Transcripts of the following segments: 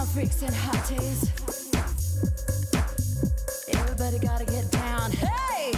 freaks and hotties. Everybody gotta get down. Hey!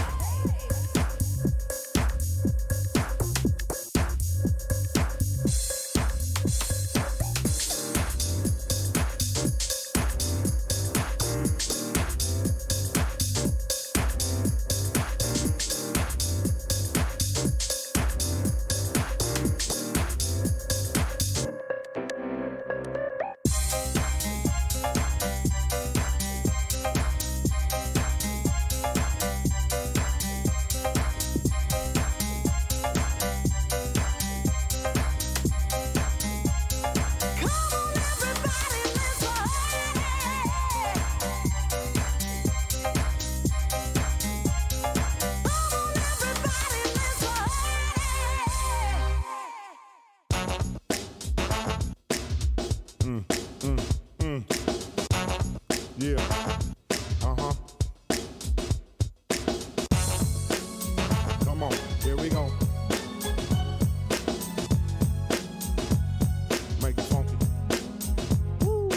Yeah. Come on, here we go. Make it funky. Woo.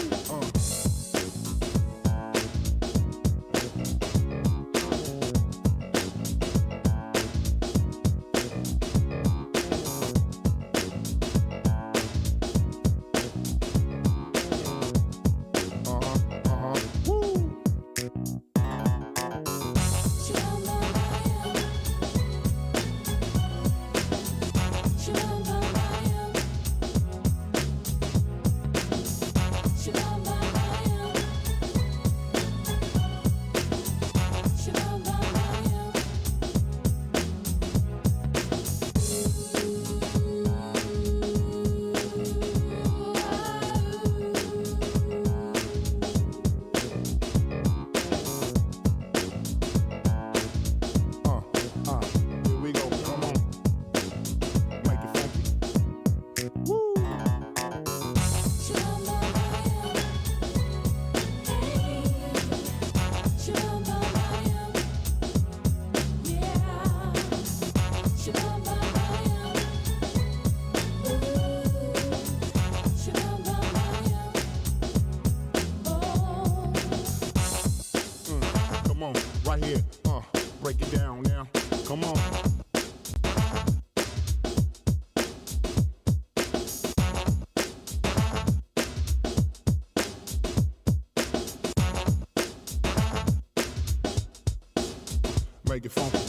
Right here, break it down now. Come on. Make it funky.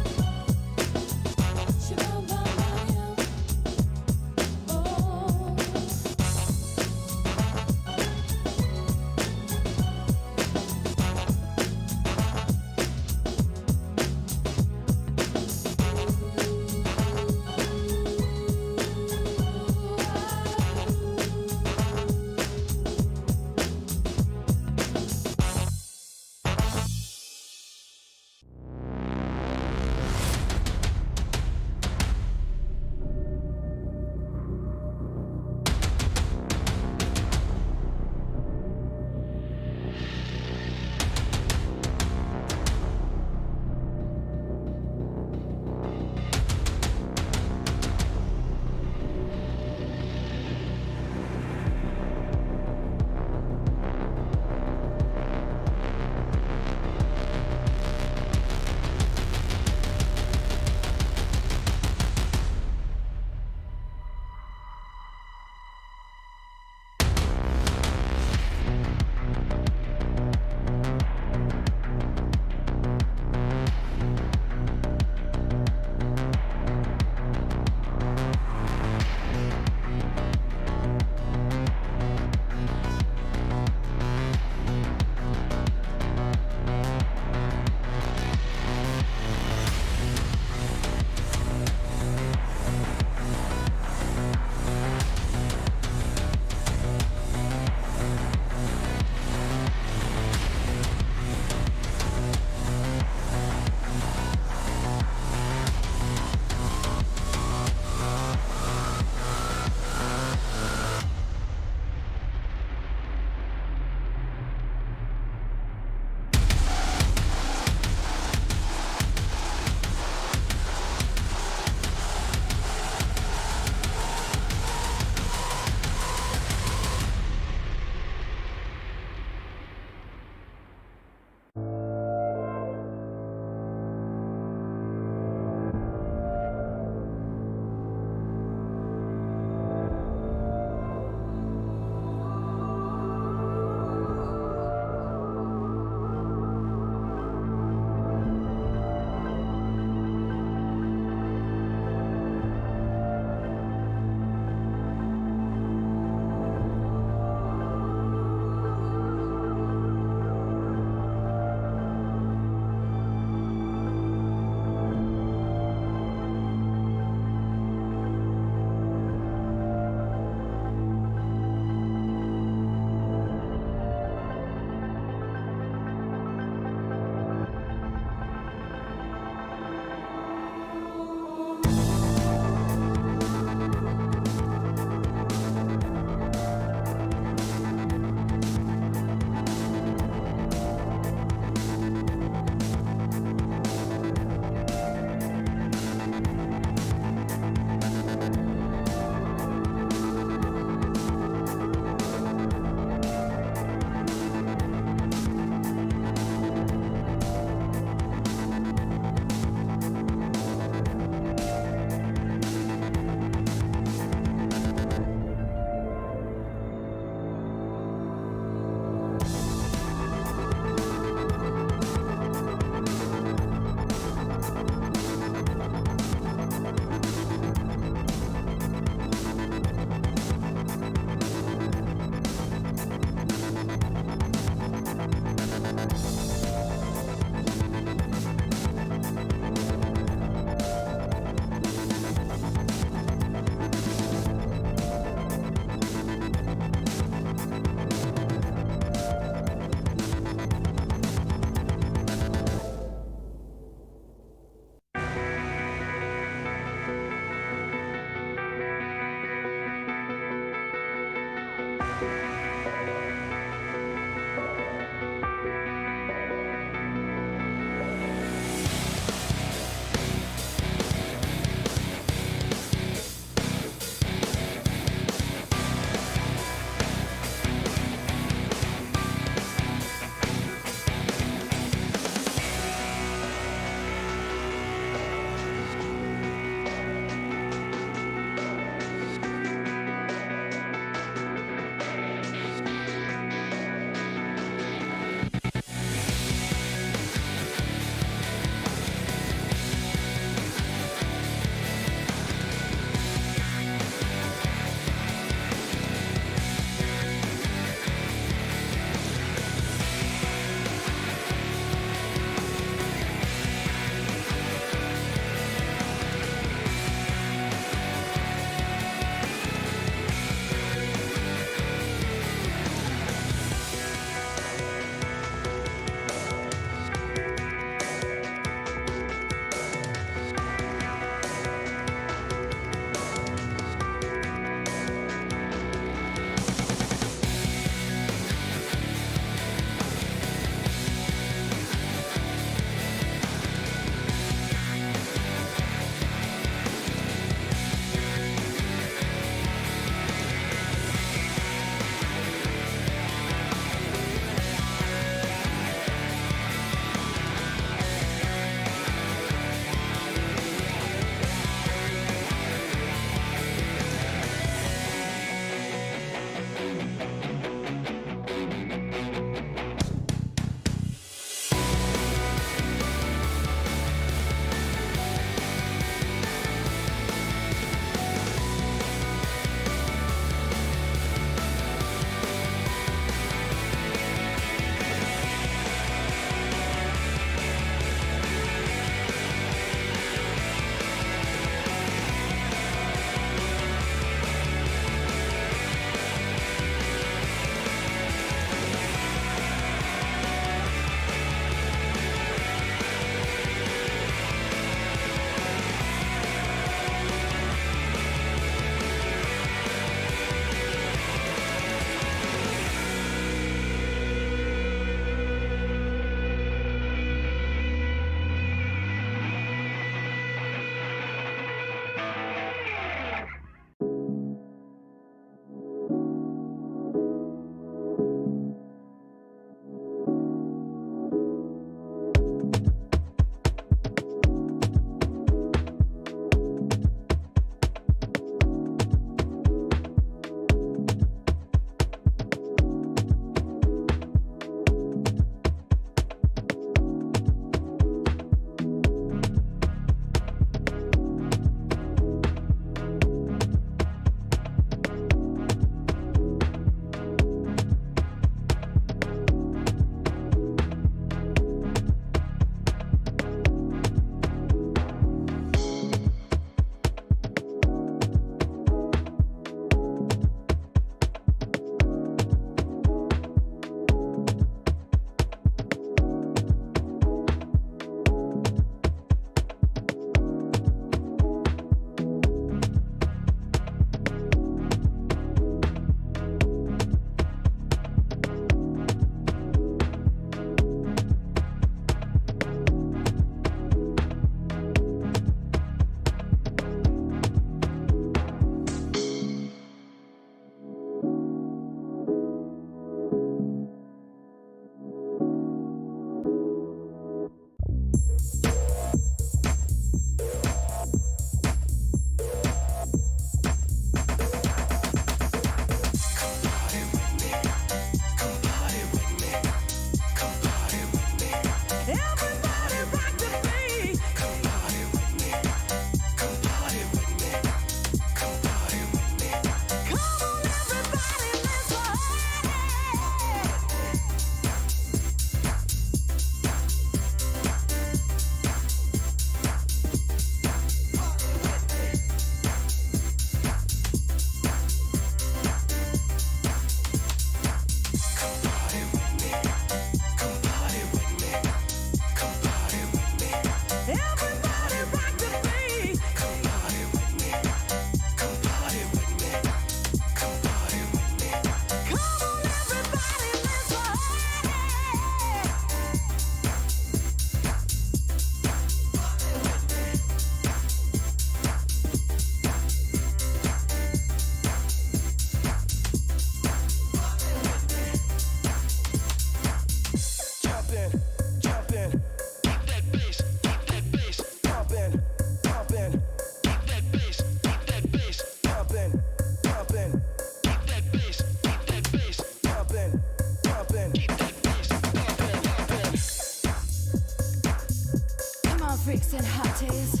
freaks and hotties.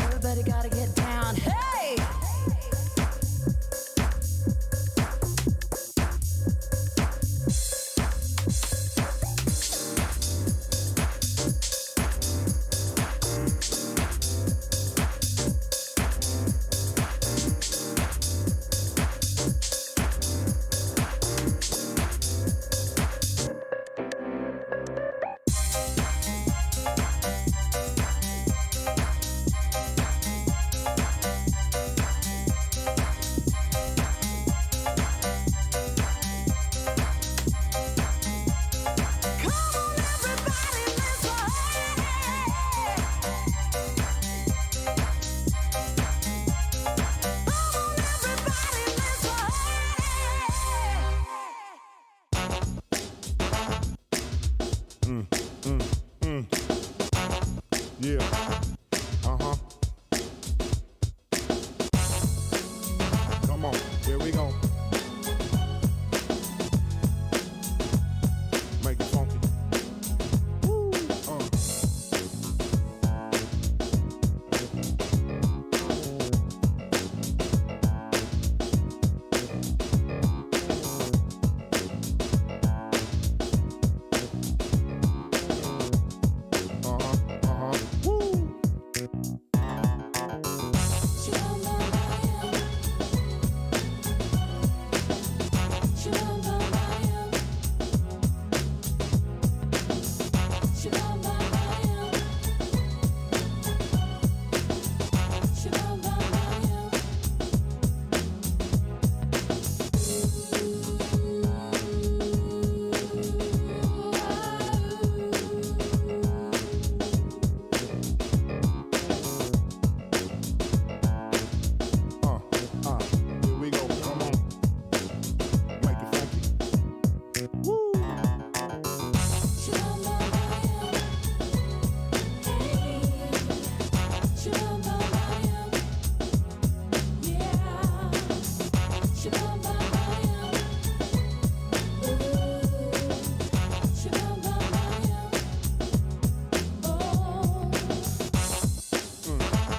Everybody gotta get down. Hey! Yeah. Come on, here we go. Make it funky. Woo.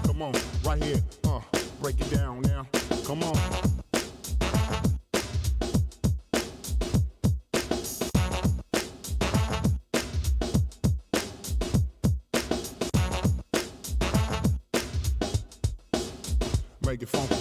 Come on, right here, break it down now. Come on. Make it funky.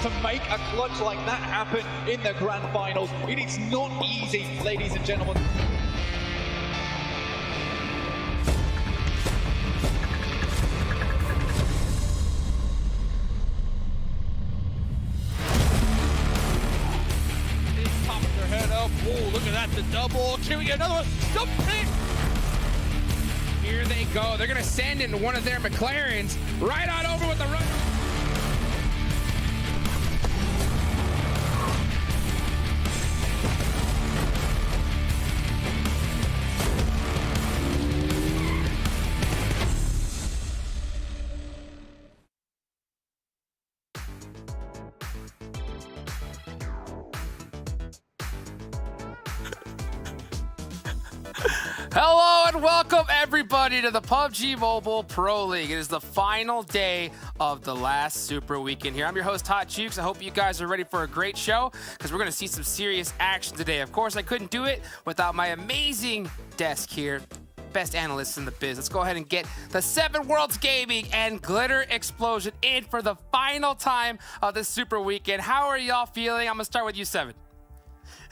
To make a clutch like that happen in the grand finals. It is not easy, ladies and gentlemen. Popping their head up. Whoa, look at that, the double. Can we get another one? Something! Here they go. They're going to send in one of their McLarens right on over with the run. Hello and welcome everybody to the PUBG Mobile Pro League. It is the final day of the last Super Weekend here. I'm your host, Hot Jukes. I hope you guys are ready for a great show because we're going to see some serious action today. Of course, I couldn't do it without my amazing desk here. Best analysts in the biz. Let's go ahead and get the 7 Worlds Gaming and Glitter Explosion in for the final time of the Super Weekend. How are y'all feeling? I'm going to start with you, 7.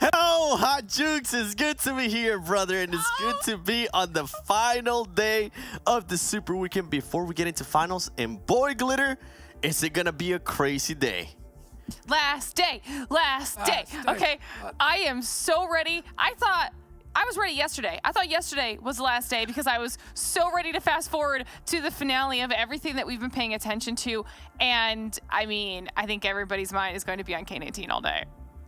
Hello, Hot Jukes. It's good to be here, brother, and it's good to be on the final day of the Super Weekend before we get into finals. And boy, Glitter, is it gonna be a crazy day. Last day. Okay, I am so ready. I was ready yesterday. I thought yesterday was the last day because I was so ready to fast forward to the finale of everything that we've been paying attention to. And I mean, I think everybody's mind is going to be on K19 all day.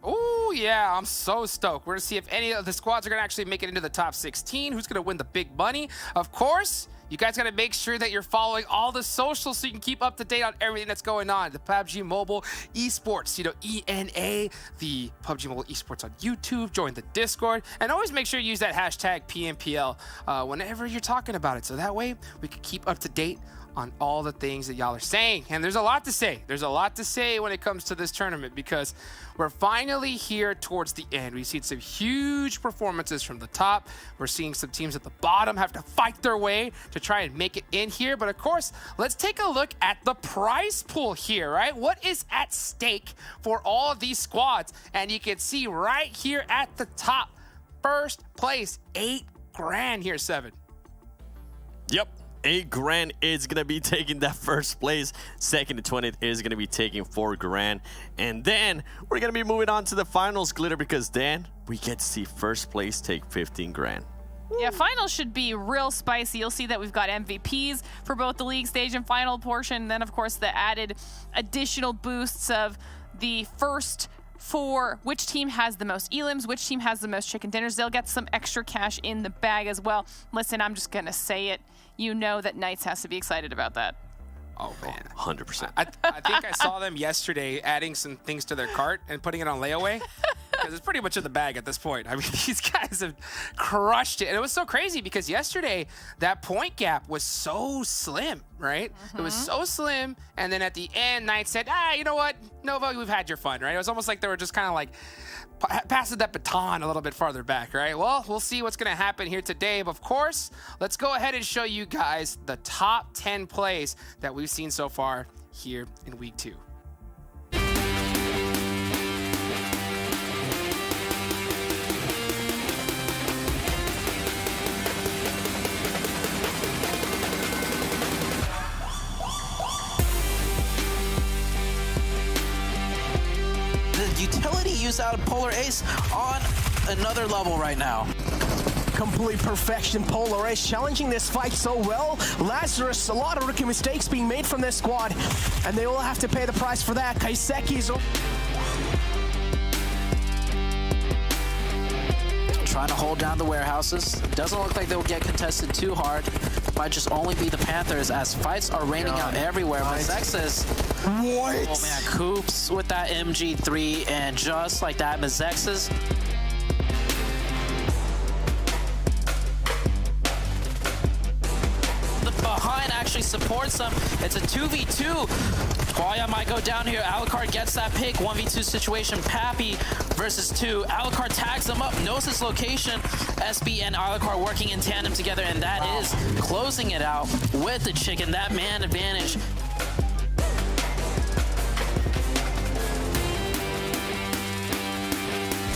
Oh, yeah, I'm so stoked. We're going to see if any of the squads are going to actually make it into the top 16. Who's going to win the big money? Of course, you guys got to make sure that you're following all the socials so you can keep up to date on everything that's going on. The PUBG Mobile Esports, ENA, the PUBG Mobile Esports on YouTube. Join the Discord. And always make sure you use that hashtag PMPL whenever you're talking about it. So that way we can keep up to date on all the things that y'all are saying. And there's a lot to say. There's a lot to say when it comes to this tournament because we're finally here towards the end. We've seen some huge performances from the top. We're seeing some teams at the bottom have to fight their way to try and make it in here. But of course, let's take a look at the prize pool here, right? What is at stake for all of these squads? And you can see right here at the top, first place, $8,000 here, 7. Yep. $8,000 is gonna be taking that first place. Second to 20th is gonna be taking $4,000, and then we're gonna be moving on to the finals, Glitter, because then we get to see first place take $15,000. Yeah, finals should be real spicy. You'll see that we've got MVPs for both the league stage and final portion. And then, of course, the added additional boosts of the first 4, which team has the most elims, which team has the most chicken dinners. They'll get some extra cash in the bag as well. Listen, I'm just gonna say it. You know that Knights has to be excited about that. Oh, man. 100%. I think I saw them yesterday adding some things to their cart and putting it on layaway. Because it's pretty much in the bag at this point. I mean, these guys have crushed it. And it was so crazy because yesterday, that point gap was so slim, right? It was so slim. And then at the end, Knight said, you know what? Nova, we've had your fun, right? It was almost like they were just kind of like passing that baton a little bit farther back, right? Well, we'll see what's going to happen here today. But of course, let's go ahead and show you guys the top 10 plays that we've seen so far here in week 2. utility use out of Polar Ace on another level right now. Complete perfection. Polar Ace challenging this fight so well. Lazarus, a lot of rookie mistakes being made from this squad, and they will have to pay the price for that. Kaiseki's trying to hold down the warehouses. Doesn't look like they'll get contested too hard. Might just only be the Panthers as fights are raining out everywhere. Mezexis, what? Oh man, Coops with that MG3, and just like that, Mezexis. The behind actually supports them. It's a 2v2. Qualia might go down here. Alucard gets that pick. 1v2 situation. Pappy versus 2. Alucard tags them up, knows his location. SB and Alucard working in tandem together, and that is closing it out with the chicken. That man advantage.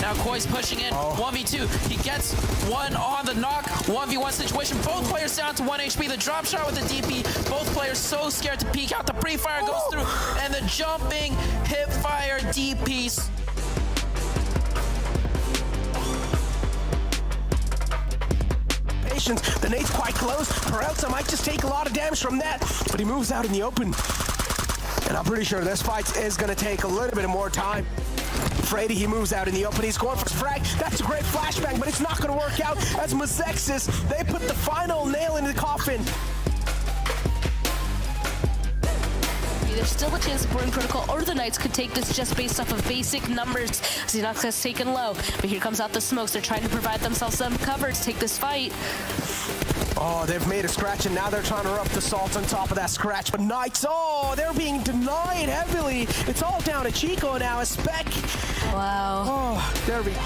Now Koi's pushing in, 1v2. He gets one on the knock, 1v1 situation. Both players down to 1 HP. The drop shot with the DP. Both players so scared to peek out. The pre-fire goes through, and the jumping hip fire DP. The nade's quite close. Peralta might just take a lot of damage from that, but he moves out in the open. And I'm pretty sure this fight is going to take a little bit more time. Frady, he moves out in the open. He's going for his frag. That's a great flashbang, but it's not going to work out as Mezexis, they put the final nail in the coffin. There's still a chance of Burn Critical, or the Knights could take this just based off of basic numbers. Xenox has taken low, but here comes out the smokes. They're trying to provide themselves some cover to take this fight. Oh, they've made a scratch, and now they're trying to rub the salt on top of that scratch. But Knights, oh, they're being denied heavily. It's all down to Chico now, a spec. Wow. Oh, there we go.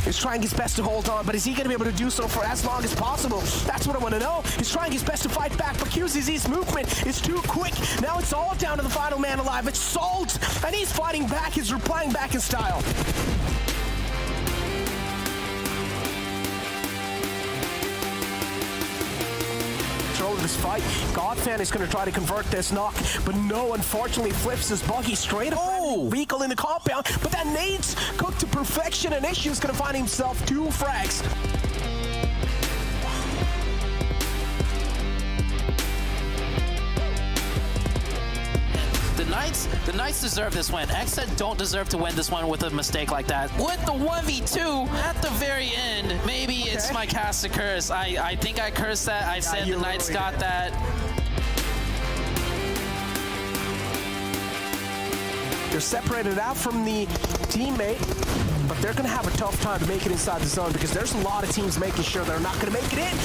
He's trying his best to hold on, but is he going to be able to do so for as long as possible? That's what I want to know. He's trying his best to fight back, but QZZ's movement is too quick. Now it's all down to the final man alive. It's Salt, and he's fighting back. He's replying back in style. Of this fight. Godfan is going to try to convert this knock, but no, unfortunately flips his buggy straight up. Vehicle in the compound, but that nade's cooked to perfection, and Issue's going to find himself 2 frags. The Knights deserve this win. XSET don't deserve to win this one with a mistake like that. With the 1v2 at the very end, maybe it's my cast to curse. I think I cursed that. I said the Knights got that. They're separated out from the teammate, but they're going to have a tough time to make it inside the zone because there's a lot of teams making sure they're not going to make it in.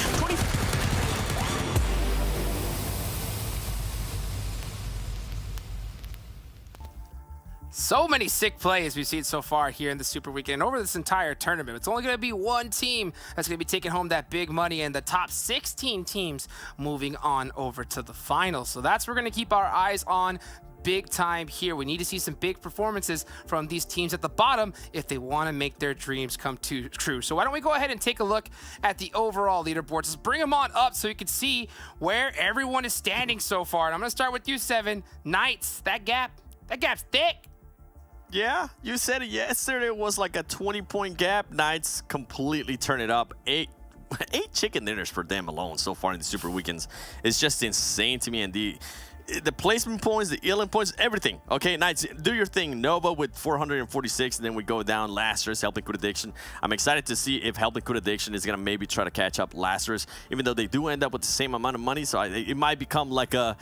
So many sick plays we've seen so far here in the Super Weekend and over this entire tournament. It's only going to be one team that's going to be taking home that big money, and the top 16 teams moving on over to the finals. So that's what we're going to keep our eyes on big time here. We need to see some big performances from these teams at the bottom if they want to make their dreams come true. So why don't we go ahead and take a look at the overall leaderboards. Let's bring them on up so you can see where everyone is standing so far. And I'm going to start with you, Seven. Knights, that gap's thick. Yeah, you said it yesterday. It was like a 20-point gap. Knights completely turn it up. Eight chicken dinners for them alone so far in the Super Weekends. It's just insane to me. And the placement points, the healing points, everything. Okay, Knights, do your thing. Nova with 446, and then we go down. Lazarus, Helping Good Addiction. I'm excited to see if Helping Good Addiction is going to maybe try to catch up Lazarus, even though they do end up with the same amount of money. So it might become like a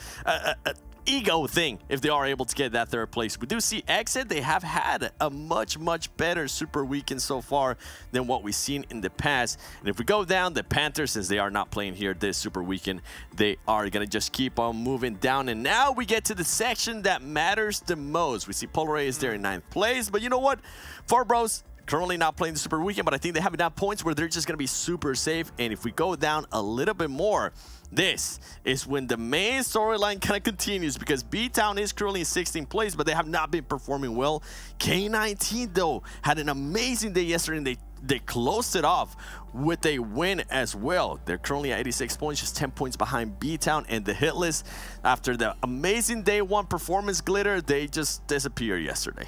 ego thing if they are able to get that 3rd place. We do see XSET, they have had a much better Super Weekend so far than what we've seen in the past. And if we go down, the Panthers, since they are not playing here this Super Weekend, they are gonna just keep on moving down. And now we get to the section that matters the most. We see Polar A is there in 9th place, but you know what, Four Bros currently not playing the Super Weekend, but I think they have enough points where they're just gonna be super safe. And if we go down a little bit more, this is when the main storyline kind of continues, because BTOWN is currently in 16th place, but they have not been performing well. K19, though, had an amazing day yesterday, and they they closed it off with a win as well. They're currently at 86 points, just 10 points behind BTOWN and the Hitlist. After the amazing day one performance, Glitter, they just disappeared yesterday.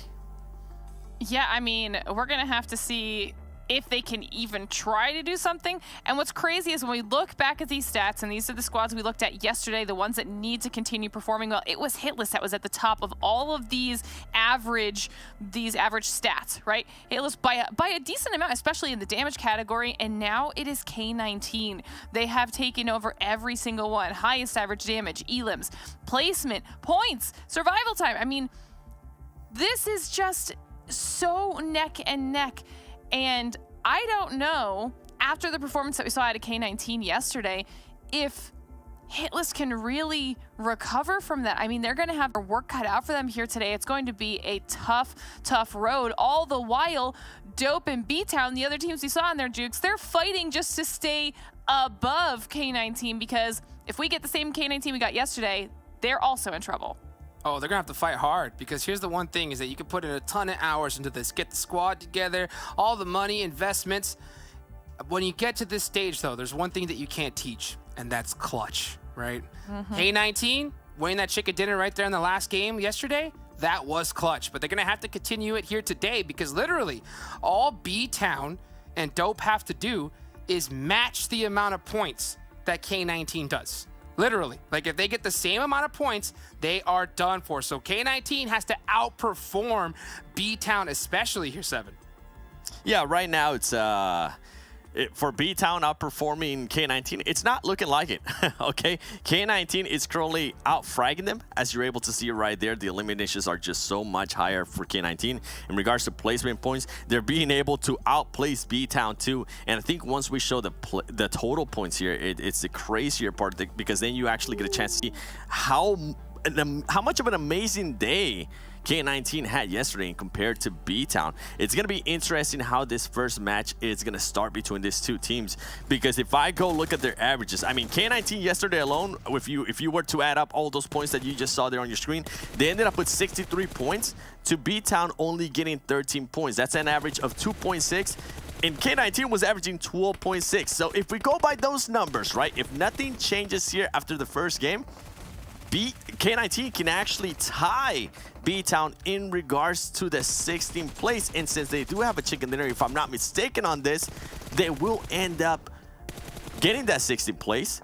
Yeah, I mean, we're going to have to see if they can even try to do something. And what's crazy is when we look back at these stats, and these are the squads we looked at yesterday, the ones that need to continue performing well, it was Hitlist that was at the top of all of these average stats, right? Hitlist by a decent amount, especially in the damage category, and now it is K19. They have taken over every single one. Highest average damage, elims, placement, points, survival time. I mean, this is just so neck and neck. And I don't know, after the performance that we saw out of K19 yesterday, if Hitlist can really recover from that. I mean, they're going to have their work cut out for them here today. It's going to be a tough, tough road. All the while, Dope and BTOWN, the other teams we saw in their jukes, they're fighting just to stay above K19, because if we get the same K19 we got yesterday, they're also in trouble. Oh, they're gonna have to fight hard, because here's the one thing is that you can put in a ton of hours into this, get the squad together, all the money, investments. When you get to this stage though, there's one thing that you can't teach, and that's clutch, right? K19, winning that chicken dinner right there in the last game yesterday, that was clutch, but they're gonna have to continue it here today, because literally all BTOWN and Dope have to do is match the amount of points that K19 does. Literally, like if they get the same amount of points, they are done for. So K19 has to outperform BTOWN, especially here, 7. Yeah, right now it's for BTOWN outperforming K19, it's not looking like it. Okay, K19 is currently out-fragging them, as you're able to see right there. The eliminations are just so much higher for K19. In regards to placement points, they're being able to outplace BTOWN too. And I think once we show the total points here, it's the crazier part, because then you actually get a chance to see how much of an amazing day K19 had yesterday compared to BTOWN. It's going to be interesting how this first match is going to start between these two teams, because if I go look at their averages, I mean, K19 yesterday alone, if you were to add up all those points that you just saw there on your screen, they ended up with 63 points to BTOWN only getting 13 points. That's an average of 2.6. And K19 was averaging 12.6. So if we go by those numbers, right, if nothing changes here after the first game, K19 can actually tie BTOWN in regards to the 16th place. And since they do have a chicken dinner, if I'm not mistaken on this, they will end up getting that 16th place.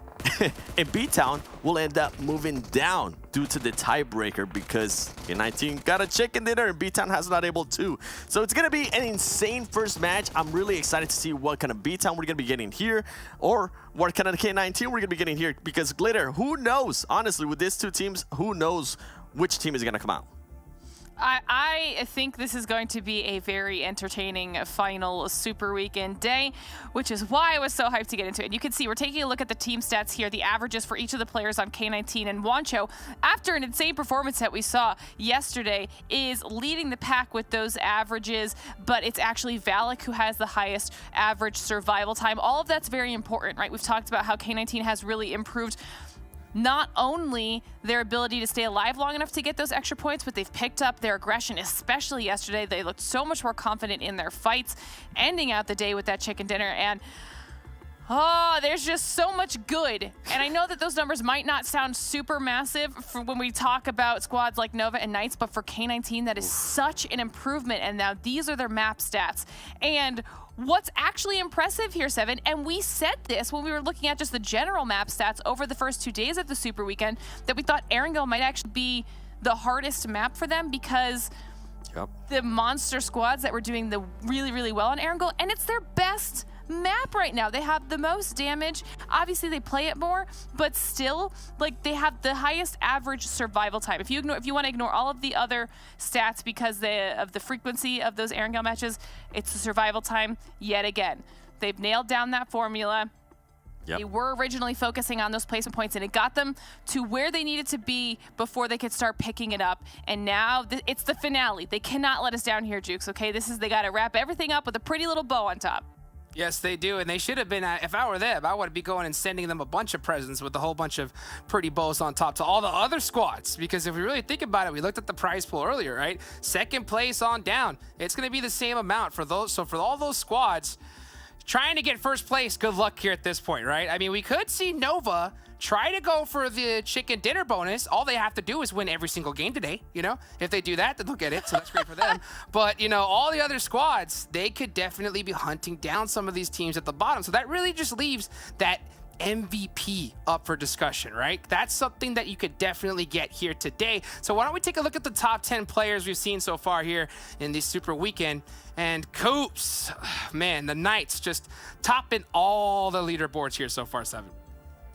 And BTOWN will end up moving down due to the tiebreaker, because K19 got a chicken dinner and BTOWN has not able to. So it's going to be an insane first match. I'm really excited to see what kind of BTOWN we're going to be getting here, or what kind of K19 we're going to be getting here, because Glitter, who knows? Honestly, with these two teams, who knows which team is going to come out? I think this is going to be a very entertaining final Super Weekend day, which is why I was so hyped to get into it. You can see we're taking a look at the team stats here, the averages for each of the players on K19, and Wancho, after an insane performance that we saw yesterday, is leading the pack with those averages, but it's actually Valak who has the highest average survival time. All of that's very important, right? We've talked about how K19 has really improved not only their ability to stay alive long enough to get those extra points, but they've picked up their aggression, especially yesterday. They looked so much more confident in their fights, ending out the day with that chicken dinner. And oh, there's just so much good. And I know that those numbers might not sound super massive for when we talk about squads like Nova and Knights, but for K19, that is such an improvement. And now these are their map stats. And what's actually impressive here, 7, and we said this when we were looking at just the general map stats over the first 2 days of the Super Weekend, that we thought Erangel might actually be the hardest map for them, because the monster squads that were doing the really, really well on Erangel, and it's their best map right now. They have the most damage. Obviously, they play it more, but still, like, they have the highest average survival time. If you want to ignore all of the other stats because of the frequency of those Erangel matches, it's the survival time yet again. They've nailed down that formula. They were originally focusing on those placement points, and it got them to where they needed to be before they could start picking it up. And now it's the finale. They cannot let us down here, Jukes, okay? They got to wrap everything up with a pretty little bow on top. Yes, they do, and they should have been. If I were them, I would be going and sending them a bunch of presents with a whole bunch of pretty bows on top to all the other squads. Because if we really think about it, we looked at the prize pool earlier, right? Second place on down, it's going to be the same amount for those. So for all those squads trying to get first place, good luck here at this point, right? I mean, we could see Nova try to go for the chicken dinner bonus. All they have to do is win every single game today, you know? If they do that, then they'll get it, so that's great for them. But, you know, all the other squads, they could definitely be hunting down some of these teams at the bottom. So that really just leaves that MVP up for discussion, right? That's something that you could definitely get here today. So why don't we take a look at the top 10 players we've seen so far here in the Super Weekend. And Coops, man, the Knights just topping all the leaderboards here so far, 7.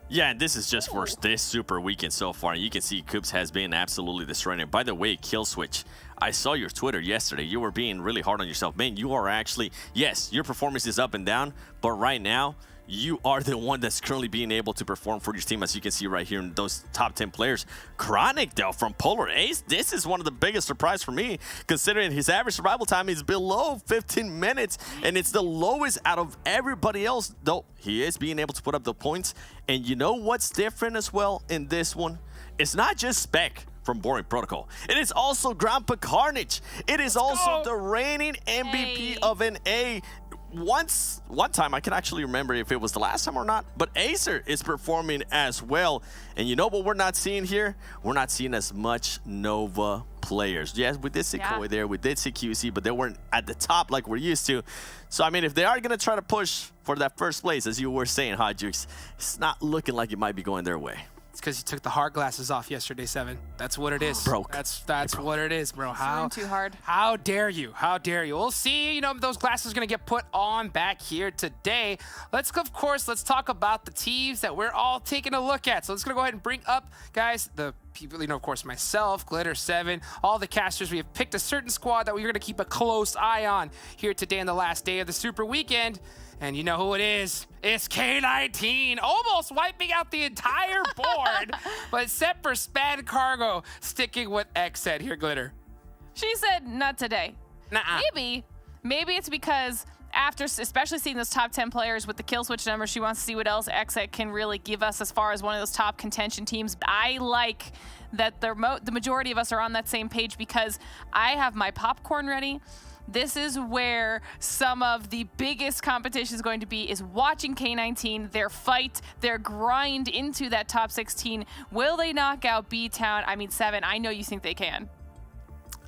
Yeah, and this is just for this Super Weekend so far. You can see Coops has been absolutely destroying it. By the way, Kill Switch, I saw your Twitter yesterday. You were being really hard on yourself. Man, you are actually, yes, your performance is up and down, but right now, you are the one that's currently being able to perform for your team, as you can see right here in those top 10 players. Chronic, though, from Polar Ace, this is one of the biggest surprise for me, considering his average survival time is below 15 minutes, and it's the lowest out of everybody else, though he is being able to put up the points. And you know what's different as well in this one? It's not just Spec from Boring Protocol. It is also Grandpa Carnage. It is also the reigning MVP of NA. One time, I can actually remember if it was the last time or not, but Acer is performing as well. And you know what we're not seeing here? We're not seeing as much Nova players. Yes, we did see Koi there, we did see QC, but they weren't at the top like we're used to. So, I mean, if they are going to try to push for that first place, as you were saying, Hodjux, it's not looking like it might be going their way. It's because you took the hard glasses off yesterday, 7. That's what it is. Broke. That's what it is, bro. How too hard. How dare you? How dare you? We'll see. You know, those glasses are gonna get put on back here today. Let's talk about the teams that we're all taking a look at. So let's go ahead and bring up, guys, the people, you know, of course, myself, Glitter 7, all the casters. We have picked a certain squad that we're gonna keep a close eye on here today on the last day of the Super Weekend. And you know who it is? It's K19, almost wiping out the entire board, but except for Span Cargo sticking with XSET. Here, Glitter. She said, not today. Nuh-uh. Maybe it's because after especially seeing those top 10 players with the kill switch numbers, she wants to see what else XSET can really give us as far as one of those top contention teams. I like that the majority of us are on that same page because I have my popcorn ready. This is where some of the biggest competition is going to be, is watching K19, their fight, their grind into that top 16. Will they knock out BTOWN? I mean, 7, I know you think they can.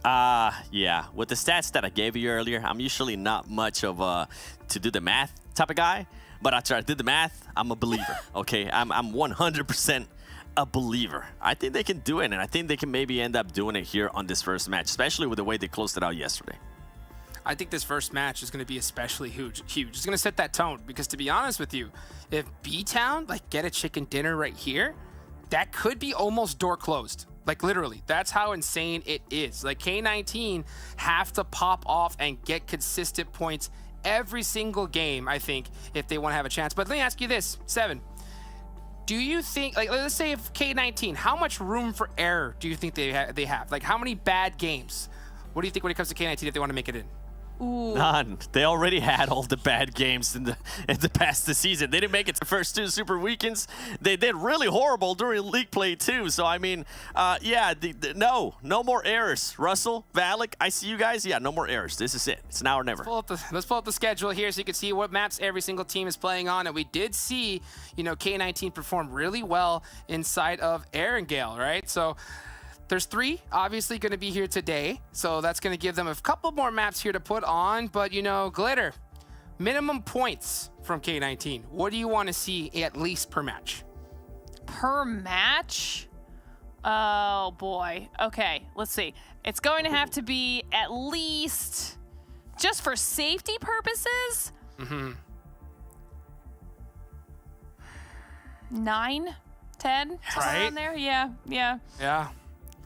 Yeah. With the stats that I gave you earlier, I'm usually not much of a to do the math type of guy, but after I did the math, I'm a believer, okay? I'm 100% a believer. I think they can do it, and I think they can maybe end up doing it here on this first match, especially with the way they closed it out yesterday. I think this first match is going to be especially huge. It's going to set that tone because, to be honest with you, if BTOWN get a chicken dinner right here, that could be almost door closed. Like, literally, that's how insane it is. Like, K19 have to pop off and get consistent points every single game, I think, if they want to have a chance. But let me ask you this, 7. Do you think, let's say if K19, how much room for error do you think they have? Like, how many bad games? What do you think when it comes to K19 if they want to make it in? Ooh. None. They already had all the bad games in the past this season. They didn't make it the first 2 Super Weekends. They did really horrible during league play too. So I mean, no more errors. Russell, Valak, I see you guys. Yeah, no more errors. This is it. It's now or never. Let's pull up the schedule here so you can see what maps every single team is playing on. And we did see, you know, K19 perform really well inside of Erangel, right? So there's 3 obviously going to be here today, so that's going to give them a couple more maps here to put on. But, you know, Glitter, minimum points from K19. What do you want to see at least per match? Per match? Oh, boy. Okay, let's see. It's going to have to be at least, just for safety purposes, 9, 10, somewhere Right? around there. Yeah. Yeah.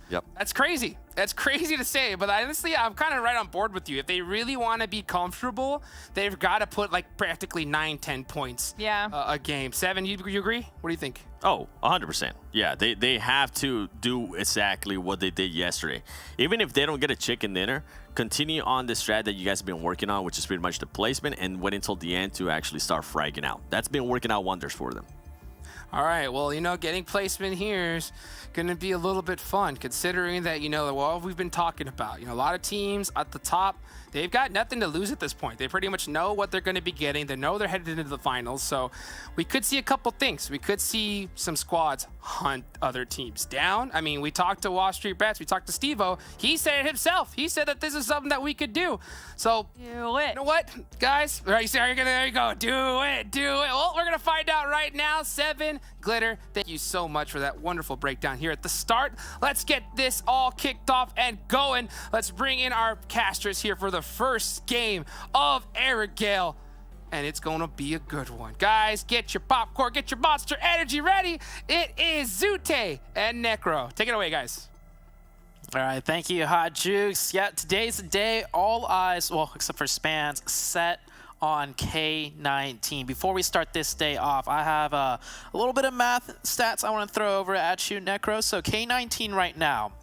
Yep. That's crazy. That's crazy to say, but honestly, I'm kind of right on board with you. If they really want to be comfortable, they've got to put like practically 9-10 points a game. 7, you agree? What do you think? Oh, 100%. Yeah, they have to do exactly what they did yesterday. Even if they don't get a chicken dinner, continue on the strat that you guys have been working on, which is pretty much the placement, and wait until the end to actually start fragging out. That's been working out wonders for them. All right, well, getting placement here is going to be a little bit fun, considering that, what we've been talking about. A lot of teams at the top, they've got nothing to lose at this point. They pretty much know what they're going to be getting. They know they're headed into the finals, so we could see a couple things. We could see some squads hunt other teams down. I mean, we talked to WallStreetBets, we talked to Steve-O. He said it himself. He said that this is something that we could do. So, do it. You know what, guys? There you go. Do it. Well, we're going to find out right now. 7 Glitter, thank you so much for that wonderful breakdown here at the start. Let's get this all kicked off and going. Let's bring in our casters here for the first game of Erangel, and it's gonna be a good one. Guys, get your popcorn, get your Monster Energy ready. It is Zute and Necro. Take it away, guys. All right, thank you, Hot Jukes. Yeah, today's the day. All eyes, well, except for Spans, set on K19. Before we start this day off, I have a little bit of math stats I want to throw over at you, Necro. So K19 right now,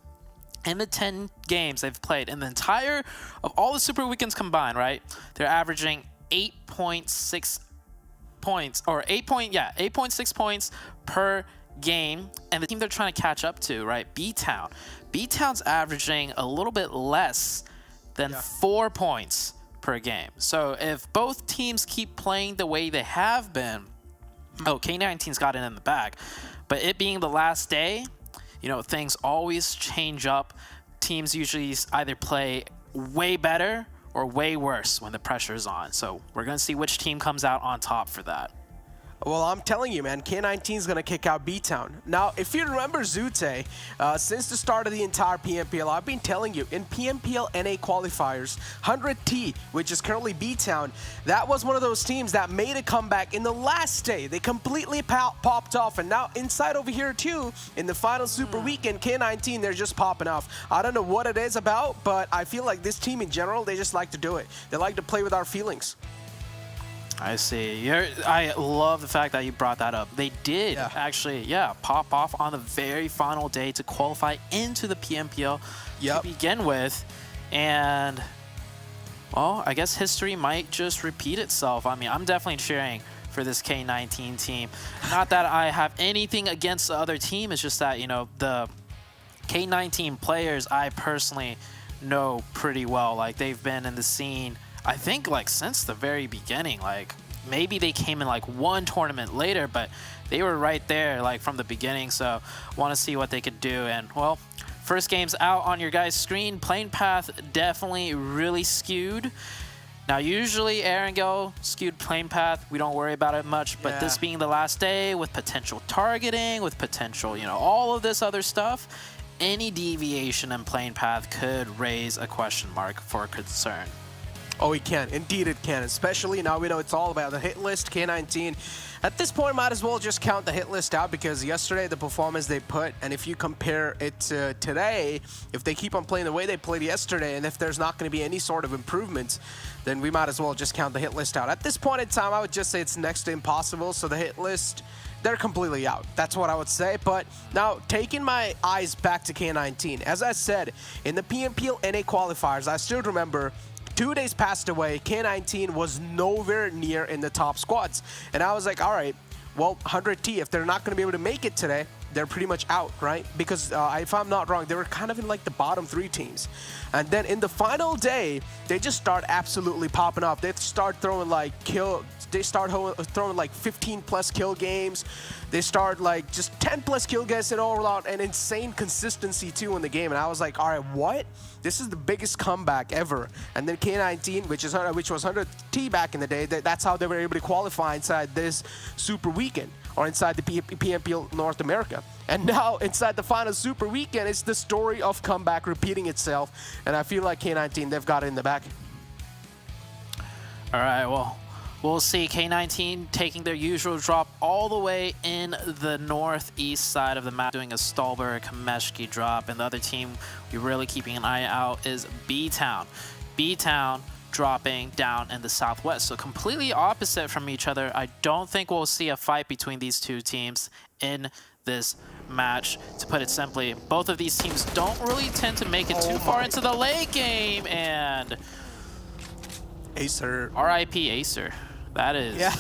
in the 10 games they've played, in the entire of all the Super Weekends combined, right? They're averaging 8.6 points, or 8.6 points per game. And the team they're trying to catch up to, right? BTOWN. BTOWN's averaging a little bit less than 4 points per game. So if both teams keep playing the way they have been, K19's got it in the bag. But it being the last day, things always change up. Teams usually either play way better or way worse when the pressure is on. So we're going to see which team comes out on top for that. Well, I'm telling you, man, K19 is going to kick out BTOWN. Now, if you remember Zute, since the start of the entire PMPL, I've been telling you, in PMPL NA qualifiers, 100T, which is currently BTOWN, that was one of those teams that made a comeback in the last day. They completely popped off, and now inside over here, too, in the final Super Weekend, K19, they're just popping off. I don't know what it is about, but I feel like this team in general, they just like to do it. They like to play with our feelings. I see. I love the fact that you brought that up. They did actually, pop off on the very final day to qualify into the PMPL to begin with. And, well, I guess history might just repeat itself. I mean, I'm definitely cheering for this K19 team. Not that I have anything against the other team. It's just that, the K19 players I personally know pretty well. Like, they've been in the scene, I think, like, since the very beginning. Like, maybe they came in like one tournament later, but they were right there like from the beginning. So want to see what they could do. And, well, first game's out on your guys' screen. Playing path definitely really skewed. Now, usually Erangel skewed playing path, we don't worry about it much, but this being the last day with potential targeting, with potential, all of this other stuff, any deviation in playing path could raise a question mark for concern. Oh, it can. Indeed, it can. Especially now we know it's all about the hit list, K19. At this point, might as well just count the hit list out, because yesterday, the performance they put, and if you compare it to today, if they keep on playing the way they played yesterday, and if there's not going to be any sort of improvements, then we might as well just count the hit list out. At this point in time, I would just say it's next to impossible, so the hit list, they're completely out. That's what I would say. But now, taking my eyes back to K19, as I said, in the PMPL NA qualifiers, I still remember 2 days passed away, K19 was nowhere near in the top squads. And I was like, all right, well, 100T, if they're not going to be able to make it today, they're pretty much out, right? Because if I'm not wrong, they were kind of in like the bottom 3 teams. And then in the final day, they just start absolutely popping off. They start throwing like throwing like 15+ kill games. They start like just 10+ kill games and all out, and insane consistency too in the game. And I was like, all right, what? This is the biggest comeback ever. And then K19, which was 100T back in the day, that's how they were able to qualify inside this Super Weekend, or inside the PMPL North America. And now inside the final Super Weekend, it's the story of comeback repeating itself. And I feel like K19, they've got it in the back. All right, well, we'll see K19 taking their usual drop all the way in the northeast side of the map, doing a Stolberg Kameshki drop. And the other team we're really keeping an eye out is BTOWN. BTOWN dropping down in the southwest. So completely opposite from each other. I don't think we'll see a fight between these two teams in this match. To put it simply, both of these teams don't really tend to make it too far into the late game. And Acer. RIP Acer. That is... Yeah.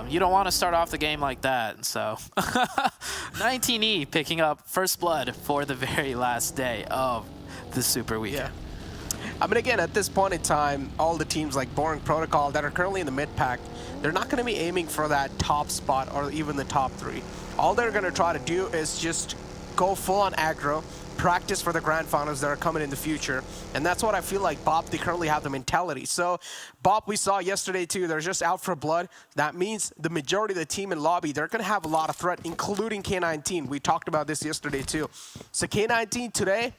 You don't want to start off the game like that. So 19E picking up first blood for the very last day of the Super Weekend. Yeah. I mean, again, at this point in time, all the teams like Boring Protocol that are currently in the mid-pack, they're not going to be aiming for that top spot or even the top 3. All they're going to try to do is just go full on aggro, practice for the grand finals that are coming in the future. And that's what I feel like BOP, they currently have the mentality. So BOP, we saw yesterday too, they're just out for blood. That means the majority of the team in lobby, they're going to have a lot of threat, including K19. We talked about this yesterday too. So K19 today,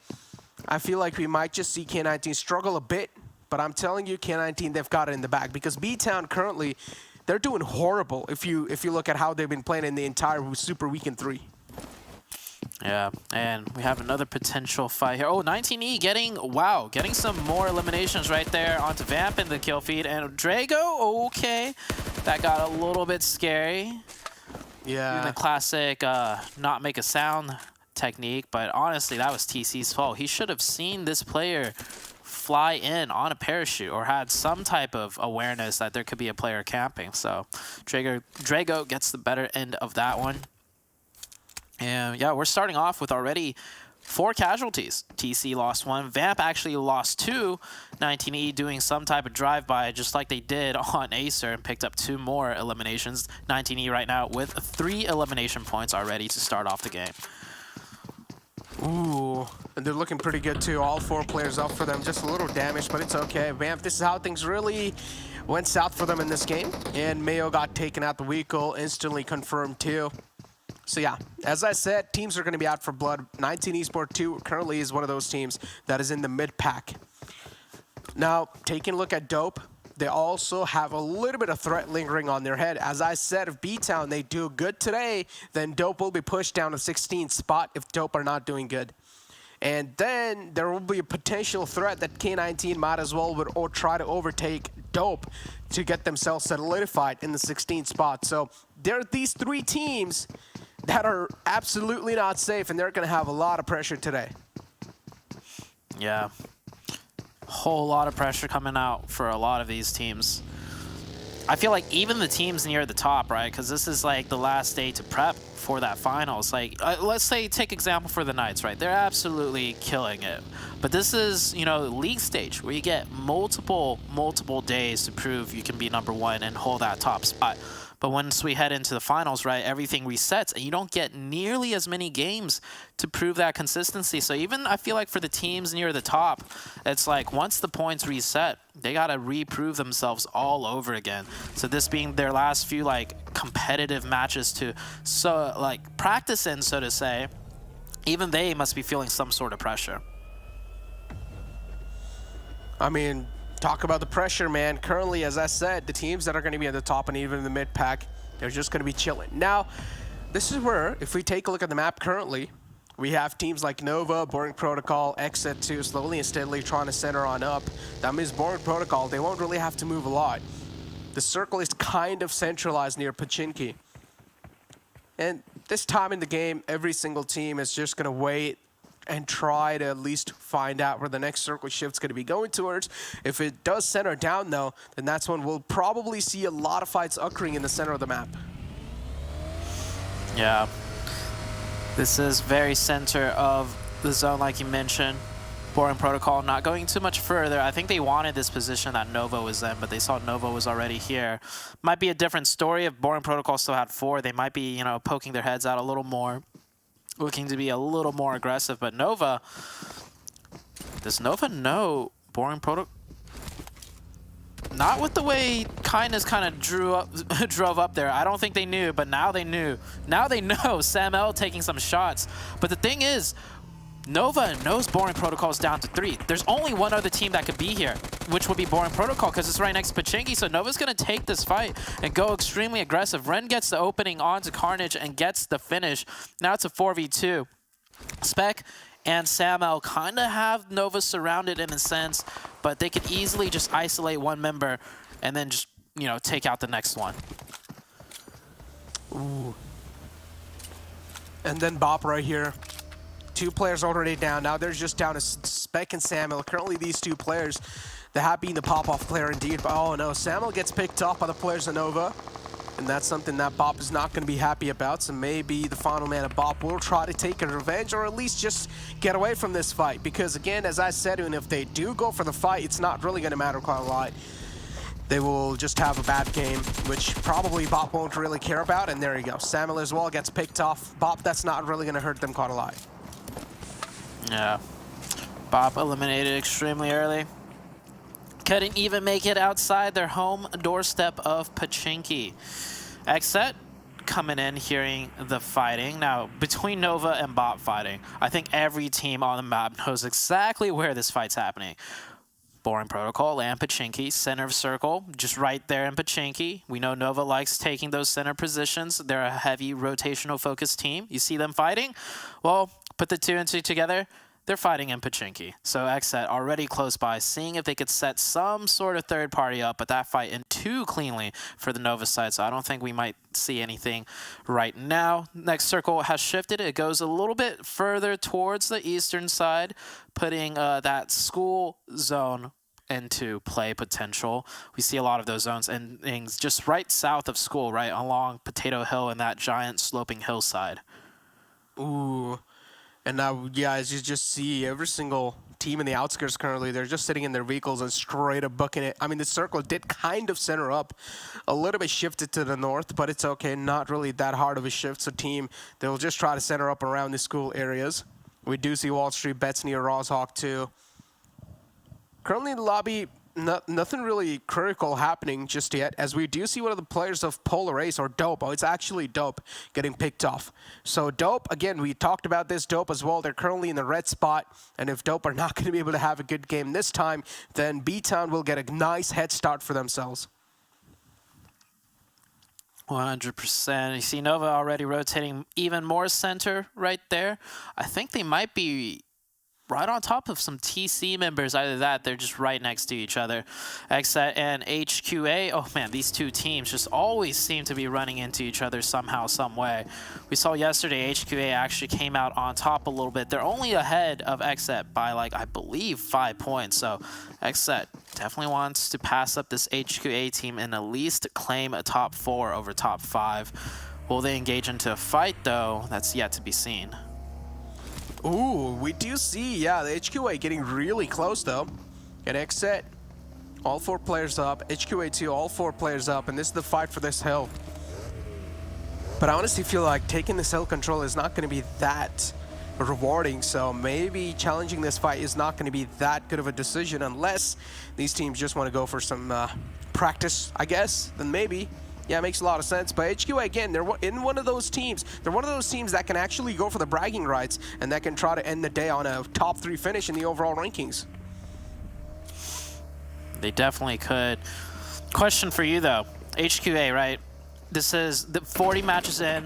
I feel like we might just see K19 struggle a bit, but I'm telling you, K19, they've got it in the bag, because BTOWN currently, they're doing horrible if you look at how they've been playing in the entire Super Weekend 3. Yeah, and we have another potential fight here. Oh, 19E getting some more eliminations right there onto Vamp in the kill feed. And Drago, okay. That got a little bit scary. Yeah. Doing the classic not make a sound technique, but honestly, that was TC's fault. He should have seen this player fly in on a parachute or had some type of awareness that there could be a player camping. So Drago gets the better end of that one. And yeah, we're starting off with already 4 casualties. TC lost 1. Vamp actually lost 2. 19E doing some type of drive-by just like they did on Acer and picked up 2 more eliminations. 19E right now with 3 elimination points already to start off the game. Ooh, and they're looking pretty good too. All 4 players up for them. Just a little damage, but it's okay. Vamp, this is how things really went south for them in this game. And Mayo got taken out the vehicle, instantly confirmed too. So yeah, as I said, teams are going to be out for blood. 19 Esports 2 currently is one of those teams that is in the mid-pack. Now, taking a look at Dope, they also have a little bit of threat lingering on their head. As I said, if BTOWN, they do good today, then Dope will be pushed down to 16th spot if Dope are not doing good. And then there will be a potential threat that K19 might as well or try to overtake Dope to get themselves solidified in the 16th spot. So there are these 3 teams that are absolutely not safe, and they're going to have a lot of pressure today. Yeah. Whole lot of pressure coming out for a lot of these teams. I feel like even the teams near the top, right? Because this is like the last day to prep for that finals. Like, let's say, take example for the Knights, right? They're absolutely killing it. But this is, you know, league stage where you get multiple days to prove you can be #1 and hold that top spot. But once we head into the finals, right, everything resets, and you don't get nearly as many games to prove that consistency. So even I feel like for the teams near the top, it's like once the points reset, they got to reprove themselves all over again. So this being their last few like competitive matches to practice in, so to say, even they must be feeling some sort of pressure. I mean, talk about the pressure, man. Currently, as I said, the teams that are going to be at the top and even in the mid-pack, they're just going to be chilling. Now, this is where, if we take a look at the map currently, we have teams like Nova, Boring Protocol, XSET 2 slowly and steadily trying to center on up. That means Boring Protocol, they won't really have to move a lot. The circle is kind of centralized near Pachinki. And this time in the game, every single team is just going to wait and try to at least find out where the next circle shift's going to be going towards. If it does center down, though, then that's when we'll probably see a lot of fights occurring in the center of the map. Yeah. This is very center of the zone, like you mentioned. Boring Protocol not going too much further. I think they wanted this position that Nova was in, but they saw Nova was already here. Might be a different story if Boring Protocol still had 4. They might be, you know, poking their heads out a little more, looking to be a little more aggressive. But Nova, does Nova know Boring Protocol? Not with the way Kindness kind of drove up there. I don't think they knew, but now they knew. Now they know Sam L taking some shots. But the thing is, Nova knows Boring Protocol's down to 3. There's only one other team that could be here, which would be Boring Protocol, because it's right next to Pachinki. So Nova's going to take this fight and go extremely aggressive. Ren gets the opening onto Carnage and gets the finish. Now it's a 4v2. Spec and Samel kind of have Nova surrounded in a sense, but they could easily just isolate one member and then just, you know, take out the next one. Ooh. And then Bop right here. 2 players already down. Now they're just down to Spec and Samuel. Currently these 2 players, the happy and the pop-off player indeed. But oh no, Samuel gets picked off by the players of Nova. And that's something that Bop is not going to be happy about. So maybe the final man of Bop will try to take a revenge, or at least just get away from this fight. Because again, as I said, even if they do go for the fight, it's not really going to matter quite a lot. They will just have a bad game, which probably Bop won't really care about. And there you go. Samuel as well gets picked off. Bop, that's not really going to hurt them quite a lot. Yeah. Bop eliminated extremely early. Couldn't even make it outside their home doorstep of Pachinki. XSET coming in, hearing the fighting. Now, between Nova and Bop fighting, I think every team on the map knows exactly where this fight's happening. Boring Protocol and Pachinki, center of circle, just right there in Pachinki. We know Nova likes taking those center positions. They're a heavy rotational focused team. You see them fighting? Well, put the 2 and 2 together. They're fighting in Pachinki. So XSET already close by, seeing if they could set some sort of third party up, but that fight in too cleanly for the Nova side, so I don't think we might see anything right now. Next circle has shifted. It goes a little bit further towards the eastern side, putting that school zone into play potential. We see a lot of those zones and things just right south of school, right along Potato Hill and that giant sloping hillside. Ooh. And now, yeah, as you just see, every single team in the outskirts currently, they're just sitting in their vehicles and straight up booking it. I mean, the circle did kind of center up, a little bit shifted to the north, but it's okay, not really that hard of a shift. So team, they'll just try to center up around the school areas. We do see WallStreetBets near Rozhawk too. Currently in the lobby, nothing really critical happening just yet, as we do see one of the players of Polar Ace, or Dope. Oh, it's actually Dope getting picked off. So Dope, again, we talked about this, Dope as well. They're currently in the red spot, and if Dope are not going to be able to have a good game this time, then BTOWN will get a nice head start for themselves. 100%. You see Nova already rotating even more center right there. I think they might be right on top of some TC members. Either that, they're just right next to each other. XSET and HQA, oh man, these 2 teams just always seem to be running into each other somehow, some way. We saw yesterday HQA actually came out on top a little bit. They're only ahead of XSET by, like, I believe 5 points. So XSET definitely wants to pass up this HQA team and at least claim a top 4 over top 5. Will they engage into a fight, though? That's yet to be seen. Ooh, we do see, yeah, the HQA getting really close, though. And XSET, all 4 players up. HQA 2, all 4 players up. And this is the fight for this hill. But I honestly feel like taking this hill control is not going to be that rewarding. So maybe challenging this fight is not going to be that good of a decision unless these teams just want to go for some practice, I guess. Then maybe. Yeah, it makes a lot of sense. But HQA, again, they're in one of those teams. They're one of those teams that can actually go for the bragging rights and that can try to end the day on a top 3 finish in the overall rankings. They definitely could. Question for you, though. HQA, right? This is the 40 matches in,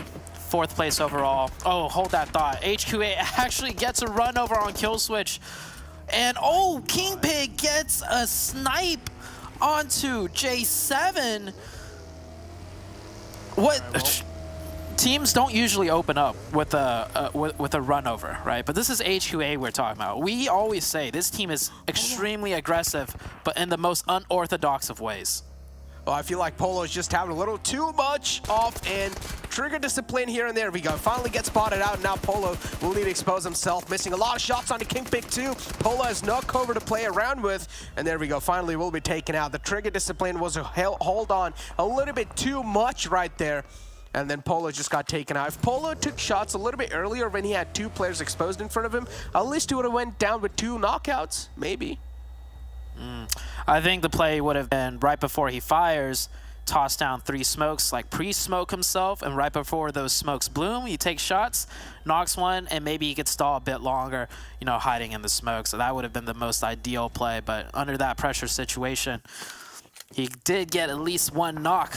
4th place overall. Oh, hold that thought. HQA actually gets a run over on kill switch. And, oh, King Pig gets a snipe onto J7. What? Teams don't usually open up with a run over, right? But this is HQA we're talking about. We always say this team is extremely aggressive, but in the most unorthodox of ways. Well, I feel like Polo is just having a little too much off and trigger discipline here and there. We go. Finally gets spotted out. Now Polo will need to expose himself. Missing a lot of shots onto King Pig too. Polo has no cover to play around with. And there we go. Finally will be taken out. The trigger discipline was a hold on a little bit too much right there. And then Polo just got taken out. If Polo took shots a little bit earlier when he had 2 players exposed in front of him, at least he would have went down with 2 knockouts. Maybe. I think the play would have been right before he fires, toss down 3 smokes, like pre-smoke himself, and right before those smokes bloom, he takes shots, knocks one, and maybe he could stall a bit longer, you know, hiding in the smoke. So that would have been the most ideal play, but under that pressure situation, he did get at least 1 knock.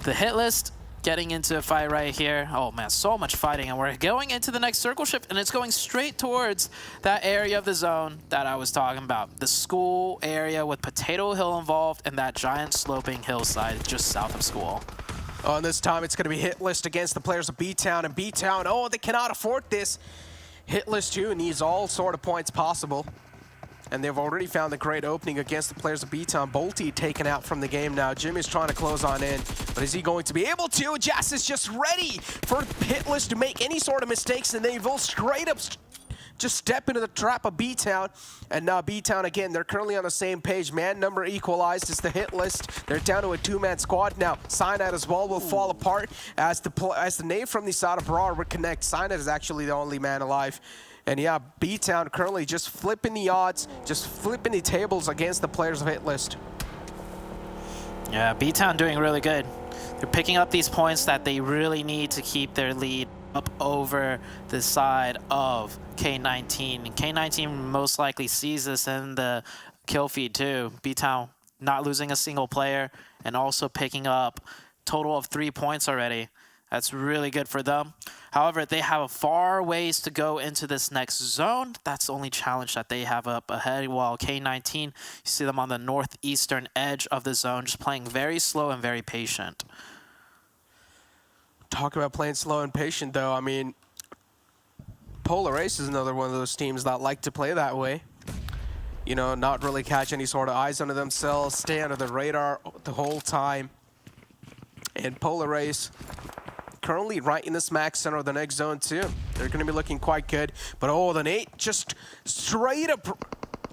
The Hitlist getting into a fight right here. Oh man, so much fighting, and we're going into the next circle shift, and it's going straight towards that area of the zone that I was talking about. The school area with Potato Hill involved and that giant sloping hillside just south of school. Oh, and this time it's going to be Hitlist against the players of BTOWN, and BTOWN, oh, they cannot afford this. Hitlist too needs all sort of points possible. And they've already found a great opening against the players of BTOWN. Bolty taken out from the game now. Jimmy's trying to close on in, but is he going to be able to? Jazz is just ready for Hitlist to make any sort of mistakes, and they will straight up just step into the trap of BTOWN. And now BTOWN again, they're currently on the same page. Man number equalized is the Hitlist. They're down to a 2-man squad now. Cyanide as well will fall apart as the nade from the side of Brar would connect. Cyanide is actually the only man alive. And yeah, BTOWN currently just flipping the odds, just flipping the tables against the players of Hitlist. Yeah, BTOWN doing really good. They're picking up these points that they really need to keep their lead up over the side of K19. And K19 most likely sees this in the kill feed too. BTOWN not losing a single player and also picking up total of 3 points already. That's really good for them. However, they have a far ways to go into this next zone. That's the only challenge that they have up ahead. While K19, you see them on the northeastern edge of the zone, just playing very slow and very patient. Talk about playing slow and patient, though. I mean, Polar Ace is another one of those teams that like to play that way. You know, not really catch any sort of eyes under themselves, stay under the radar the whole time. And Polar Ace currently right in the smack center of the next zone too. They're going to be looking quite good. But oh, the nade just straight up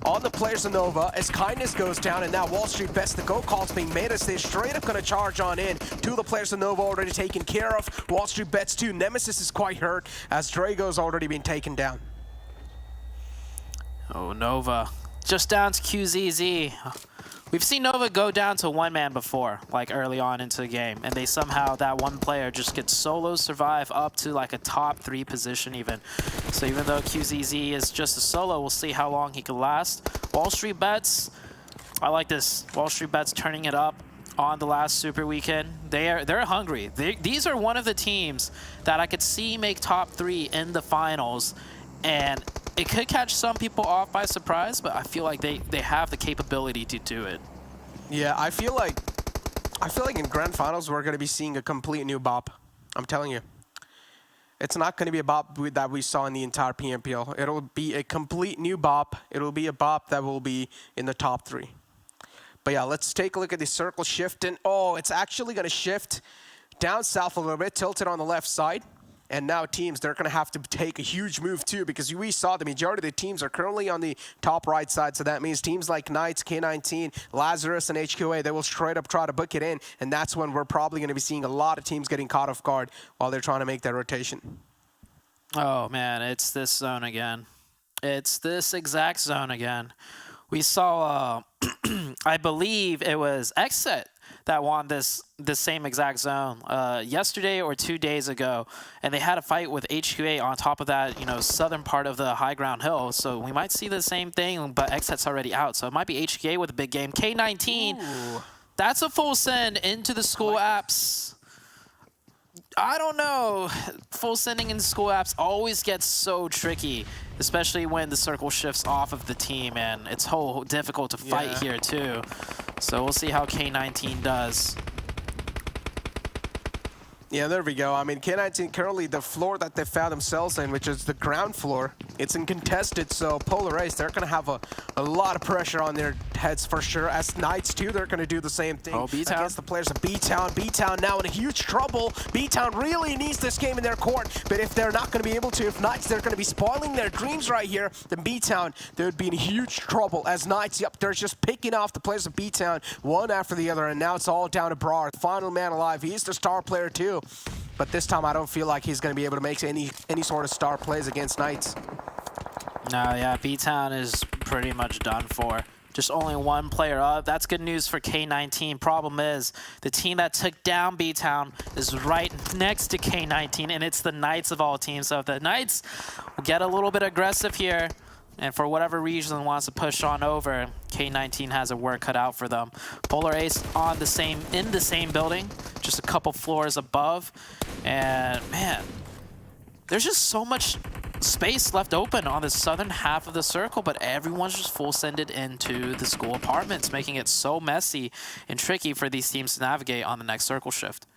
on the players of Nova as Kindness goes down, and now WallStreetBets, the go call's being made as they're straight up going to charge on in. 2 of the players of Nova already taken care of. WallStreetBets too. Nemesis is quite hurt as Drago's already been taken down. Oh, Nova. Just down to QZZ. We've seen Nova go down to 1-man before, like early on into the game, and they somehow, that one player just gets solo survive up to like a top 3 position even. So even though QZZ is just a solo, we'll see how long he can last. WallStreetBets, I like this. WallStreetBets turning it up on the last Super Weekend. They're hungry. These are one of the teams that I could see make top 3 in the finals, and it could catch some people off by surprise, but I feel like they have the capability to do it. Yeah, I feel like in grand finals we're going to be seeing a complete new BOP. I'm telling you. It's not going to be a BOP that we saw in the entire PMPL. It'll be a complete new BOP. It'll be a BOP that will be in the top 3. But yeah, let's take a look at the circle shift. And oh, it's actually going to shift down south a little bit, tilted on the left side. And now teams, they're going to have to take a huge move too, because we saw the majority of the teams are currently on the top right side. So that means teams like Knights, K19, Lazarus, and HQA, they will straight up try to book it in. And that's when we're probably going to be seeing a lot of teams getting caught off guard while they're trying to make that rotation. Oh man, it's this zone again. It's this exact zone again. We saw, I believe it was XSET that won this same exact zone yesterday or 2 days ago, and they had a fight with HQA on top of that, you know, southern part of the high ground hill. So we might see the same thing, but XSET's already out, so it might be HQA with a big game. K19, ooh, that's a full send into the school apps. I don't know. Full sending in school apps always gets so tricky, especially when the circle shifts off of the team, and it's so difficult to fight here too. So we'll see how K19 does. Yeah, there we go. I mean, K19 currently the floor that they found themselves in, which is the ground floor, it's uncontested, so Polar Ace, they're going to have a lot of pressure on their heads for sure. As Knights, too, they're going to do the same thing against the players of BTOWN. BTOWN now in a huge trouble. BTOWN really needs this game in their court, but if they're not going to be able to, if Knights, they're going to be spoiling their dreams right here, then BTOWN, they would be in huge trouble. As Knights, yep, they're just picking off the players of BTOWN one after the other, and now it's all down to Brar. Final man alive. He's the star player, too. But this time, I don't feel like he's going to be able to make any sort of star plays against Knights. No, yeah, BTOWN is pretty much done for. Just only one player up. That's good news for K19. Problem is, the team that took down BTOWN is right next to K19, and it's the Knights of all teams. So if the Knights will get a little bit aggressive here, and for whatever reason wants to push on over, K19 has a work cut out for them. Polar Ace in the same building, just a couple floors above. And man, there's just so much space left open on the southern half of the circle, but everyone's just full sended into the school apartments, making it so messy and tricky for these teams to navigate on the next circle shift.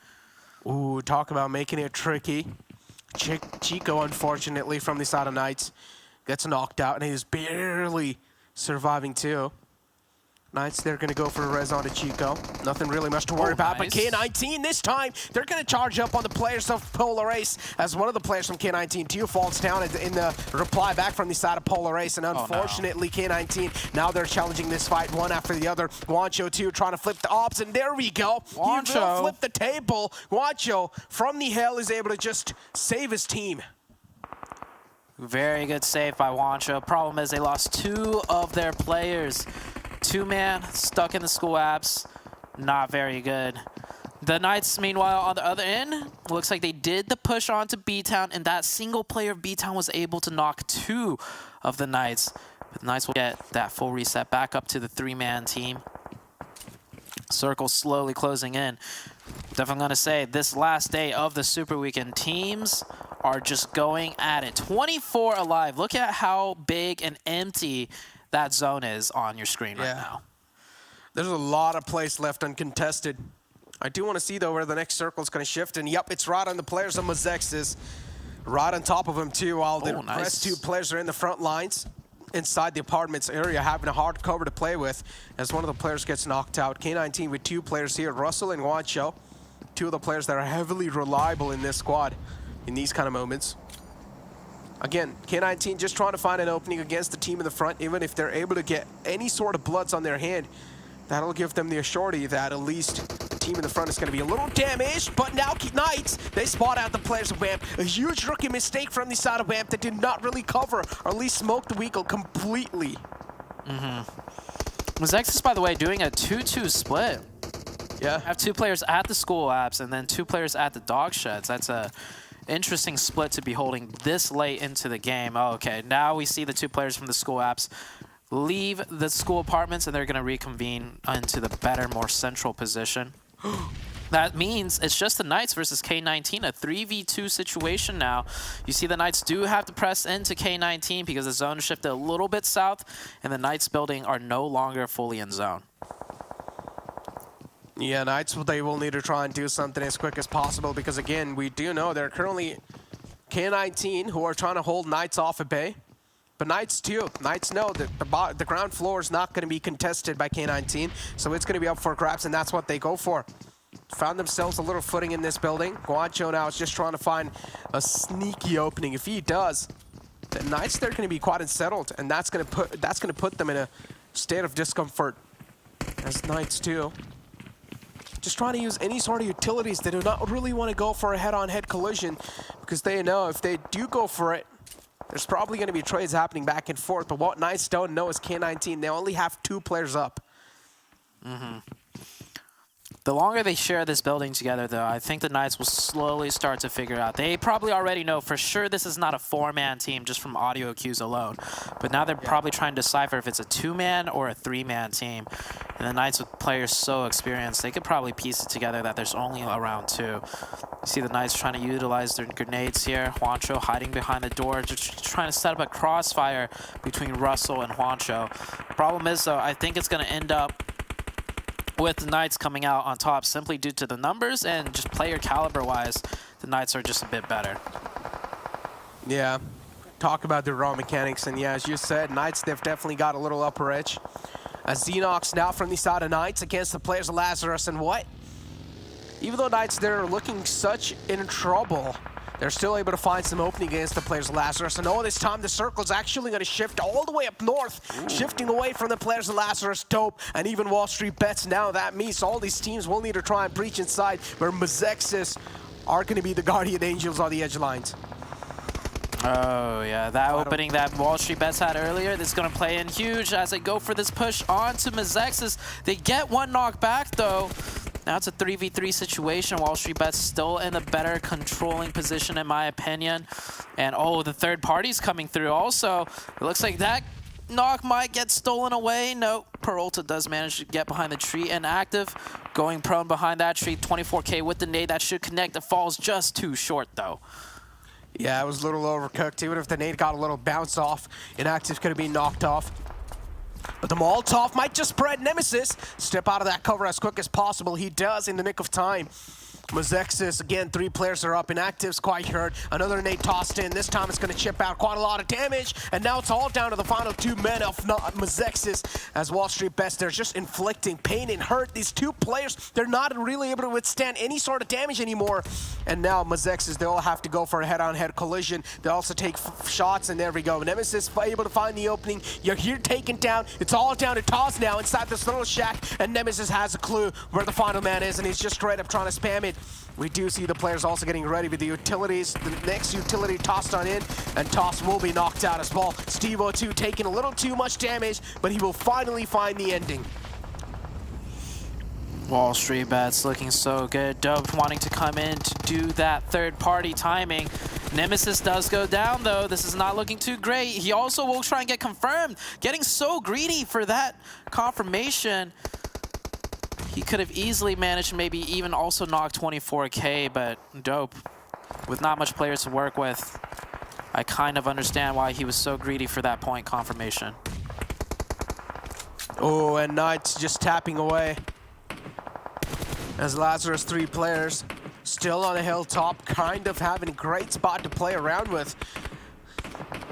Ooh, talk about making it tricky. Chico, unfortunately, from the side of Knights, gets knocked out, and he's barely surviving too. Knights, they're going to go for a res onto Chico. Nothing really much to worry about, nice. but K19 this time, they're going to charge up on the players of Polar Ace as one of the players from K19 too falls down in the reply back from the side of Polar Ace, and unfortunately K19, now they're challenging this fight one after the other. Guancho too trying to flip the ops, and there we go. He will flip the table. Guancho from the hell is able to just save his team. Very good save by Wancho. Problem is they lost 2 of their players. 2-man stuck in the school apps. Not very good. The Knights, meanwhile, on the other end, looks like they did the push on to BTOWN, and that single player of BTOWN was able to knock 2 of the Knights. But the Knights will get that full reset back up to the 3-man team. Circle slowly closing in. Definitely going to say this last day of the Super Weekend, teams are just going at it. 24 alive. Look at how big and empty that zone is on your screen right now. There's a lot of place left uncontested. I do want to see, though, where the next circle is going to shift. And, yep, it's right on the players of Mezexis. Right on top of him, too, while the rest 2 players are in the front lines inside the apartments area, having a hard cover to play with as one of the players gets knocked out. K19 with 2 players here, Russell and Guancho. 2 of the players that are heavily reliable in this squad in these kind of moments. Again, K19 just trying to find an opening against the team in the front. Even if they're able to get any sort of bloods on their hand, that'll give them the assurity that at least the team in the front is going to be a little damaged. But now Knights, they spot out the players of Vamp. A huge rookie mistake from the side of Vamp that did not really cover, or at least smoke the vehicle completely. Mezexis, by the way, doing a 2-2 split. Yeah. Have 2 players at the school apps and then 2 players at the dog sheds. That's a interesting split to be holding this late into the game. Oh, okay, now we see the 2 players from the school apps leave the school apartments, and they're going to reconvene into the better, more central position. That means it's just the Knights versus K19, a 3v2 situation now. You see the Knights do have to press into K19 because the zone shifted a little bit south, and the Knights building are no longer fully in zone. Yeah, Knights, they will need to try and do something as quick as possible because, again, we do know they're currently K19 who are trying to hold Knights off at bay. But Knights, too. Knights know that the ground floor is not going to be contested by K19, so it's going to be up for grabs, and that's what they go for. Found themselves a little footing in this building. Guancho now is just trying to find a sneaky opening. If he does, the Knights, they're going to be quite unsettled, and that's going to put them in a state of discomfort. As Knights, too. Just trying to use any sort of utilities. They do not really want to go for a head-on-head collision because they know if they do go for it, there's probably going to be trades happening back and forth. But what Knights don't know is K19, they only have 2 players up. The longer they share this building together, though, I think the Knights will slowly start to figure out. They probably already know for sure this is not a 4-man team just from audio cues alone. But now they're probably trying to decipher if it's a 2-man or a 3-man team. And the Knights with players so experienced, they could probably piece it together that there's only around 2. You see the Knights trying to utilize their grenades here. Juancho hiding behind the door, just trying to set up a crossfire between Russell and Juancho. Problem is, though, I think it's going to end up with the Knights coming out on top simply due to the numbers and just player caliber-wise, the Knights are just a bit better. Yeah, talk about the raw mechanics, and yeah, as you said, Knights, they've definitely got a little upper edge. As Xenox now from the side of Knights against the players of Lazarus, and what? Even though Knights, they're looking such in trouble, they're still able to find some opening against the players of Lazarus. And all this time, the circle's actually going to shift all the way up north, shifting away from the players of Lazarus, Dope, and even WallStreetBets. Now that means all these teams will need to try and breach inside, where Mezexis are going to be the guardian angels on the edge lines. Oh, yeah, that opening that WallStreetBets had earlier, this is going to play in huge as they go for this push onto Mezexis. They get one knock back, though. Now it's a 3v3 situation. WallStreetBets still in the better controlling position, in my opinion. And, oh, the third party's coming through also. It looks like that knock might get stolen away. No, Peralta does manage to get behind the tree and active. Going prone behind that tree, 24K with the nade. That should connect. The falls just too short, though. Yeah, it was a little overcooked. Even if the nade got a little bounced off, Inactive could have been knocked off. But the Molotov might just spread. Nemesis step out of that cover as quick as possible. He does in the nick of time. Mezexis, again, 3 players are up. Inactive's quite hurt. Another nade tossed in. This time it's going to chip out quite a lot of damage. And now it's all down to the final 2 men of Mezexis as WallStreetBets. They're just inflicting pain and hurt. These 2 players, they're not really able to withstand any sort of damage anymore. And now Mezexis, they all have to go for a head-on-head collision. They also take shots, and there we go. Nemesis able to find the opening. You're here taken down. It's all down to Toss now inside this little shack. And Nemesis has a clue where the final man is, and he's just straight up trying to spam it. We do see the players also getting ready with the utilities. The next utility tossed on in, and Toss will be knocked out as well. Steve-O2 taking a little too much damage, but he will finally find the ending. WallStreetBets looking so good. Dope wanting to come in to do that third-party timing. Nemesis does go down, though. This is not looking too great. He also will try and get confirmed. Getting so greedy for that confirmation. He could have easily managed to maybe even also knock 24K, but Dope, with not much players to work with, I kind of understand why he was so greedy for that point confirmation. Oh, and Knight's just tapping away. As Lazarus, 3 players still on the hilltop, kind of having a great spot to play around with.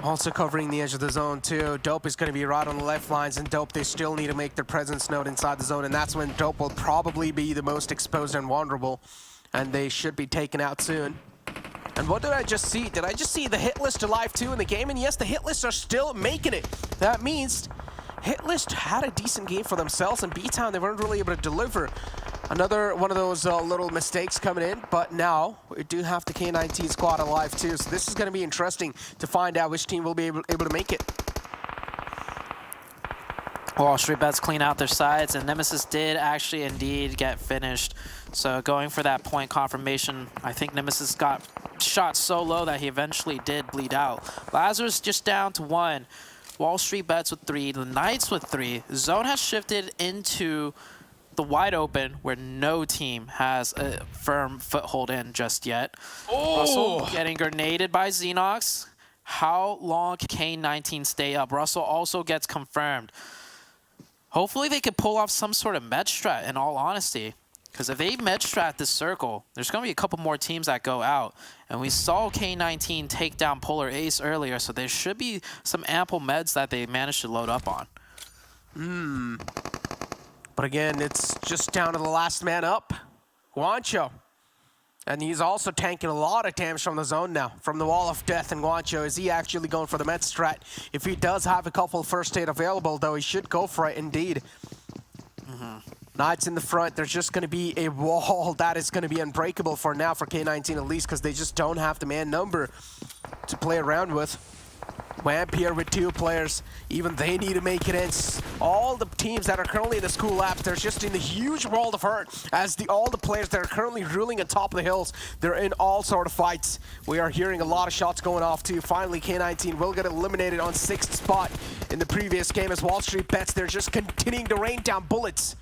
Also covering the edge of the zone too. Dope is going to be right on the left lines, and Dope, they still need to make their presence known inside the zone, and that's when Dope will probably be the most exposed and vulnerable, and they should be taken out soon. And what did I just see? Did I just see the Hitlist alive too in the game? And yes, the Hitlists are still making it. That means Hitlist had a decent game for themselves, and BTOWN, they weren't really able to deliver. Another one of those little mistakes coming in, but now we do have the K19 squad alive too, so this is going to be interesting to find out which team will be able to make it. WallStreetBets clean out their sides, and Nemesis did actually indeed get finished. So going for that point confirmation, I think Nemesis got shot so low that he eventually did bleed out. Lazarus just down to 1. WallStreetBets with 3, the Knights with 3. Zone has shifted into the wide open where no team has a firm foothold in just yet. Oh! Russell getting grenaded by Xenox. How long can K19 stay up? Russell also gets confirmed. Hopefully they could pull off some sort of med strat, in all honesty. Because if they med strat this circle, there's going to be a couple more teams that go out. And we saw K19 take down Polar Ace earlier, so there should be some ample meds that they managed to load up on. But again, it's just down to the last man up, Guancho. And he's also tanking a lot of damage from the zone now, from the Wall of Death. And Guancho, is he actually going for the med strat? If he does have a couple first aid available, though, he should go for it indeed. Knights in the front, there's just going to be a wall that is going to be unbreakable for now for K19 at least, because they just don't have the man number to play around with. Vamp here with 2 players, even they need to make it in. All the teams that are currently in the school labs, they're just in the huge world of hurt, as all the players that are currently ruling on top of the hills, they're in all sort of fights. We are hearing a lot of shots going off too. Finally, K19 will get eliminated on 6th spot in the previous game as WallStreetBets, they're just continuing to rain down bullets.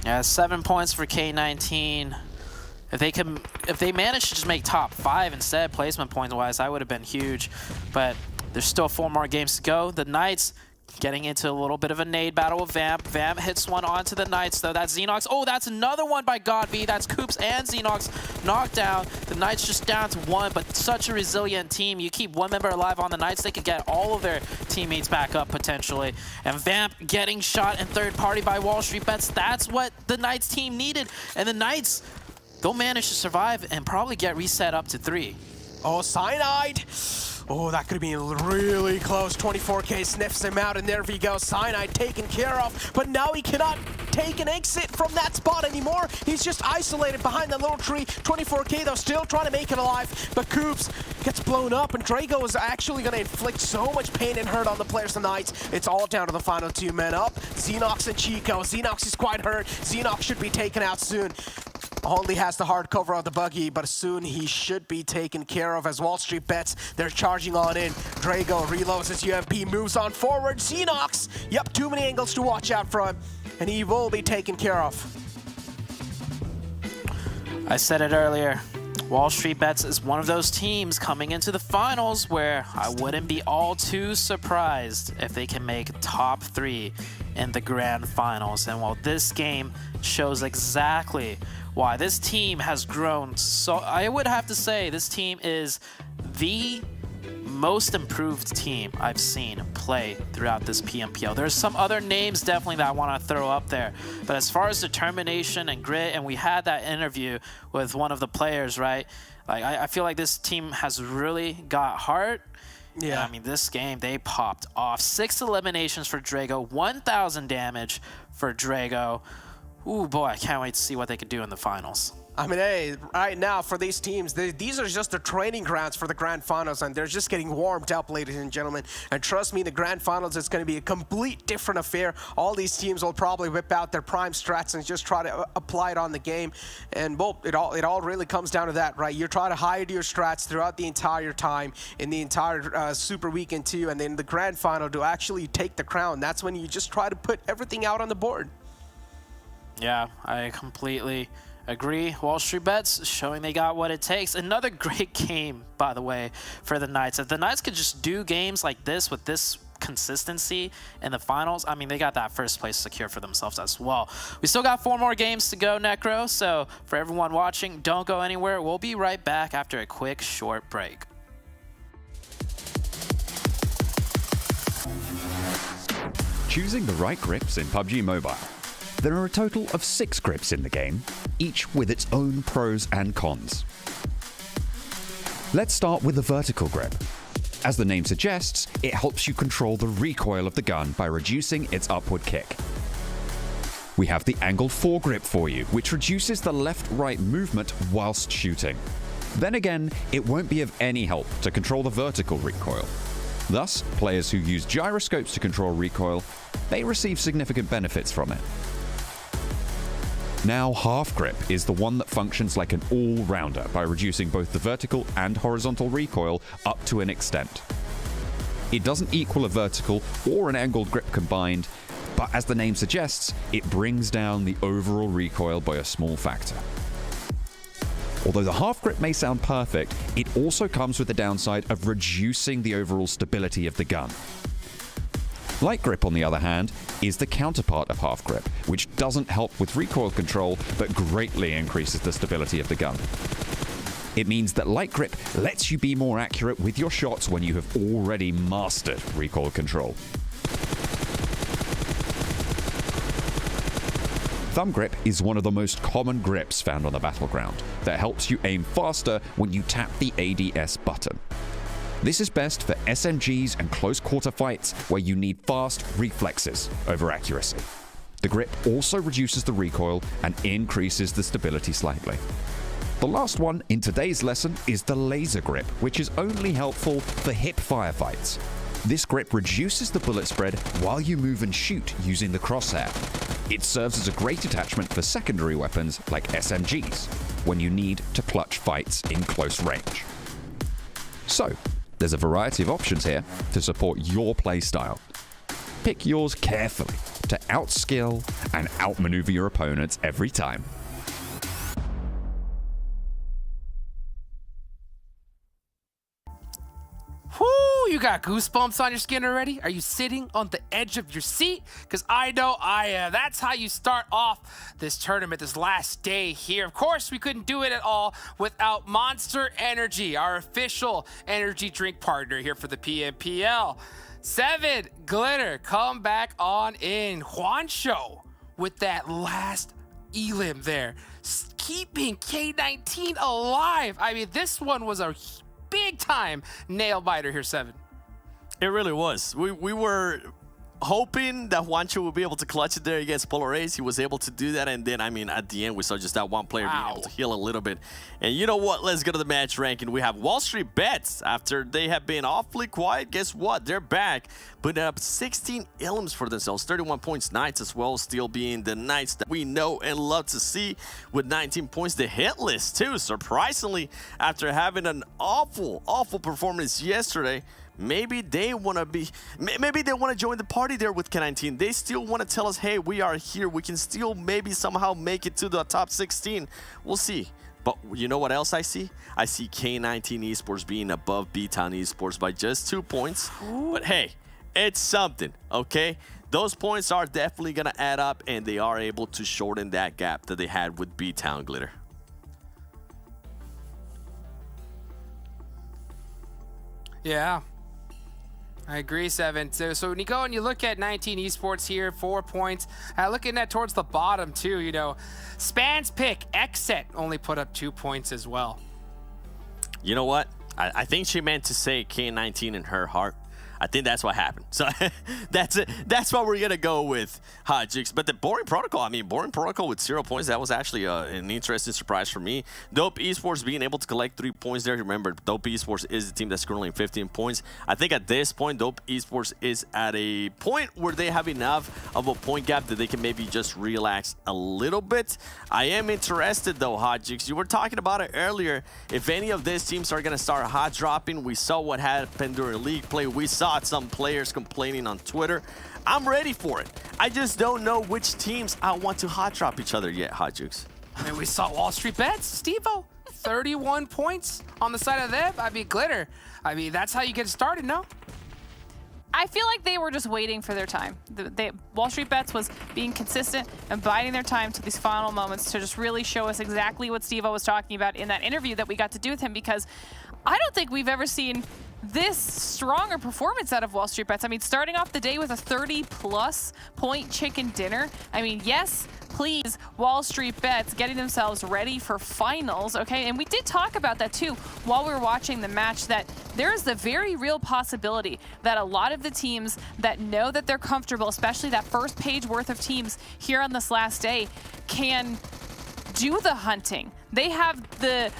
Yeah, 7 points for K19. If they manage to just make top 5 instead, placement points wise, that would have been huge. But there's still 4 more games to go. The Knights getting into a little bit of a nade battle with Vamp. Vamp hits one onto the Knights though. That's Xenox. Oh, that's another one by GodV. That's Coops and Xenox knocked down. The Knights just down to 1, but such a resilient team. You keep 1 member alive on the Knights, they could get all of their teammates back up potentially. And Vamp getting shot in third party by WallStreetBets. That's what the Knights team needed. And the Knights, they'll manage to survive and probably get reset up to 3. Oh, Cyanide! Oh, that could have been really close. 24K sniffs him out, and there we go. Cyanide taken care of, but now he cannot take an exit from that spot anymore. He's just isolated behind that little tree. 24K though, still trying to make it alive, but Coops gets blown up, and Drago is actually going to inflict so much pain and hurt on the players tonight. It's all down to the final 2 men up. Xenox and Chico. Xenox is quite hurt. Xenox should be taken out soon. Only has the hard cover on the buggy, but soon he should be taken care of as WallStreetBets, they're charging on in. Drago reloads his UMP, moves on forward. Xenox, yep, too many angles to watch out for him, and he will be taken care of. I said it earlier. WallStreetBets is one of those teams coming into the finals where I wouldn't be all too surprised if they can make top 3 in the grand finals. And while this game shows exactly why this team has grown, so I would have to say this team is the most improved team I've seen play throughout this PMPL. There's some other names definitely that I want to throw up there, but as far as determination and grit, and we had that interview with one of the players, right? Like I feel like this team has really got heart. Yeah, I mean, this game, they popped off. 6 eliminations for Drago, 1,000 damage for Drago. Ooh, boy, I can't wait to see what they could do in the finals. I mean, hey, right now for these teams, these are just the training grounds for the grand finals, and they're just getting warmed up, ladies and gentlemen. And trust me, the grand finals is going to be a complete different affair. All these teams will probably whip out their prime strats and just try to apply it on the game. And well, it all really comes down to that, right? You're trying to hide your strats throughout the entire time in the entire Super Weekend 2, and then the grand final to actually take the crown. That's when you just try to put everything out on the board. Yeah, I completely agree. WallStreetBets showing they got what it takes. Another great game, by the way, for the Knights. If the Knights could just do games like this with this consistency in the finals, I mean, they got that first place secure for themselves as well. We still got 4 more games to go, Necro, so for everyone watching, don't go anywhere. We'll be right back after a quick short break. Choosing the right grips in PUBG Mobile. There are a total of 6 grips in the game, each with its own pros and cons. Let's start with the vertical grip. As the name suggests, it helps you control the recoil of the gun by reducing its upward kick. We have the angled foregrip for you, which reduces the left-right movement whilst shooting. Then again, it won't be of any help to control the vertical recoil. Thus, players who use gyroscopes to control recoil, they receive significant benefits from it. Now, half grip is the one that functions like an all-rounder by reducing both the vertical and horizontal recoil up to an extent. It doesn't equal a vertical or an angled grip combined, but as the name suggests, it brings down the overall recoil by a small factor. Although the half grip may sound perfect, it also comes with the downside of reducing the overall stability of the gun. Light grip, on the other hand, is the counterpart of half grip, which doesn't help with recoil control, but greatly increases the stability of the gun. It means that light grip lets you be more accurate with your shots when you have already mastered recoil control. Thumb grip is one of the most common grips found on the battleground that helps you aim faster when you tap the ADS button. This is best for SMGs and close quarter fights where you need fast reflexes over accuracy. The grip also reduces the recoil and increases the stability slightly. The last one in today's lesson is the laser grip, which is only helpful for hip firefights. This grip reduces the bullet spread while you move and shoot using the crosshair. It serves as a great attachment for secondary weapons like SMGs, when you need to clutch fights in close range. So, there's a variety of options here to support your playstyle. Pick yours carefully to outskill and outmaneuver your opponents every time. Whoo, you got goosebumps on your skin already? Are you sitting on the edge of your seat? Because I know I am. That's how you start off this tournament, this last day here. Of course, we couldn't do it at all without Monster Energy, our official energy drink partner here for the PMPL. 7, Glitter, come back on in. Juancho with that last elim there, keeping K19 alive. I mean, this one was a big time nail biter here, 7. It really was. We were hoping that Juancho will be able to clutch it there against Polar Ace. He was able to do that, and then, I mean, at the end, we saw just that one player being able to heal a little bit. And you know what? Let's go to the match ranking. We have WallStreetBets. After they have been awfully quiet, guess what? They're back, putting up 16 elims for themselves, 31 points. Knights as well, still being the Knights that we know and love to see with 19 points. The Hitlist, too, surprisingly, after having an awful performance yesterday. Maybe they want to join the party there with K19. They still want to tell us, hey, we are here. We can still maybe somehow make it to the top 16. We'll see. But you know what else I see? I see K19 Esports being above BTOWN Esports by just 2 points. Ooh. But hey, it's something, okay? Those points are definitely going to add up, and they are able to shorten that gap that they had with BTOWN, Glitter. Yeah. I agree, Seven. So when you go and you look at 19 Esports here, 4 points. Looking at towards the bottom too, you know, Span's pick, XSET, only put up 2 points as well. You know what? I think she meant to say K19 in her heart. I think that's what happened. So that's it. That's what we're going to go with, Jukes. But the Boring Protocol, I mean, Boring Protocol with 0 points, that was actually an interesting surprise for me. Dope Esports being able to collect 3 points there. Remember, Dope Esports is the team that's currently in 15 points. I think at this point, Dope Esports is at a point where they have enough of a point gap that they can maybe just relax a little bit. I am interested, though, Jukes. You were talking about it earlier. If any of these teams are going to start hot dropping, we saw what happened during league play. We saw some players complaining on Twitter. I'm ready for it. I just don't know which teams I want to hot drop each other yet, Hot Jukes. And we saw WallStreetBets, Steve-O, 31 points on the side of them. I mean, Glitter. I mean, that's how you get started, no? I feel like they were just waiting for their time. WallStreetBets was being consistent and biding their time to these final moments to just really show us exactly what Steve-O was talking about in that interview that we got to do with him, because I don't think we've ever seen this stronger performance out of WallStreetBets. I mean, starting off the day with a 30+ point chicken dinner. I mean, yes, please, WallStreetBets getting themselves ready for finals, okay? And we did talk about that too while we were watching the match, that there is the very real possibility that a lot of the teams that know that they're comfortable, especially that first page worth of teams here on this last day, can do the hunting. They have the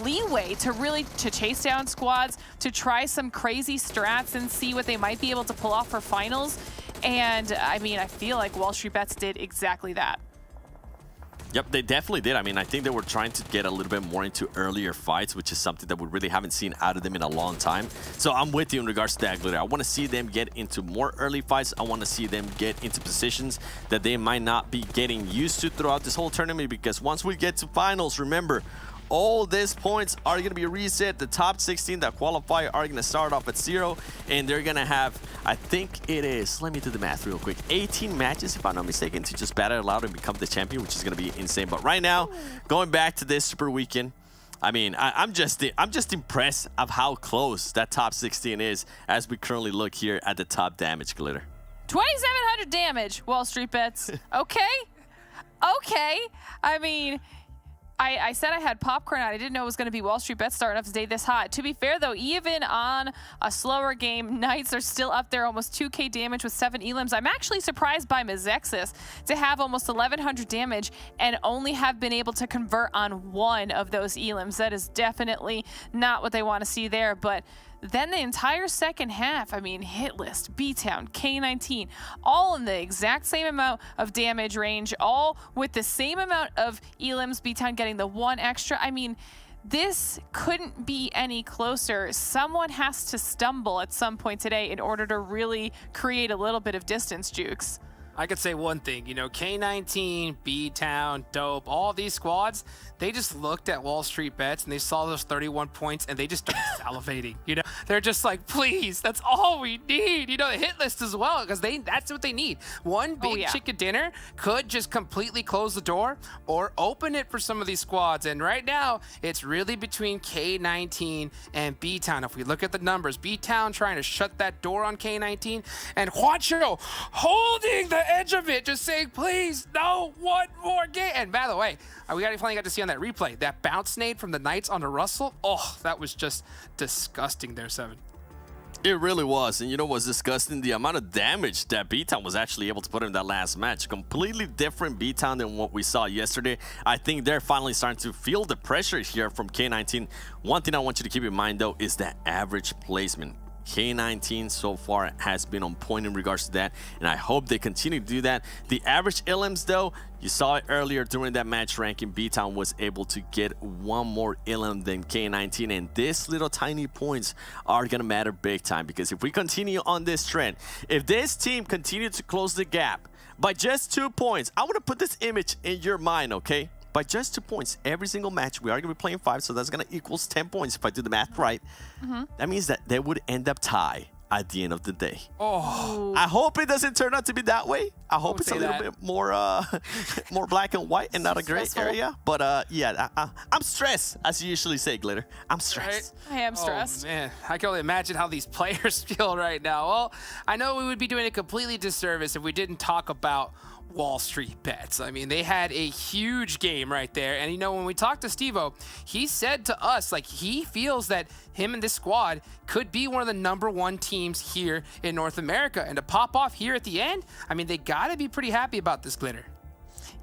leeway to really chase down squads, to try some crazy strats and see what they might be able to pull off for finals. And I mean, I feel like WallStreetBets did exactly that. Yep, they definitely did. I mean, I think they were trying to get a little bit more into earlier fights, which is something that we really haven't seen out of them in a long time. So I'm with you in regards to that, Glitter. I want to see them get into more early fights. I want to see them get into positions that they might not be getting used to throughout this whole tournament, because once we get to finals, remember, all these points are going to be reset. The top 16 that qualify are going to start off at 0, and they're going to have, I think it is, let me do the math real quick, 18 matches, if I'm not mistaken, to just battle it out and become the champion, which is going to be insane. But right now, going back to this Super Weekend, I mean, I'm just impressed of how close that top 16 is as we currently look here at the top damage, Glitter. 2,700 damage, WallStreetBets. Okay. Okay. I mean, I said I had popcorn out. I didn't know it was going to be WallStreetBets starting off the day this hot. To be fair, though, even on a slower game, Knights are still up there, almost 2k damage with 7 elims. I'm actually surprised by Mezexis to have almost 1,100 damage and only have been able to convert on 1 of those elims. That is definitely not what they want to see there, but then the entire second half, I mean, Hitlist, BTOWN, K19, all in the exact same amount of damage range, all with the same amount of elims, BTOWN getting the 1 extra. I mean, this couldn't be any closer. Someone has to stumble at some point today in order to really create a little bit of distance, Jukes. I could say one thing, you know, K19, BTOWN, Dope, all these squads, they just looked at WallStreetBets and they saw those 31 points and they just started salivating, you know? They're just like, please, that's all we need. You know, the hit list as well, because that's what they need. One big chicken dinner could just completely close the door or open it for some of these squads. And right now, it's really between K19 and BTOWN. If we look at the numbers, BTOWN trying to shut that door on K19 and Juancho holding the edge of it, just saying, please, no, one more game. And by the way, we finally got to see on that replay, that bounce nade from the Knights onto Russell. Oh, that was just disgusting there, Seven. It really was, and you know what's disgusting? The amount of damage that BTOWN was actually able to put in that last match. Completely different BTOWN than what we saw yesterday. I think they're finally starting to feel the pressure here from K19. One thing I want you to keep in mind, though, is that average placement. K19 so far has been on point in regards to that, and I hope they continue to do that. The average elims, though, you saw it earlier during that match ranking. BTOWN was able to get one more elim than K19, and these little tiny points are gonna matter big time, because if we continue on this trend, if this team continues to close the gap by just 2 points, I want to put this image in your mind, okay? By just 2 points every single match, we are going to be playing 5, so that's going to equals 10 points if I do the math right. That means that they would end up tie at the end of the day. Oh, I hope it doesn't turn out to be that way. I hope it's a little bit more more black and white and not a gray area. But yeah, I'm stressed, as you usually say, Glitter. I'm stressed. I am stressed. Oh, man, I can only imagine how these players feel right now. Well, I know we would be doing a completely disservice if we didn't talk about WallStreetBets. I mean, they had a huge game right there. And, you know, when we talked to Steve-O, he said to us, like, he feels that him and this squad could be one of the #1 teams here in North America. And to pop off here at the end, I mean, they got to be pretty happy about this, Glitter.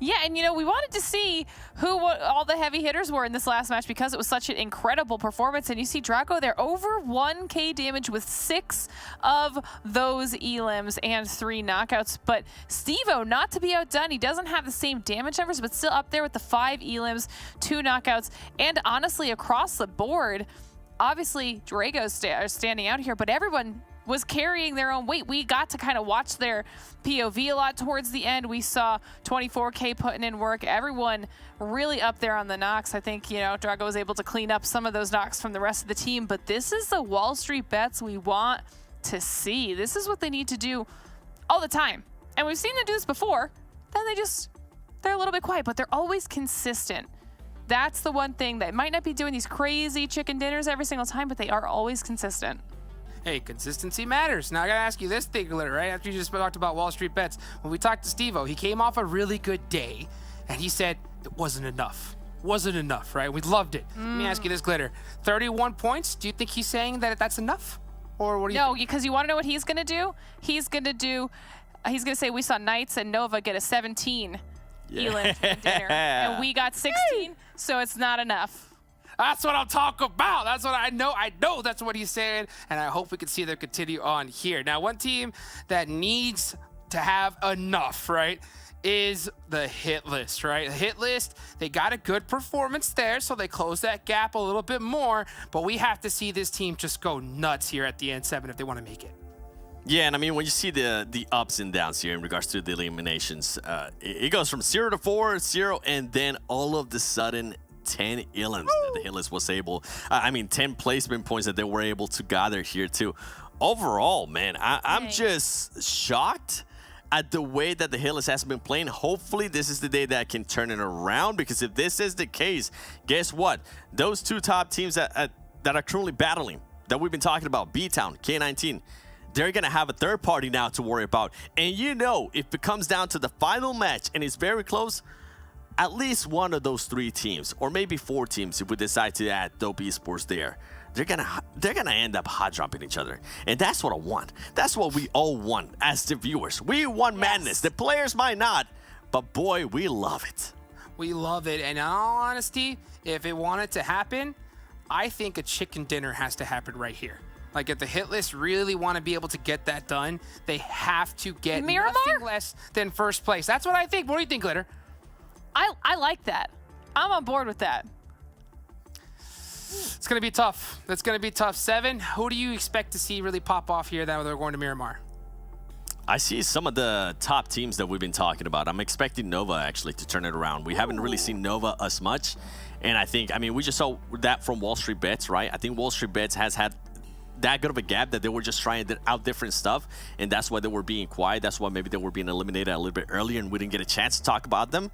Yeah, and you know, we wanted to see what all the heavy hitters were in this last match because it was such an incredible performance. And you see Draco there, over 1k damage with 6 of those elims and 3 knockouts. But Steve-O, not to be outdone, he doesn't have the same damage numbers, but still up there with the 5 elims, 2 knockouts, and honestly, across the board, obviously Drago's standing out here, but everyone was carrying their own weight. We got to kind of watch their POV a lot towards the end. We saw 24K putting in work. Everyone really up there on the knocks. I think, you know, Drago was able to clean up some of those knocks from the rest of the team, but this is the WallStreetBets we want to see. This is what they need to do all the time. And we've seen them do this before. Then they're a little bit quiet, but they're always consistent. That's the one thing that might not be doing these crazy chicken dinners every single time, but they are always consistent. Hey, consistency matters. Now, I got to ask you this thing, Glitter, right? After you just talked about WallStreetBets, when we talked to Steve-O, he came off a really good day, and he said it wasn't enough. Wasn't enough, right? We loved it. Let me ask you this, Glitter. 31 points, do you think he's saying that that's enough? Or what do you think? No, because you want to know what he's going to do? He's going to say we saw Knights and Nova get a 17 elim dinner, and we got 16, so it's not enough. That's what I'm talking about. That's what I know. I know that's what he's saying, and I hope we can see them continue on here. Now, one team that needs to have enough, right, is the Hitlist, right? The Hitlist, they got a good performance there, so they closed that gap a little bit more, but we have to see this team just go nuts here at the N7 if they want to make it. Yeah, and I mean, when you see the ups and downs here in regards to the eliminations, it goes from 0 to 4, 0, and then all of the sudden 10 elims that the Hitlist was able, 10 placement points that they were able to gather here too. Overall, man, I'm just shocked at the way that the Hitlist has been playing. Hopefully this is the day that can turn it around, because if this is the case, guess what? Those 2 top teams that are currently battling, that we've been talking about, BTOWN, K19, they're going to have a third party now to worry about. And you know, if it comes down to the final match and it's very close, at least one of those 3 teams, or maybe 4 teams, if we decide to add Dope Esports there, they're gonna end up hot dropping each other. And that's what I want. That's what we all want as the viewers. We want madness. The players might not, but boy, we love it. We love it. And in all honesty, if it wanted to happen, I think a chicken dinner has to happen right here. Like, if the Hitlist really want to be able to get that done, they have to get Miramar? nothing less than first place. That's what I think. What do you think, Glitter? I like that. I'm on board with that. It's going to be tough. That's going to be tough. 7, who do you expect to see really pop off here that they're going to Miramar? I see some of the top teams that we've been talking about. I'm expecting Nova actually to turn it around. We haven't really seen Nova as much. And I think, we just saw that from WallStreetBets, right? I think WallStreetBets has had that good of a gap that they were just trying out different stuff, and that's why they were being quiet. That's why maybe they were being eliminated a little bit earlier and we didn't get a chance to talk about them.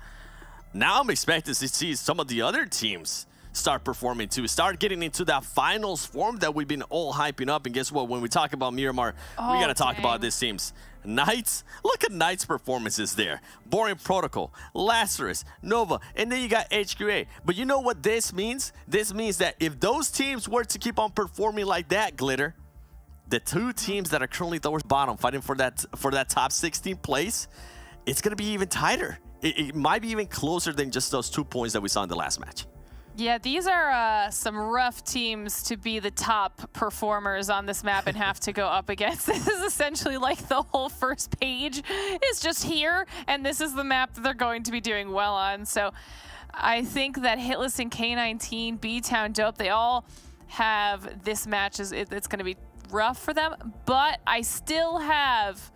Now I'm expecting to see some of the other teams start performing too, start getting into that finals form that we've been all hyping up. And guess what? When we talk about Miramar, we got to talk about these teams. Knights, look at Knights' performances there. Boring Protocol, Lazarus, Nova, and then you got HQA. But you know what this means? This means that if those teams were to keep on performing like that, Glitter, the two teams that are currently towards bottom fighting for that top 16 place, it's going to be even tighter. It might be even closer than just those 2 points that we saw in the last match. Yeah, these are some rough teams to be the top performers on this map and have to go up against. This is essentially like the whole first page is just here, and this is the map that they're going to be doing well on. So I think that Hitlist and K19, BTOWN, Dope, they all have this match. It's going to be rough for them, but I still have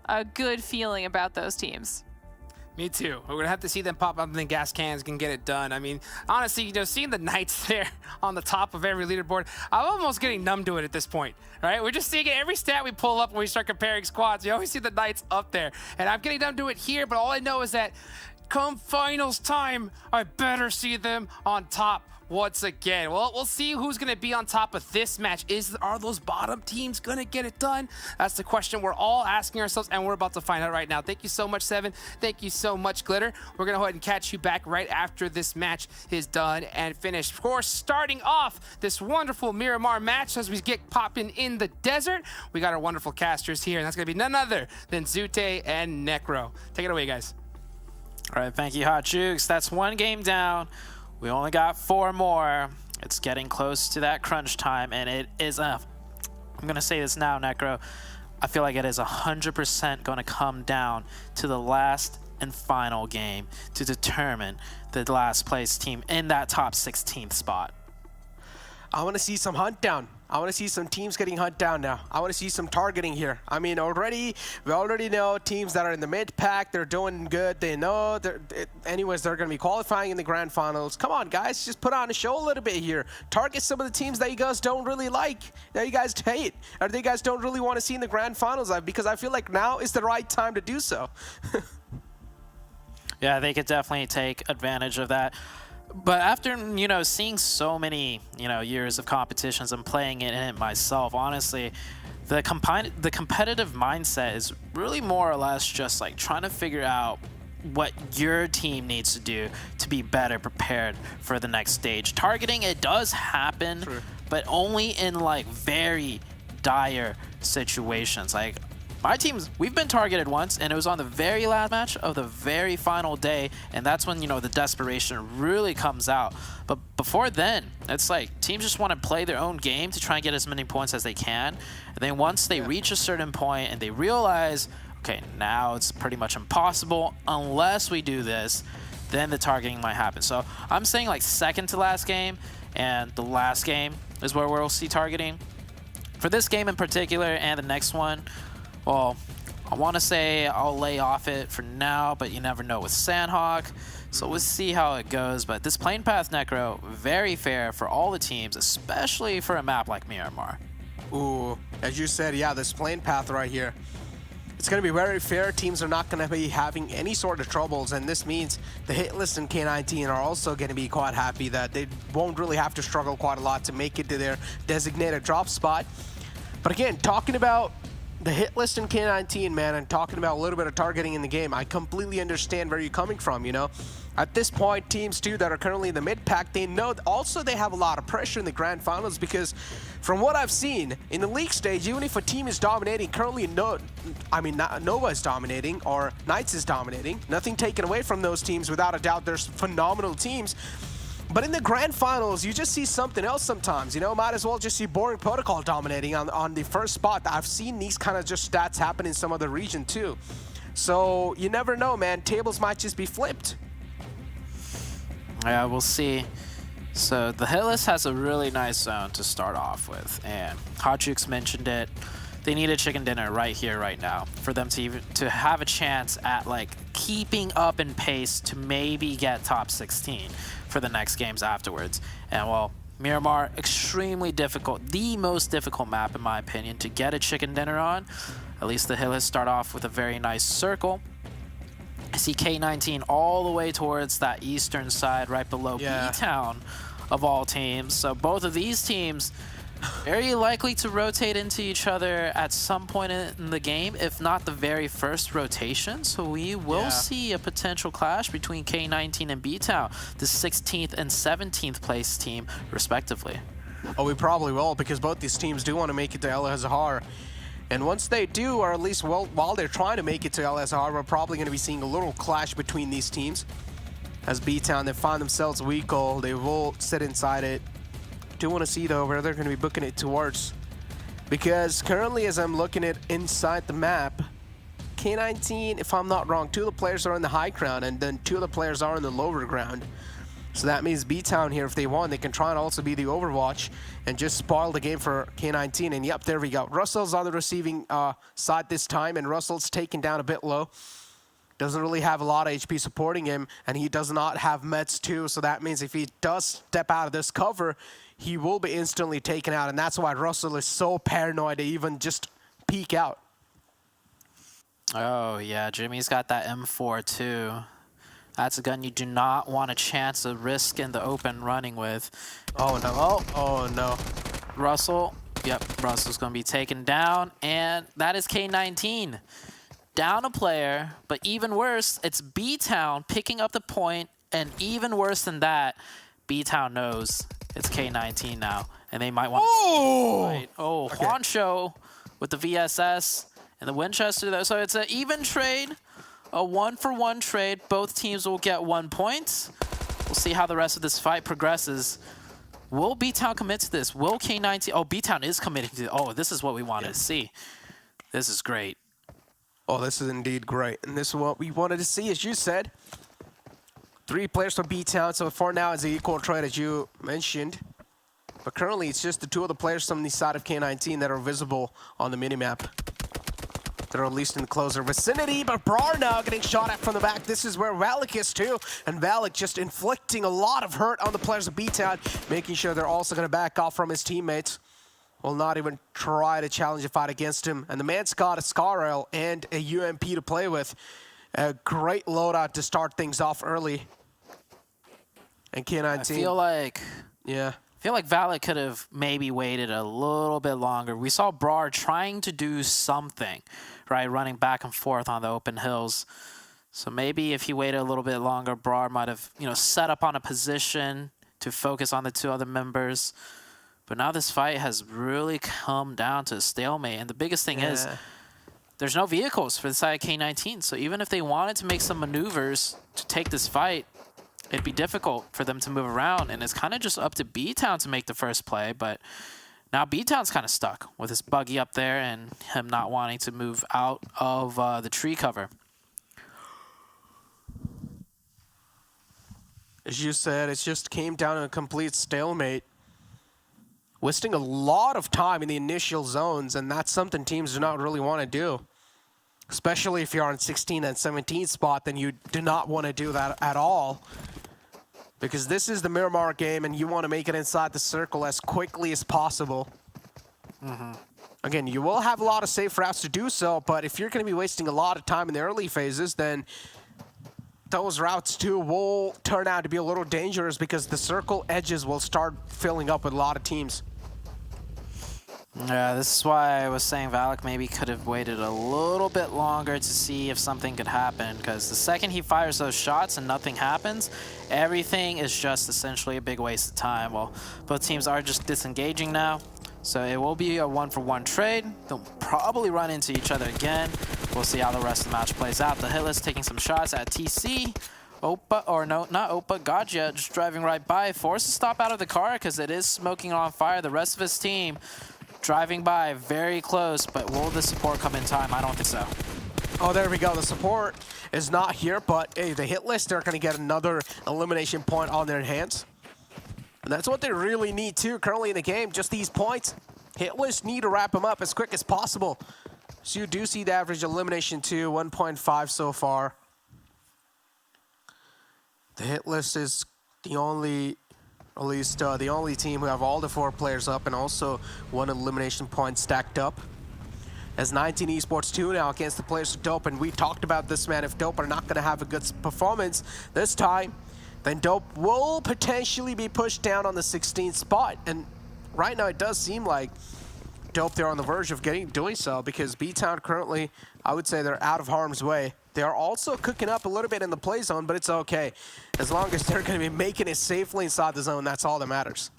a good feeling about those teams. Me too. We're gonna have to see them pop up and then gas cans can get it done. I mean, honestly, you know, seeing the Knights there on the top of every leaderboard, I'm almost getting numb to it at this point, right? We're just seeing it every stat we pull up when we start comparing squads. You always see the Knights up there, and I'm getting numb to it here, but all I know is that come finals time, I better see them on top once again. Well, we'll see who's going to be on top of this match. Are those bottom teams going to get it done? That's the question we're all asking ourselves, and we're about to find out right now. Thank you so much, Seven. Thank you so much, Glitter. We're going to go ahead and catch you back right after this match is done and finished. Of course, starting off this wonderful Miramar match as we get popping in the desert, we got our wonderful casters here, and that's going to be none other than Zute and Necro. Take it away, guys. All right, thank you, Hot Jukes. That's one game down. We only got 4 more. It's getting close to that crunch time, and it is I'm going to say this now, Necro. I feel like it is 100% going to come down to the last and final game to determine the last place team in that top 16th spot. I want to see some hunt down. I want to see some teams getting hunt down now. I want to see some targeting here. I mean, we already know teams that are in the mid pack, they're doing good. They know anyways, they're going to be qualifying in the grand finals. Come on, guys, just put on a show a little bit here. Target some of the teams that you guys don't really like, that you guys hate, or that you guys don't really want to see in the grand finals, because I feel like now is the right time to do so. Yeah, they could definitely take advantage of that. But after, you know, seeing so many, you know, years of competitions and playing in it myself, honestly, the competitive mindset is really more or less just like trying to figure out what your team needs to do to be better prepared for the next stage. Targeting, it does happen, True. but only in like very dire situations. Like, my teams, we've been targeted once, and it was on the very last match of the very final day, and that's when, you know, the desperation really comes out. But before then, it's like teams just want to play their own game to try and get as many points as they can. And then once they reach a certain point and they realize, okay, now it's pretty much impossible unless we do this, then the targeting might happen. So I'm saying like second to last game and the last game is where we'll see targeting. For this game in particular and the next one, well, I want to say I'll lay off it for now, but you never know with Sanhok. So we'll see how it goes. But this plane path Necro, very fair for all the teams, especially for a map like Miramar. Ooh, as you said, yeah, this plane path right here. It's going to be very fair. Teams are not going to be having any sort of troubles, and this means the Hitlist and K19 are also going to be quite happy that they won't really have to struggle quite a lot to make it to their designated drop spot. But again, talking about the Hitlist and K19, man, and talking about a little bit of targeting in the game, I completely understand where you're coming from, you know. At this point, teams too that are currently in the mid-pack, they know also they have a lot of pressure in the grand finals, because from what I've seen in the league stage, even if a team is dominating, currently Nova is dominating or Knights is dominating, nothing taken away from those teams, without a doubt there's phenomenal teams. But in the grand finals, you just see something else sometimes, you know. Might as well just see Boring Protocol dominating on the first spot. I've seen these kind of just stats happen in some other region too. So you never know, man. Tables might just be flipped. Yeah, we'll see. So the Hitlist has a really nice zone to start off with, and Hot Jukes mentioned it. They need a chicken dinner right here, right now, for them to have a chance at like keeping up in pace to maybe get top 16 for the next games afterwards. And well, Miramar, extremely difficult, the most difficult map in my opinion to get a chicken dinner on. At least the Hitlist start off with a very nice circle. I see K19 all the way towards that eastern side, right below BTOWN of all teams. So both of these teams very likely to rotate into each other at some point in the game, if not the very first rotation. So we will see a potential clash between K19 and BTOWN, the 16th and 17th place team, respectively. Oh, we probably will, because both these teams do want to make it to El Azhar. And once they do, or at least while they're trying to make it to El Azhar, we're probably going to be seeing a little clash between these teams. As BTOWN, they find themselves weak goal, they will sit inside it. Do want to see, though, where they're going to be booking it towards. Because currently, as I'm looking at inside the map, K19, if I'm not wrong, 2 of the players are in the high ground, and then 2 of the players are in the lower ground. So that means BTOWN here, if they want, they can try and also be the Overwatch and just spoil the game for K19. And yep, there we go. Russell's on the receiving side this time, and Russell's taken down a bit low. Doesn't really have a lot of HP supporting him, and he does not have meds too. So that means if he does step out of this cover, he will be instantly taken out. And that's why Russell is so paranoid to even just peek out. Oh, yeah, Jimmy's got that M4 too. That's a gun you do not want a chance of risk in the open running with. Oh, no. Oh, no. Russell. Yep, Russell's going to be taken down. And that is K19. Down a player, but even worse, it's BTOWN picking up the point. And even worse than that, BTOWN knows it's K19 now. And they might want to... Oh, okay. Juancho with the VSS and the Winchester, though. So it's an even trade. A 1-for-1 trade. Both teams will get 1 point. We'll see how the rest of this fight progresses. Will BTOWN commit to this? Will K19... Oh, BTOWN is committing to... Oh, this is what we wanted to see. This is great. Oh, this is indeed great. And this is what we wanted to see, as you said. 3 players for BTOWN, so for now it's an equal trade, as you mentioned. But currently, it's just the 2 of the players from the side of K19 that are visible on the minimap. They're at least in the closer vicinity, but Brar now getting shot at from the back. This is where Valak is too, and Valak just inflicting a lot of hurt on the players of BTOWN, making sure they're also going to back off from his teammates. Will not even try to challenge a fight against him. And the man's got a Scarrail and a UMP to play with. A great loadout to start things off early. And K19. I feel like... Yeah. I feel like Valak could have maybe waited a little bit longer. We saw Brar trying to do something, right? Running back and forth on the open hills. So maybe if he waited a little bit longer, Brar might have, set up on a position to focus on the 2 other members. But now this fight has really come down to a stalemate. And the biggest thing is there's no vehicles for the side of K19. So even if they wanted to make some maneuvers to take this fight, it'd be difficult for them to move around, and it's kind of just up to BTOWN to make the first play, but now BTOWN's kind of stuck with his buggy up there and him not wanting to move out of the tree cover. As you said, it just came down to a complete stalemate. Wasting a lot of time in the initial zones, and that's something teams do not really want to do. Especially if you're on 16 and 17 spot, then you do not want to do that at all. Because this is the Miramar game, and you want to make it inside the circle as quickly as possible. Again, you will have a lot of safe routes to do so, but if you're going to be wasting a lot of time in the early phases, then those routes too will turn out to be a little dangerous because the circle edges will start filling up with a lot of teams. Yeah, this is why I was saying Valak maybe could have waited a little bit longer to see if something could happen, because the second he fires those shots and nothing happens, everything is just essentially a big waste of time. Well, both teams are just disengaging now, so it will be a 1-for-1 trade. They'll probably run into each other again. We'll see how the rest of the match plays out. The Hitlist taking some shots at TC. Opa, or no, not Opa, Gotcha just driving right by. Forced to stop out of the car because it is smoking on fire. The rest of his team driving by very close, but will the support come in time? I don't think so. Oh, there we go. The support is not here, but hey, the Hitlist, they're going to get another elimination point on their hands. And that's what they really need too currently in the game, just these points. Hitlist need to wrap them up as quick as possible. So you do see the average elimination too, 1.5 so far. The Hitlist is the only, at least the only team who have all the 4 players up and also 1 elimination point stacked up. As 19 Esports 2 now against the players of Dope, and we talked about this, man. If Dope are not going to have a good performance this time, then Dope will potentially be pushed down on the 16th spot. And right now it does seem like Dope, they're on the verge of doing so, because BTOWN currently, I would say they're out of harm's way. They are also cooking up a little bit in the play zone, but it's okay. As long as they're going to be making it safely inside the zone, that's all that matters.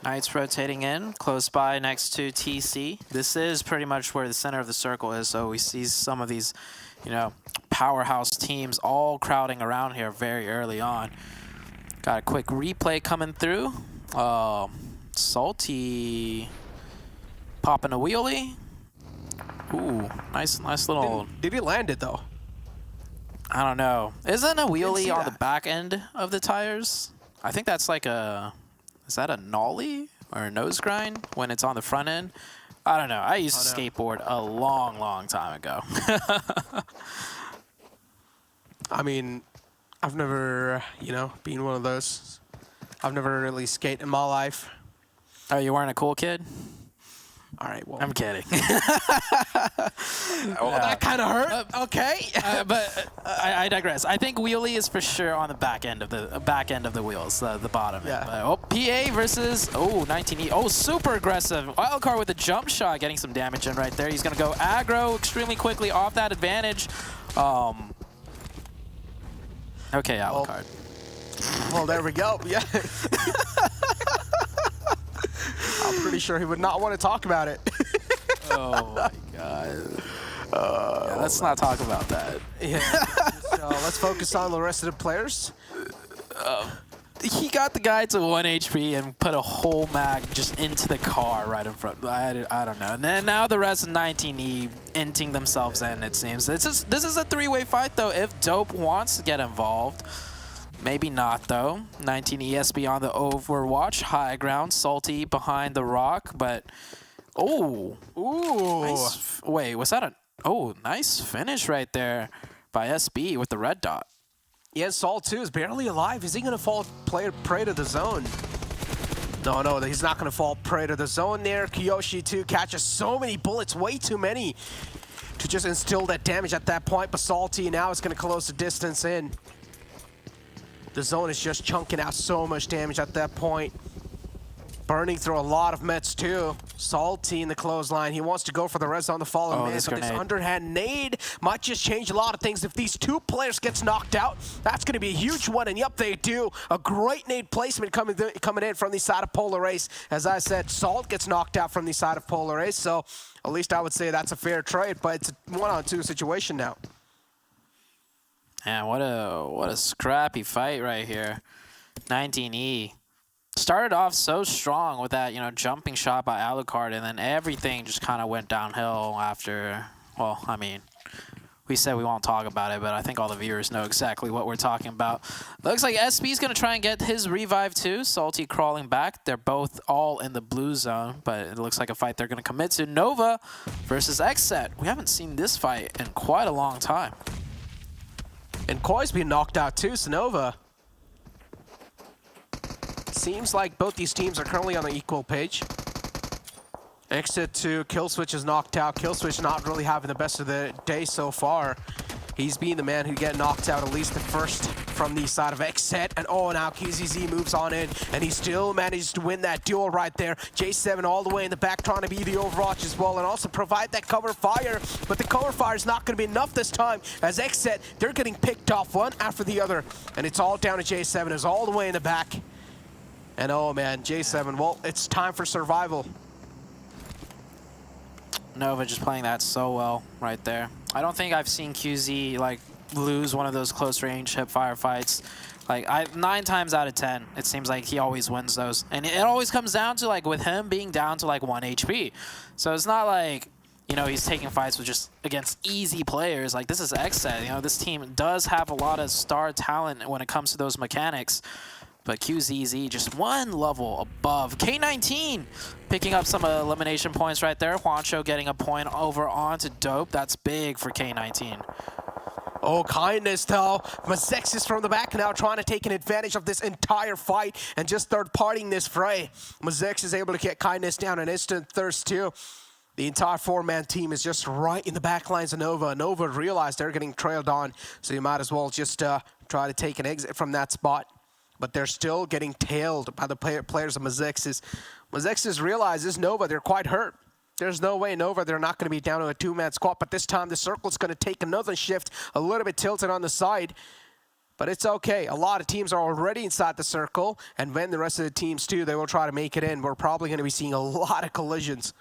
Knights rotating in, close by next to TC. This is pretty much where the center of the circle is, so we see some of these, you know, powerhouse teams all crowding around here very early on. Got a quick replay coming through. Salty popping a wheelie. Ooh, nice little... Did he land it, though? I don't know. Isn't a wheelie on the back end of the tires? I think that's like a... Is that a nollie or a nose grind when it's on the front end? I don't know. I used to skateboard a long time ago. I mean, I've never, you know, been one of those. I've never really skated in my life. Oh, you weren't a cool kid? All right, well. I'm kidding. Well, that kind of hurt. Okay. But I digress. I think wheelie is for sure on the back end of the wheels, the bottom. Yeah. Oh, PA versus 19E. Oh, super aggressive. Wildcard with a jump shot, getting some damage in right there. He's gonna go aggro extremely quickly off that advantage. Okay, Wildcard. Well, there we go. Yeah. I'm pretty sure he would not want to talk about it. Oh my god. Yeah, let's not talk about that. Yeah. So let's focus on the rest of the players. He got the guy to 1 HP and put a whole mag just into the car right in front. I don't know. And then now the rest of 19E inting themselves in, it seems. This is a three-way fight, though, if Dope wants to get involved. Maybe not, though. 19ESB on the Overwatch. High ground. Salty behind the rock, but... Oh. Ooh. Nice. Wait, was that a... Oh, nice finish right there by SB with the red dot. Yeah, Salt 2 is barely alive. Is he going to fall prey to the zone? No, he's not going to fall prey to the zone there. Kiyoshi 2 catches so many bullets, way too many, to just instill that damage at that point. But Salty now is going to close the distance in. The zone is just chunking out so much damage at that point. Burning through a lot of meds too. Salty in the clothesline. He wants to go for the res on the fallen man, but this underhand nade might just change a lot of things. If these two players gets knocked out, that's going to be a huge one. And yep, they do. A great nade placement coming in from the side of Polar Ace. As I said, Salt gets knocked out from the side of Polar Ace, so at least I would say that's a fair trade. But it's a 1-on-2 situation now. Man, what a scrappy fight right here. 19E started off so strong with that, you know, jumping shot by Alucard, and then everything just kind of went downhill after. Well, I mean, we said we won't talk about it, but I think all the viewers know exactly what we're talking about. Looks like SB's gonna try and get his revive too. Salty crawling back. They're both all in the blue zone, but it looks like a fight they're gonna commit to. Nova versus XSET. We haven't seen this fight in quite a long time. And Koi's being knocked out too, Sonova. Seems like both these teams are currently on an equal page. XSET 2, Killswitch is knocked out. Killswitch not really having the best of the day so far. He's being the man who get knocked out, at least the first from the side of XSET. And oh, now QZZ moves on in, and he still manages to win that duel right there. J7 all the way in the back trying to be the Overwatch as well, and also provide that cover fire. But the cover fire is not going to be enough this time, as XSET, they're getting picked off one after the other. And it's all down to J7, who's all the way in the back. And oh man, J7, well, it's time for survival. Nova just playing that so well right there. I don't think I've seen QZ like lose one of those close range hip fire fights. Like 9 times out of 10, it seems like he always wins those. And it always comes down to like with him being down to like 1 HP. So it's not like, you know, he's taking fights with just against easy players. Like this is XSET, you know, this team does have a lot of star talent when it comes to those mechanics. But QZZ just one level above. K19 picking up some elimination points right there. Juancho getting a point over onto Dope. That's big for K19. Oh, Kindness though. Mezexis from the back now trying to take an advantage of this entire fight and just third-partying this fray. Mezexis is able to get Kindness down an instant thirst too. The entire 4-man team is just right in the back lines of Nova. Nova realized they're getting trailed on, so you might as well just try to take an exit from that spot. But they're still getting tailed by the players of Mezexis. Mezexis realizes Nova, they're quite hurt. There's no way Nova, they're not going to be down to a 2-man squad, but this time the circle's going to take another shift, a little bit tilted on the side. But it's okay. A lot of teams are already inside the circle, and when the rest of the teams too, they will try to make it in. We're probably going to be seeing a lot of collisions.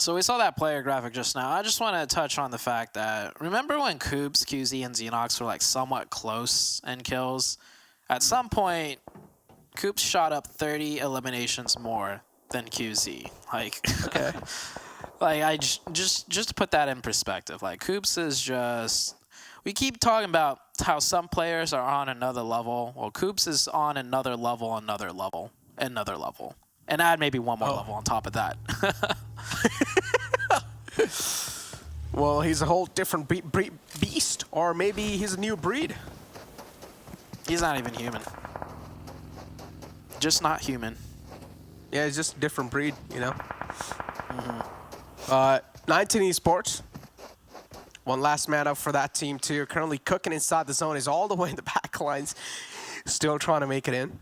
So we saw that player graphic just now. I just want to touch on the fact that, remember when Coops, QZ, and Xenox were like somewhat close in kills? At some point, Coops shot up 30 eliminations more than QZ. Like, okay. Like I just to put that in perspective, like Coops is just. We keep talking about how some players are on another level. Well, Coops is on another level, another level, another level. And add maybe one more level on top of that. Well, he's a whole different beast, or maybe he's a new breed. He's not even human. Just not human. Yeah, he's just a different breed, you know? K19 Esports. One last man up for that team, too. Currently cooking inside the zone. Is all the way in the back lines. Still trying to make it in.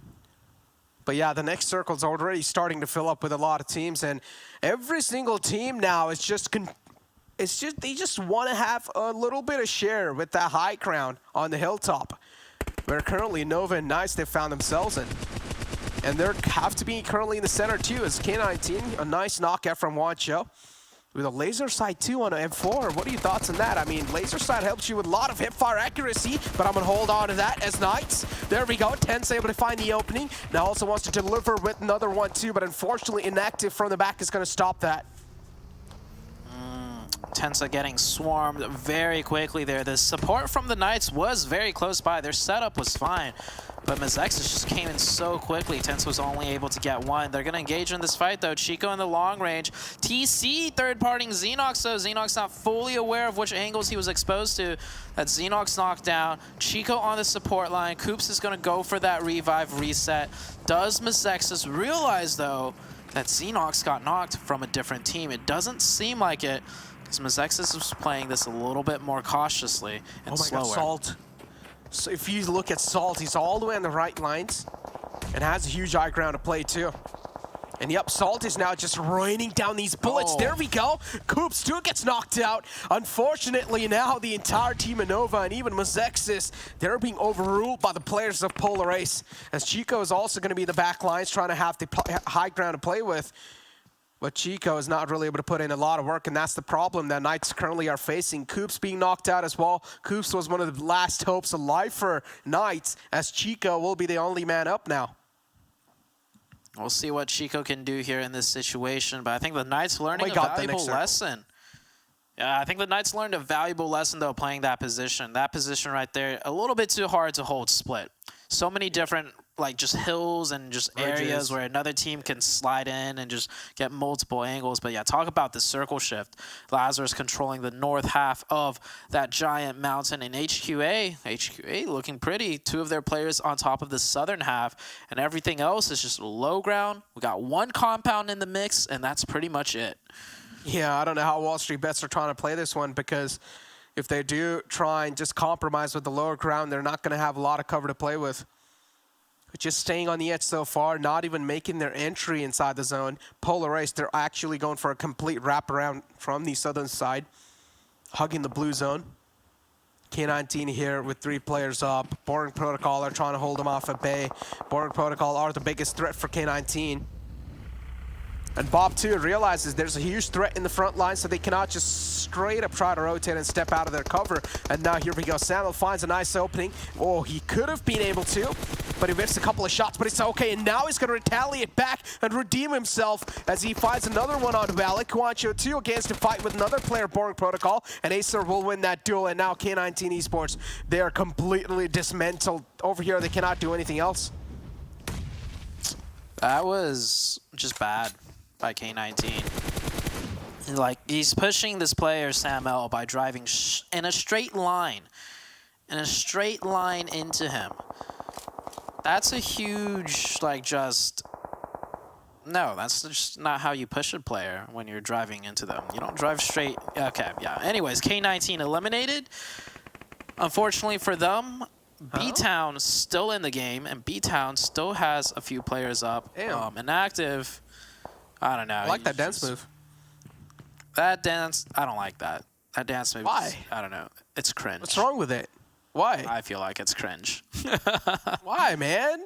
But yeah, the next circle's already starting to fill up with a lot of teams. And every single team now is just... they just want to have a little bit of share with that high ground on the hilltop. Where currently Nova and Knights, they've found themselves in. And they have to be currently in the center, too, as K19. A nice knockout from Wancho. With a laser sight too on an M4. What are your thoughts on that? I mean, laser sight helps you with a lot of hipfire accuracy, but I'm gonna hold on to that as Knights. There we go. Ten's able to find the opening. Now also wants to deliver with another one too, but unfortunately inactive from the back is gonna stop that. Tensa getting swarmed very quickly there. The support from the Knights was very close by. Their setup was fine, but Mezexis just came in so quickly. Tensa was only able to get one. They're going to engage in this fight, though. Chico in the long range. TC third-partying Xenox, so Xenox not fully aware of which angles he was exposed to. That Xenox knocked down. Chico on the support line. Coops is going to go for that revive reset. Does Mezexis realize, though, that Xenox got knocked from a different team? It doesn't seem like it, because Mezexis was playing this a little bit more cautiously and slower. God, Salt. So if you look at Salt, he's all the way on the right lines and has a huge high ground to play too. And yep, Salt is now just raining down these bullets. There we go. Coops too gets knocked out. Unfortunately now the entire team of Nova and even Mezexis, they're being overruled by the players of Polar Ace. As Chico is also going to be the back lines trying to have the high ground to play with. But Chico is not really able to put in a lot of work, and that's the problem that Knights currently are facing. Coops being knocked out as well. Coops was one of the last hopes alive for Knights, as Chico will be the only man up now. We'll see what Chico can do here in this situation, but I think the Knights learning a valuable lesson. Yeah, I think the Knights learned a valuable lesson, though, playing that position. That position right there, a little bit too hard to hold split. So many different, like, just hills and just areas where another team can slide in and just get multiple angles. But yeah, talk about the circle shift. Lazarus controlling the north half of that giant mountain, and HQA looking pretty. Two of their players on top of the southern half, and everything else is just low ground. We got one compound in the mix, and that's pretty much it. Yeah, I don't know how WallStreetBets are trying to play this one, because if they do try and just compromise with the lower ground, they're not going to have a lot of cover to play with. But just staying on the edge so far, not even making their entry inside the zone. Polar Ace, they're actually going for a complete wraparound from the southern side, hugging the blue zone. K19 here with 3 players up. Boring Protocol are trying to hold them off at bay. Boring Protocol are the biggest threat for K19. And Bob, too, realizes there's a huge threat in the front line, so they cannot just straight up try to rotate and step out of their cover. And now here we go. Samuel finds a nice opening. Oh, he could have been able to, but he missed a couple of shots, but it's okay. And now he's going to retaliate back and redeem himself as he finds another one on Valak. Wancho, too, against a fight with another player, Boring Protocol. And Acer will win that duel. And now K19 Esports, they are completely dismantled. Over here, they cannot do anything else. That was just bad by K19. Like, he's pushing this player, Sam L, by driving in a straight line. In a straight line into him. That's a huge, like, just... No, that's just not how you push a player when you're driving into them. You don't drive straight... Okay, yeah. Anyways, K19 eliminated. Unfortunately for them, BTOWN still in the game, and BTOWN still has a few players up. Inactive. I don't know. I like that dance move. That dance, I don't like that. That dance move. Why? I don't know. It's cringe. What's wrong with it? Why? I feel like it's cringe. Why, man?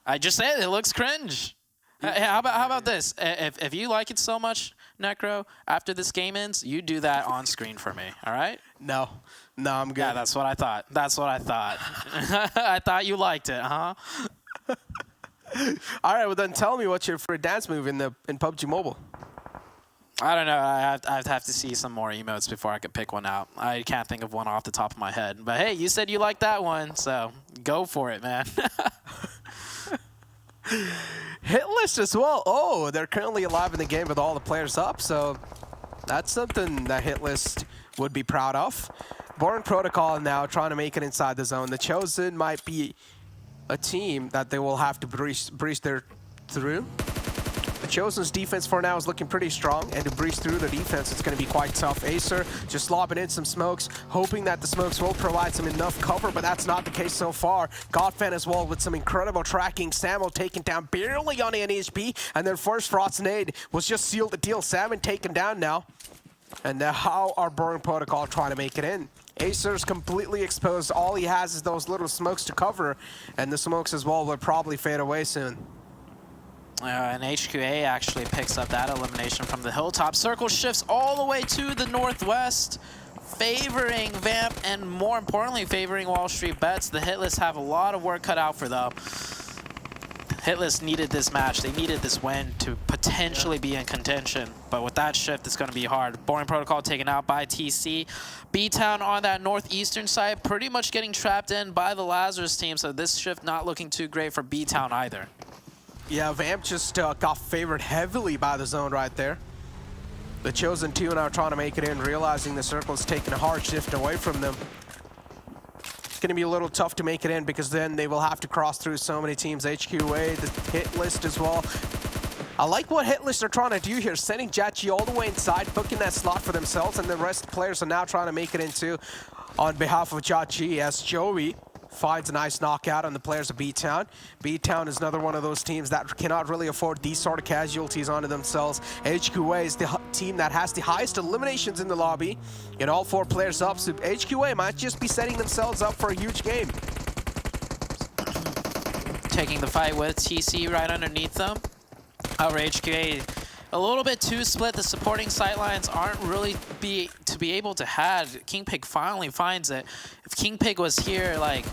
I just said it looks cringe. Hey, how about this? If you like it so much, Necro, after this game ends, you do that on screen for me. All right? No, I'm good. Yeah, that's what I thought. That's what I thought. I thought you liked it, huh? All right, well then tell me what's your favorite dance move in PUBG Mobile. I don't know. I'd have to see some more emotes before I could pick one out. I can't think of one off the top of my head. But hey, you said you liked that one, so go for it, man. Hitlist as well. Oh, they're currently alive in the game with all the players up, so that's something that Hitlist would be proud of. Boring Protocol now trying to make it inside the zone. The Chosen might be a team that they will have to breeze through. The Chosen's defense for now is looking pretty strong, and to breeze through the defense, it's going to be quite tough. Acer just lobbing in some smokes, hoping that the smokes will provide some enough cover, but that's not the case so far. Godfan as well with some incredible tracking. Samo taken down barely on an HP, and their first Frost nade was just sealed the deal. Salmon taken down now. And now how are Boring Protocol trying to make it in? Acer's completely exposed. All he has is those little smokes to cover, and the smokes as well will probably fade away soon. And HQA actually picks up that elimination from the hilltop. Circle shifts all the way to the northwest, favoring Vamp and more importantly favoring WallStreetBets. The Hitlist have a lot of work cut out for them. Hitlist needed this match. They needed this win to potentially be in contention. But with that shift, it's going to be hard. Boring Protocol taken out by TC. BTOWN on that northeastern side pretty much getting trapped in by the Lazarus team. So this shift not looking too great for BTOWN either. Yeah, Vamp just got favored heavily by the zone right there. The Chosen 2 now trying to make it in, realizing the circle is taking a hard shift away from them. It's going to be a little tough to make it in because then they will have to cross through so many teams. HQA, the Hitlist as well. I like what Hitlist are trying to do here, sending Jachi all the way inside, booking that slot for themselves, and the rest of the players are now trying to make it into on behalf of Jachi as Joey finds a nice knockout on the players of BTOWN. BTOWN is another one of those teams that cannot really afford these sort of casualties onto themselves. HQA is the team that has the highest eliminations in the lobby. And all 4 players up, so HQA might just be setting themselves up for a huge game. Taking the fight with TC right underneath them. However, HQA a little bit too split. The supporting sightlines aren't really to be able to have. KingPig finally finds it. If KingPig was here like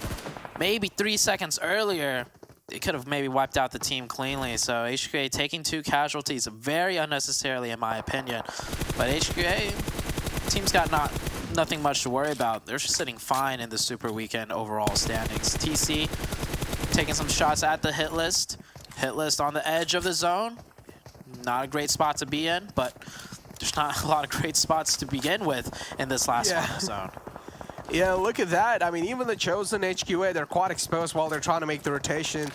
maybe 3 seconds earlier, it could have maybe wiped out the team cleanly. So HQA taking 2 casualties very unnecessarily in my opinion. But HQA team's got nothing much to worry about. They're just sitting fine in the Super Weekend overall standings. TC taking some shots at the Hitlist. Hitlist on the edge of the zone. Not a great spot to be in, but there's not a lot of great spots to begin with in this last final zone. Yeah, look at that. I mean, even the Chosen HQA, they're quite exposed while they're trying to make the rotation.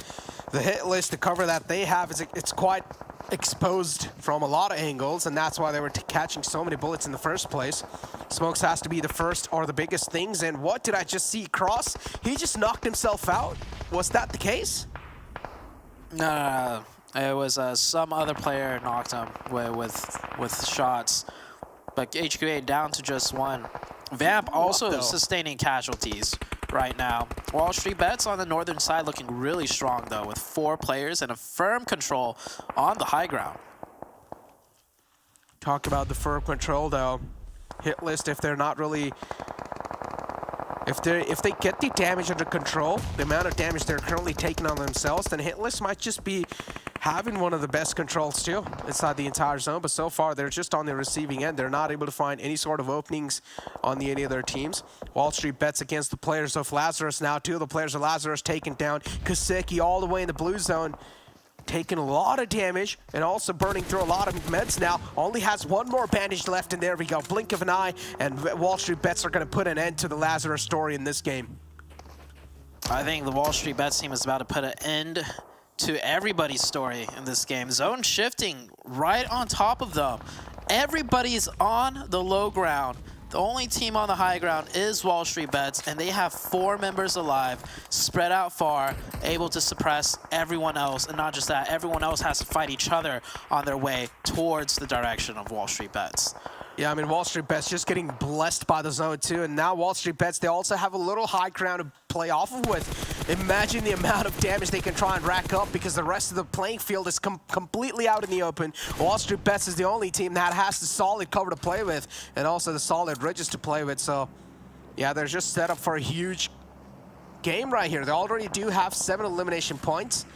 The hit list, the cover that they have, it's quite exposed from a lot of angles, and that's why they were catching so many bullets in the first place. Smokes has to be the first or the biggest things, and what did I just see? Cross, he just knocked himself out. Was that the case? No. It was some other player knocked him with shots, but HQA down to just 1. Vamp also sustaining casualties right now. WallStreetBets on the northern side looking really strong though, with 4 players and a firm control on the high ground. Talk about the firm control though. Hitlist, if they're not really, if they get the damage under control, the amount of damage they're currently taking on themselves, then Hitlist might just be having one of the best controls too inside the entire zone. But so far they're just on the receiving end. They're not able to find any sort of openings on any of their teams. WallStreetBets against the players of Lazarus now. 2 of the players of Lazarus taken down. Kaseki all the way in the blue zone, taking a lot of damage and also burning through a lot of meds now. Only has 1 more bandage left, and there we go. Blink of an eye, and WallStreetBets are going to put an end to the Lazarus story in this game. I think the WallStreetBets team is about to put an end to everybody's story in this game. Zone shifting right on top of them. Everybody's on the low ground. The only team on the high ground is WallStreetBets, and they have 4 members alive, spread out far, able to suppress everyone else. And not just that, everyone else has to fight each other on their way towards the direction of WallStreetBets. Yeah, I mean, WallStreetBets just getting blessed by the zone too, and now WallStreetBets, they also have a little high ground to play off of with. Imagine the amount of damage they can try and rack up because the rest of the playing field is completely out in the open. WallStreetBets is the only team that has the solid cover to play with and also the solid ridges to play with, so yeah, they're just set up for a huge game right here. They already do have 7 elimination points,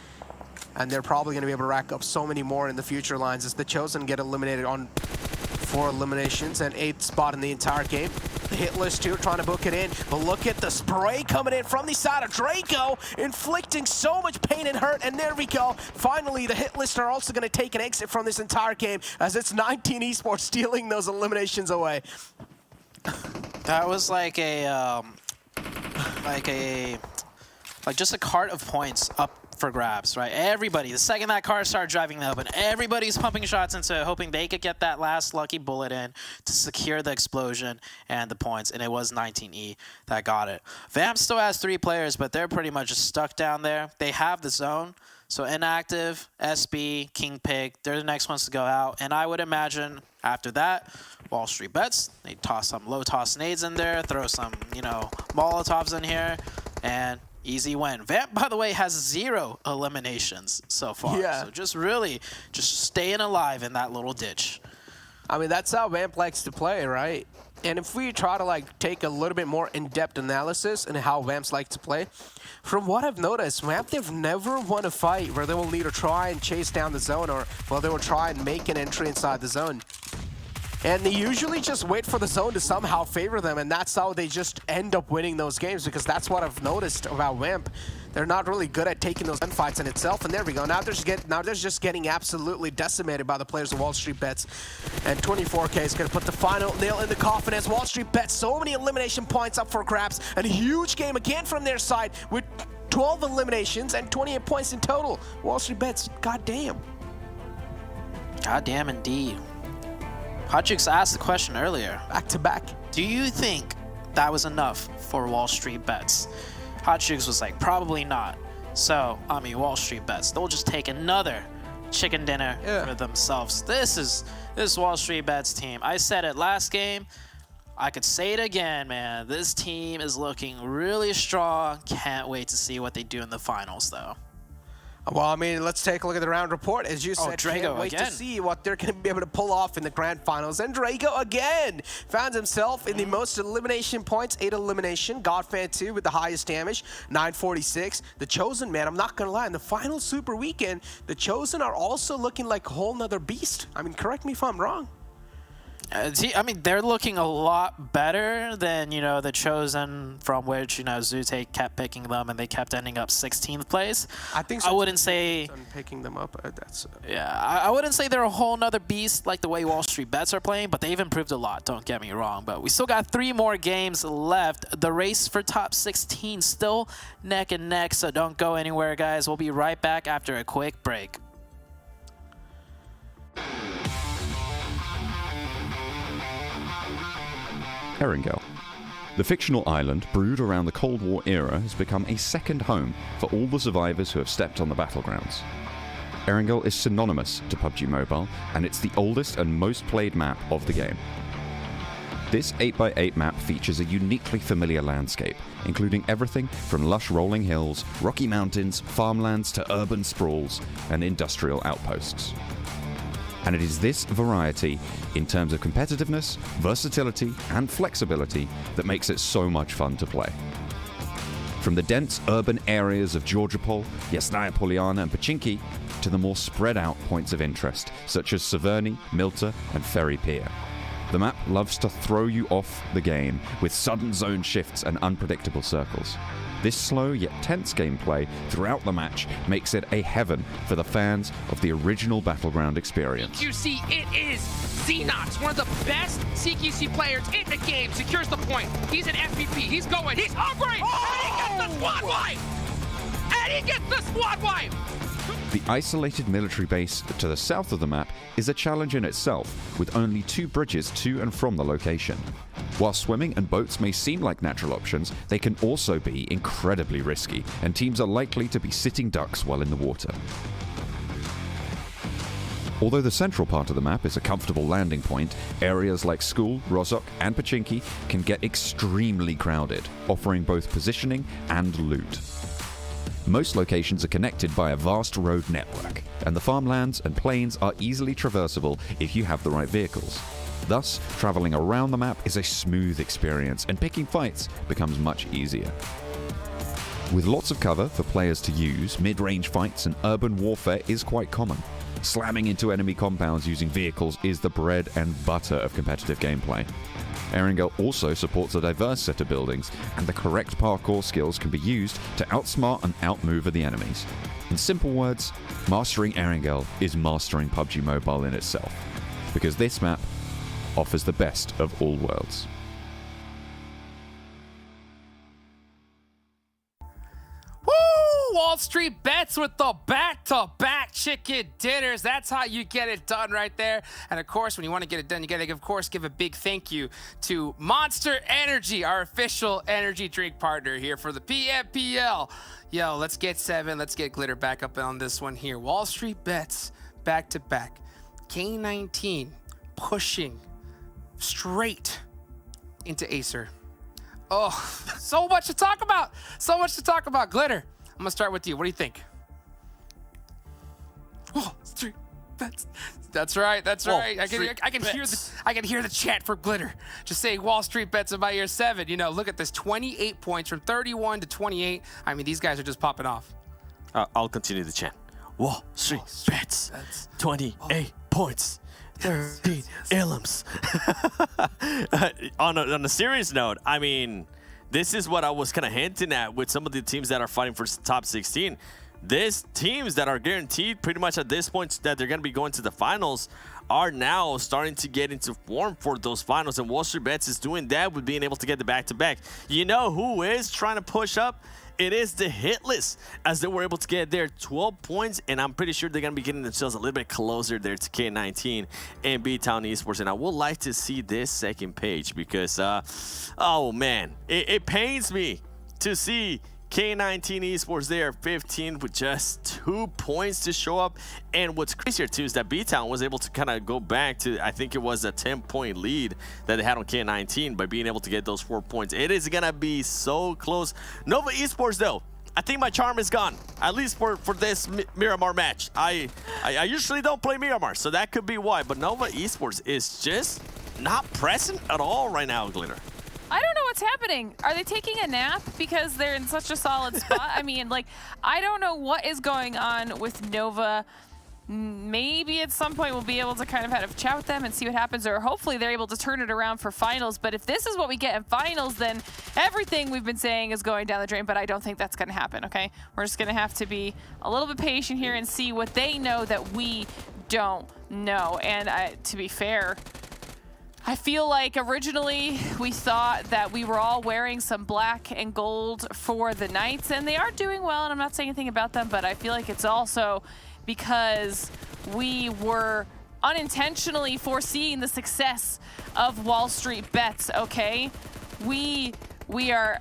and they're probably going to be able to rack up so many more in the future lines as the Chosen get eliminated on 4 eliminations and 8th spot in the entire game. The Hitlist too, trying to book it in, but look at the spray coming in from the side of Draco, inflicting so much pain and hurt, and there we go. Finally, the Hitlist are also going to take an exit from this entire game as it's K19 Esports stealing those eliminations away. That was like just a cart of points up for grabs, right? Everybody, the second that car started driving the open, everybody's pumping shots into it, hoping they could get that last lucky bullet in to secure the explosion and the points, and it was K19E that got it. Vamp still has 3 players, but they're pretty much just stuck down there. They have the zone, so Inactive, SB, King Pig, they're the next ones to go out, and I would imagine after that, WallStreetBets, they toss some low toss nades in there, throw some, you know, Molotovs in here, and easy win. Vamp, by the way, has 0 eliminations so far. Yeah. So just really just staying alive in that little ditch. I mean, that's how Vamp likes to play, right? And if we try to like take a little bit more in-depth analysis in how Vamps like to play, from what I've noticed, Vamp, they've never won a fight where they will either try and chase down the zone or, well, they will try and make an entry inside the zone. And they usually just wait for the zone to somehow favor them, and that's how they just end up winning those games, because that's what I've noticed about Vamp. They're not really good at taking those gunfights in itself, and there we go. Now they're just getting absolutely decimated by the players of WallStreetBets, and 24K is going to put the final nail in the coffin as WallStreetBets, so many elimination points up for grabs, and a huge game again from their side with 12 eliminations and 28 points in total. WallStreetBets, goddamn. Goddamn indeed. Hotchicks asked the question earlier. Back to back. Do you think that was enough for WallStreetBets? Hotchicks was like, probably not. So, I mean, WallStreetBets, they'll just take another chicken dinner for themselves. This is WallStreetBets team. I said it last game. I could say it again, man. This team is looking really strong. Can't wait to see what they do in the finals, though. Well, I mean, let's take a look at the round report. As you said, Drago can't wait again. to see what they're going to be able to pull off in the grand finals. And Drago again found himself in the most elimination points, 8 elimination. Godfan 2 with the highest damage, 946. The Chosen, man, I'm not going to lie, in the final Super Weekend, the Chosen are also looking like a whole nother beast. I mean, correct me if I'm wrong. I mean, they're looking a lot better than, you know, the Chosen, from which, you know, Zute kept picking them and they kept ending up 16th place. I think so. I wouldn't say picking them up. That's yeah. I wouldn't say they're a whole nother beast like the way WallStreetBets are playing, but they've improved a lot. Don't get me wrong. But we still got 3 more games left. The race for top 16 still neck and neck. So don't go anywhere, guys. We'll be right back after a quick break. Erangel. The fictional island, brewed around the Cold War era, has become a second home for all the survivors who have stepped on the battlegrounds. Erangel is synonymous to PUBG Mobile, and it's the oldest and most played map of the game. This 8x8 map features a uniquely familiar landscape, including everything from lush rolling hills, rocky mountains, farmlands to urban sprawls, and industrial outposts. And it is this variety, in terms of competitiveness, versatility, and flexibility, that makes it so much fun to play. From the dense urban areas of Georgopol, Yasnaya Polyana, and Pachinki, to the more spread out points of interest, such as Severny, Milta, and Ferry Pier. The map loves to throw you off the game with sudden zone shifts and unpredictable circles. This slow yet tense gameplay throughout the match makes it a heaven for the fans of the original Battleground experience. CQC, it is Xenox, one of the best CQC players in the game, secures the point. He's an MVP, he's going, he's hungry, and he gets the squad wipe! And he gets the squad wipe! The isolated military base to the south of the map is a challenge in itself, with only 2 bridges to and from the location. While swimming and boats may seem like natural options, they can also be incredibly risky, and teams are likely to be sitting ducks while in the water. Although the central part of the map is a comfortable landing point, areas like School, Rozhok, and Pachinki can get extremely crowded, offering both positioning and loot. Most locations are connected by a vast road network, and the farmlands and plains are easily traversable if you have the right vehicles. Thus, traveling around the map is a smooth experience, and picking fights becomes much easier. With lots of cover for players to use, mid-range fights and urban warfare is quite common. Slamming into enemy compounds using vehicles is the bread and butter of competitive gameplay. Erangel also supports a diverse set of buildings, and the correct parkour skills can be used to outsmart and outmaneuver the enemies. In simple words, mastering Erangel is mastering PUBG Mobile in itself, because this map offers the best of all worlds. WallStreetBets with the back-to-back chicken dinners. That's how you get it done right there. And of course, when you want to get it done, you got to, of course, give a big thank you to Monster Energy, our official energy drink partner here for the PMPL. Yo, let's get 7. Let's get Glitter back up on this one here. WallStreetBets back-to-back. K19 pushing straight into Acer. Oh, so much to talk about. So much to talk about. Glitter, I'm going to start with you. What do you think? WallStreetBets. That's right. That's right. I can hear the chant for Glitter. Just saying WallStreetBets in my ear. 7. You know, look at this. 28 points from 31 to 28. I mean, these guys are just popping off. I'll continue the chant. WallStreetBets. 28 points. 13 ilims. On a serious note, I mean, this is what I was kind of hinting at with some of the teams that are fighting for top 16. These teams that are guaranteed pretty much at this point that they're going to be going to the finals are now starting to get into form for those finals, and WallStreetBets is doing that with being able to get the back-to-back. You know who is trying to push up? It is the Hitlist, as they were able to get their 12 points, and I'm pretty sure they're going to be getting themselves a little bit closer there to K19 and BTOWN Esports. And I would like to see this second page because, oh man, it pains me to see K19 Esports there, 15 with just 2 points to show up. And what's crazier too is that BTOWN was able to kind of go back to, I think it was a 10-point lead that they had on K19 by being able to get those 4 points. It is gonna be so close. Nova Esports though, I think my charm is gone, at least for this Miramar match. I usually don't play Miramar, so that could be why. But Nova Esports is just not present at all right now, Glitter. I don't know what's happening. Are they taking a nap because they're in such a solid spot? I mean, like, I don't know what is going on with Nova. Maybe at some point we'll be able to kind of have a chat with them and see what happens, or hopefully they're able to turn it around for finals. But if this is what we get in finals, then everything we've been saying is going down the drain, but I don't think that's going to happen, okay? We're just going to have to be a little bit patient here and see what they know that we don't know. And to be fair, I feel like originally we thought that we were all wearing some black and gold for the Knights, and they are doing well, and I'm not saying anything about them, but I feel like it's also because we were unintentionally foreseeing the success of WallStreetBets, okay? We are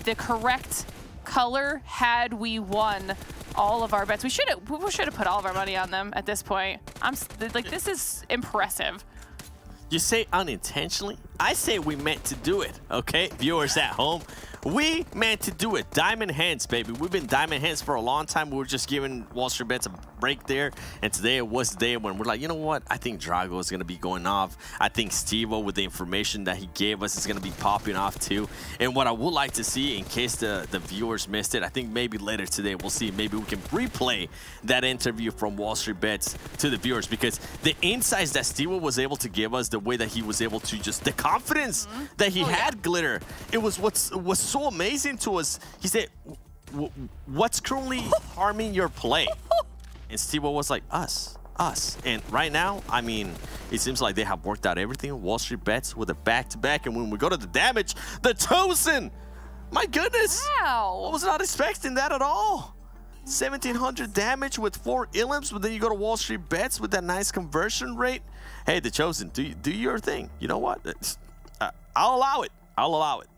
the correct color had we won all of our bets. We should have put all of our money on them at this point. Like, this is impressive. You say unintentionally? I say we meant to do it, okay? Viewers at home, we meant to do it. Diamond hands, baby. We've been diamond hands for a long time. We were just giving WallStreetBets a break there, and today it was the day when we're like, you know what? I think Drago is going to be going off. I think Steve-O, with the information that he gave us, is going to be popping off too. And what I would like to see, in case the viewers missed it, I think maybe later today we'll see. Maybe we can replay that interview from WallStreetBets to the viewers, because the insights that Steve-O was able to give us, the way that he was able to just, the confidence that he had, Glitter, it was was so amazing to us. He said, what's currently harming your play? And Steve-O was like, us. And right now, I mean, it seems like they have worked out everything. WallStreetBets with a back-to-back, and when we go to the damage, the Chosen! My goodness! Wow! I was not expecting that at all. 1,700 damage with 4 ilims, but then you go to WallStreetBets with that nice conversion rate. Hey, the Chosen, do your thing. You know what? I'll allow it. I'll allow it.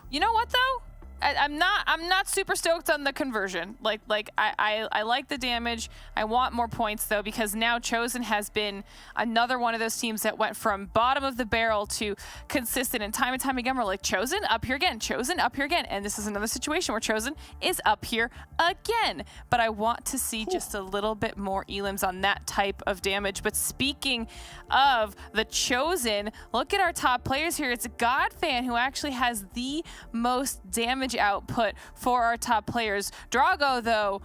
You know what, though? I'm not super stoked on the conversion. I like the damage. I want more points though, because now Chosen has been another one of those teams that went from bottom of the barrel to consistent, and time again we're like, Chosen up here again, Chosen up here again, and this is another situation where Chosen is up here again. But I want to see just a little bit more elims on that type of damage. But speaking of the Chosen, look at our top players here. It's Godfan who actually has the most damage output for our top players. Drago, though,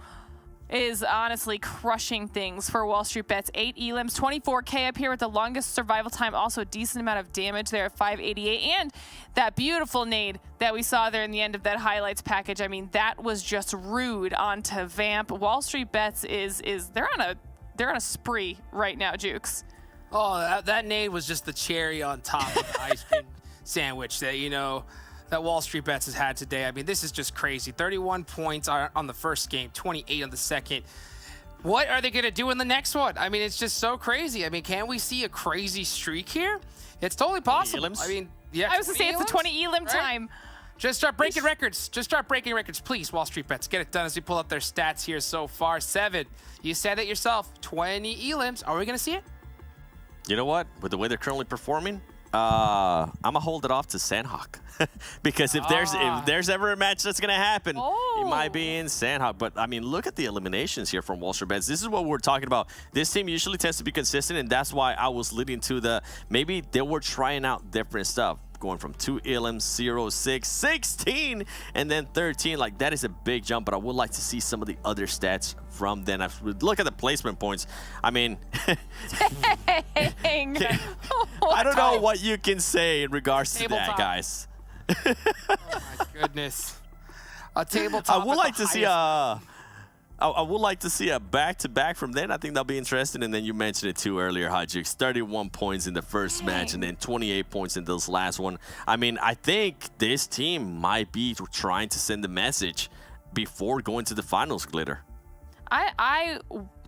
is honestly crushing things for WallStreetBets. 8 elims, 24k up here with the longest survival time. Also a decent amount of damage there at 588. And that beautiful nade that we saw there in the end of that highlights package. I mean, that was just rude onto Vamp. WallStreetBets is they're on a spree right now, Jukes. Oh, that nade was just the cherry on top of the ice cream sandwich that, you know, that WallStreetBets has had today. I mean, this is just crazy. 31 points on the first game, 28 on the second. What are they going to do in the next one? I mean, it's just so crazy. I mean, can we see a crazy streak here? It's totally possible. I mean, yeah. I was going to say it's a 20 elim time. Just start breaking records. Just start breaking records, please, WallStreetBets. Get it done as we pull up their stats here so far. 7. You said it yourself. 20 elims. Are we going to see it? You know what? With the way they're currently performing, I'm gonna hold it off to Sanhok. Because if there's ever a match that's gonna happen, it might be in Sanhok. But I mean, look at the eliminations here from WallStreetBets. This is what we're talking about. This team usually tends to be consistent, and that's why I was leading to the maybe they were trying out different stuff. Going from 2 elims, 0, 6, 16, and then 13. Like, that is a big jump, but I would like to see some of the other stats from then. Look at the placement points. I mean, Dang. I don't know what you can say in regards to that, guys. Oh my goodness. A tabletop. I would like to see I would like to see a back-to-back from then. I think that'll be interesting. And then you mentioned it too earlier, Hajix. 31 points in the first match and then 28 points in this last one. I mean, I think this team might be trying to send a message before going to the finals, Glitter.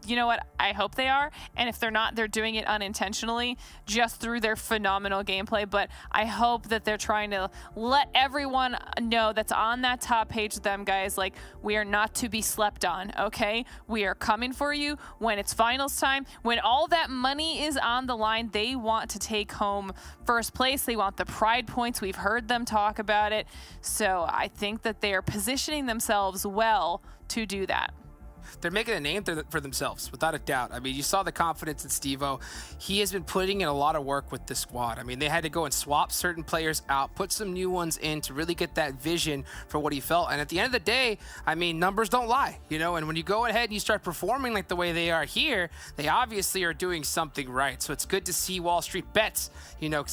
You know what? I hope they are. And if they're not, they're doing it unintentionally just through their phenomenal gameplay. But I hope that they're trying to let everyone know that's on that top page with them, guys. Like, we are not to be slept on, okay? We are coming for you when it's finals time. When all that money is on the line, they want to take home first place. They want the pride points. We've heard them talk about it. So I think that they are positioning themselves well to do that. They're making a name for themselves, without a doubt. I mean, you saw the confidence in Steve-O. He has been putting in a lot of work with the squad. I mean, they had to go and swap certain players out, put some new ones in to really get that vision for what he felt. And at the end of the day, I mean, numbers don't lie, you know? And when you go ahead and you start performing like the way they are here, they obviously are doing something right. So it's good to see WallStreetBets, you know,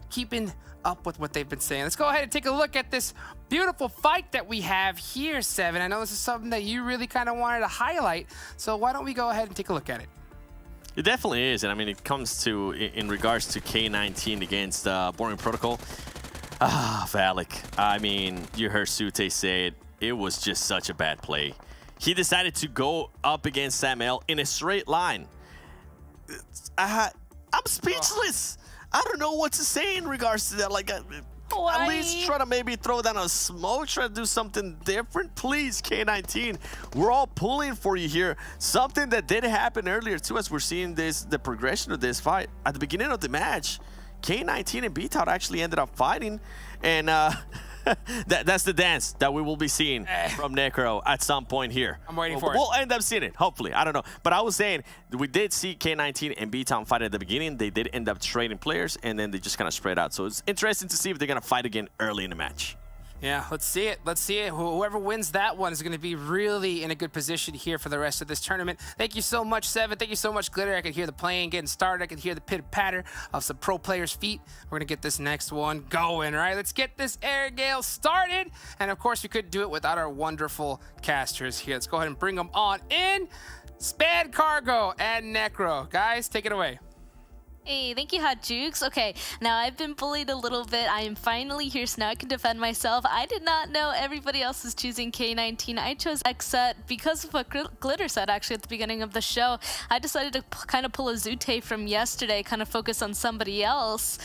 keeping up with what they've been saying. Let's go ahead and take a look at this beautiful fight that we have here, Seven. I know this is something that you really kind of wanted to highlight, so why don't we go ahead and take a look at it? It definitely is, and I mean, it comes to, in regards to K19 against Boring Protocol. Valak. I mean, you heard Sute say it. It was just such a bad play. He decided to go up against Sam L in a straight line. I'm speechless. I don't know what to say in regards to that. Like, at least try to maybe throw down a smoke, try to do something different. Please, K19. We're all pulling for you here. Something that did happen earlier, too, as we're seeing the progression of this fight. At the beginning of the match, K19 and BTOWN actually ended up fighting. And that's the dance that we will be seeing from Necro at some point here. I'm waiting for it. We'll end up seeing it, hopefully. I don't know. But I was saying, we did see K19 and BTOWN fight at the beginning. They did end up trading players, and then they just kind of spread out. So it's interesting to see if they're going to fight again early in the match. Yeah, let's see it. Let's see it. Whoever wins that one is going to be really in a good position here for the rest of this tournament. Thank you so much, Seven. Thank you so much, Glitter. I could hear the playing getting started. I could hear the pitter-patter of some pro players' feet. We're going to get this next one going, all right? Let's get this Erangel started. And, of course, we couldn't do it without our wonderful casters here. Let's go ahead and bring them on in. Spad Cargo and Necro. Guys, take it away. Hey, thank you, Hot Jukes. Okay, now I've been bullied a little bit. I am finally here, so now I can defend myself. I did not know everybody else was choosing K19. I chose XSET because of what Glitter said, actually, at the beginning of the show. I decided to kind of pull a Zute from yesterday, kind of focus on somebody else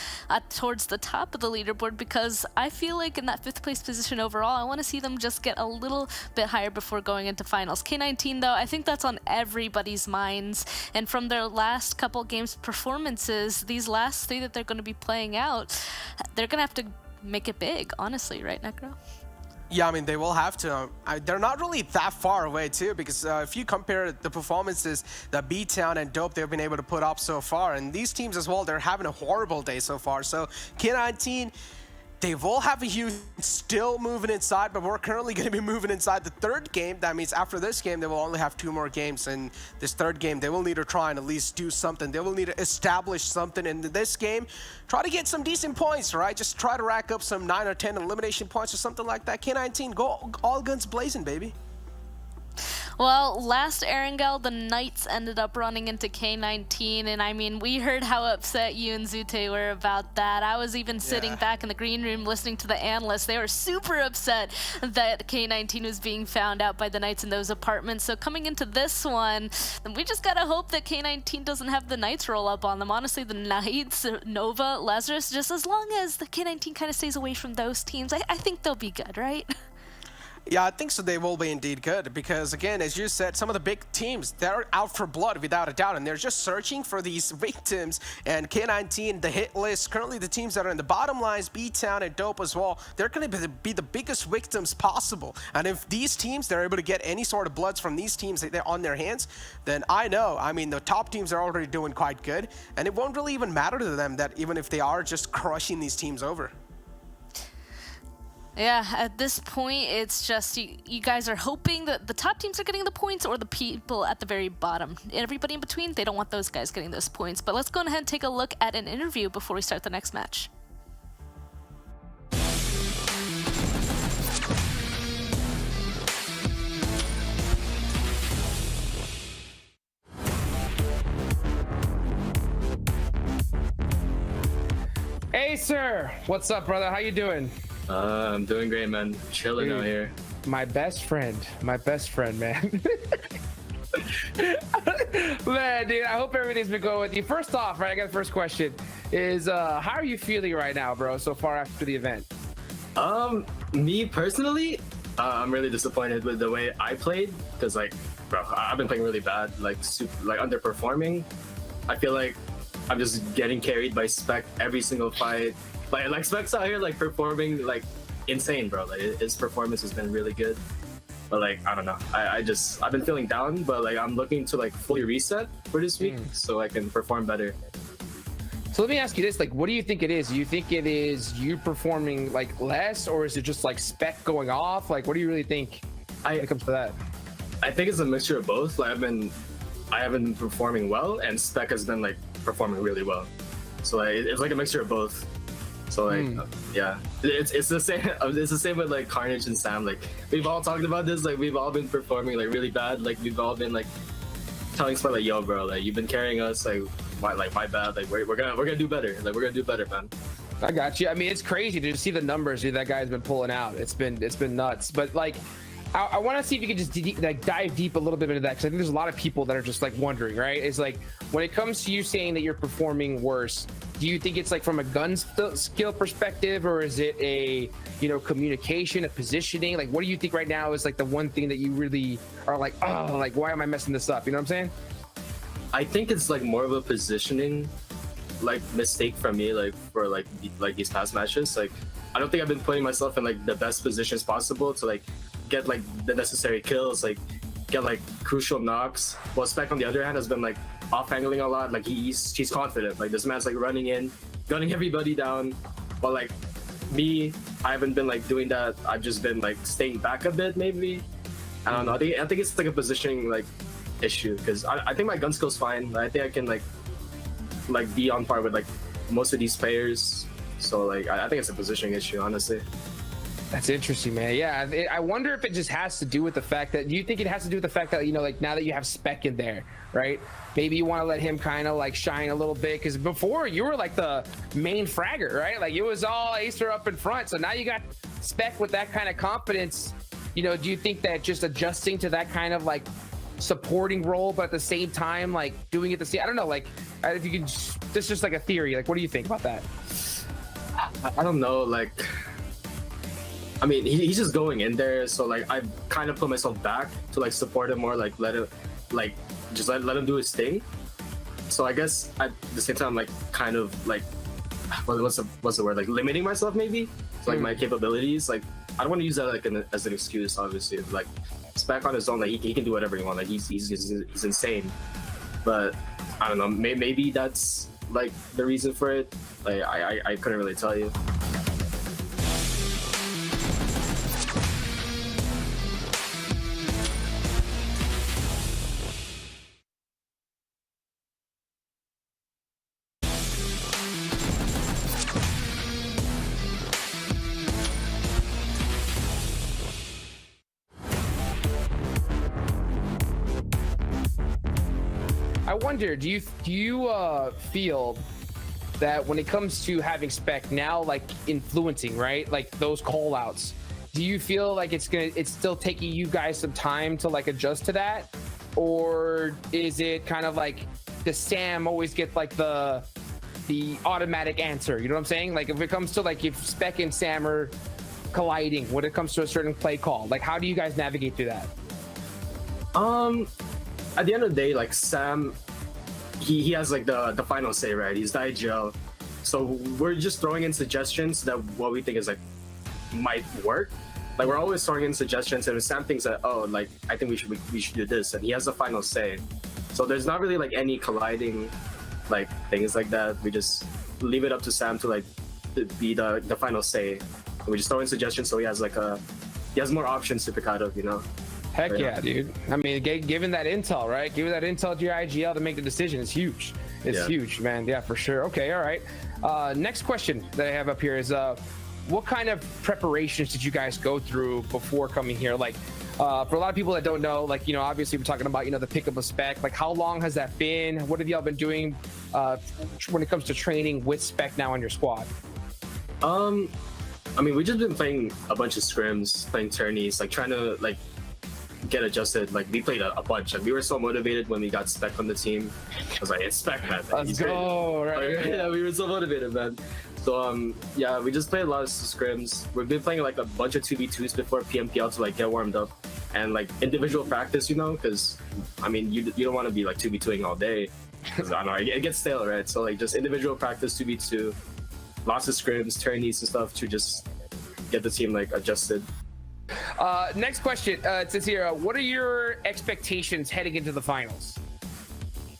towards the top of the leaderboard, because I feel like in that 5th place position overall, I want to see them just get a little bit higher before going into finals. K19, though, I think that's on everybody's minds. And from their last couple games' performances, these last 3 that they're going to be playing out, they're going to have to make it big, honestly, right, Necro? Yeah, I mean, they will have to. They're not really that far away, too, because if you compare the performances that BTOWN and Dope they've been able to put up so far, and these teams as well, they're having a horrible day so far. So K19, they will have a huge still moving inside, but we're currently going to be moving inside the 3rd game. That means after this game, they will only have 2 more games. And this 3rd game, they will need to try and at least do something. They will need to establish something in this game. Try to get some decent points, right? Just try to rack up some 9 or 10 elimination points or something like that. K19, go all guns blazing, baby. Well, last Erangel, the Knights ended up running into K19, and I mean, we heard how upset you and Zute were about that. I was even sitting back in the green room listening to the analysts. They were super upset that K19 was being found out by the Knights in those apartments. So coming into this one, we just gotta hope that K19 doesn't have the Knights roll up on them. Honestly, the Knights, Nova, Lazarus, just as long as the K19 kind of stays away from those teams, I think they'll be good, right? Yeah, I think so. They will be indeed good because, again, as you said, some of the big teams, they're out for blood without a doubt, and they're just searching for these victims. And K19, the hit list, currently the teams that are in the bottom lines, BTOWN and Dope as well, they're going to be the biggest victims possible. And if these teams, they're able to get any sort of bloods from these teams that they're on their hands, then I know, I mean, the top teams are already doing quite good, and it won't really even matter to them that even if they are just crushing these teams over. Yeah, at this point, it's just you guys are hoping that the top teams are getting the points or the people at the very bottom. Everybody in between, they don't want those guys getting those points. But let's go ahead and take a look at an interview before we start the next match. Hey, sir. What's up, brother? How you doing? I'm doing great, man. Chilling out here. My best friend, man. Man, dude, I hope everything's been going with you. First off, right, I got the first question is, how are you feeling right now, bro, so far after the event? Me personally, I'm really disappointed with the way I played because, like, bro, I've been playing really bad, like underperforming. I feel like I'm just getting carried by Spec every single fight. Like Spec's out here like performing like insane, bro. Like his performance has been really good, but like I don't know. I've been feeling down, but like I'm looking to like fully reset for this week so I can perform better. So let me ask you this: like, what do you think it is? Do you think it is you performing like less, or is it just like Spec going off? Like, what do you really think when it comes to that? I think it's a mixture of both. Like I haven't been performing well, and Spec has been like performing really well. So like it's like a mixture of both. So like yeah, it's the same. It's the same with like Carnage and Sam. Like we've all talked about this. Like we've all been performing like really bad. Like we've all been like telling Spec like, yo, bro, like you've been carrying us. Like my bad. Like we're gonna do better. Like we're gonna do better, man. I got you. I mean, it's crazy to see the numbers that guy's been pulling out. It's been nuts. But like, I want to see if you could just dive deep a little bit into that, because I think there's a lot of people that are just like wondering, right? It's like when it comes to you saying that you're performing worse, do you think it's like from a gun skill perspective, or is it a communication, a positioning? Like, what do you think right now is like the one thing that you really are like, oh, like why am I messing this up? You know what I'm saying? I think it's like more of a positioning like mistake from me, like for like these past matches. Like I don't think I've been putting myself in like the best positions possible to like get like the necessary kills, like get like crucial knocks. While Spec on the other hand has been like off angling a lot. Like he's confident. Like this man's like running in, gunning everybody down. While like me, I haven't been like doing that. I've just been like staying back a bit, maybe. I don't know. I think it's like a positioning like issue, because I think my gun skill's fine. I think I can like be on par with like most of these players. So like I think it's a positioning issue, honestly. That's interesting, man. Yeah, I wonder if it just has to do with the fact that, do you think it has to do with the fact that, you know, like now that you have Spec in there, right? Maybe you want to let him kind of like shine a little bit, because before you were like the main fragger, right? Like it was all Acer up in front. So now you got Spec with that kind of confidence. You know, do you think that just adjusting to that kind of like supporting role, but at the same time, like doing it the same, I don't know, like if you could, this is just like a theory. Like, what do you think about that? I don't know, like, I mean, he's just going in there, so like I kind of put myself back to like support him more, like let him, like just let him do his thing. So I guess at the same time, like kind of like what's the word, like limiting myself maybe, so, like my capabilities. Like I don't want to use that like as an excuse. Obviously, like Spec on his own, like he can do whatever he wants. Like he's insane. But I don't know. Maybe that's like the reason for it. Like I couldn't really tell you. I wonder, do you feel that when it comes to having Spec now, like influencing, right, like those call outs, do you feel like it's still taking you guys some time to like adjust to that? Or is it kind of like, does Sam always get like the automatic answer? You know what I'm saying? Like if it comes to like, if Spec and Sam are colliding when it comes to a certain play call, like how do you guys navigate through that? At the end of the day, like Sam, he has like the final say, right? He's the IGL, so we're just throwing in suggestions that what we think is like might work. Like we're always throwing in suggestions, and if Sam thinks that, oh, like I think we should do this, and he has the final say. So there's not really like any colliding like things like that. We just leave it up to Sam to like be the final say. And we just throw in suggestions, so he has more options to pick out of, you know. Heck yeah, dude. I mean, giving that intel, right? Giving that intel to your IGL to make the decision is huge. It's huge, man. Yeah, for sure. Okay, all right. Next question that I have up here is, what kind of preparations did you guys go through before coming here? Like, for a lot of people that don't know, like, you know, obviously we're talking about, you know, the pickup of Spec. Like, how long has that been? What have y'all been doing when it comes to training with Spec now on your squad? I mean, we just been playing a bunch of scrims, playing tourneys, like trying to like get adjusted. Like we played a bunch, and we were so motivated when we got Spec on the team. I was like, it's Spec, man. Let's go, right? Like, yeah, we were so motivated, man. So yeah, we just played a lot of scrims. We've been playing like a bunch of 2v2s before PMPL to like get warmed up, and like individual practice, you know, because I mean you don't want to be like 2v2ing all day, because I don't know, it gets stale, right? So like just individual practice, 2v2, lots of scrims, tourneys and stuff to just get the team like adjusted. Next question, it says here, what are your expectations heading into the finals?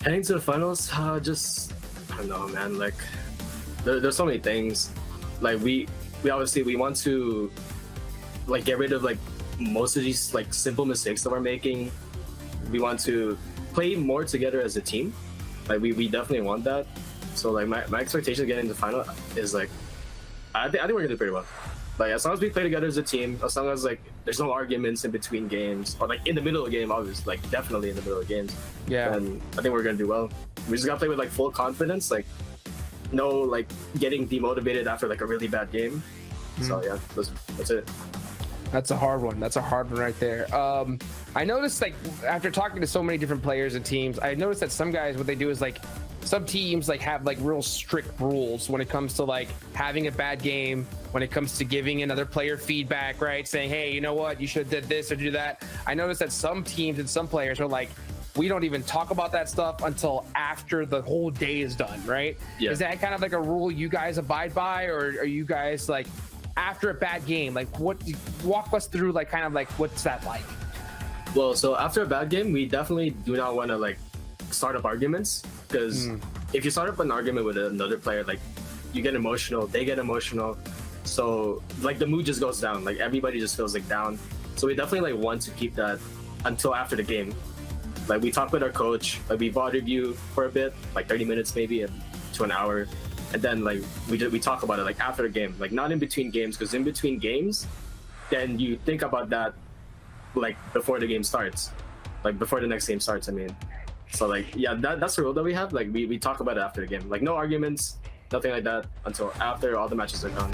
Heading to the finals, just I don't know, man. Like there's so many things. Like we obviously we want to like get rid of like most of these like simple mistakes that we're making. We want to play more together as a team. Like we definitely want that. So like my expectation getting to the final is like I think we're gonna do pretty well. Like as long as we play together as a team, as long as like there's no arguments in between games, or like in the middle of the game, obviously, like definitely in the middle of games. Yeah. And I think we're gonna do well. We just gotta play with like full confidence, like no like getting demotivated after like a really bad game. So yeah, that's it. That's a hard one. That's a hard one right there. I noticed like after talking to so many different players and teams, I noticed that some guys, what they do is like some teams like have like real strict rules when it comes to like having a bad game, when it comes to giving another player feedback, right? Saying, hey, you know what, you should have did this or do that. I noticed that some teams and some players are like, we don't even talk about that stuff until after the whole day is done, right? Yeah. Is that kind of like a rule you guys abide by, or are you guys like after a bad game, like walk us through like kind of like what's that like? Well, so after a bad game, we definitely do not want to like start up arguments, because if you start up an argument with another player, like you get emotional, they get emotional, so like the mood just goes down, like everybody just feels like down. So we definitely like want to keep that until after the game. Like we talk with our coach, like we VOD review for a bit, like 30 minutes maybe to an hour, and then like we talk about it like after the game, like not in between games, because in between games then you think about that like before the game starts, like before the next game starts. I mean, so like yeah, that's the rule that we have. Like we talk about it after the game. Like no arguments, nothing like that until after all the matches are done.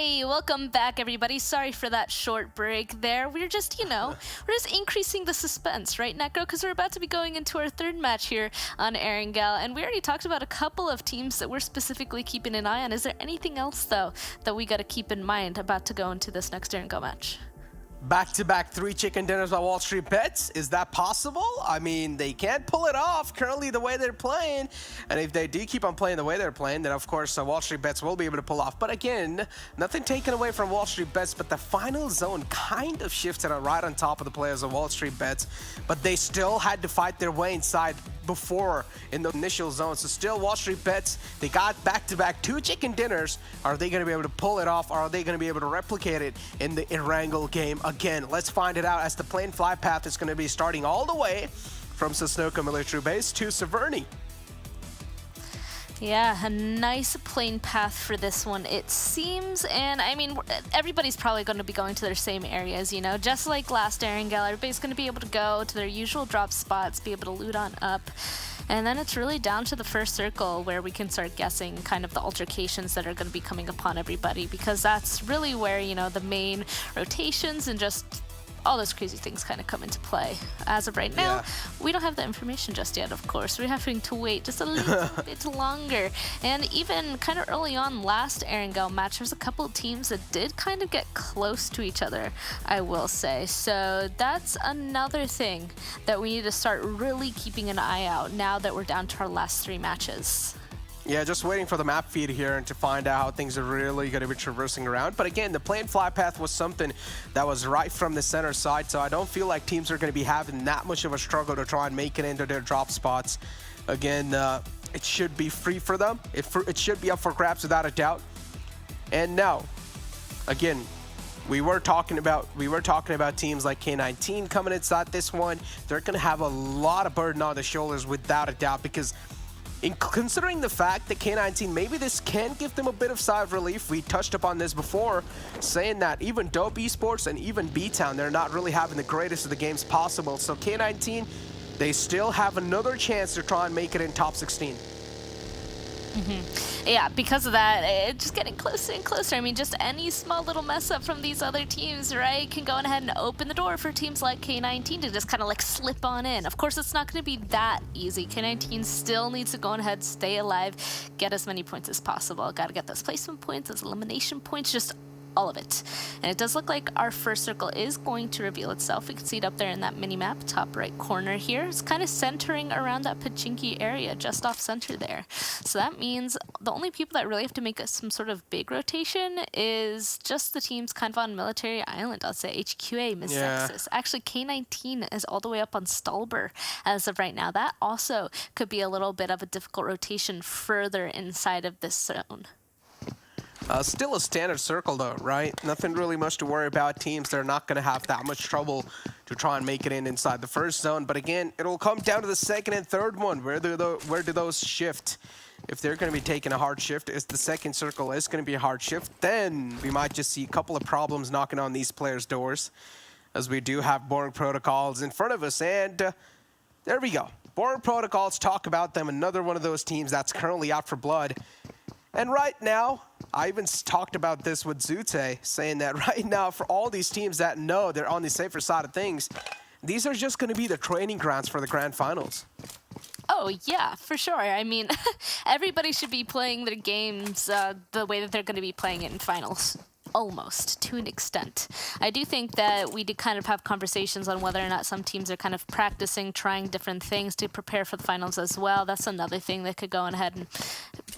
Hey, welcome back, everybody. Sorry for that short break there. We're just, we're just increasing the suspense, right, Necro? Because we're about to be going into our third match here on Erangel, and we already talked about a couple of teams that we're specifically keeping an eye on. Is there anything else, though, that we got to keep in mind about to go into this next Erangel match? Back-to-back 3 chicken dinners by WallStreetBets. Is that possible? I mean, they can't pull it off currently the way they're playing. And if they do keep on playing the way they're playing, then of course WallStreetBets will be able to pull off. But again, nothing taken away from WallStreetBets, but the final zone kind of shifted right on top of the players of WallStreetBets. But they still had to fight their way inside before in the initial zone. So still WallStreetBets, they got back-to-back 2 chicken dinners. Are they going to be able to pull it off? Or are they going to be able to replicate it in the Erangel game? Again, let's find it out as the plane fly path is going to be starting all the way from Sanhok military base to Severny. Yeah, a nice plane path for this one, it seems. And I mean, everybody's probably going to be going to their same areas, just like last Erangel. Everybody's going to be able to go to their usual drop spots, be able to loot on up. And then it's really down to the first circle where we can start guessing kind of the altercations that are going to be coming upon everybody, because that's really where, the main rotations and just all those crazy things kind of come into play. As of right now, we don't have the information just yet, of course. We're having to wait just a little bit longer. And even kind of early on last Erangel match, there's a couple of teams that did kind of get close to each other, I will say. So that's another thing that we need to start really keeping an eye out now that we're down to our last 3 matches. Yeah, just waiting for the map feed here and to find out how things are really going to be traversing around. But again, the plane fly path was something that was right from the center side, so I don't feel like teams are going to be having that much of a struggle to try and make it into their drop spots. Again, it should be free for them. It should be up for grabs without a doubt. And now, again, we were talking about teams like K19 coming inside this one. They're going to have a lot of burden on their shoulders without a doubt, because considering the fact that K19, maybe this can give them a bit of sigh of relief. We touched upon this before, saying that even Dope Esports and even BTOWN, they're not really having the greatest of the games possible. So K19, they still have another chance to try and make it in top 16. Yeah, because of that, it's just getting closer and closer. I mean, just any small little mess up from these other teams, right, can go ahead and open the door for teams like K19 to just kind of like slip on in. Of course, it's not going to be that easy. K19 still needs to go ahead, stay alive, get as many points as possible. Got to get those placement points, those elimination points, just all of it. And it does look like our first circle is going to reveal itself. We can see it up there in that mini-map, top right corner here. It's kind of centering around that Pachinki area, just off center there. So that means the only people that really have to make some sort of big rotation is just the teams kind of on Military Island, I'll say. HQA, Mezexis. Yeah. Actually, K19 is all the way up on Stalber as of right now. That also could be a little bit of a difficult rotation further inside of this zone. Still a standard circle though, right? Nothing really much to worry about. Teams, they're not going to have that much trouble to try and make it inside the first zone. But again, it'll come down to the second and third one. Where do those shift? If they're going to be taking a hard shift, if the second circle is going to be a hard shift, then we might just see a couple of problems knocking on these players' doors, as we do have Boring Protocols in front of us. And there we go. Boring Protocols, talk about them. Another one of those teams that's currently out for blood. And right now, I even talked about this with Zute, saying that right now, for all these teams that know they're on the safer side of things, these are just going to be the training grounds for the grand finals. Oh, yeah, for sure. I mean, everybody should be playing their games the way that they're going to be playing it in finals. Almost, to an extent. I do think that we did kind of have conversations on whether or not some teams are kind of practicing, trying different things to prepare for the finals as well. That's another thing that could go ahead and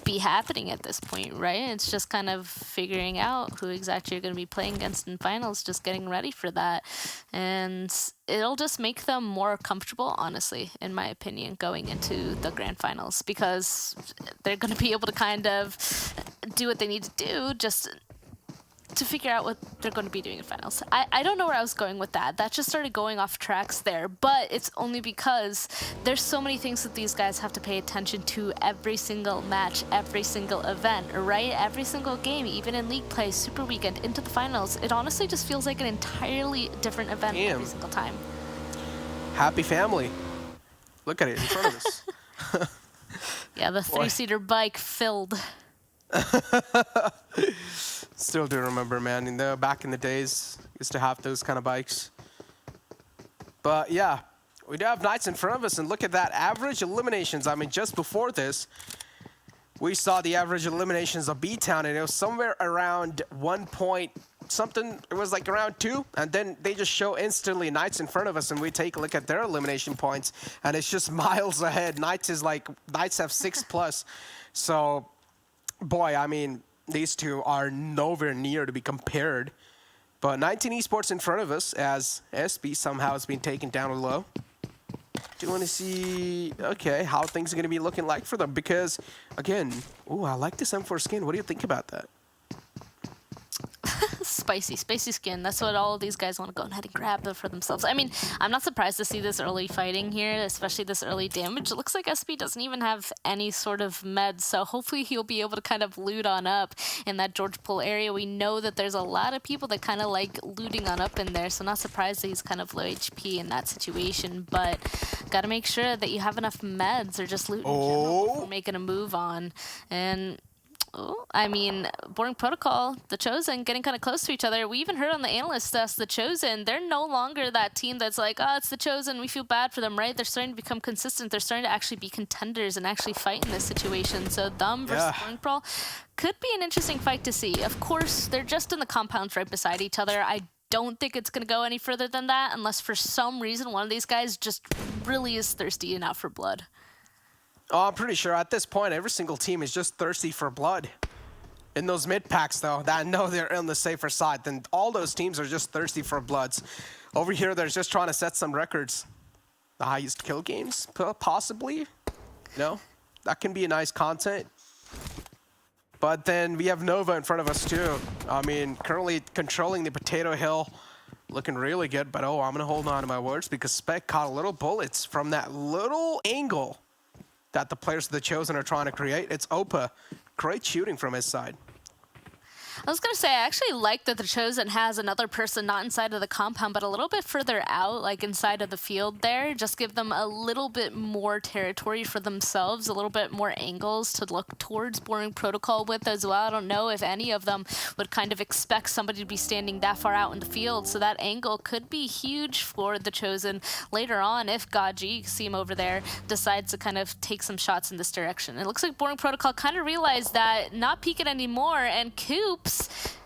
be happening at this point, right? It's just kind of figuring out who exactly you're going to be playing against in finals, just getting ready for that. And it'll just make them more comfortable, honestly, in my opinion, going into the grand finals, because they're going to be able to kind of do what they need to do, just to figure out what they're going to be doing in finals. I don't know where I was going with that. That just started going off tracks there, but it's only because there's so many things that these guys have to pay attention to every single match, every single event, right? Every single game, even in league play, super weekend, into the finals. It honestly just feels like an entirely different event every single time. Happy family. Look at it in front of us. Yeah, the 3-seater bike filled. Still do remember, man. Back in the days, used to have those kind of bikes. But yeah, we do have Knights in front of us, and look at that average eliminations. I mean, just before this, we saw the average eliminations of BTOWN, and it was somewhere around 1 point something. It was like around 2, and then they just show instantly Knights in front of us, and we take a look at their elimination points, and it's just miles ahead. Knights have 6+. So, boy, I mean, these two are nowhere near to be compared. But 19 Esports in front of us, as SB somehow has been taken down low. Do you want to see, okay, how things are going to be looking like for them? Because, again, ooh, I like this M4 skin. What do you think about that? Spicy skin. That's what all of these guys want to go ahead and grab for themselves. I mean, I'm not surprised to see this early fighting here, especially this early damage. It looks like SB doesn't even have any sort of meds, so hopefully he'll be able to kind of loot on up in that George Pool area. We know that there's a lot of people that kind of like looting on up in there, so not surprised that he's kind of low HP in that situation, but gotta make sure that you have enough meds or just loot in general before making a move on. And oh, I mean, Boring Protocol, the Chosen, getting kind of close to each other. We even heard on the analyst desk, the Chosen, they're no longer that team that's like, oh, it's the Chosen, we feel bad for them, right? They're starting to become consistent. They're starting to actually be contenders and actually fight in this situation. So them versus Boring Pro could be an interesting fight to see. Of course, they're just in the compounds right beside each other. I don't think it's going to go any further than that unless for some reason one of these guys just really is thirsty and out for blood. Oh, I'm pretty sure at this point, every single team is just thirsty for blood. In those mid packs, though, that I know they're on the safer side, then all those teams are just thirsty for bloods. Over here, they're just trying to set some records. The highest kill games, possibly. You know, that can be a nice content. But then we have Nova in front of us, too. I mean, currently controlling the Potato Hill. Looking really good, but oh, I'm going to hold on to my words because Spec caught a little bullets from that little angle that the players of the Chosen are trying to create. It's Opa. Great shooting from his side. I was going to say, I actually like that the Chosen has another person not inside of the compound, but a little bit further out, like inside of the field there. Just give them a little bit more territory for themselves, a little bit more angles to look towards Boring Protocol with as well. I don't know if any of them would kind of expect somebody to be standing that far out in the field, so that angle could be huge for the Chosen later on if Gaji, see him over there, decides to kind of take some shots in this direction. It looks like Boring Protocol kind of realized that not peeking anymore, and Coops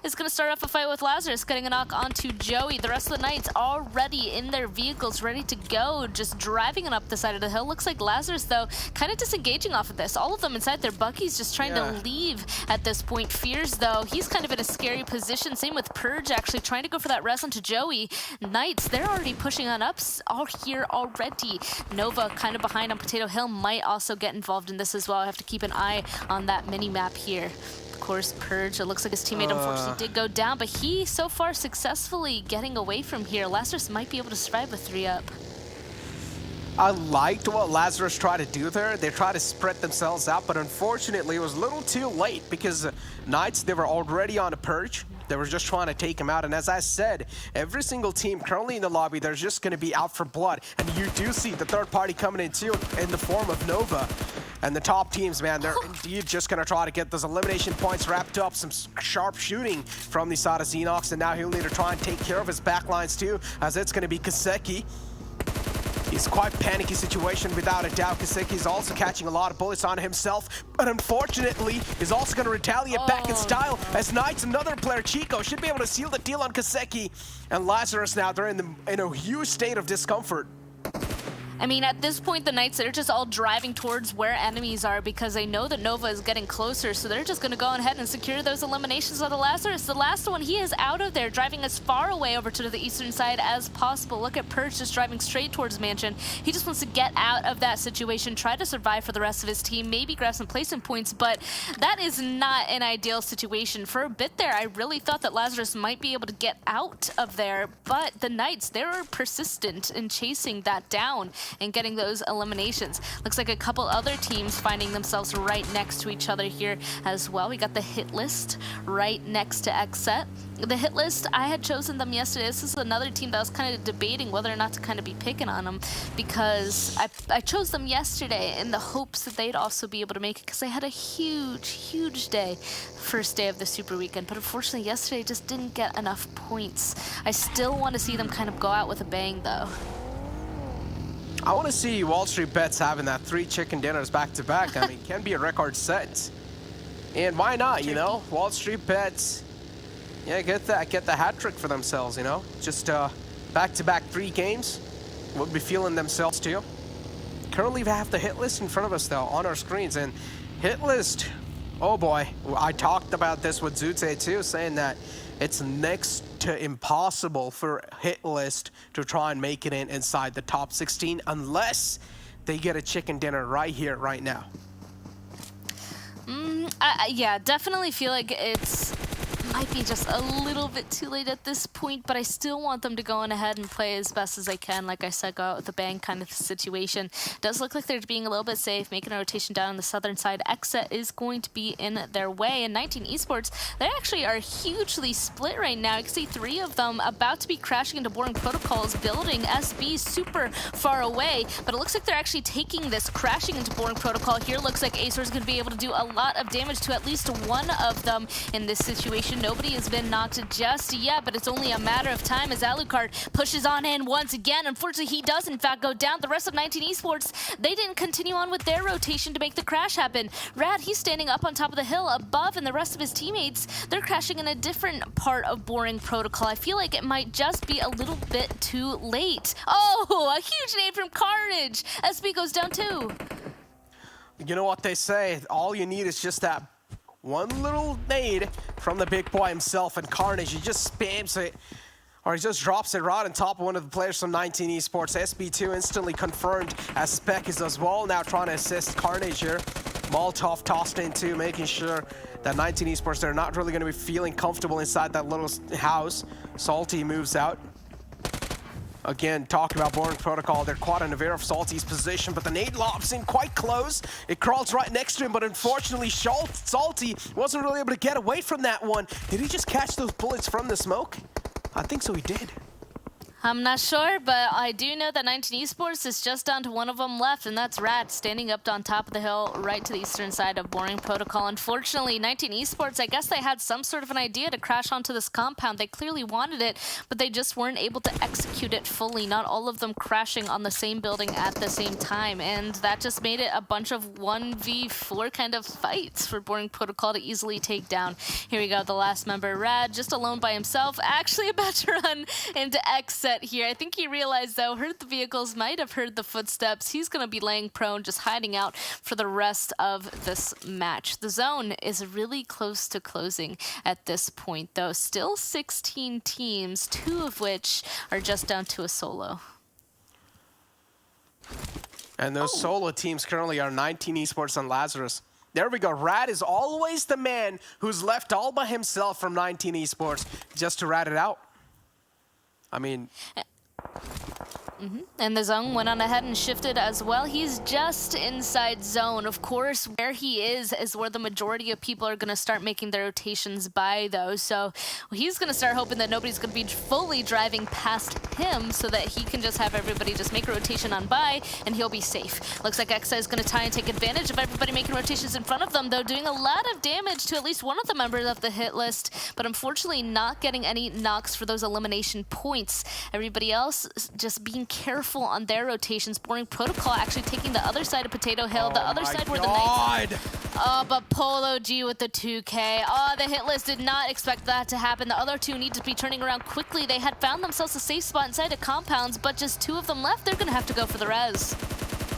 is going to start off a fight with Lazarus, getting a knock onto Joey. The rest of the Knights already in their vehicles, ready to go, just driving it up the side of the hill. Looks like Lazarus, though, kind of disengaging off of this. All of them inside their buggies just trying to leave at this point. Fears, though, he's kind of in a scary position. Same with Purge, actually, trying to go for that res onto Joey. Knights, they're already pushing on up all here already. Nova, kind of behind on Potato Hill, might also get involved in this as well. I have to keep an eye on that mini-map here. Of course, Purge, it looks like his teammate unfortunately did go down, but he so far successfully getting away from here. Lazarus might be able to survive with 3 up. I liked what Lazarus tried to do there. They tried to spread themselves out, but unfortunately it was a little too late because Knights, they were already on a Purge. They were just trying to take him out, and as I said, every single team currently in the lobby, they're just going to be out for blood, and you do see the third party coming in too in the form of Nova. And the top teams, man, they're indeed just going to try to get those elimination points wrapped up. Some sharp shooting from the side of Xenox, and now he'll need to try and take care of his backlines too, as it's going to be Kaseki. It's quite a panicky situation without a doubt. Kaseki's also catching a lot of bullets on himself, but unfortunately, he's also going to retaliate back in style as Knights, another player, Chico, should be able to seal the deal on Kaseki. And Lazarus now, they're in a huge state of discomfort. I mean, at this point, the Knights, they're just all driving towards where enemies are because they know that Nova is getting closer, so they're just going to go ahead and secure those eliminations out of Lazarus. The last one, he is out of there, driving as far away over to the eastern side as possible. Look at Purge just driving straight towards Mansion. He just wants to get out of that situation, try to survive for the rest of his team, maybe grab some placement points, but that is not an ideal situation. For a bit there, I really thought that Lazarus might be able to get out of there, but the Knights, they're persistent in chasing that down. and getting those eliminations. Looks like a couple other teams finding themselves right next to each other here as well. We got the Hitlist right next to XSET. The Hitlist, I had chosen them yesterday. This is another team that I was kind of debating whether or not to kind of be picking on them, because I chose them yesterday in the hopes that they'd also be able to make it, because they had a huge day, first day of the Super Weekend. But unfortunately, yesterday just didn't get enough points. I still want to see them kind of go out with a bang, though. I want to see WallStreetBets having that 3 chicken dinners back-to-back. I mean, can be a record set. And why not, you know? WallStreetBets, yeah, get the hat trick for themselves, you know? Just back-to-back 3 games. Would be feeling themselves too. Currently, we have the hit list in front of us, though, on our screens. And hit list, oh boy, I talked about this with Zute too, saying that it's next to impossible for Hitlist to try and make it inside the top 16 unless they get a chicken dinner right here, right now. Yeah, definitely feel like it's might be just a little bit too late at this point, but I still want them to go on ahead and play as best as they can. Like I said, go out with a bang kind of situation. Does look like they're being a little bit safe, making a rotation down on the southern side. XSET is going to be in their way, and 19 Esports, they actually are hugely split right now. You can see 3 of them about to be crashing into Boring Protocol's building. SB super far away, but it looks like they're actually taking this, crashing into Boring Protocol here. Looks like Acer is going to be able to do a lot of damage to at least one of them in this situation. Nobody has been knocked just yet, but it's only a matter of time as Alucard pushes on in once again. Unfortunately, he does in fact go down. The rest of 19 Esports, they didn't continue on with their rotation to make the crash happen. Rad, he's standing up on top of the hill above, and the rest of his teammates, they're crashing in a different part of Boring Protocol. I feel like it might just be a little bit too late. Oh, a huge nade from Carnage. SB goes down too. You know what they say, all you need is just that one little nade from the big boy himself, and Carnage, he just spams it, or he just drops it right on top of one of the players from 19 Esports. SB2 instantly confirmed as Spec is as well, now trying to assist Carnage here. Molotov tossed in too, making sure that 19 Esports, they're not really going to be feeling comfortable inside that little house. Salty moves out. Again, talking about Boring Protocol, they're quite unaware of Salty's position, but the nade lobs in quite close. It crawls right next to him, but unfortunately, Salty wasn't really able to get away from that one. Did he just catch those bullets from the smoke? I think so, he did. I'm not sure, but I do know that 19 Esports is just down to one of them left, and that's Rat standing up on top of the hill right to the eastern side of Boring Protocol. Unfortunately, 19 Esports, I guess they had some sort of an idea to crash onto this compound. They clearly wanted it, but they just weren't able to execute it fully. Not all of them crashing on the same building at the same time, and that just made it a bunch of 1v4 kind of fights for Boring Protocol to easily take down. Here we go, the last member, Rad, just alone by himself, actually about to run into XSET here. I think he realized, though, heard the vehicles, might have heard the footsteps. He's going to be laying prone, just hiding out for the rest of this match. The zone is really close to closing at this point, though. Still 16 teams, 2 of which are just down to a solo. And those solo teams currently are 19 Esports and Lazarus. There we go. Rad is always the man who's left all by himself from 19 Esports just to rat it out. I mean... And the zone went on ahead and shifted as well. He's just inside zone. Of course, where he is where the majority of people are going to start making their rotations by, though. So he's going to start hoping that nobody's going to be fully driving past him so that he can just have everybody just make a rotation on by, and he'll be safe. Looks like XSET is going to try and take advantage of everybody making rotations in front of them, though, doing a lot of damage to at least one of the members of the hit list, but unfortunately not getting any knocks for those elimination points. Everybody else just being careful on their rotations. Boring Protocol actually taking the other side of Potato Hill, the other side where the Knights... Oh, but Polo G with the 2K. Oh, the hit list did not expect that to happen. The other 2 need to be turning around quickly. They had found themselves a safe spot inside of compounds, but just 2 of them left. They're going to have to go for the res.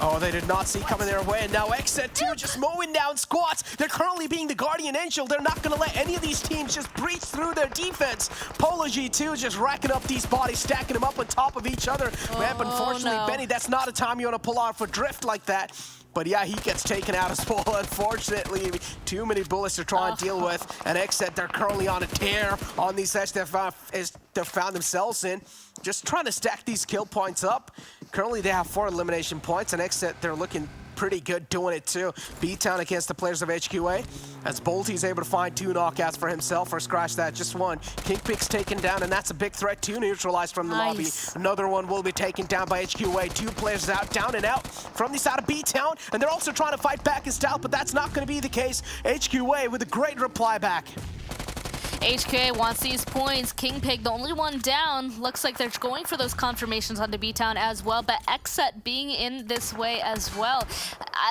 Oh, they did not see coming their way, and now XSET 2 just mowing down squads. They're currently being the Guardian Angel. They're not going to let any of these teams just breach through their defense. Polo G2 just racking up these bodies, stacking them up on top of each other. Vamp, unfortunately, no. Benny, that's not a time you want to pull out for drift like that. But yeah, he gets taken out as well, unfortunately. Too many bullets to try and deal with. And XSET, they're currently on a tear on these sets they've found themselves in. Just trying to stack these kill points up. Currently, they have 4 elimination points, and XSET, they're looking pretty good doing it too. BTOWN against the players of HQA. As Bolty's able to find 2 knockouts for himself, or scratch that, just 1. Kingpig's taken down, and that's a big threat too, neutralized from the lobby. Another one will be taken down by HQA. 2 players out, down and out from the side of BTOWN, and they're also trying to fight back in style, but that's not going to be the case. HQA with a great reply back. HQA wants these points. Kingpig, the only one down. Looks like they're going for those confirmations onto BTOWN as well, but XSET being in this way as well.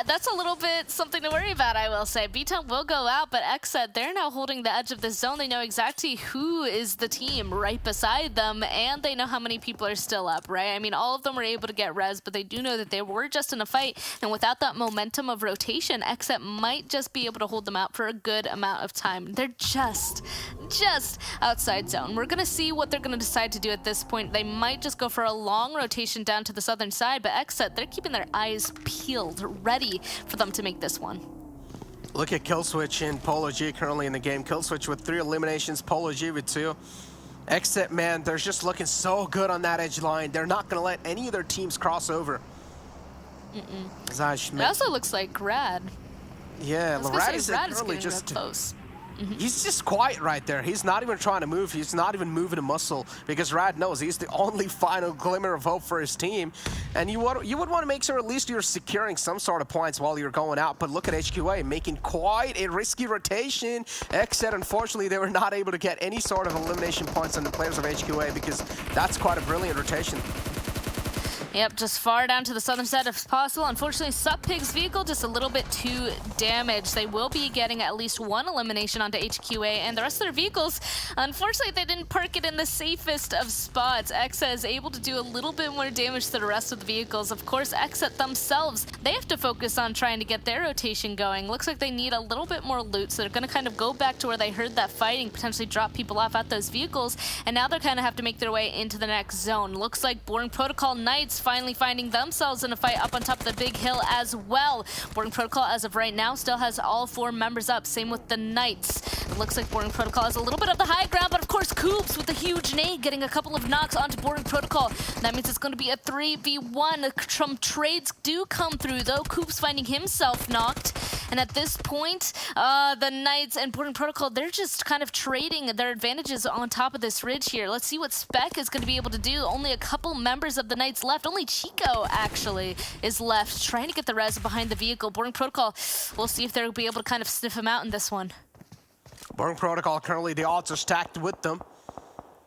That's a little bit something to worry about, I will say. BTOWN will go out, but XSET, they're now holding the edge of the zone. They know exactly who is the team right beside them, and they know how many people are still up, right? I mean, all of them were able to get res, but they do know that they were just in a fight, and without that momentum of rotation, XSET might just be able to hold them out for a good amount of time. They're just outside zone. We're gonna see what they're gonna decide to do at this point. They might just go for a long rotation down to the southern side, but XSET, they're keeping their eyes peeled, ready for them to make this one. Look at Killswitch and Polo G currently in the game. Killswitch with 3 eliminations, Polo G with 2. XSET, man, they're just looking so good on that edge line. They're not gonna let any of their teams cross over. It also looks like Rad. Yeah, Rad is currently just close. He's just quiet right there. He's not even trying to move. He's not even moving a muscle because Rad knows he's the only final glimmer of hope for his team. And you would want to make sure at least you're securing some sort of points while you're going out. But look at HQA making quite a risky rotation. XSET, unfortunately, they were not able to get any sort of elimination points on the players of HQA because that's quite a brilliant rotation. Yep, just far down to the southern side if possible. Unfortunately, Suppig's vehicle just a little bit too damaged. They will be getting at least 1 elimination onto HQA, and the rest of their vehicles, unfortunately, they didn't park it in the safest of spots. XSET is able to do a little bit more damage to the rest of the vehicles. Of course, XSET themselves, they have to focus on trying to get their rotation going. Looks like they need a little bit more loot, so they're going to kind of go back to where they heard that fighting, potentially drop people off at those vehicles, and now they're kind of have to make their way into the next zone. Looks like Boring Protocol Knights finally finding themselves in a fight up on top of the big hill as well. Boring Protocol, as of right now, still has all 4 members up. Same with the Knights. It looks like Boring Protocol has a little bit of the high ground, but of course, Coops with the huge nade getting a couple of knocks onto Boring Protocol. That means it's going to be a 3v1. Some trades do come through, though. Coops finding himself knocked. And at this point, the Knights and Boring Protocol, they're just kind of trading their advantages on top of this ridge here. Let's see what Spec is going to be able to do. Only a couple members of the Knights left. Only Chico, actually, is left trying to get the res behind the vehicle. Boring Protocol, we'll see if they'll be able to kind of sniff him out in this one. Boring Protocol, currently the odds are stacked with them.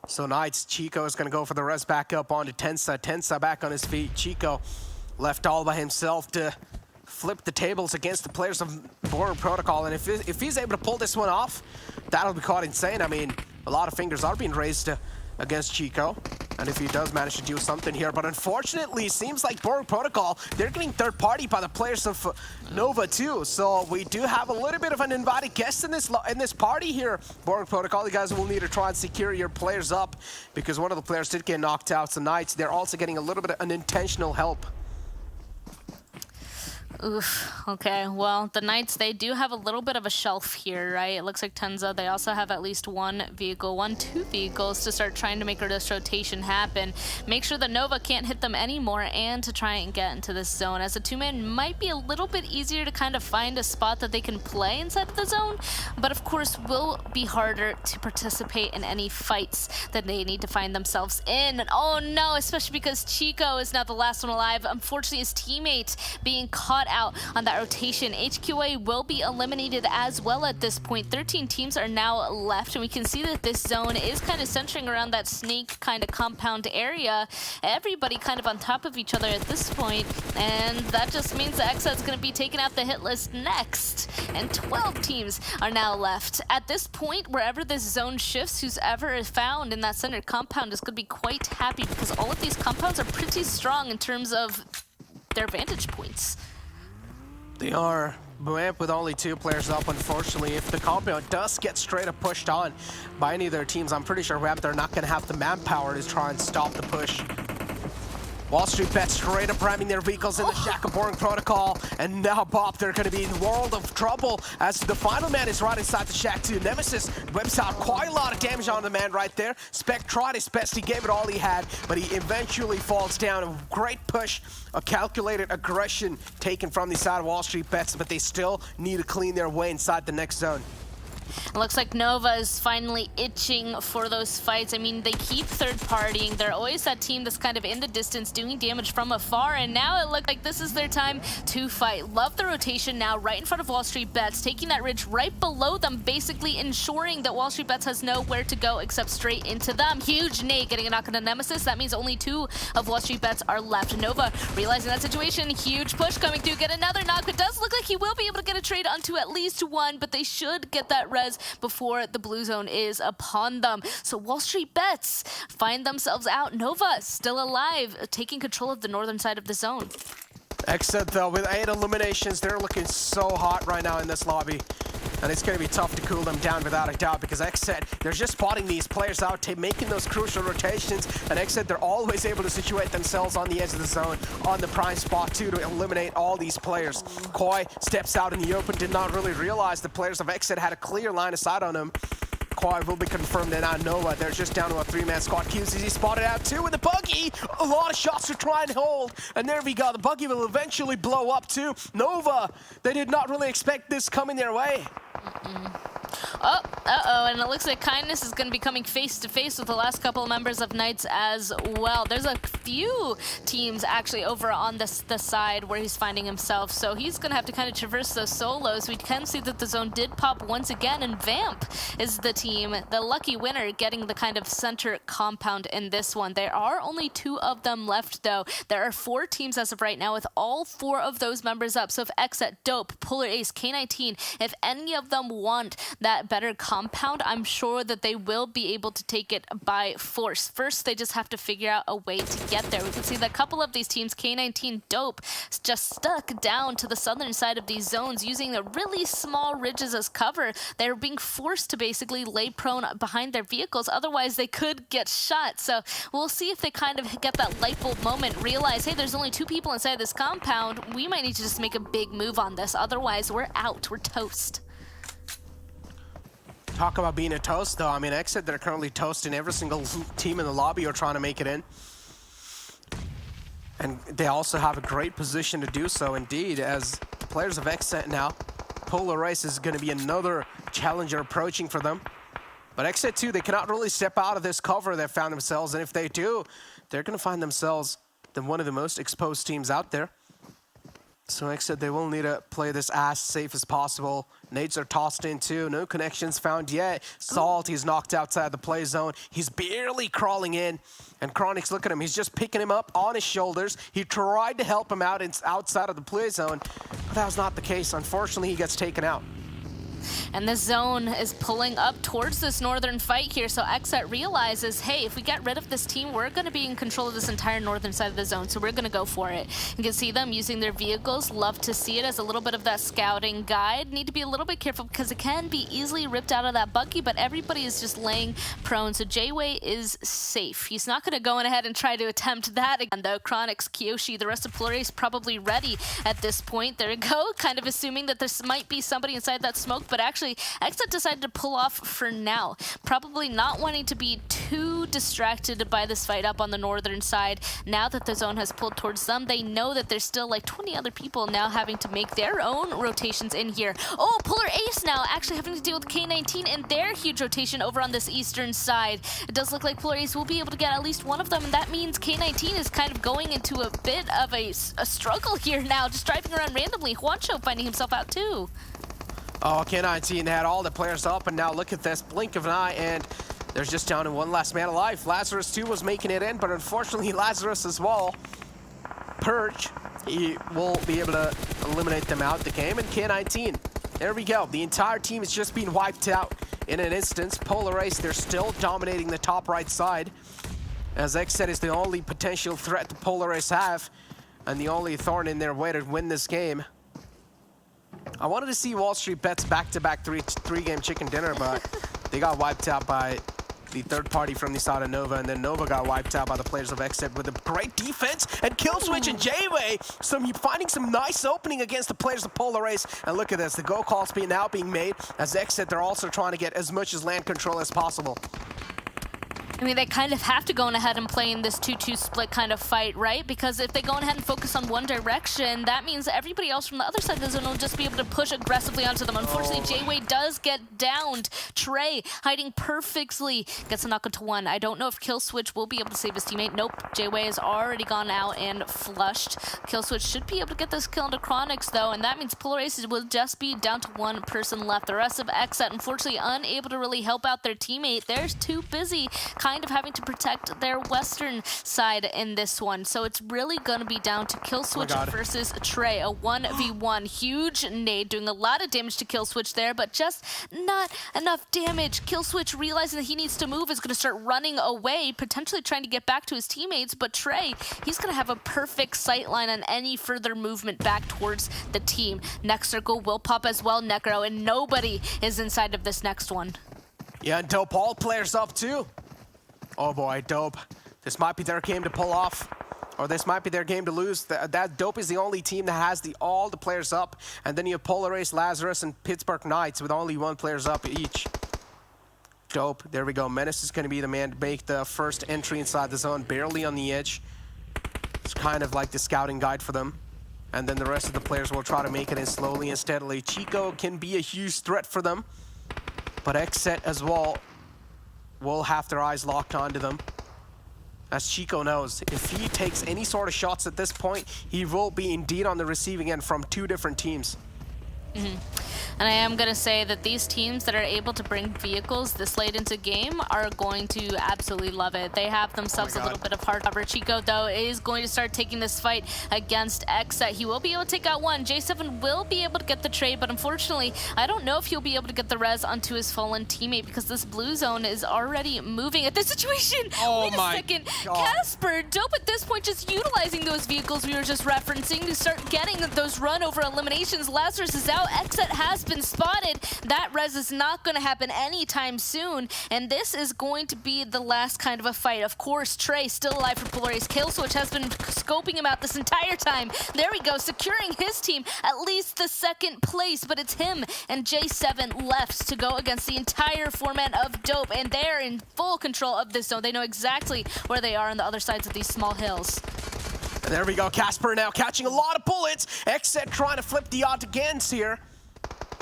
So Knights, Chico is going to go for the res back up onto Tensa. Tensa back on his feet. Chico left all by himself to flip the tables against the players of Boring Protocol. And if he's able to pull this one off, that'll be quite insane. I mean, a lot of fingers are being raised against Chico. And if he does manage to do something here, but unfortunately, it seems like Boring Protocol, they're getting third party by the players of Nova too. So we do have a little bit of an invited guest in this party here. Boring Protocol, you guys will need to try and secure your players up because one of the players did get knocked out tonight. They're also getting a little bit of unintentional help. Oof, okay, well, the Knights, they do have a little bit of a shelf here, right? It looks like Tenza, they also have at least 2 vehicles to start trying to make this rotation happen. Make sure that Nova can't hit them anymore and to try and get into this zone. As a 2-man might be a little bit easier to kind of find a spot that they can play inside of the zone, but of course will be harder to participate in any fights that they need to find themselves in. And oh no, especially because Chico is now the last one alive. Unfortunately, his teammate being caught out on that rotation. HQA will be eliminated as well at this point. 13 teams are now left, and we can see that this zone is kind of centering around that snake kind of compound area. Everybody kind of on top of each other at this point, and that just means that XSET is going to be taking out the hit list next, and 12 teams are now left. At this point, wherever this zone shifts, whoever is found in that center compound is going to be quite happy because all of these compounds are pretty strong in terms of their vantage points. They are. Vamp with only 2 players up, unfortunately. If the compound does get straight up pushed on by any of their teams, I'm pretty sure Vamp, they're not going to have the manpower to try and stop the push. WallStreetBets straight up ramming their vehicles in the Shack of Boring Protocol. And now, Bob, they're going to be in the world of trouble as the final man is right inside the Shack too. Nemesis whips out quite a lot of damage on the man right there. Spec tried his best. He gave it all he had, but he eventually falls down. A great push, a calculated aggression taken from the side of WallStreetBets, but they still need to clean their way inside the next zone. It looks like Nova is finally itching for those fights. I mean, they keep third-partying. They're always that team that's kind of in the distance, doing damage from afar, and now it looks like this is their time to fight. Love the rotation now, right in front of WallStreetBets, taking that ridge right below them, basically ensuring that WallStreetBets has nowhere to go except straight into them. Huge nade getting a knock on the Nemesis. That means only 2 of WallStreetBets are left. Nova realizing that situation, huge push coming through, get another knock. It does look like he will be able to get a trade onto at least 1, but they should get that res before the blue zone is upon them. So WallStreetBets find themselves out. Nova still alive, taking control of the northern side of the zone. XSET though, with 8 eliminations, they're looking so hot right now in this lobby. And it's going to be tough to cool them down without a doubt, because XSET, they're just spotting these players out, making those crucial rotations. And XSET, they're always able to situate themselves on the edge of the zone, on the prime spot too, to eliminate all these players. Koi steps out in the open, did not really realize the players of XSET had a clear line of sight on him. Koi will be confirmed, and now Nova, they're just down to a 3-man squad. QCZ spotted out too with the buggy. A lot of shots to try and hold. And there we go. The buggy will eventually blow up too. Nova, they did not really expect this coming their way. Oh, uh-oh, and it looks like Kindness is going to be coming face-to-face with the last couple of members of Knights as well. There's a few teams actually over on the side where he's finding himself, so he's going to have to kind of traverse those solos. We can see that the zone did pop once again, and Vamp is the team, the lucky winner, getting the kind of center compound in this one. There are only 2 of them left, though. There are 4 teams as of right now with all 4 of those members up. So if XSET, Dope, Polar Ace, K19, if any of them want that better compound, I'm sure that they will be able to take it by force. First, they just have to figure out a way to get there. We can see that a couple of these teams, K19, Dope, just stuck down to the southern side of these zones using the really small ridges as cover. They're being forced to basically lay prone behind their vehicles, otherwise they could get shot. So we'll see if they kind of get that light bulb moment, realize, hey, there's only 2 people inside this compound. We might need to just make a big move on this, otherwise we're out, we're toast. Talk about being a toast, though. I mean, XSET, they're currently toasting every single team in the lobby are trying to make it in. And they also have a great position to do so, indeed, as the players of XSET now. Polar Race is going to be another challenger approaching for them. But XSET, too, they cannot really step out of this cover they've found themselves. And if they do, they're going to find themselves one of the most exposed teams out there. So XSET, they will need to play this as safe as possible. Nades are tossed in too. No connections found yet. Salt, he's knocked outside the play zone. He's barely crawling in. And Chronix, look at him. He's just picking him up on his shoulders. He tried to help him out outside of the play zone, but that was not the case. Unfortunately, he gets taken out. And the zone is pulling up towards this northern fight here, so XSET realizes, hey, if we get rid of this team, we're going to be in control of this entire northern side of the zone, so we're going to go for it. You can see them using their vehicles. Love to see it as a little bit of that scouting guide. Need to be a little bit careful because it can be easily ripped out of that buggy, but everybody is just laying prone, so J-Way is safe. He's not going to go in ahead and try to attempt that again, though. Chronix, Kyoshi, the rest of Polaris probably ready at this point. There we go, kind of assuming that there might be somebody inside that smoke, but actually XSET decided to pull off for now, probably not wanting to be too distracted by this fight up on the northern side. Now that the zone has pulled towards them, they know that there's still like 20 other people now having to make their own rotations in here. Oh, Polar Ace now actually having to deal with K19 and their huge rotation over on this eastern side. It does look like Polar Ace will be able to get at least one of them, and that means K19 is kind of going into a bit of a struggle here now, just driving around randomly. Juancho finding himself out too. Oh, K19 had all the players up, and now look at this, blink of an eye, and there's just down to 1 last man alive. Lazarus too was making it in, but unfortunately Lazarus as well. Purge, he will be able to eliminate them out the game, and K19, there we go. The entire team is just being wiped out in an instance. Polar Race, they're still dominating the top right side, as XSET is the only potential threat the Polar Race have, and the only thorn in their way to win this game. I wanted to see WallStreetBets back-to-back three-game chicken dinner, but they got wiped out by the third party from the side of Nova, and then Nova got wiped out by the players of XSET with a great defense, and Killswitch and J-Way finding some nice opening against the players of Polar Ace. And look at this, the go calls now being made as XSET, they're also trying to get as much as land control as possible. I mean, they kind of have to go on ahead and play in this 2-2 split kind of fight, right? Because if they go on ahead and focus on one direction, that means everybody else from the other side of the zone will just be able to push aggressively onto them. Unfortunately, J-Way does get downed. Trey hiding perfectly, gets a knock into one. I don't know if Killswitch will be able to save his teammate. Nope, J-Way has already gone out and flushed. Killswitch should be able to get this kill into Chronix though, and that means Polar Aces will just be down to one person left. The rest of XSET, unfortunately, unable to really help out their teammate. They're too busy kind of having to protect their western side in this one. So it's really going to be down to Killswitch versus Trey. A 1v1. Huge nade doing a lot of damage to Killswitch there, but just not enough damage. Killswitch realizing that he needs to move is going to start running away, potentially trying to get back to his teammates, but Trey, he's going to have a perfect sight line on any further movement back towards the team. Next circle will pop as well, Necro, and nobody is inside of this next one. Yeah, and Dope, all players up too. Oh boy, Dope. This might be their game to pull off, or this might be their game to lose. That Dope is the only team that has all the players up, and then you have Polar Ace, Lazarus, and Pittsburgh Knights with only one players up each. Dope, there we go. Menace is going to be the man to make the first entry inside the zone, barely on the edge. It's kind of like the scouting guide for them. And then the rest of the players will try to make it in slowly and steadily. Chico can be a huge threat for them, but XSET as well will have their eyes locked onto them. As Chico knows, if he takes any sort of shots at this point, he will be indeed on the receiving end from two different teams. And I am going to say that these teams that are able to bring vehicles this late into game are going to absolutely love it. They have themselves a little bit of hard cover. Chico, though, is going to start taking this fight against XSET. He will be able to take out one. J7 will be able to get the trade, but unfortunately, I don't know if he'll be able to get the res onto his fallen teammate because this blue zone is already moving at this situation. Wait a second. Casper, Dope at this point just utilizing those vehicles we were just referencing to start getting those run over eliminations. Lazarus is out. XSET has been spotted. That res is not going to happen anytime soon, and this is going to be the last kind of a fight. Of course, Trey still alive for Polar Ace. Killswitch has been scoping him out this entire time. There we go, securing his team at least the second place, but it's him and J7 left to go against the entire four-man of Dope, and they're in full control of this zone. They know exactly where they are on the other sides of these small hills. And there we go, Casper now catching a lot of bullets. XSET trying to flip the odds against here.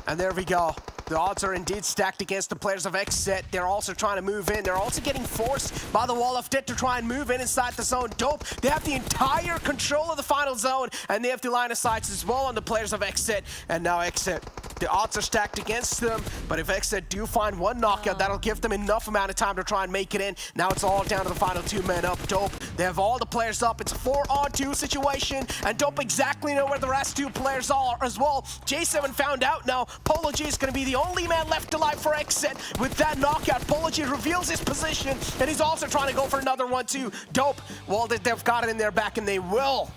And there we go. The odds are indeed stacked against the players of XSET. They're also trying to move in. They're also getting forced by the Wall of Death to try and move in inside the zone. Dope, they have the entire control of the final zone, and they have the line of sights as well on the players of XSET. And now XSET, the odds are stacked against them, but if XSET do find one knockout, that'll give them enough amount of time to try and make it in. Now it's all down to the final two men up. Dope, they have all the players up. It's a 4-on-2 situation, and Dope exactly know where the rest two players are as well. J7 found out now. Polo G is going to be the only man left alive for XSET. With that knockout, Polo G reveals his position, and he's also trying to go for another one too. Dope, well, they've got it in their back, and they will.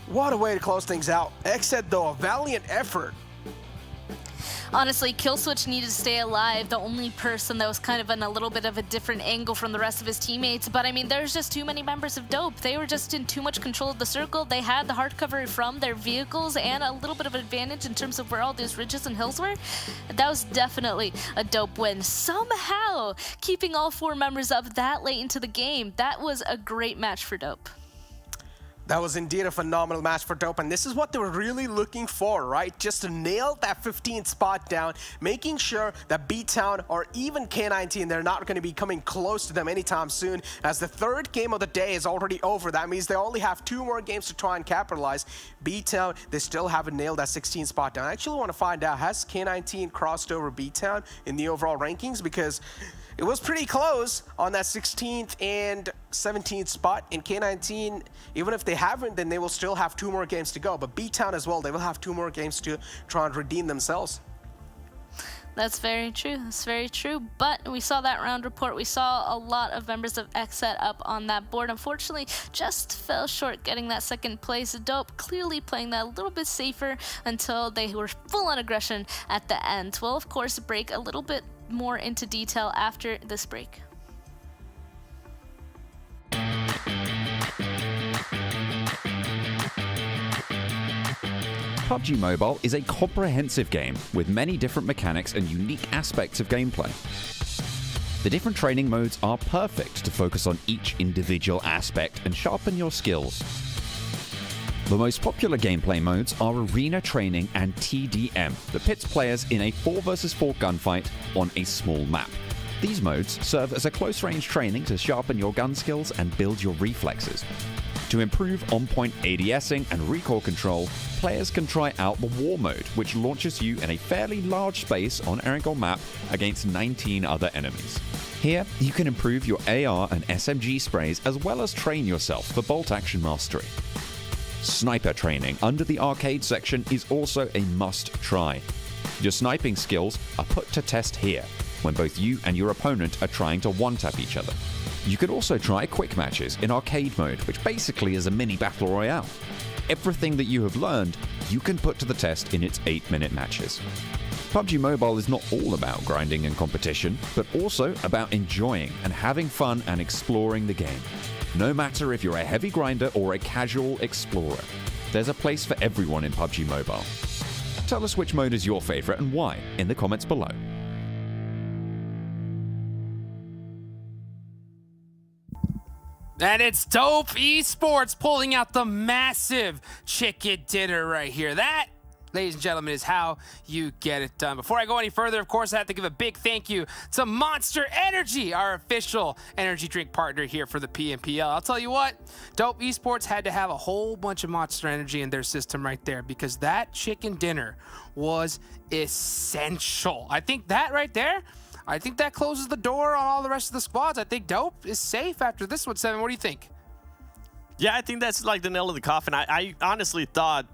What a way to close things out. XSET, though, a valiant effort. Honestly, Killswitch needed to stay alive, the only person that was kind of in a little bit of a different angle from the rest of his teammates. But I mean, there's just too many members of Dope. They were just in too much control of the circle. They had the hard cover from their vehicles and a little bit of advantage in terms of where all these ridges and hills were. That was definitely a Dope win. Somehow, keeping all four members up that late into the game, that was a great match for Dope. That was indeed a phenomenal match for Dope, and this is what they were really looking for, right? Just to nail that 15th spot down, making sure that BTOWN or even K19, they're not going to be coming close to them anytime soon, as the third game of the day is already over. That means they only have 2 more games to try and capitalize. BTOWN, they still haven't nailed that 16th spot down. I actually want to find out, has K19 crossed over BTOWN in the overall rankings? Because it was pretty close on that 16th and 17th spot. In K19, even if they haven't, then they will still have 2 more games to go. But BTOWN as well, they will have 2 more games to try and redeem themselves. That's very true. That's very true. But we saw that round report. We saw a lot of members of XSET up on that board. Unfortunately, just fell short getting that second place. Dope clearly playing that a little bit safer until they were full on aggression at the end. We'll, of course, break a little bit more into detail after this break. PUBG Mobile is a comprehensive game with many different mechanics and unique aspects of gameplay. The different training modes are perfect to focus on each individual aspect and sharpen your skills. The most popular gameplay modes are Arena Training and TDM that pits players in a 4 vs 4 gunfight on a small map. These modes serve as a close-range training to sharpen your gun skills and build your reflexes. To improve on-point ADSing and recoil control, players can try out the War mode, which launches you in a fairly large space on Erangel map against 19 other enemies. Here, you can improve your AR and SMG sprays as well as train yourself for bolt action mastery. Sniper training under the arcade section is also a must-try. Your sniping skills are put to test here, when both you and your opponent are trying to one-tap each other. You can also try quick matches in arcade mode, which basically is a mini battle royale. Everything that you have learned, you can put to the test in its 8-minute matches. PUBG Mobile is not all about grinding and competition, but also about enjoying and having fun and exploring the game. No matter if you're a heavy grinder or a casual explorer, there's a place for everyone in PUBG Mobile. Tell us which mode is your favorite and why in the comments below. And it's Dope Esports pulling out the massive chicken dinner right here. That, ladies and gentlemen, is how you get it done. Before I go any further, of course, I have to give a big thank you to Monster Energy, our official energy drink partner here for the PMPL. I'll tell you what, Dope Esports had to have a whole bunch of Monster Energy in their system right there because that chicken dinner was essential. I think that right there, I think that closes the door on all the rest of the squads. I think Dope is safe after this one, Seven. What do you think? Yeah, I think that's like the nail in the coffin. I honestly thought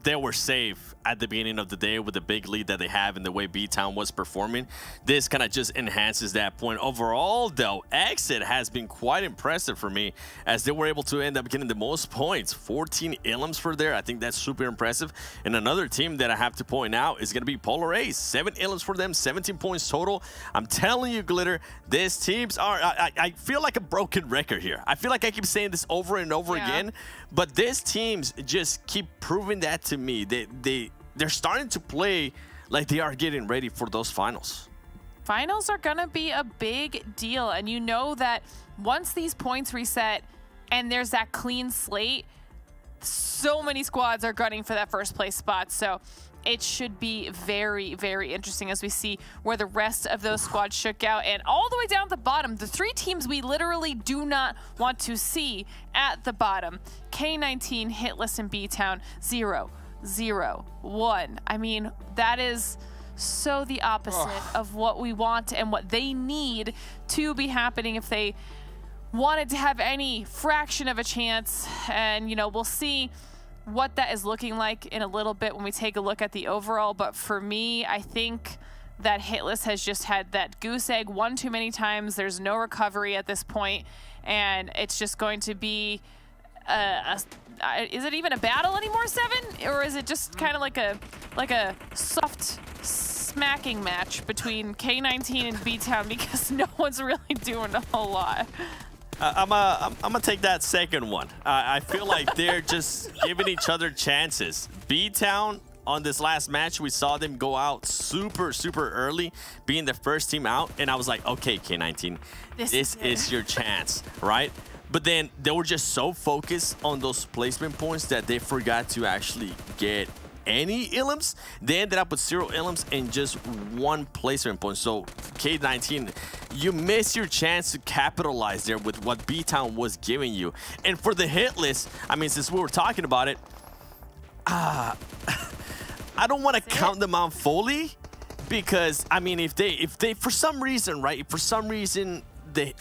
they were safe at the beginning of the day with the big lead that they have and the way BTOWN was performing. This kind of just enhances that point. Overall, though, XSET has been quite impressive for me as they were able to end up getting the most points. 14 elims for there. I think that's super impressive. And another team that I have to point out is going to be Polar Ace. 7 elims for them, 17 points total. I'm telling you, Glitter, these teams are... I feel like a broken record here. I feel like I keep saying this over and over again, but these teams just keep proving that to me. They're starting to play like they are getting ready for those finals. Finals are gonna be a big deal, and you know that once these points reset and there's that clean slate, so many squads are gunning for that first place spot. So it should be very, very interesting as we see where the rest of those squads shook out. And all the way down at the bottom, the 3 teams we literally do not want to see at the bottom: K19, Hitlist, and BTOWN. 0, 0, 1. I mean, that is so the opposite of what we want and what they need to be happening if they wanted to have any fraction of a chance. And, you know, we'll see what that is looking like in a little bit when we take a look at the overall. But for me, I think that Hitlist has just had that goose egg one too many times. There's no recovery at this point, and it's just going to be is it even a battle anymore, Seven? Or is it just kind of like a soft smacking match between K19 and BTOWN because no one's really doing a whole lot? I'm gonna take that second one. I feel like they're just giving each other chances. BTOWN, on this last match, we saw them go out super early, being the first team out, and I was like, okay, K19, this is your chance, right? But then they were just so focused on those placement points that they forgot to actually get any elims. They ended up with 0 elims and just 1 placement point. So K19, you missed your chance to capitalize there with what BTOWN was giving you. And for the hit list, I mean, since we were talking about it, I don't want to count them out fully because, I mean, if they for some reason, right, if for some reason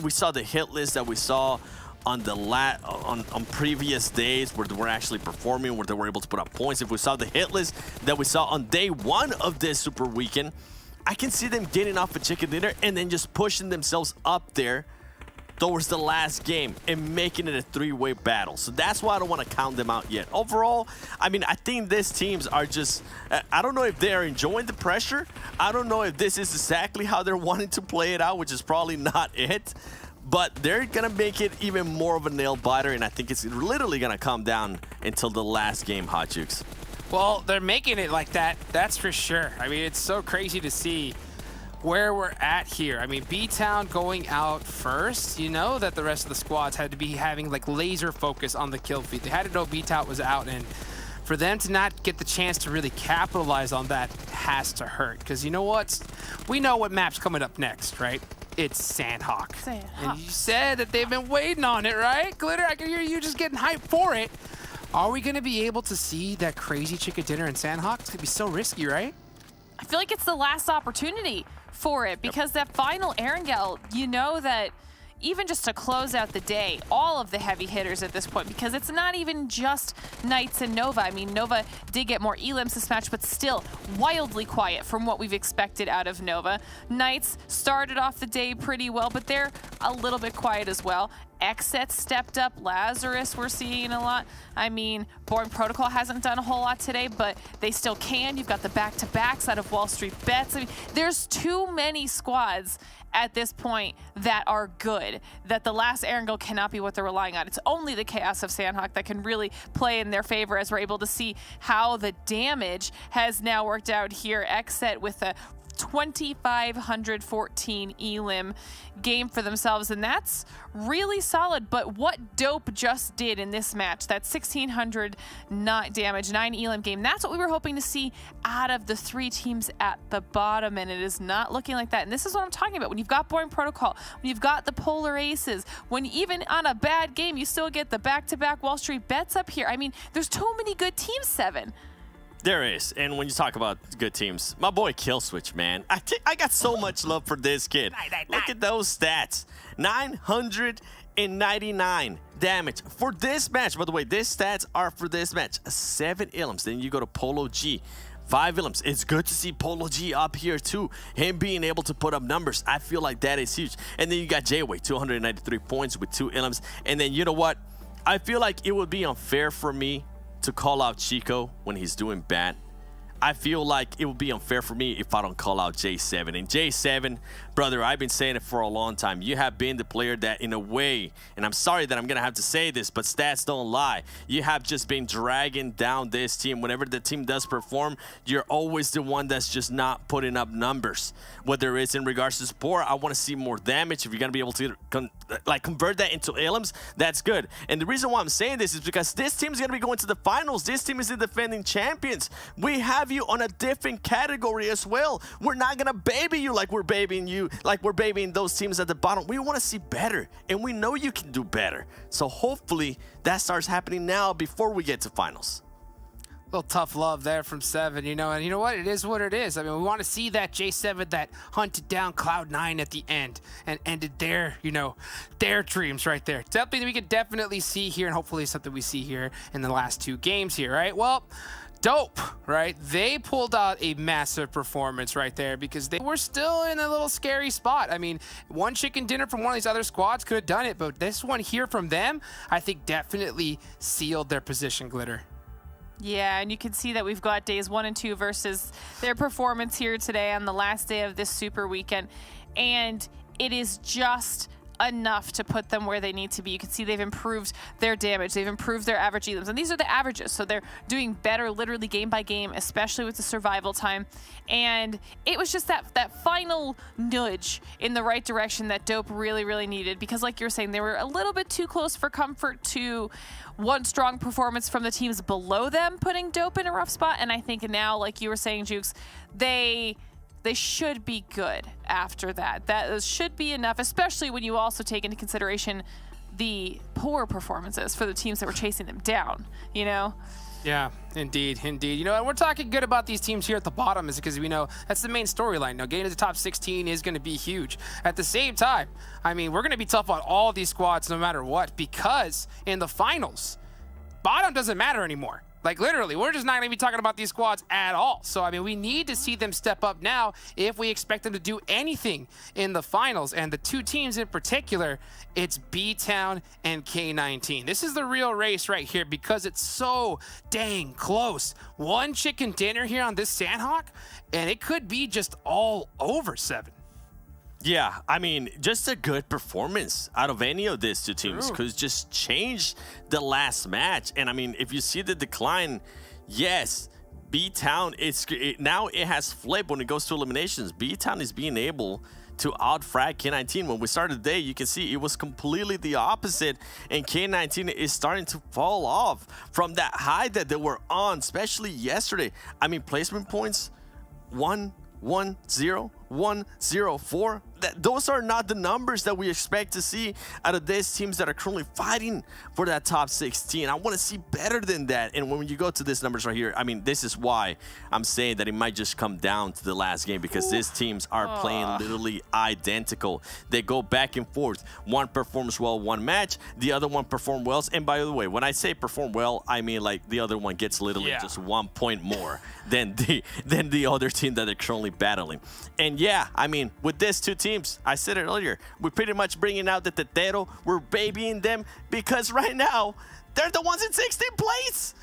we saw the hit list that we saw on the on previous days where they were actually performing, where they were able to put up points, if we saw the hit list that we saw on day 1 of this super weekend, I can see them getting off a chicken dinner and then just pushing themselves up there towards the last game and making it a 3-way battle. So that's why I don't want to count them out yet. Overall, I mean, I think these teams are just, I don't know if they're enjoying the pressure. I don't know if this is exactly how they're wanting to play it out, which is probably not it. But they're going to make it even more of a nail-biter, and I think it's literally going to come down until the last game, Hot Jukes. Well, they're making it like that, that's for sure. I mean, it's so crazy to see where we're at here. I mean, BTOWN going out first, you know that the rest of the squads had to be having like laser focus on the kill feed. They had to know BTOWN was out, and for them to not get the chance to really capitalize on that has to hurt. Because you know what? We know what map's coming up next, right? It's Sanhok. And you said that they've been waiting on it, right? Glitter, I can hear you just getting hyped for it. Are we going to be able to see that crazy chicken dinner in Sanhok? It's going to be so risky, right? I feel like it's the last opportunity for it because that final Erangel, you know that even just to close out the day, all of the heavy hitters at this point, because it's not even just Knights and Nova. I mean, Nova did get more elims this match, but still wildly quiet from what we've expected out of Nova. Knights started off the day pretty well, but they're a little bit quiet as well. XSET stepped up. Lazarus we're seeing a lot. I mean, Boring Protocol hasn't done a whole lot today, but they still can. You've got the back-to-backs out of WallStreetBets. I mean, there's too many squads at this point that are good, that the last Erangel cannot be what they're relying on. It's only the chaos of Sanhok that can really play in their favor, as we're able to see how the damage has now worked out here. XSET with a 2,514 elim game for themselves, and that's really solid. But what Dope just did in this match, that 1,600 damage, 9 elim game, that's what we were hoping to see out of the 3 teams at the bottom, and it is not looking like that. And this is what I'm talking about. When you've got Boring Protocol, when you've got the Polar Aces, when even on a bad game, you still get the back-to-back WallStreetBets up here. I mean, there's too many good teams, Seven. There is, and when you talk about good teams, my boy Killswitch, man, I got so much love for this kid. Look at those stats, 999 damage for this match. By the way, these stats are for this match. 7 elims. Then you go to Polo G, 5 elims. It's good to see Polo G up here too. Him being able to put up numbers, I feel like that is huge. And then you got Jayway, 293 points with 2 elims. And then you know what? I feel like it would be unfair for me to call out Chico when he's doing bad. I feel like it would be unfair for me if I don't call out J7. And J7, brother, I've been saying it for a long time. You have been the player that, in a way, and I'm sorry that I'm going to have to say this, but stats don't lie. You have just been dragging down this team. Whenever the team does perform, you're always the one that's just not putting up numbers. Whether it's in regards to support, I want to see more damage. If you're going to be able to convert that into elims, that's good. And the reason why I'm saying this is because this team is going to be going to the finals. This team is the defending champions. We have you on a different category as well. We're not gonna baby you like we're babying you, like we're babying those teams at the bottom. We want to see better, and we know you can do better. So hopefully that starts happening now before we get to finals. A little tough love there from Seven, you know, and you know what? It is what it is. I mean, we want to see that J7 that hunted down Cloud9 at the end and ended their, you know, their dreams right there. Something that we could definitely see here, and hopefully something we see here in the last 2 games here, right? Well, Dope, right? They pulled out a massive performance right there because they were still in a little scary spot. I mean, one chicken dinner from one of these other squads could have done it, but this one here from them, I think definitely sealed their position, Glitter. Yeah, and you can see that we've got days 1 and 2 versus their performance here today on the last day of this super weekend. And it is just enough to put them where they need to be. You can see they've improved their damage. They've improved their average elims. And these are the averages. So they're doing better literally game by game, especially with the survival time. And it was just that final nudge in the right direction that Dope really, really needed. Because like you're saying, they were a little bit too close for comfort to one strong performance from the teams below them, putting Dope in a rough spot. And I think now, like you were saying, Jukes, they should be good after that. That should be enough, especially when you also take into consideration the poor performances for the teams that were chasing them down, you know? Yeah, indeed, indeed. You know, and we're talking good about these teams here at the bottom is because we know that's the main storyline. Now, getting to the top 16 is going to be huge. At the same time, I mean, we're going to be tough on all these squads no matter what, because in the finals, bottom doesn't matter anymore. Like, literally, we're just not going to be talking about these squads at all. So, I mean, we need to see them step up now if we expect them to do anything in the finals. And the 2 teams in particular, it's BTOWN and K19. This is the real race right here because it's so dang close. One chicken dinner here on this Sanhok, and it could be just all over, Seven. Yeah, I mean, just a good performance out of any of these 2 teams could just change the last match. And I mean, if you see the decline, yes, BTOWN, now it has flipped when it goes to eliminations. BTOWN is being able to outfrag K19. When we started the day, you can see it was completely the opposite, and K19 is starting to fall off from that high that they were on, especially yesterday. I mean, placement points, 1-1-0, 1-0-4. Those are not the numbers that we expect to see out of these teams that are currently fighting for that top 16. I want to see better than that. And when you go to these numbers right here, I mean, this is why I'm saying that it might just come down to the last game, because these teams are playing literally identical. They go back and forth. One performs well one match, the other one performs well. And by the way, when I say perform well, I mean like the other one gets literally just 1 point more than the other team that they're currently battling. And yeah, I mean, with these two teams, I said it earlier, we're pretty much bringing out the Tetero. We're babying them because right now, they're the ones in 16th place.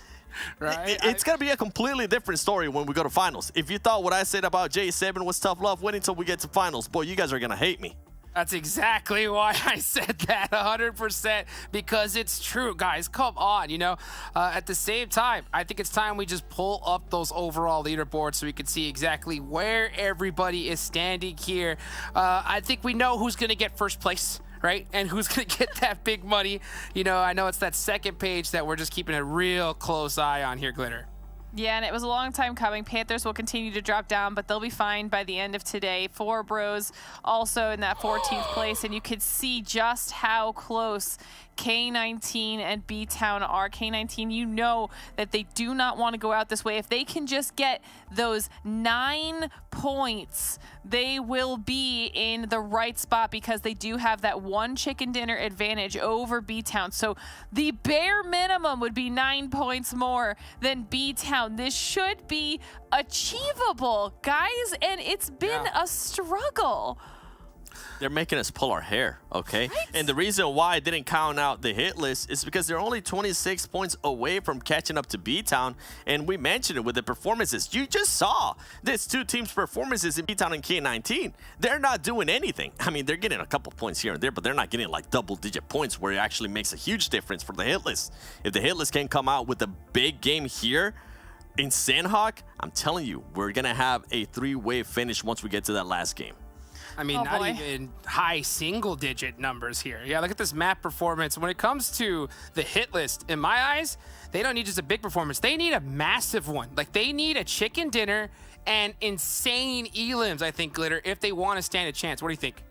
Right? It's going to be a completely different story when we go to finals. If you thought what I said about J7 was tough love, wait until we get to finals. Boy, you guys are going to hate me. That's exactly why I said that 100%, because it's true, guys. Come on, you know. At the same time, I think it's time we just pull up those overall leaderboards so we can see exactly where everybody is standing here. I think we know who's going to get first place, right? And who's going to get that big money. You know, I know it's that second page that we're just keeping a real close eye on here, Glitter. Yeah, and it was a long time coming. Panthers will continue to drop down, but they'll be fine by the end of today. 4 Bros also in that 14th place, and you could see just how close K19 and BTOWN are. K19, you know that they do not want to go out this way. If they can just get those 9 points, they will be in the right spot, because they do have that 1 chicken dinner advantage over BTOWN. So the bare minimum would be 9 points more than BTOWN. This should be achievable, guys, and it's been a struggle. They're making us pull our hair, okay? Right? And the reason why I didn't count out the hit list is because they're only 26 points away from catching up to BTOWN. And we mentioned it with the performances. You just saw these two teams' performances in BTOWN and K19. They're not doing anything. I mean, they're getting a couple points here and there, but they're not getting like double-digit points where it actually makes a huge difference for the hit list. If the hit list can come out with a big game here in Sanhok, I'm telling you, we're going to have a 3-way finish once we get to that last game. I mean, not even high single-digit numbers here. Yeah, look at this map performance. When it comes to the hit list, in my eyes, they don't need just a big performance. They need a massive one. Like, they need a chicken dinner and insane elims, I think, Glitter, if they want to stand a chance. What do you think?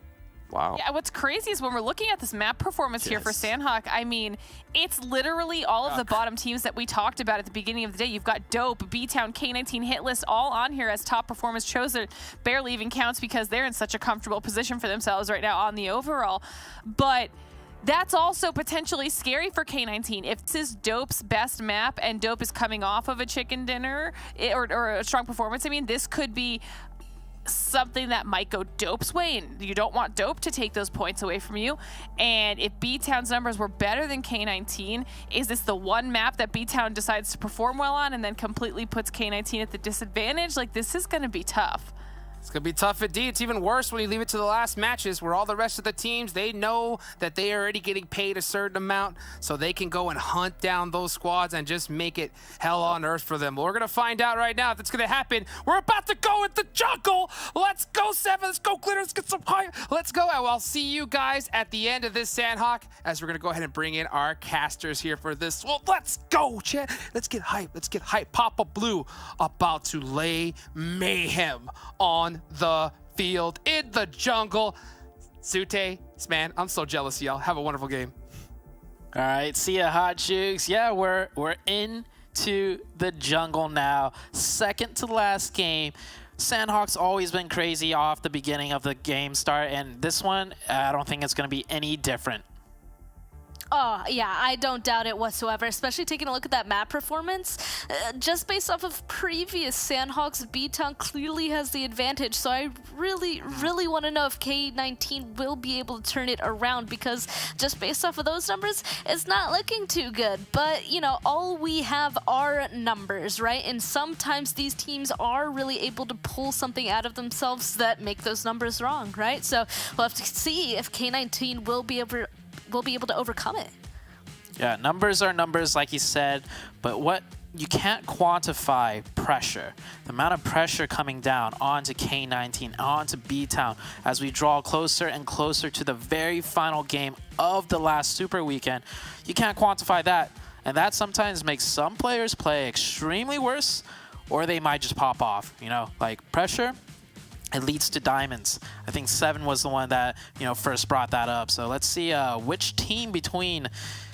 Wow. Yeah, what's crazy is when we're looking at this map performance here for Sanhok, I mean, it's literally all of the bottom teams that we talked about at the beginning of the day. You've got Dope, BTOWN, K19 Hitlist all on here as top performance. Chosen barely even counts because they're in such a comfortable position for themselves right now on the overall. But that's also potentially scary for K19. If this is Dope's best map and Dope is coming off of a chicken dinner or a strong performance, I mean, this could be something that might go Dope's way, and you don't want Dope to take those points away from you. And if BTOWN's numbers were better than K19, is this the one map that BTOWN decides to perform well on and then completely puts K19 at the disadvantage? Like, this is going to be tough. It's going to be tough indeed. It's even worse when you leave it to the last matches where all the rest of the teams, they know that they are already getting paid a certain amount, so they can go and hunt down those squads and just make it hell on earth for them. Well, we're going to find out right now if it's going to happen. We're about to go in the jungle. Let's go, Seven. Let's go, Glitter. Let's get some high. Let's go. And I'll see you guys at the end of this Sanhok as we're going to go ahead and bring in our casters here for this. Well, let's go, Chad. Let's get hype. Let's get hype. Papa Blue about to lay mayhem on the field in the jungle. Sute, man, I'm so jealous of y'all. Have a wonderful game. All right, see ya, Hot Jukes. Yeah, we're into the jungle now. Second to last game. Sanhok's always been crazy off the beginning of the game start, and this one, I don't think it's going to be any different. Oh, yeah, I don't doubt it whatsoever, especially taking a look at that map performance. Just based off of previous Sanhok's, BTOWN clearly has the advantage, so I really want to know if K19 will be able to turn it around, because just based off of those numbers, it's not looking too good. But, you know, all we have are numbers, right? And sometimes these teams are really able to pull something out of themselves that make those numbers wrong, right? So we'll have to see if K19 will be able to overcome it. Yeah, numbers are numbers, like you said, but what you can't quantify pressure. The amount of pressure coming down onto K19, onto BTOWN as we draw closer and closer to the very final game of the last Super Weekend. You can't quantify that. And that sometimes makes some players play extremely worse, or they might just pop off. You know, like pressure, it leads to diamonds. I think 7 was the one that, you know, first brought that up. So let's see which team between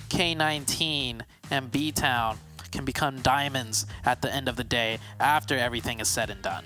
K19 and BTOWN can become diamonds at the end of the day after everything is said and done.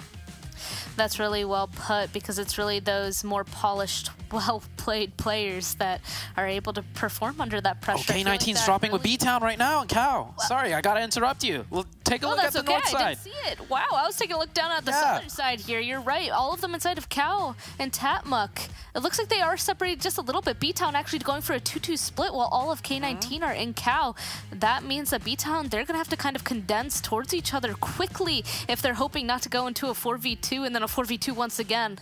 That's really well put, because it's really those more polished, well-played players that are able to perform under that pressure. Oh, K19's dropping with BTOWN right now and Cow. Sorry, I gotta interrupt you. Well, take a look at the north side. I didn't see it. Wow, I was taking a look down at the southern side here. You're right. All of them inside of Cow and Tatmuk. It looks like they are separated just a little bit. BTOWN actually going for a 2-2 split while all of K19 are in Cow. That means that BTOWN, they're gonna have to kind of condense towards each other quickly if they're hoping not to go into a 4v2 and then a 4v2 once again.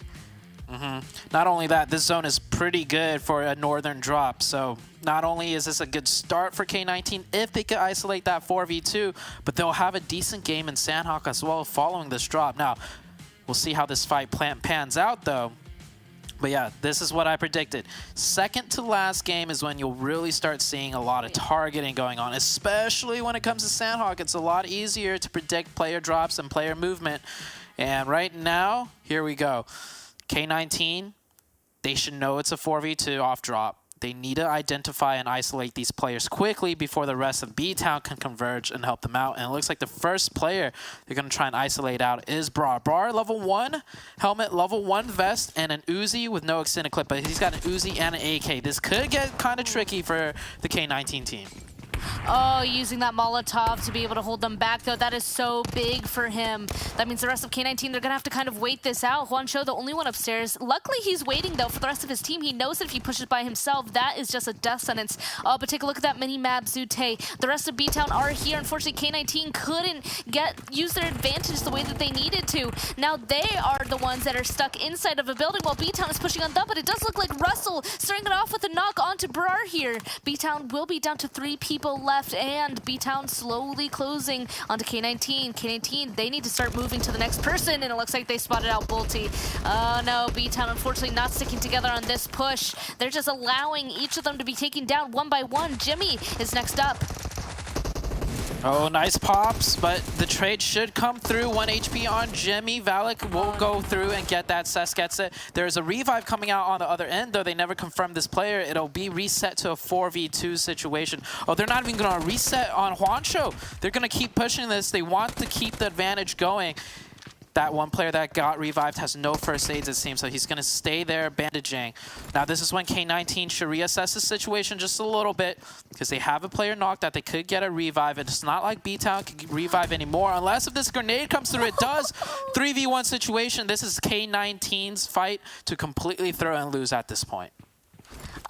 Not only that, this zone is pretty good for a northern drop. So not only is this a good start for K19 if they could isolate that 4v2, but they'll have a decent game in Sanhok as well following this drop. Now, we'll see how this fight pans out though. But yeah, this is what I predicted. Second to last game is when you'll really start seeing a lot of targeting going on, especially when it comes to Sanhok. It's a lot easier to predict player drops and player movement. And right now, here we go. K19, they should know it's a 4v2 off drop. They need to identify and isolate these players quickly before the rest of BTOWN can converge and help them out. And it looks like the first player they're going to try and isolate out is Brar. Brar, level 1 helmet, level 1 vest, and an Uzi with no extended clip. But he's got an Uzi and an AK. This could get kind of tricky for the K19 team. Oh, using that Molotov to be able to hold them back, though. That is so big for him. That means the rest of K19, they're going to have to kind of wait this out. Juancho, the only one upstairs. Luckily, he's waiting, though, for the rest of his team. He knows that if he pushes by himself, that is just a death sentence. Oh, but take a look at that mini-map, Zute. The rest of BTOWN are here. Unfortunately, K19 couldn't use their advantage the way that they needed to. Now they are the ones that are stuck inside of a building while BTOWN is pushing on them, but it does look like Russell starting it off with a knock onto Brar here. BTOWN will be down to 3 people left, and BTOWN slowly closing onto K19. K19, they need to start moving to the next person, and it looks like they spotted out Bolty. Oh no, BTOWN unfortunately not sticking together on this push. They're just allowing each of them to be taken down one by one. Jimmy is next up. Oh, nice pops, but the trade should come through. 1 HP on Jimmy. Valak will go through and get that. Cess gets it. There's a revive coming out on the other end, though. They never confirmed this player. It'll be reset to a 4v2 situation. Oh, they're not even going to reset on Juancho. They're going to keep pushing this. They want to keep the advantage going. That one player that got revived has no first aids, it seems, so he's going to stay there bandaging. Now, this is when K19 should reassess the situation just a little bit, because they have a player knocked that they could get a revive. It's not like BTOWN can revive anymore, unless if this grenade comes through, it does. 3v1 situation. This is K19's fight to completely throw and lose at this point.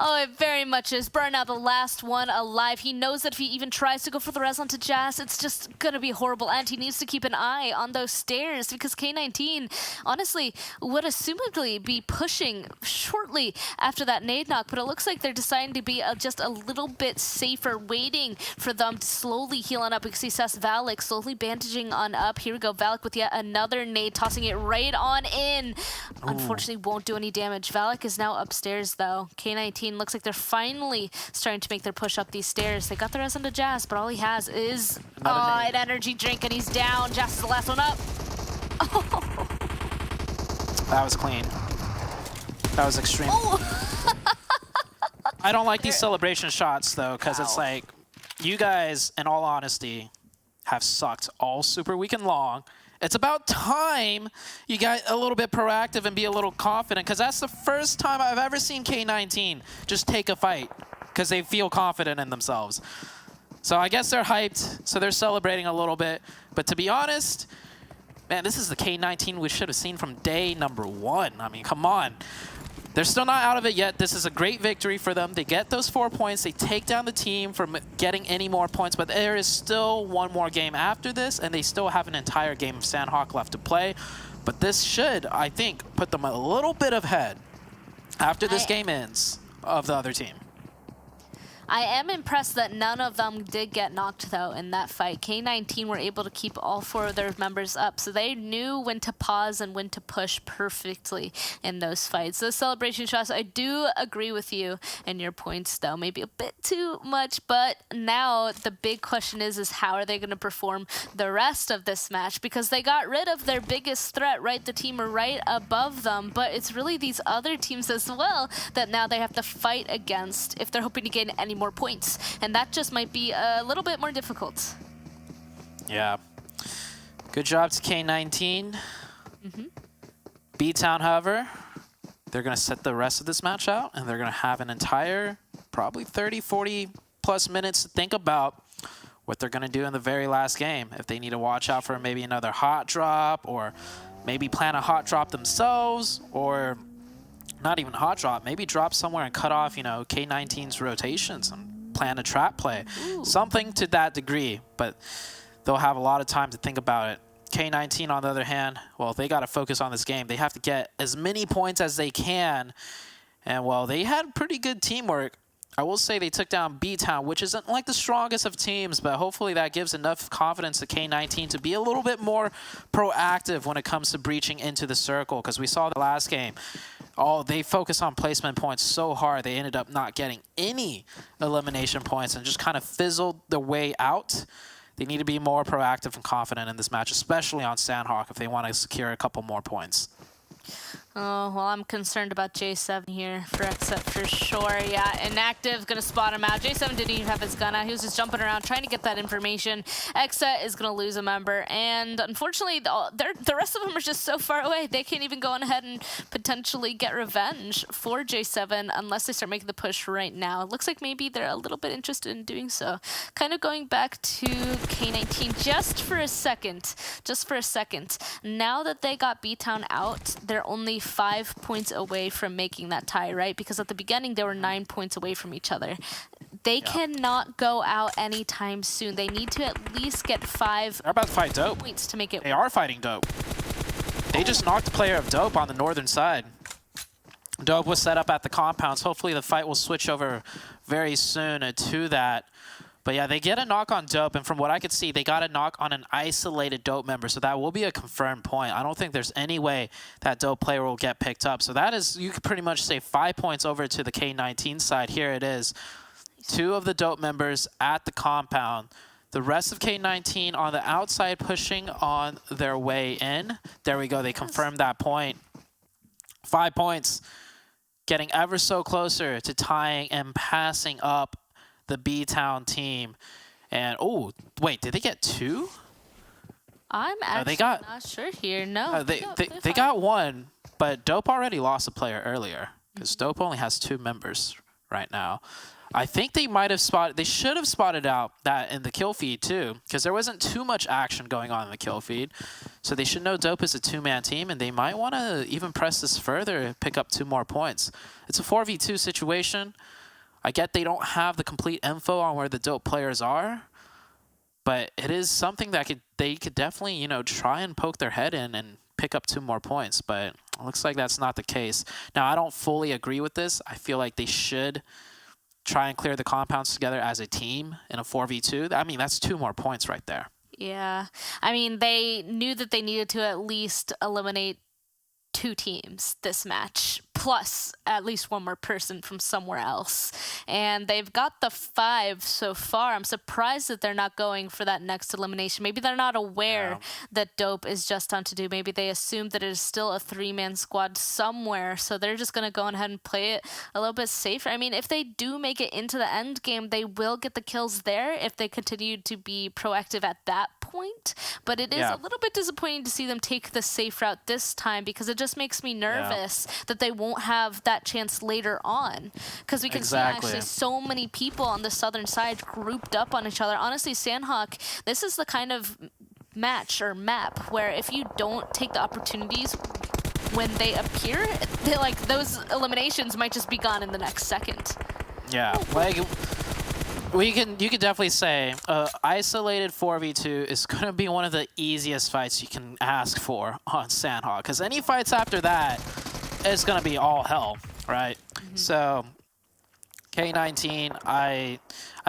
Oh, it very much is. Brar now the last one alive. He knows that if he even tries to go for the res onto Jazz, it's just going to be horrible. And he needs to keep an eye on those stairs, because K19, honestly, would assumedly be pushing shortly after that nade knock. But it looks like they're deciding to be just a little bit safer, waiting for them to slowly heal on up. We can see Sess Valak slowly bandaging on up. Here we go. Valak with yet another nade, tossing it right on in. Ooh. Unfortunately, won't do any damage. Valak is now upstairs, though. K19 looks like they're finally starting to make their push up these stairs. They got the res onto Jazz, but all he has is an energy drink, and he's down. Jazz is the last one up. Oh. That was clean. That was extreme. Oh. I don't like these celebration shots, though, because it's like, you guys, in all honesty, have sucked all Super Weekend long. It's about time you got a little bit proactive and be a little confident, because that's the first time I've ever seen K19 just take a fight because they feel confident in themselves. So I guess they're hyped, so they're celebrating a little bit. But to be honest, man, this is the K19 we should have seen from day number 1. I mean, come on. They're still not out of it yet. This is a great victory for them. They get those 4 points. They take down the team from getting any more points, but there is still one more game after this, and they still have an entire game of Sanhok left to play. But this should, I think, put them a little bit ahead after this game ends of the other team. I am impressed that none of them did get knocked, though, in that fight. K19 were able to keep all 4 of their members up, so they knew when to pause and when to push perfectly in those fights. Those celebration shots, I do agree with you and your points, though. Maybe a bit too much, but now the big question is how are they going to perform the rest of this match? Because they got rid of their biggest threat, right? The team right above them, but it's really these other teams as well that now they have to fight against if they're hoping to gain any more points, and that just might be a little bit more difficult. Yeah. Good job to K19. BTOWN, however, they're going to set the rest of this match out, and they're going to have an entire probably 30, 40 plus minutes to think about what they're going to do in the very last game. If they need to watch out for maybe another hot drop, or maybe plan a hot drop themselves, or not even hot drop, maybe drop somewhere and cut off, you know, K19's rotations and plan a trap play. Ooh. Something to that degree, but they'll have a lot of time to think about it. K19, on the other hand, well, they got to focus on this game. They have to get as many points as they can, and, well, they had pretty good teamwork. I will say they took down BTOWN, which isn't like the strongest of teams, but hopefully that gives enough confidence to K19 to be a little bit more proactive when it comes to breaching into the circle, because we saw the last game. Oh, they focused on placement points so hard, they ended up not getting any elimination points and just kind of fizzled their way out. They need to be more proactive and confident in this match, especially on Sanhok, if they want to secure a couple more points. Oh, well, I'm concerned about J7 here for XSET for sure. Yeah, inactive, gonna spot him out. J7 didn't even have his gun out. He was just jumping around trying to get that information. XSET is gonna lose a member, and unfortunately, the rest of them are just so far away. They can't even go on ahead and potentially get revenge for J7 unless they start making the push right now. It looks like maybe they're a little bit interested in doing so. Kind of going back to K19 just for a second. Now that they got BTOWN out, they're only 5 points away from making that tie, right? Because at the beginning, they were 9 points away from each other. They cannot go out anytime soon. They need to at least get 5 They're about to fight Dope. points to make it. They are fighting Dope. They just knocked the player of Dope on the northern side. Dope was set up at the compounds. Hopefully the fight will switch over very soon to that. But yeah, they get a knock on Dope, and from what I could see, they got a knock on an isolated Dope member, so that will be a confirmed point. I don't think there's any way that Dope player will get picked up. So that is, you could pretty much say 5 points over to the K19 side. Here it is. 2 of the Dope members at the compound. The rest of K19 on the outside pushing on their way in. There we go, they confirmed that point. 5 points, getting ever so closer to tying and passing up the BTOWN team. And oh wait, did they get 2? I'm actually not sure here. No, they got 1, but Dope already lost a player earlier because Dope only has 2 members right now. I think they might have spotted, they should have spotted out that in the kill feed too, because there wasn't too much action going on in the kill feed. So they should know Dope is a 2-man team, and they might want to even press this further and pick up 2 more points. It's a 4v2 situation. I get they don't have the complete info on where the Dope players are, but it is something that they could definitely, you know, try and poke their head in and pick up 2 more points, but it looks like that's not the case. Now, I don't fully agree with this. I feel like they should try and clear the compounds together as a team in a 4v2. I mean, that's 2 more points right there. Yeah. I mean, they knew that they needed to at least eliminate 2 teams this match, plus at least 1 more person from somewhere else. And they've got the 5 so far. I'm surprised that they're not going for that next elimination. Maybe they're not aware that Dope is just on to do. Maybe they assume that it is still a 3-man squad somewhere, so they're just going to go ahead and play it a little bit safer. I mean, if they do make it into the end game, they will get the kills there if they continue to be proactive at that point. But it is a little bit disappointing to see them take the safe route this time, because it just makes me nervous that they won't have that chance later on, because we can see actually so many people on the southern side grouped up on each other. Honestly, Sanhok, this is the kind of match or map where if you don't take the opportunities when they appear, those eliminations might just be gone in the next second. Yeah, like you can definitely say isolated 4v2 is going to be one of the easiest fights you can ask for on Sanhok, because any fights after that is going to be all hell, right? So K19, I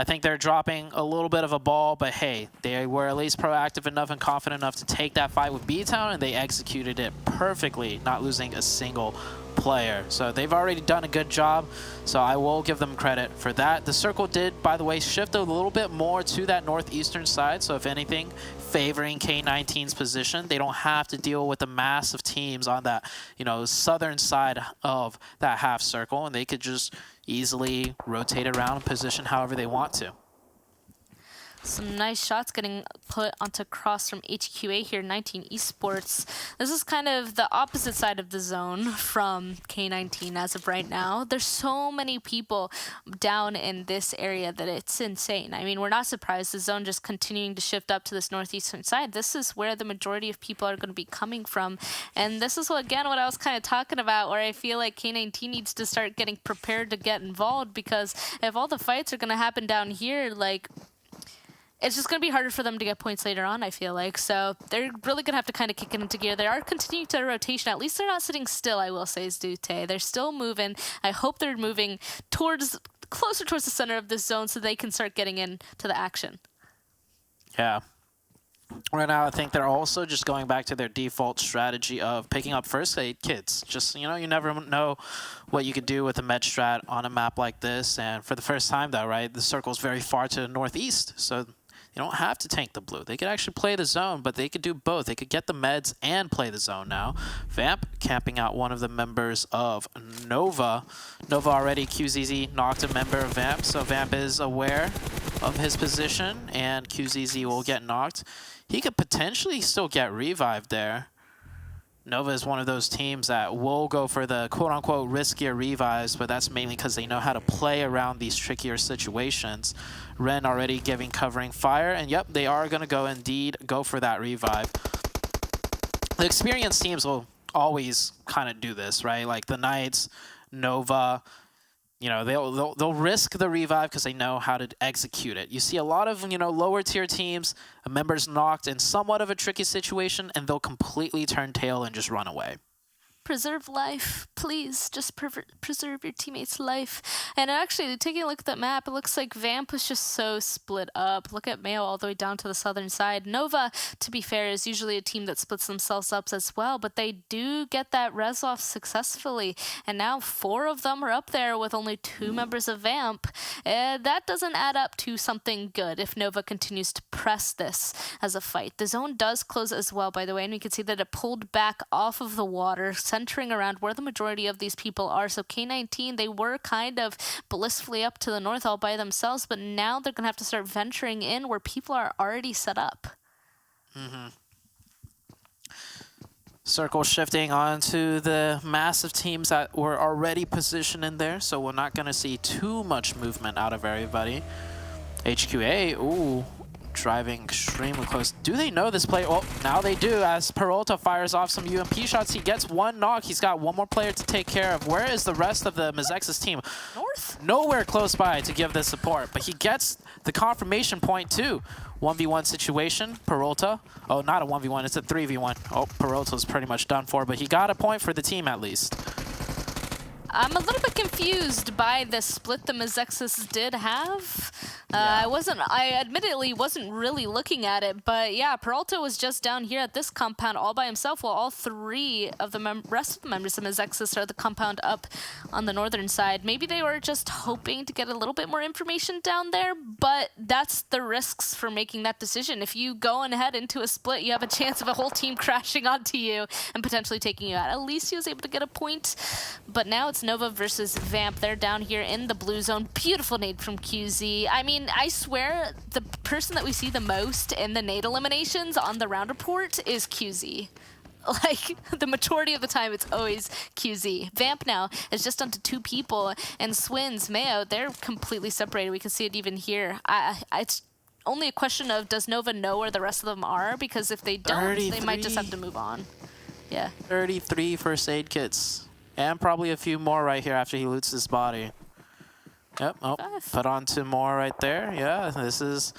think they're dropping a little bit of a ball, but hey, they were at least proactive enough and confident enough to take that fight with BTOWN, and they executed it perfectly, not losing a single player. So they've already done a good job, so I will give them credit for that. The circle did, by the way, shift a little bit more to that northeastern side, so if anything, favoring K19's position. They don't have to deal with the mass of teams on that, you know, southern side of that half circle, and they could just easily rotate around and position however they want to. Some nice shots getting put onto cross from HQA here, 19 Esports. This is kind of the opposite side of the zone from K19 as of right now. There's so many people down in this area that it's insane. I mean, we're not surprised. The zone just continuing to shift up to this northeastern side. This is where the majority of people are going to be coming from. And this is, again, what I was kind of talking about, where I feel like K19 needs to start getting prepared to get involved, because if all the fights are going to happen down here, like, it's just going to be harder for them to get points later on, I feel like. So they're really going to have to kind of kick it into gear. They are continuing to rotation. At least they're not sitting still, I will say, Zdute. They're still moving. I hope they're moving closer towards the center of this zone so they can start getting into the action. Yeah. Right now, I think they're also just going back to their default strategy of picking up first aid kits. Just, you know, you never know what you could do with a med strat on a map like this. And for the first time, though, right, the circle's very far to the northeast. So you don't have to tank the blue. They could actually play the zone, but they could do both. They could get the meds and play the zone now. Vamp camping out one of the members of Nova. Nova already QZZ knocked a member of Vamp, so Vamp is aware of his position, and QZZ will get knocked. He could potentially still get revived there. Nova is one of those teams that will go for the quote-unquote riskier revives, but that's mainly because they know how to play around these trickier situations. Ren already covering fire, and yep, they are going to go for that revive. The experienced teams will always kind of do this, right? Like the Knights, Nova, you know, they'll risk the revive because they know how to execute it. You see a lot of, you know, lower tier teams, members knocked in somewhat of a tricky situation, and they'll completely turn tail and just run away. Preserve life, please. Just preserve your teammate's life. And actually, taking a look at that map, it looks like Vamp is just so split up. Look at Mayo all the way down to the southern side. Nova, to be fair, is usually a team that splits themselves up as well, but they do get that res off successfully. And now 4 of them are up there with only 2 members of Vamp. That doesn't add up to something good if Nova continues to press this as a fight. The zone does close as well, by the way, and you can see that it pulled back off of the water, centering around where the majority of these people are. So K19, they were kind of blissfully up to the north all by themselves, but now they're going to have to start venturing in where people are already set up. Circle shifting onto the massive teams that were already positioned in there, so we're not going to see too much movement out of everybody. HQA, ooh, driving extremely close. Do they know this player? Well, now they do, as Peralta fires off some UMP shots. He gets 1 knock. He's got 1 more player to take care of. Where is the rest of the Mezexis team? North? Nowhere close by to give this support, but he gets the confirmation point too. 1v1 situation, Peralta. Oh, not a 1v1, it's a 3v1. Oh, Peralta's pretty much done for, but he got a point for the team at least. I'm a little bit confused by the split the Mezexis did have. I admittedly wasn't really looking at it, but yeah, Peralta was just down here at this compound all by himself, while all 3 of the rest of the members of Mezexis are at the compound up on the northern side. Maybe they were just hoping to get a little bit more information down there, but that's the risks for making that decision. If you go ahead into a split, you have a chance of a whole team crashing onto you and potentially taking you out. At least he was able to get a point, but now it's Nova versus Vamp. They're down here in the blue zone. Beautiful nade from QZ. I mean, I swear the person that we see the most in the nade eliminations on the round report is QZ. Like, the majority of the time, it's always QZ. Vamp now is just onto 2 people, and Swins, Mayo, they're completely separated. We can see it even here. It's only a question of, does Nova know where the rest of them are? Because if they don't, 33. They might just have to move on. Yeah. 33 first aid kits. And probably a few more right here after he loots his body. Yep, oh, put on 2 more right there. Yeah, this is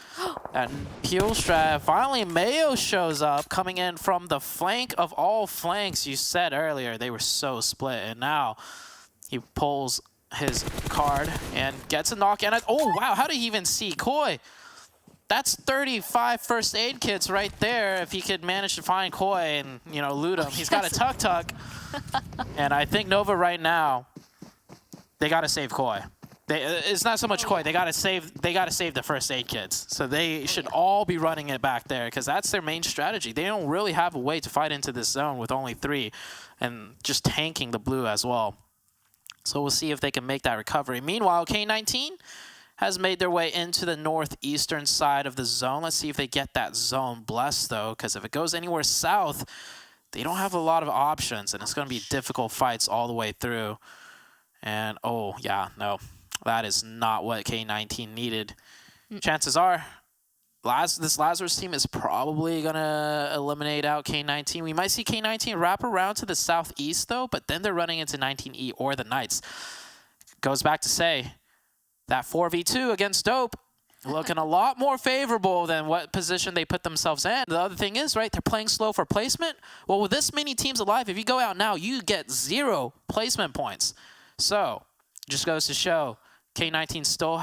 that peel strat. Finally, Mayo shows up, coming in from the flank of all flanks. You said earlier they were so split, and now he pulls his card and gets a knock. And oh, wow, how did he even see Koi? That's 35 first aid kits right there if he could manage to find Koi and, you know, loot him. He's got a tuk-tuk. And I think Nova right now, they got to save Koi. It's not so much Koi. They got to save the first aid kits. So they should all be running it back there because that's their main strategy. They don't really have a way to fight into this zone with only 3 and just tanking the blue as well. So we'll see if they can make that recovery. Meanwhile, K19 has made their way into the northeastern side of the zone. Let's see if they get that zone blessed, though, because if it goes anywhere south, they don't have a lot of options, and it's going to be difficult fights all the way through. And, oh, yeah, no, that is not what K19 needed. Chances are, this Lazarus team is probably going to eliminate out K19. We might see K19 wrap around to the southeast, though, but then they're running into 19E or the Knights. Goes back to say, that 4v2 against Dope looking a lot more favorable than what position they put themselves in. The other thing is, right, they're playing slow for placement. Well, with this many teams alive, if you go out now, you get 0 placement points. So, just goes to show K19 still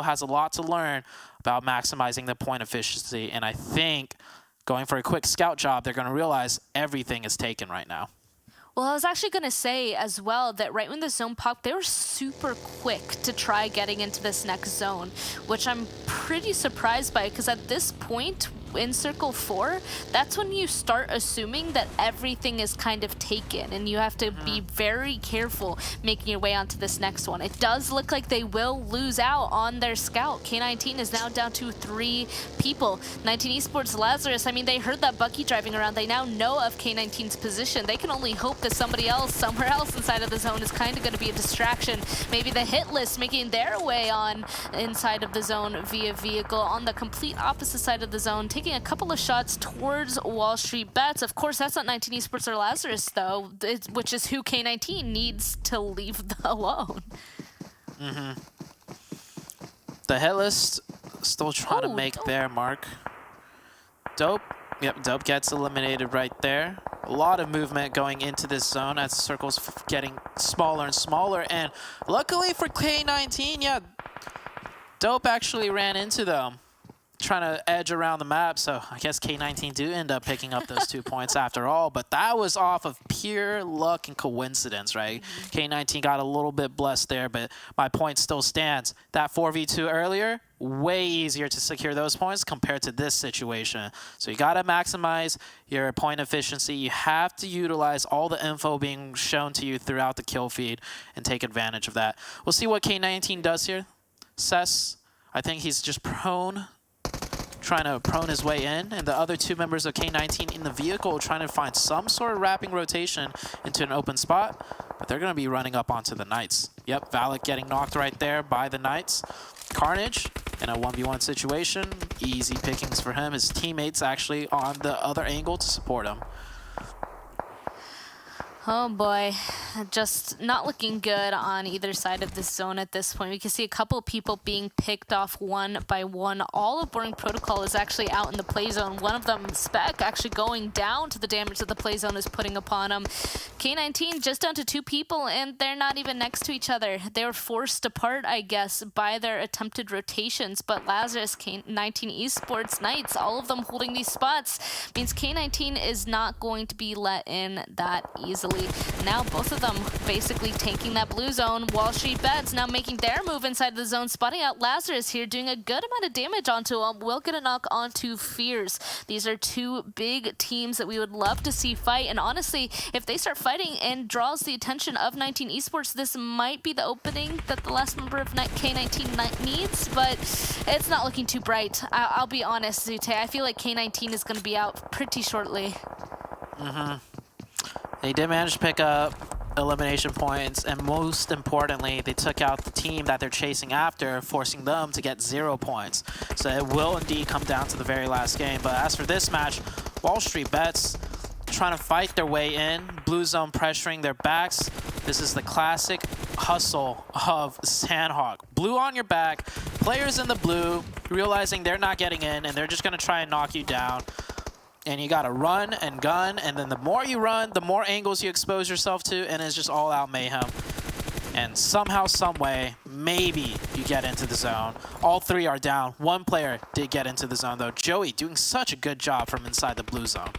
has a lot to learn about maximizing the point efficiency. And I think going for a quick scout job, they're going to realize everything is taken right now. Well, I was actually going to say as well that right when the zone popped, they were super quick to try getting into this next zone, which I'm pretty surprised by because at this point in Circle 4, that's when you start assuming that everything is kind of taken and you have to be very careful making your way onto this next one. It does look like they will lose out on their scout. K19 is now down to 3 people. 19 Esports, Lazarus, I mean, they heard that Bucky driving around. They now know of K19's position. They can only hope that somebody else, somewhere else inside of the zone is kind of going to be a distraction. Maybe the Hitlist making their way on inside of the zone via vehicle on the complete opposite side of the zone, taking a couple of shots towards WallStreetBets. Of course, that's not 19 Esports or Lazarus, though, which is who K19 needs to leave alone. The Hitlist still trying to make their mark. Dope. Yep, Dope gets eliminated right there. A lot of movement going into this zone as the circle's getting smaller and smaller. And luckily for K19, yeah, Dope actually ran into them, trying to edge around the map. So I guess K19 do end up picking up those 2 points after all. But that was off of pure luck and coincidence, right? K19 got a little bit blessed there, but my point still stands. That 4v2 earlier, way easier to secure those points compared to this situation. So you got to maximize your point efficiency. You have to utilize all the info being shown to you throughout the kill feed and take advantage of that. We'll see what K19 does here. Cess, I think he's just trying to prone his way in, and the other 2 members of K19 in the vehicle trying to find some sort of wrapping rotation into an open spot, but they're going to be running up onto the Knights. Yep, Valak getting knocked right there by the Knights. Carnage in a 1v1 situation. Easy pickings for him. His teammates actually on the other angle to support him. Oh boy, just not looking good on either side of this zone at this point. We can see a couple of people being picked off one by one. All of Boring Protocol is actually out in the play zone. One of them, Spec, actually going down to the damage that the play zone is putting upon him. K19 just down to 2 people, and they're not even next to each other. They were forced apart, I guess, by their attempted rotations, but Lazarus, K19 Esports, Knights, all of them holding these spots, means K19 is not going to be let in that easily. Now both of them basically tanking that blue zone. WallStreetBets now making their move inside the zone, spotting out Lazarus here, doing a good amount of damage onto him. Will get a knock onto Fears. These are 2 big teams that we would love to see fight, and honestly, if they start fighting and draws the attention of 19 Esports, this might be the opening that the last member of K19 needs, but it's not looking too bright. I'll be honest, Zute, I feel like K19 is going to be out pretty shortly. They did manage to pick up elimination points, and most importantly, they took out the team that they're chasing after, forcing them to get 0 points. So it will indeed come down to the very last game. But as for this match, WallStreetBets trying to fight their way in, blue zone pressuring their backs. This is the classic hustle of Sanhok. Blue on your back, players in the blue, realizing they're not getting in, and they're just going to try and knock you down. And you gotta run and gun, and then the more you run, the more angles you expose yourself to, and it's just all-out mayhem. And somehow, some way, maybe you get into the zone. All three are down. One player did get into the zone, though. Joey doing such a good job from inside the blue zone.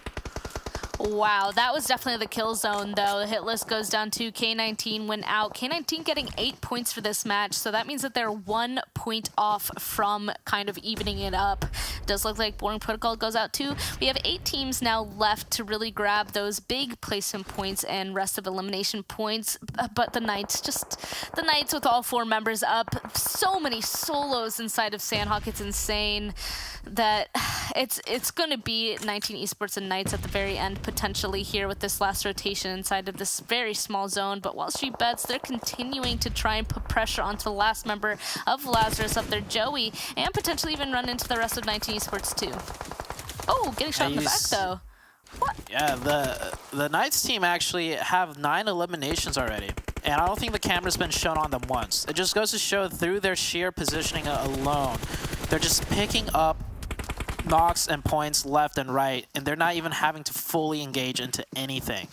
Wow, that was definitely the kill zone, though. The hit list goes down to K19 went out. K19 getting 8 points for this match, so that means that they're 1 point off from kind of evening it up. Does look like Boring Protocol goes out too. We have 8 teams now left to really grab those big placement points and rest of elimination points, but the Knights with all 4 members up. So many solos inside of Sanhok, it's insane that it's going to be 19 Esports and Knights at the very end potentially here with this last rotation inside of this very small zone, but WallStreetBets, they're continuing to try and put pressure onto the last member of Lazarus up there, Joey, and potentially even run into the rest of 19 Esports too. Oh, getting shot in the back though. What? Yeah, the Knights team actually have 9 eliminations already, and I don't think the camera's been shown on them once. It just goes to show through their sheer positioning alone, they're just picking up knocks and points left and right, and they're not even having to fully engage into anything.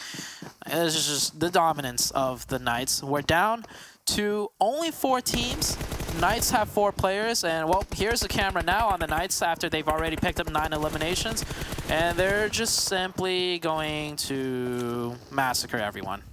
It's just the dominance of the Knights. We're down to only 4 teams. Knights have 4 players, and well, here's the camera now on the Knights after they've already picked up 9 eliminations, and they're just simply going to massacre everyone.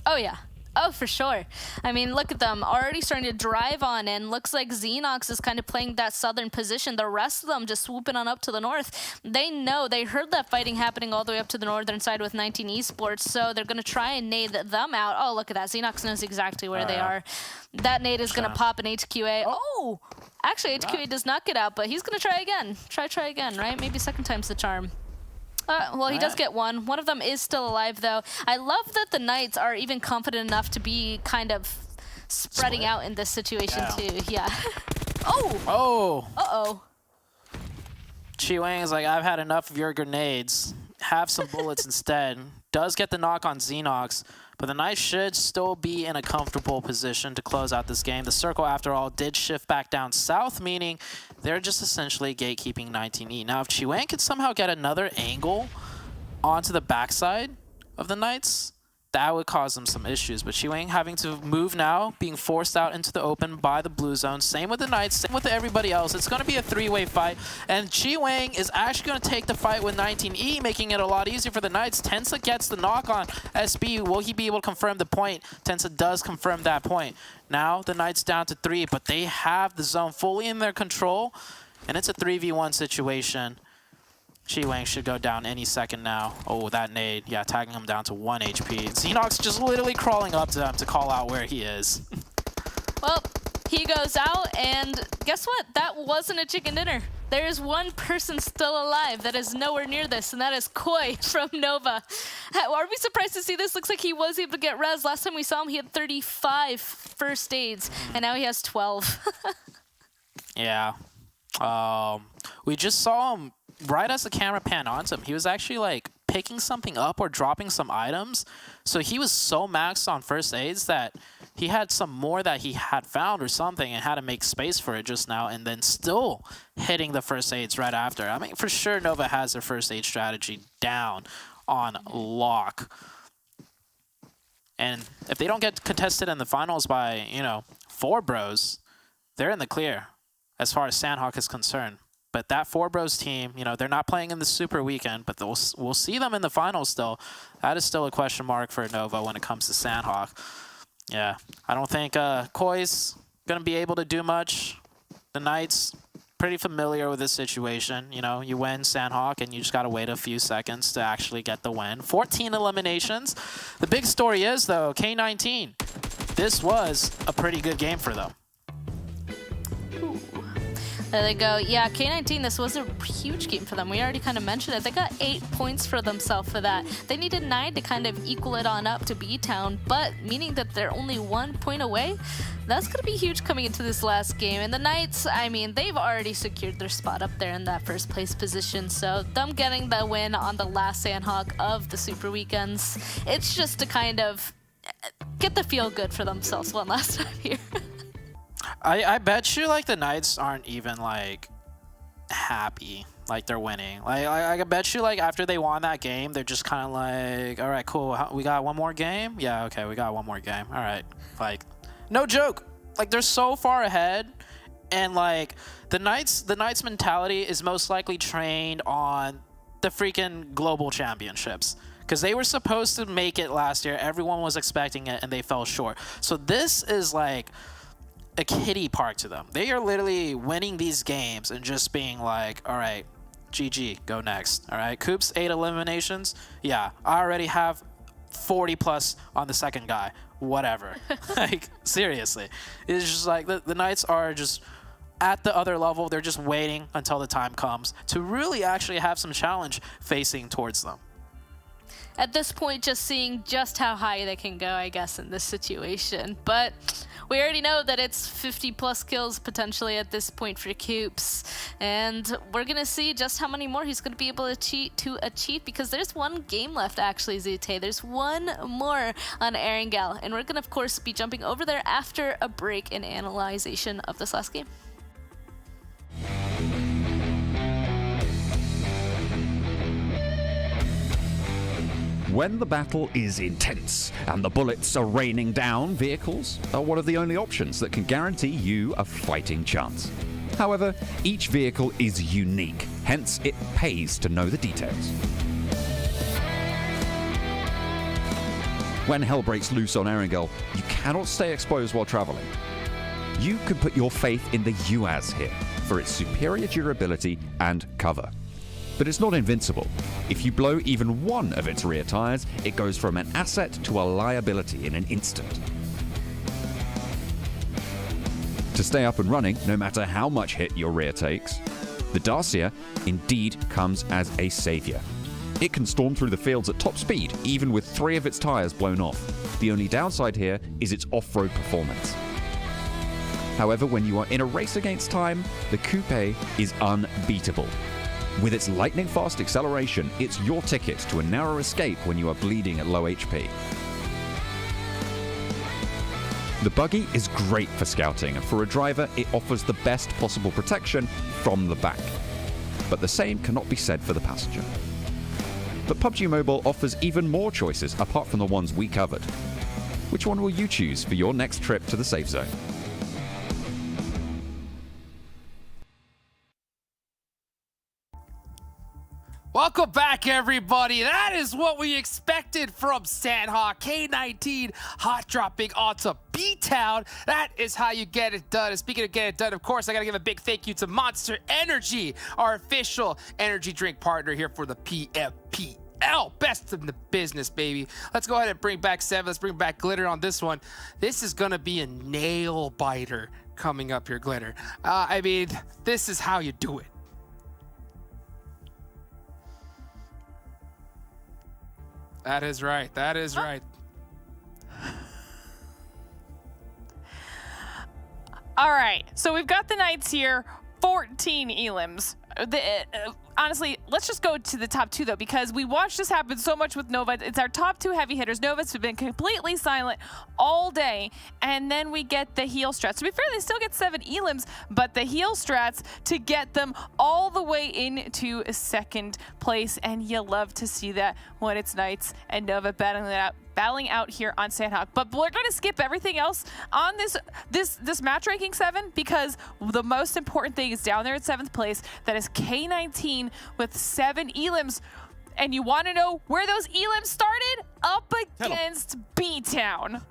Oh yeah. Oh, for sure. I mean, look at them already starting to drive on, and looks like Xenox is kind of playing that southern position. The rest of them just swooping on up to the north. They know, they heard that fighting happening all the way up to the northern side with 19 Esports, so they're going to try and nade them out. Oh, look at that. Xenox knows exactly where they are. That nade is going to pop an HQA. Oh! Actually, HQA does not get out, but he's going to try again. Try again, right? Maybe second time's the charm. Well, he does get one. One of them is still alive, though. I love that the Knights are even confident enough to be kind of spreading out in this situation, too. Yeah. Oh! Oh! Uh-oh. Chi Wang is like, I've had enough of your grenades. Have some bullets instead. Does get the knock on Xenox, but the Knights should still be in a comfortable position to close out this game. The circle, after all, did shift back down south, meaning they're just essentially gatekeeping 19E. Now, if Chi Wang could somehow get another angle onto the backside of the Knights, that would cause them some issues. But Chi Wang having to move now, being forced out into the open by the blue zone. Same with the Knights, same with everybody else. It's going to be a 3-way fight. And Chi Wang is actually going to take the fight with 19E, making it a lot easier for the Knights. Tensa gets the knock on SB. Will he be able to confirm the point? Tensa does confirm that point. Now the Knights down to 3, but they have the zone fully in their control. And it's a 3v1 situation. Chi Wang should go down any second now. Oh, that nade. Yeah, tagging him down to 1 HP. Xenox just literally crawling up to him to call out where he is. Well, he goes out, and guess what? That wasn't a chicken dinner. There's one person still alive that is nowhere near this, and that is Koi from Nova. Are we surprised to see this? Looks like he was able to get res. Last time we saw him, he had 35 first aids, and now he has 12. Yeah. We just saw him right as the camera panned onto him. He was actually like picking something up or dropping some items. So he was so maxed on first aids that he had some more that he had found or something and had to make space for it just now, and then still hitting the first aids right after. I mean, for sure Nova has their first aid strategy down on lock. And if they don't get contested in the finals by, you know, 4 bros, they're in the clear as far as Sanhok is concerned. But that 4 bros team, you know, they're not playing in the Super Weekend, but we'll see them in the finals still. That is still a question mark for Nova when it comes to Sanhok. Yeah, I don't think Koi's going to be able to do much. The Knights, pretty familiar with this situation. You know, you win Sanhok and you just got to wait a few seconds to actually get the win. 14 eliminations. The big story is, though, K19. This was a pretty good game for them. There they go. Yeah, K19, this was a huge game for them. We already kind of mentioned it. They got 8 points for themselves for that. They needed 9 to kind of equal it on up to BTOWN, but meaning that they're only 1 point away, that's going to be huge coming into this last game. And the Knights, I mean, they've already secured their spot up there in that first place position, so them getting the win on the last Sanhok of the Super Weekends, it's just to kind of get the feel good for themselves one last time here. I bet you, like, the Knights aren't even, like, happy, like, they're winning. Like, I bet you, like, after they won that game, they're just kind of like, all right, cool, we got one more game? Yeah, okay, we got one more game. All right, Like, no joke. Like, they're so far ahead, and like the Knights mentality is most likely trained on the freaking global championships, because they were supposed to make it last year. Everyone was expecting it, and they fell short. So this is like a kiddie park to them. They are literally winning these games and just being like, all right, GG, go next. All right, Coops, 8 eliminations. Yeah, I already have 40 plus on the second guy. Whatever. Like, seriously. It's just like the Knights are just at the other level. They're just waiting until the time comes to really actually have some challenge facing towards them. At this point, just seeing just how high they can go, I guess, in this situation. But we already know that it's 50 plus kills potentially at this point for Coops. And we're going to see just how many more he's going to be able to achieve, because there's one game left, actually, Zute. There's one more on Erangel. And we're going to, of course, be jumping over there after a break and analyzation of this last game. When the battle is intense and the bullets are raining down, vehicles are one of the only options that can guarantee you a fighting chance. However, each vehicle is unique, hence it pays to know the details. When hell breaks loose on Erangel, you cannot stay exposed while traveling. You can put your faith in the UAZ here for its superior durability and cover. But it's not invincible. If you blow even one of its rear tires, it goes from an asset to a liability in an instant. To stay up and running, no matter how much hit your rear takes, the Dacia indeed comes as a savior. It can storm through the fields at top speed, even with 3 of its tires blown off. The only downside here is its off-road performance. However, when you are in a race against time, the Coupe is unbeatable. With its lightning-fast acceleration, it's your ticket to a narrow escape when you are bleeding at low HP. The buggy is great for scouting, and for a driver, it offers the best possible protection from the back. But the same cannot be said for the passenger. But PUBG Mobile offers even more choices apart from the ones we covered. Which one will you choose for your next trip to the safe zone? Welcome back, everybody. That is what we expected from Sanhok. K19 hot dropping onto BTOWN. That is how you get it done. And speaking of getting it done, of course, I got to give a big thank you to Monster Energy, our official energy drink partner here for the PMPL. Best in the business, baby. Let's go ahead and bring back 7. Let's bring back Glitter on this one. This is going to be a nail biter coming up here, Glitter. I mean, this is how you do it. That is right. That is right. All right. So we've got the Knights here, 14 elims. Honestly, let's just go to the top 2, though, because we watched this happen so much with Nova. It's our top 2 heavy hitters. Nova's have been completely silent all day, and then we get the heal strats. To be fair, they still get 7 elims, but the heal strats to get them all the way into 2nd place, and you love to see that when it's Knights and Nova battling out here on Sanhok. But we're going to skip everything else on this match ranking 7, because the most important thing is down there at 7th place. That is K19 with 7 elims. And you want to know where those elims started? Up against BTOWN.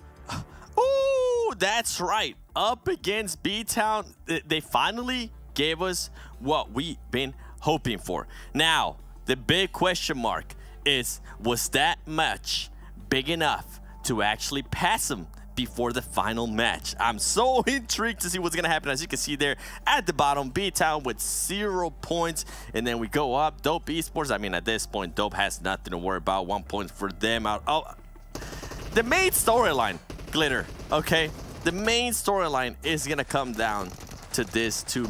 Ooh, that's right. Up against BTOWN. They finally gave us what we've been hoping for. Now, the big question mark is, was that match big enough to actually pass them before the final match? I'm so intrigued to see what's gonna happen. As you can see there at the bottom, BTOWN with 0 points, and then we go up. Dope Esports, I mean, at this point, Dope has nothing to worry about. 1 point for them out. Oh, the main storyline, Glitter, okay? The main storyline is gonna come down to this two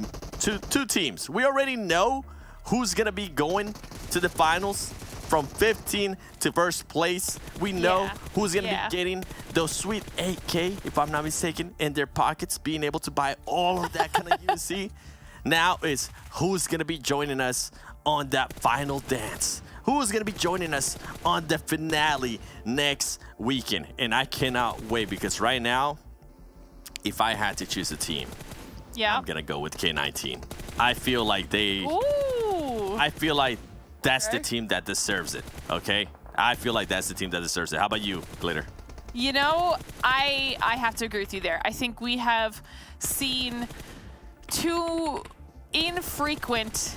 teams. We already know who's gonna be going to the finals from 15 to 1st place. We know who's gonna be getting those sweet 8K, if I'm not mistaken, in their pockets, being able to buy all of that kind of UC. Now is who's gonna be joining us on that final dance. Who's gonna be joining us on the finale next weekend. And I cannot wait, because right now, if I had to choose a team, Yeah. I'm gonna go with K19. I feel like Ooh. I feel like that's the team that deserves it. Okay, I feel like that's the team that deserves it. How about you, Glitter? You know, I have to agree with you there. I think we have seen too infrequent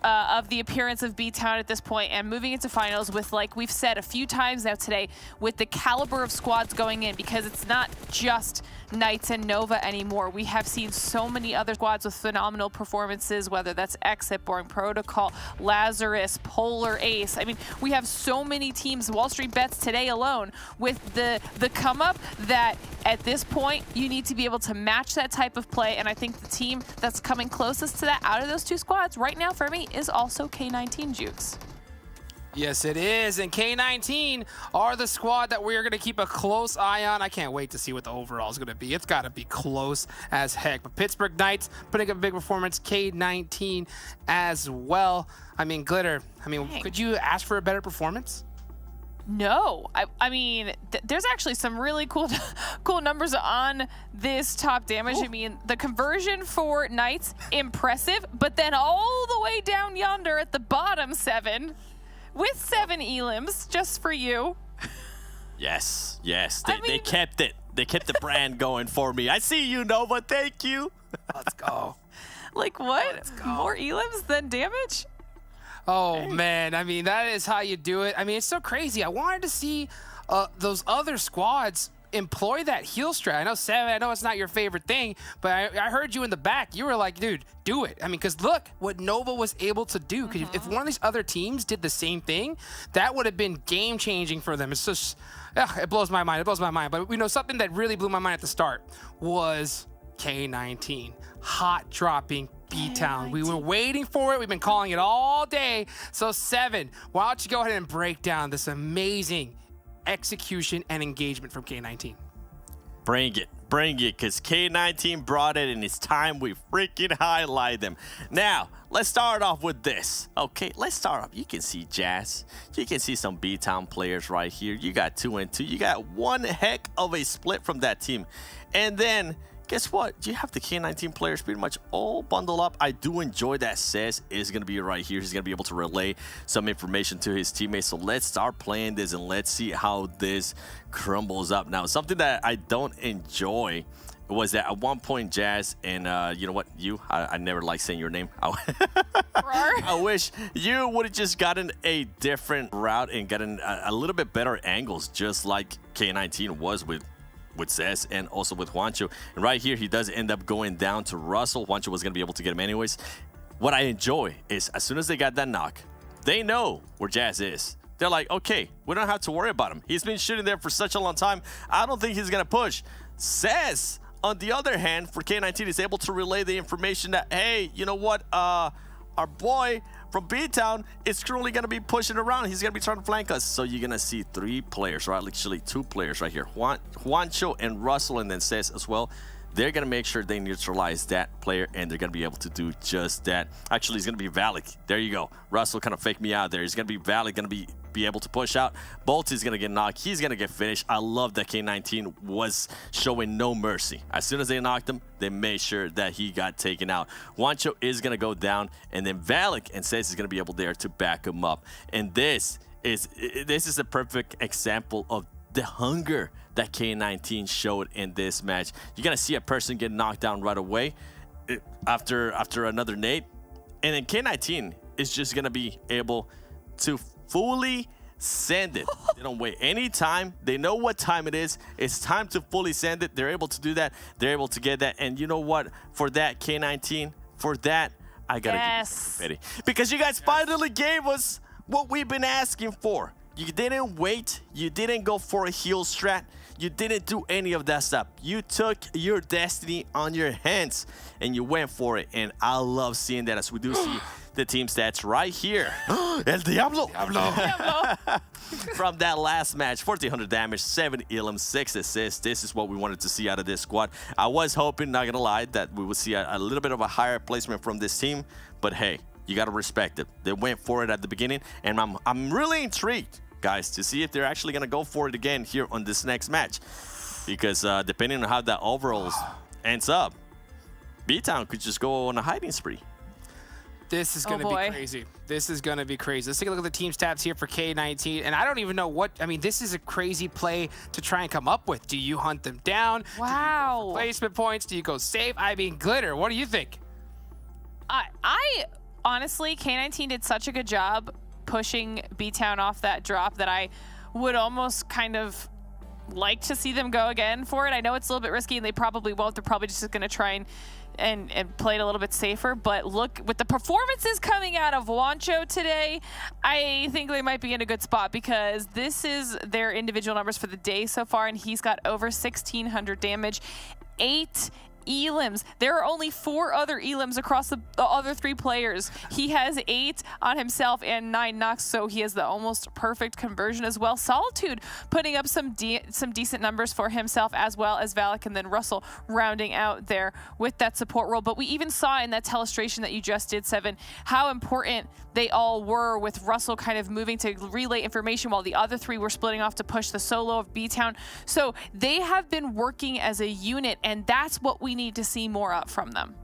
of the appearance of BTOWN at this point, and moving into finals with, like we've said a few times now today, with the caliber of squads going in, because it's not just Knights and Nova anymore. We have seen so many other squads with phenomenal performances, whether that's XSET, Boring Protocol, Lazarus, Polar Ace. I mean, we have so many teams, WallStreetBets today alone, with the come up that at this point you need to be able to match that type of play, and I think the team that's coming closest to that out of those two squads right now for me is also K19 Jukes. Yes, it is. And K19 are the squad that we're going to keep a close eye on. I can't wait to see what the overall is going to be. It's got to be close as heck. But Pittsburgh Knights putting up a big performance. K19 as well. I mean, Glitter, could you ask for a better performance? No, I mean, there's actually some really cool numbers on this top damage. Ooh. I mean, the conversion for Knights, impressive, but then all the way down yonder at the bottom 7 with 7 elims just for you. Yes, they kept it. They kept the brand going for me. I see you, Nova. Thank you. Let's go. Like what? More elims than damage? Oh, man. I mean, that is how you do it. I mean, it's so crazy. I wanted to see those other squads employ that heal strat. I know, Sam, I know it's not your favorite thing, but I heard you in the back. You were like, dude, do it. I mean, because look what Nova was able to do. Because if one of these other teams did the same thing, that would have been game-changing for them. It's just, it blows my mind. It blows my mind. But, something that really blew my mind at the start was K19. Hot dropping BTOWN. We were waiting for it. We've been calling it all day. So 7, why don't you go ahead and break down this amazing execution and engagement from K19? Bring it, because K19 brought it, and it's time we freaking highlight them. Now, let's start off with this. Okay, let's start off. You can see Jazz. You can see some BTOWN players right here. You got 2 and 2. You got one heck of a split from that team. And then, guess what? You have the K19 players pretty much all bundled up. I do enjoy that Says is going to be right here. He's going to be able to relay some information to his teammates. So let's start playing this and let's see how this crumbles up. Now, something that I don't enjoy was that at one point, Jazz, and you know what? I never like saying your name. I wish you would have just gotten a different route and gotten a little bit better angles, just like K19 was with Zez and also with Juancho. And right here, he does end up going down to Russell. Juancho was going to be able to get him anyways. What I enjoy is as soon as they got that knock, they know where Jazz is. They're like, okay, we don't have to worry about him. He's been shooting there for such a long time. I don't think he's going to push. Zez, on the other hand, for K19, is able to relay the information that, hey, you know what? Our boy from BTOWN is currently going to be pushing around. He's going to be trying to flank us. So you're going to see 3 players, right? Actually, 2 players right here. Juancho and Russell, and then Says as well. They're going to make sure they neutralize that player, and they're going to be able to do just that. Actually, it's going to be Valak. There you go. Russell kind of faked me out there. He's going to be Valak, going to be able to push out. Bolt is going to get knocked. He's going to get finished. I love that K19 was showing no mercy. As soon as they knocked him, they made sure that he got taken out. Juancho is going to go down, and then Valak and Says is going to be able there to back him up. And this is a perfect example of the hunger that K19 showed in this match. You're going to see a person get knocked down right away after another nade. And then K19 is just going to be able to fully send it. They don't wait any time. They know what time it is. It's time to fully send it. They're able to do that. They're able to get that. And you know what? For that, K19, for that, I got to give you some confetti. Because you guys finally gave us what we've been asking for. You didn't wait. You didn't go for a heal strat. You didn't do any of that stuff. You took your destiny on your hands and you went for it. And I love seeing that, as we do see the team stats right here. El Diablo. From that last match, 1,400 damage, 7 elims, 6 assists. This is what we wanted to see out of this squad. I was hoping, not gonna lie, that we would see a little bit of a higher placement from this team. But hey, you gotta respect it. They went for it at the beginning, and I'm really intrigued, guys, to see if they're actually going to go for it again here on this next match. because depending on how that overall ends up, BTOWN could just go on a hiding spree. This is going to be crazy. This is going to be crazy. Let's take a look at the team stats here for K19. And I don't even know what, I mean, this is a crazy play to try and come up with. Do you hunt them down? Wow. Do you go for placement points? Do you go safe? I mean, Glitter, what do you think? I honestly, K19 did such a good job pushing BTOWN off that drop that I would almost kind of like to see them go again for it. I know it's a little bit risky and they probably won't. They're probably just going to try and play it a little bit safer. But look, with the performances coming out of Wancho today, I think they might be in a good spot because this is their individual numbers for the day so far, and he's got over 1,600 damage, 8 elims. There are only 4 other elims across the other 3 players. He has 8 on himself and 9 knocks, so he has the almost perfect conversion as well. Solitude putting up some decent numbers for himself, as well as Valak, and then Russell rounding out there with that support role. But we even saw in that telestration that you just did, Seven, how important they all were, with Russell kind of moving to relay information while the other 3 were splitting off to push the solo of BTOWN. So they have been working as a unit, and that's what we need to see more of from them.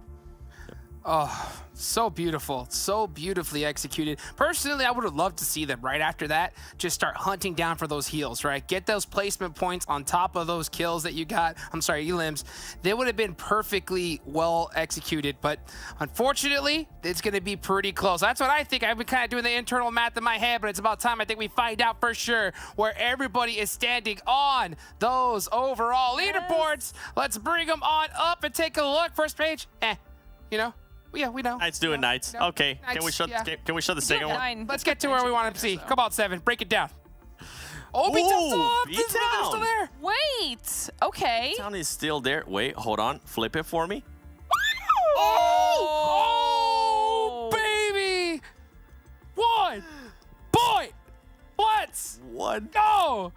Oh, so beautiful. So beautifully executed. Personally, I would have loved to see them right after that just start hunting down for those heals, right? Get those placement points on top of those kills that you got. I'm sorry, elims. They would have been perfectly well executed, but unfortunately, it's going to be pretty close. That's what I think. I've been kind of doing the internal math in my head, but it's about time I think we find out for sure where everybody is standing on those overall leaderboards. Let's bring them on up and take a look. First page, you know. Yeah, we know. Knights doing Knights. No. Okay. Knights, Can we show the second one? Let's get to where we want to see. Come on, Seven. Break it down. Oh, BTOWN's up. BTOWN still there. Wait. Okay. BTOWN is still there. Wait, hold on. Flip it for me. Oh, baby. 1 point. Let's go.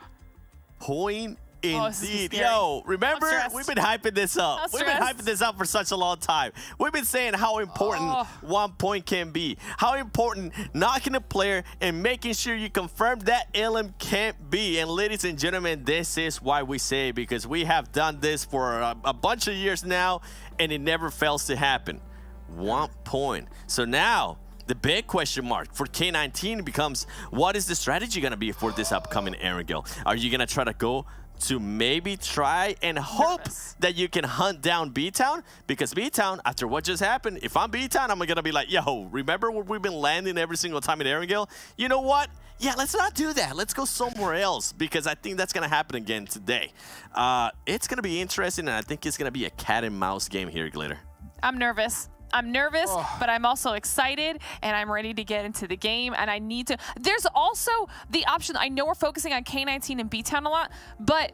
Point. Indeed. Yo, remember, we've been hyping this up. We've been hyping this up for such a long time. We've been saying how important 1 point can be, how important knocking a player and making sure you confirm that LM can't be. And ladies and gentlemen, this is why we say it, because we have done this for a bunch of years now, and it never fails to happen. 1 point. So now, the big question mark for K19 becomes, what is the strategy going to be for this upcoming Erangel? Are you going to try to go to maybe try and hope that you can hunt down BTOWN? Because BTOWN, after what just happened, if I'm BTOWN, I'm gonna be like, yo, remember what we've been landing every single time in Erangel? You know what? Yeah, let's not do that. Let's go somewhere else, because I think that's gonna happen again today. It's gonna be interesting, and I think it's gonna be a cat and mouse game here, Glitter. I'm nervous. But I'm also excited, and I'm ready to get into the game, and I need to. There's also the option. I know we're focusing on K19 and BTOWN a lot, but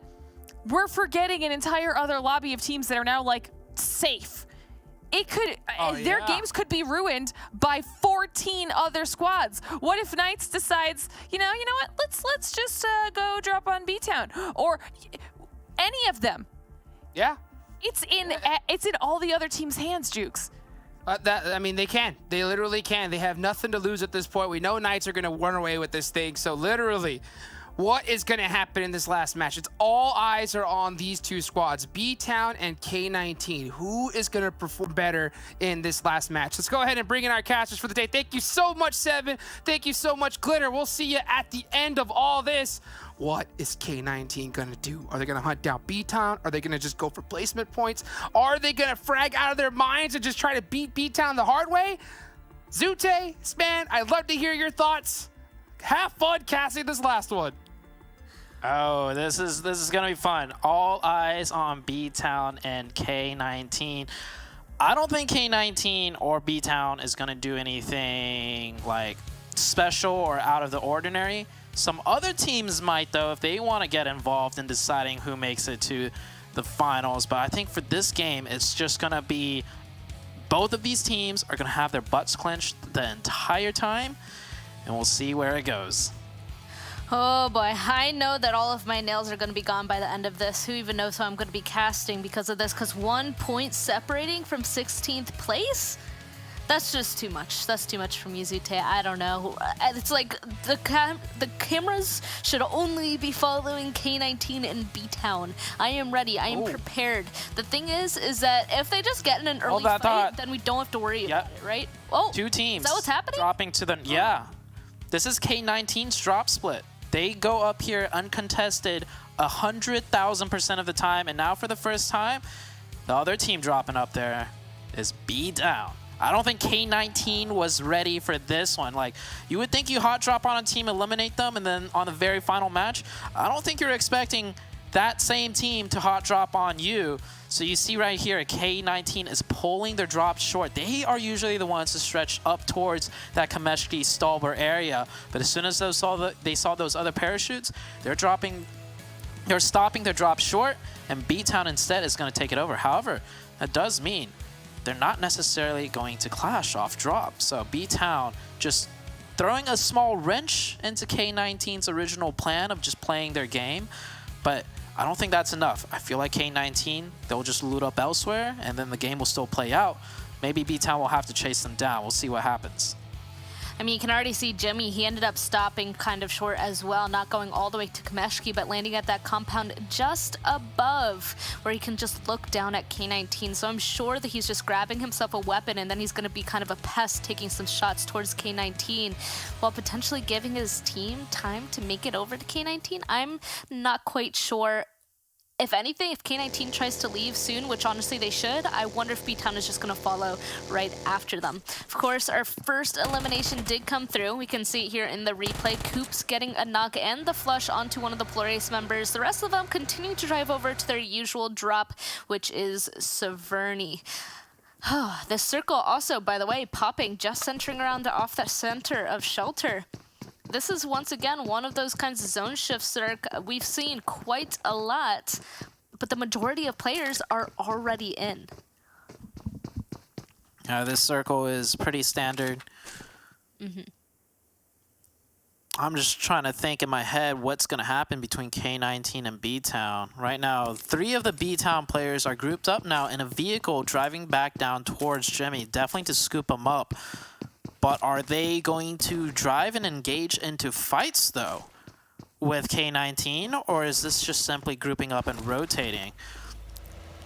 we're forgetting an entire other lobby of teams that are now like safe. It could, their games could be ruined by 14 other squads. What if Knights decides, you know what? Let's just go drop on BTOWN or any of them. Yeah. It's in all the other teams' hands, Jukes. I mean, they can. They literally can. They have nothing to lose at this point. We know Knights are going to run away with this thing. So literally, what is going to happen in this last match? It's all eyes are on these 2 squads, BTOWN and K19. Who is going to perform better in this last match? Let's go ahead and bring in our casters for the day. Thank you so much, Seven. Thank you so much, Glitter. We'll see you at the end of all this. What is K19 going to do? Are they going to hunt down BTOWN? Are they going to just go for placement points? Are they going to frag out of their minds and just try to beat BTOWN the hard way? Zute, Span, I'd love to hear your thoughts. Have fun casting this last one. Oh, this is gonna be fun. All eyes on BTOWN and K19. I don't think K19 or BTOWN is gonna do anything like special or out of the ordinary. Some other teams might, though, if they want to get involved in deciding who makes it to the finals. But I think for this game, it's just gonna be both of these teams are gonna have their butts clenched the entire time, and we'll see where it goes. Oh boy, I know that all of my nails are going to be gone by the end of this. Who even knows how I'm going to be casting because of this? Because 1 point separating from 16th place? That's just too much. That's too much from Yuzute. I don't know. It's like the cameras should only be following K19 and BTOWN. I am ready. I am prepared. The thing is that if they just get in an early fight, then we don't have to worry about it, right? Oh, two teams. Is that what's happening? Dropping to the This is K19's drop split. They go up here uncontested 100,000% of the time, and now for the first time, the other team dropping up there is BTOWN. I don't think K19 was ready for this one. Like, you would think you hot drop on a team, eliminate them, and then on the very final match, I don't think you're expecting that same team to hot drop on you. So you see right here, K19 is pulling their drop short. They are usually the ones to stretch up towards that Kameshki Stalber area. But as soon as they saw those other parachutes, they're stopping their drop short, and BTOWN instead is going to take it over. However, that does mean they're not necessarily going to clash off drop. So BTOWN just throwing a small wrench into K19's original plan of just playing their game. But I don't think that's enough. I feel like K19, they'll just loot up elsewhere, and then the game will still play out. Maybe BTOWN will have to chase them down. We'll see what happens. I mean, you can already see Jimmy, he ended up stopping kind of short as well, not going all the way to Kameshki, but landing at that compound just above, where he can just look down at K19. So I'm sure that he's just grabbing himself a weapon, and then he's going to be kind of a pest, taking some shots towards K19, while potentially giving his team time to make it over to K19. I'm not quite sure. If anything, if K19 tries to leave soon, which honestly they should, I wonder if BTOWN is just going to follow right after them. Of course, our first elimination did come through. We can see it here in the replay. Coops getting a knock and the flush onto one of the Flores members. The rest of them continue to drive over to their usual drop, which is Severny. This circle also, by the way, popping, just centering around off the center of Shelter. This is once again one of those kinds of zone shifts that we've seen quite a lot, but the majority of players are already in. This circle is pretty standard. I'm just trying to think in my head what's going to happen between K19 and BTOWN. Right now, 3 of the BTOWN players are grouped up now in a vehicle driving back down towards Jimmy, definitely to scoop him up. But are they going to drive and engage into fights, though, with K19? Or is this just simply grouping up and rotating?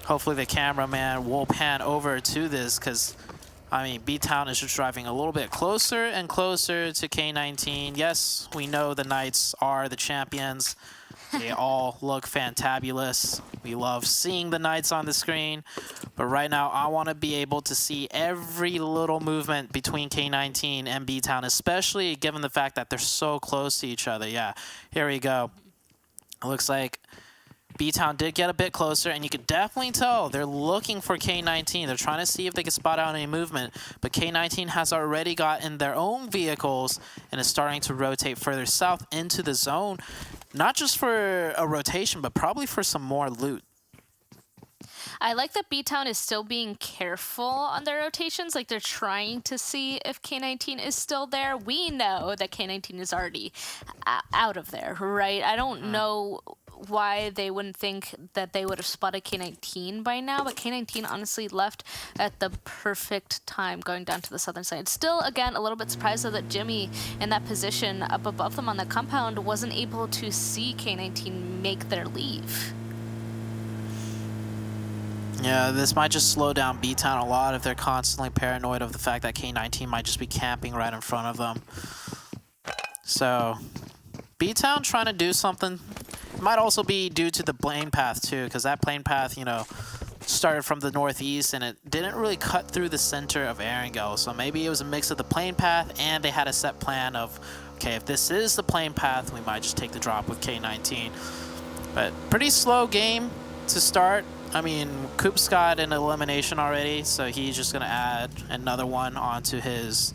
Hopefully the cameraman will pan over to this, because, I mean, BTOWN is just driving a little bit closer and closer to K19. Yes, we know the Knights are the champions. They all look fantabulous. We love seeing the Knights on the screen. But right now, I want to be able to see every little movement between K19 and BTOWN, especially given the fact that they're so close to each other. Yeah, here we go. It looks like BTOWN did get a bit closer, and you could definitely tell they're looking for K19. They're trying to see if they can spot out any movement, but K19 has already got in their own vehicles and is starting to rotate further south into the zone, not just for a rotation, but probably for some more loot. I like that BTOWN is still being careful on their rotations, like they're trying to see if K19 is still there. We know that K19 is already out of there, right? I don't know why they wouldn't think that they would have spotted K19 by now, but K19 honestly left at the perfect time going down to the southern side. Still, again, a little bit surprised though that Jimmy in that position up above them on the compound wasn't able to see K19 make their leave. Yeah, this might just slow down BTOWN a lot if they're constantly paranoid of the fact that K19 might just be camping right in front of them. So, BTOWN trying to do something. It might also be due to the plane path too, because that plane path, you know, started from the northeast and it didn't really cut through the center of Erangel. So maybe it was a mix of the plane path and they had a set plan of, okay, if this is the plane path, we might just take the drop with K19. But pretty slow game to start. I mean, Coop's got an elimination already, so he's just going to add another one onto his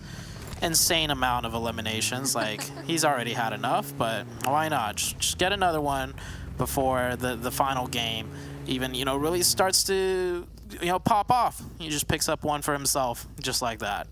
insane amount of eliminations. Like, he's already had enough, but why not? Just get another one before the final game even, you know, really starts to, you know, pop off. He just picks up one for himself, just like that.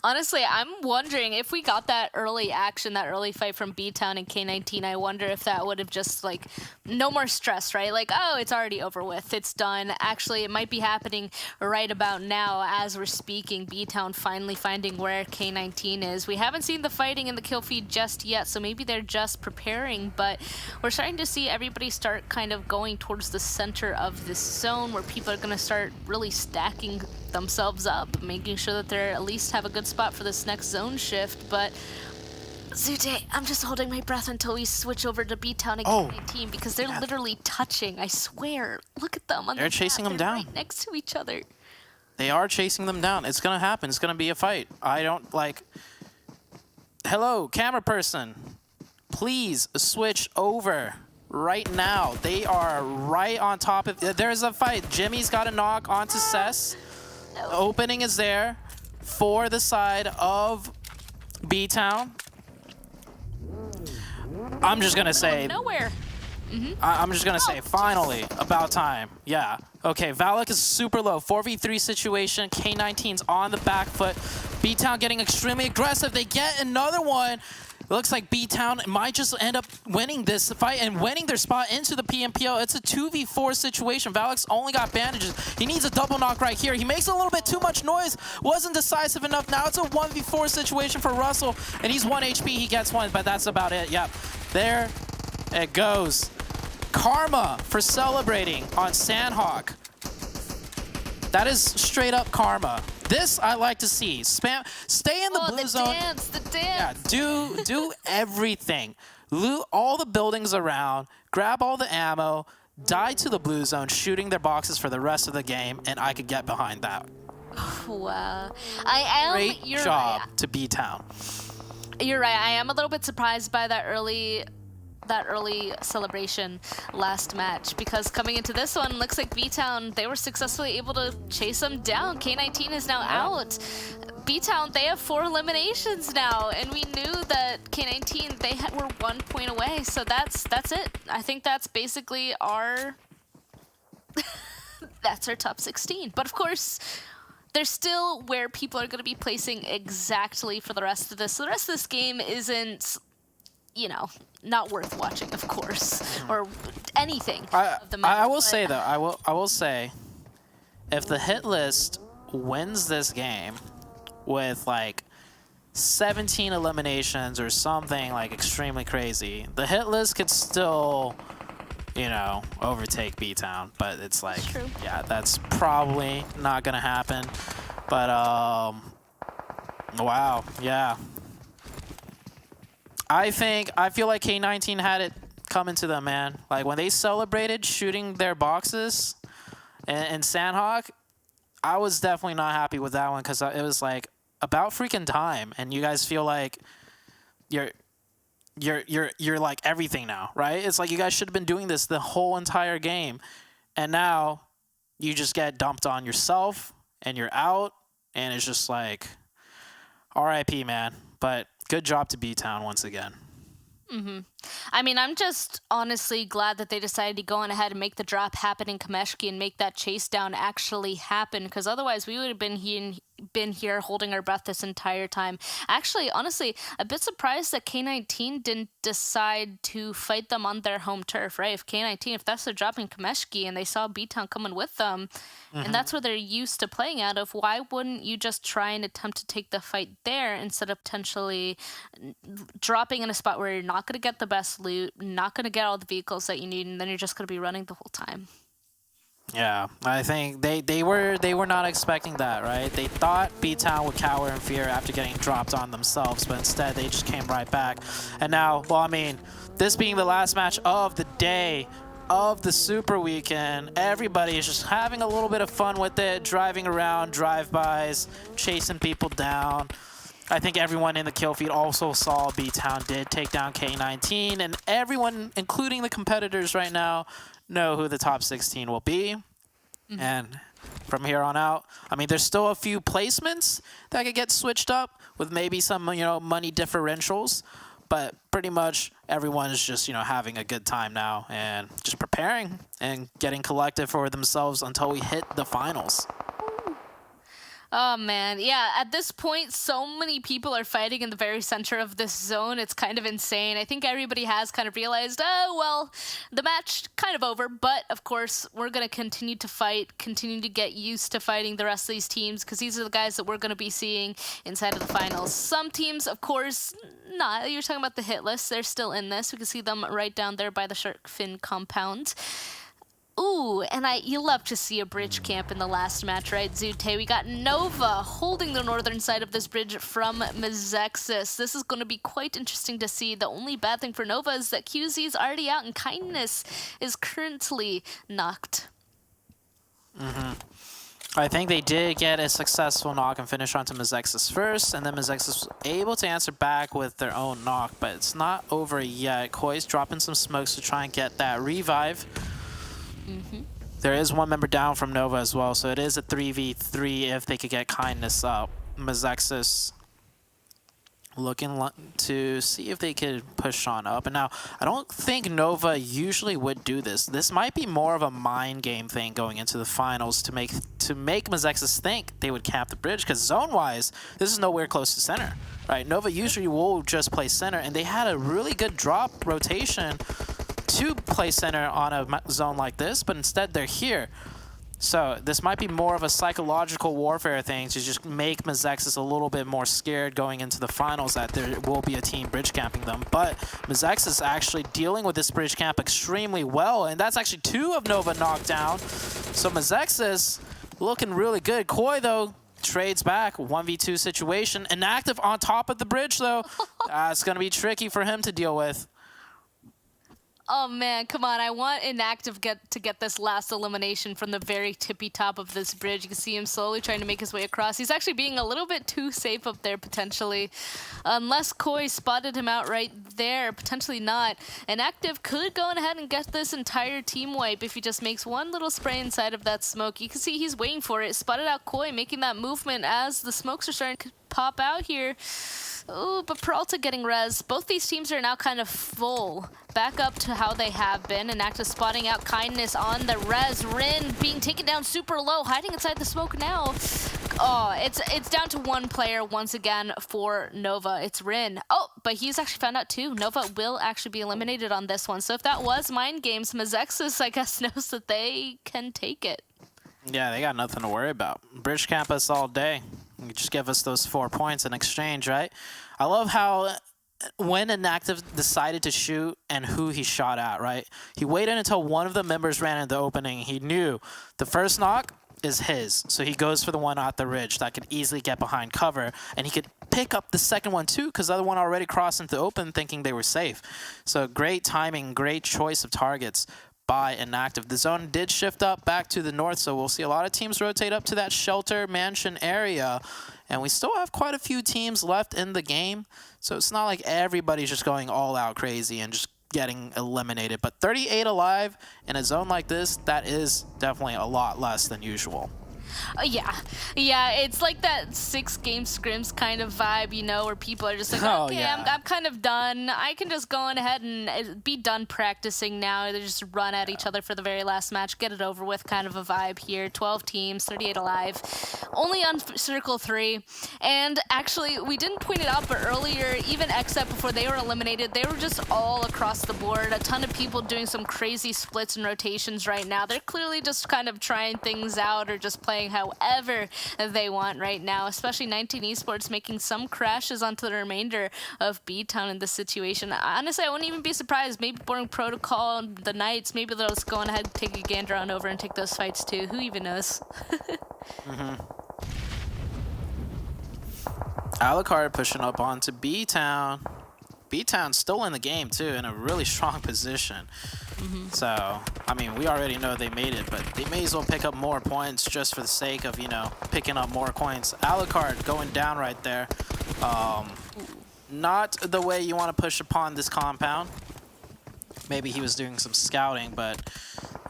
Honestly, I'm wondering if we got that early action, that early fight from BTOWN and K19, I wonder if that would have just, like, no more stress, right? Like, oh, it's already over with. It's done. Actually, it might be happening right about now as we're speaking. BTOWN finally finding where K19 is. We haven't seen the fighting in the kill feed just yet, so maybe they're just preparing, but we're starting to see everybody start kind of going towards the center of this zone where people are going to start really stacking themselves up, making sure that they're at least have a good spot for this next zone shift. But Zute, I'm just holding my breath until we switch over to BTOWN and K19 because they're literally touching. I swear, look at them on They're chasing them down right next to each other. They are chasing them down. It's gonna happen. It's gonna be a fight. I don't like. Hello, camera person. Please switch over right now. They are right on top of. There's a fight. Jimmy's got a knock onto Cess. The opening is there for the side of BTOWN. I'm just gonna say nowhere. I'm just gonna say finally about time. Yeah. Okay, Valak is super low. 4v3 situation. K19's on the back foot. BTOWN getting extremely aggressive. They get another one. It looks like BTOWN might just end up winning this fight and winning their spot into the PMPL. It's a 2v4 situation. Valak's only got bandages. He needs a double knock right here. He makes a little bit too much noise. Wasn't decisive enough. Now it's a 1v4 situation for Russell. And he's 1 HP. He gets one, but that's about it. Yep. There it goes. Karma for celebrating on Sanhok. That is straight up karma. This I like to see. Spam, stay in the blue zone. The dance. Yeah, do everything. Loot all the buildings around, grab all the ammo, die to the blue zone, shooting their boxes for the rest of the game, and I could get behind that. Wow. I am. Great you're job right. to BTOWN. You're right. I am a little bit surprised by that early celebration last match, because coming into this one, looks like BTOWN, they were successfully able to chase them down. K19 is now out. BTOWN, they have 4 eliminations now, and we knew that K19, they were 1 point away, so that's it. I think that's basically our that's our top 16. But of course, there's still where people are going to be placing exactly for the rest of this. So the rest of this game isn't, you know, not worth watching, of course, or anything. I will say though, I will say, if the Hitlist wins this game with like 17 eliminations or something like extremely crazy, the Hitlist could still, you know, overtake BTOWN. But it's like, yeah, that's probably not gonna happen. But wow, yeah. I feel like K19 had it coming to them, man. Like when they celebrated shooting their boxes in Sanhok, I was definitely not happy with that one because it was like about freaking time, and you guys feel like you're like everything now, right? It's like you guys should have been doing this the whole entire game, and now you just get dumped on yourself and you're out, and it's just like RIP, man. But good job to BTOWN once again. I mean, I'm just honestly glad that they decided to go on ahead and make the drop happen in Kameshki and make that chase down actually happen, because otherwise we would have been here holding our breath this entire time. Actually, honestly, a bit surprised that K19 didn't decide to fight them on their home turf, right? If K19, if that's their drop in Kameshki and they saw BTOWN coming with them, and that's where they're used to playing out of, why wouldn't you just try and attempt to take the fight there instead of potentially dropping in a spot where you're not going to get the best loot, not going to get all the vehicles that you need, and then you're just going to be running the whole time? Yeah, I think they were not expecting that, right? They thought BTOWN would cower in fear after getting dropped on themselves, but instead they just came right back. And now, well, I mean, this being the last match of the day of the Super Weekend, everybody is just having a little bit of fun with it, driving around, drive-bys, chasing people down. I think everyone in the kill feed also saw BTOWN did take down K19, and everyone, including the competitors right now, know who the top 16 will be. And from here on out, I mean, there's still a few placements that could get switched up with maybe some, you know, money differentials, but pretty much everyone is just, you know, having a good time now and just preparing and getting collected for themselves until we hit the finals. Oh man, yeah, at this point, so many people are fighting in the very center of this zone. It's kind of insane. I think everybody has kind of realized, oh, well, the match kind of over, but of course, we're going to continue to fight, continue to get used to fighting the rest of these teams, because these are the guys that we're going to be seeing inside of the finals. Some teams, of course, not. You're talking about the Hitlist. They're still in this. We can see them right down there by the shark fin compound. Ooh, and you love to see a bridge camp in the last match, right, Zute? We got Nova holding the northern side of this bridge from Mezexis. This is going to be quite interesting to see. The only bad thing for Nova is that QZ is already out and Kindness is currently knocked. I think they did get a successful knock and finish onto Mezexis first, and then Mezexis was able to answer back with their own knock, but it's not over yet. Koi's dropping some smokes to try and get that revive. There is one member down from Nova as well, so it is a 3v3 if they could get Kindness up. Mezexis looking to see if they could push on up. And now, I don't think Nova usually would do this. This might be more of a mind game thing going into the finals to make Mezexis think they would cap the bridge, because zone-wise, this is nowhere close to center, right? Nova usually will just play center, and they had a really good drop rotation to play center on a zone like this, but instead they're here. So this might be more of a psychological warfare thing to just make Mezexis a little bit more scared going into the finals that there will be a team bridge camping them. But Mezexis actually dealing with this bridge camp extremely well, and that's actually 2 of Nova knocked down. So Mezexis looking really good. Koi, though, trades back. 1v2 situation. Inactive on top of the bridge, though. It's going to be tricky for him to deal with. Oh man, come on. I want Inactive to get this last elimination from the very tippy top of this bridge. You can see him slowly trying to make his way across. He's actually being a little bit too safe up there, potentially. Unless Koi spotted him out right there, potentially not. Inactive could go ahead and get this entire team wipe if he just makes one little spray inside of that smoke. You can see he's waiting for it. Spotted out Koi, making that movement as the smokes are starting to pop out here. Ooh, but Peralta getting res. Both these teams are now kind of full. Back up to how they have been. Inactive spotting out Kindness on the res. Rin being taken down super low, hiding inside the smoke now. Oh, it's down to one player once again for Nova. It's Rin. Oh, but he's actually found out too. Nova will actually be eliminated on this one. So if that was mind games, Mezexis, I guess, knows that they can take it. Yeah, they got nothing to worry about. Bridge camp us all day. You just give us those 4 points in exchange, right? I love how when Inactive decided to shoot and who he shot at, right? He waited until one of the members ran in the opening. He knew the first knock is his, so he goes for the one at the ridge that could easily get behind cover, and he could pick up the second one too, because the other one already crossed into the open thinking they were safe. So great timing, great choice of targets by Inactive. The zone did shift up back to the north, so we'll see a lot of teams rotate up to that shelter mansion area, and we still have quite a few teams left in the game, so it's not like everybody's just going all out crazy and just getting eliminated. But 38 alive in a zone like this, that is definitely a lot less than usual. Yeah, it's like that 6-game scrims kind of vibe, you know, where people are just like, okay, yeah. I'm kind of done. I can just go on ahead and be done practicing now. They just run at each other for the very last match, get it over with, kind of a vibe here. 12 teams, 38 alive, only on Circle 3. And actually, we didn't point it out, but earlier, even XSET, before they were eliminated, they were just all across the board. A ton of people doing some crazy splits and rotations right now. They're clearly just kind of trying things out or just playing however they want right now, especially 19 Esports making some crashes onto the remainder of BTOWN in this situation. Honestly, I wouldn't even be surprised. Maybe Boring Protocol and the Knights, maybe they'll just go on ahead and take a gander on over and take those fights too. Who even knows? Alucard pushing up onto BTOWN. BTOWN still in the game too, in a really strong position. So, I mean, we already know they made it, but they may as well pick up more points just for the sake of, you know, picking up more coins. Alucard going down right there. Not the way you want to push upon this compound. Maybe he was doing some scouting, but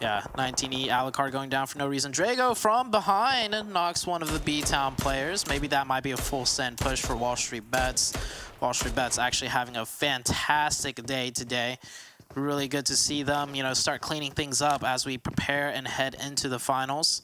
yeah, 19E, Alucard going down for no reason. Drago from behind knocks one of the BTOWN players. Maybe that might be a full send push for WallStreetBets. WallStreetBets actually having a fantastic day today. Really good to see them, you know, start cleaning things up as we prepare and head into the finals.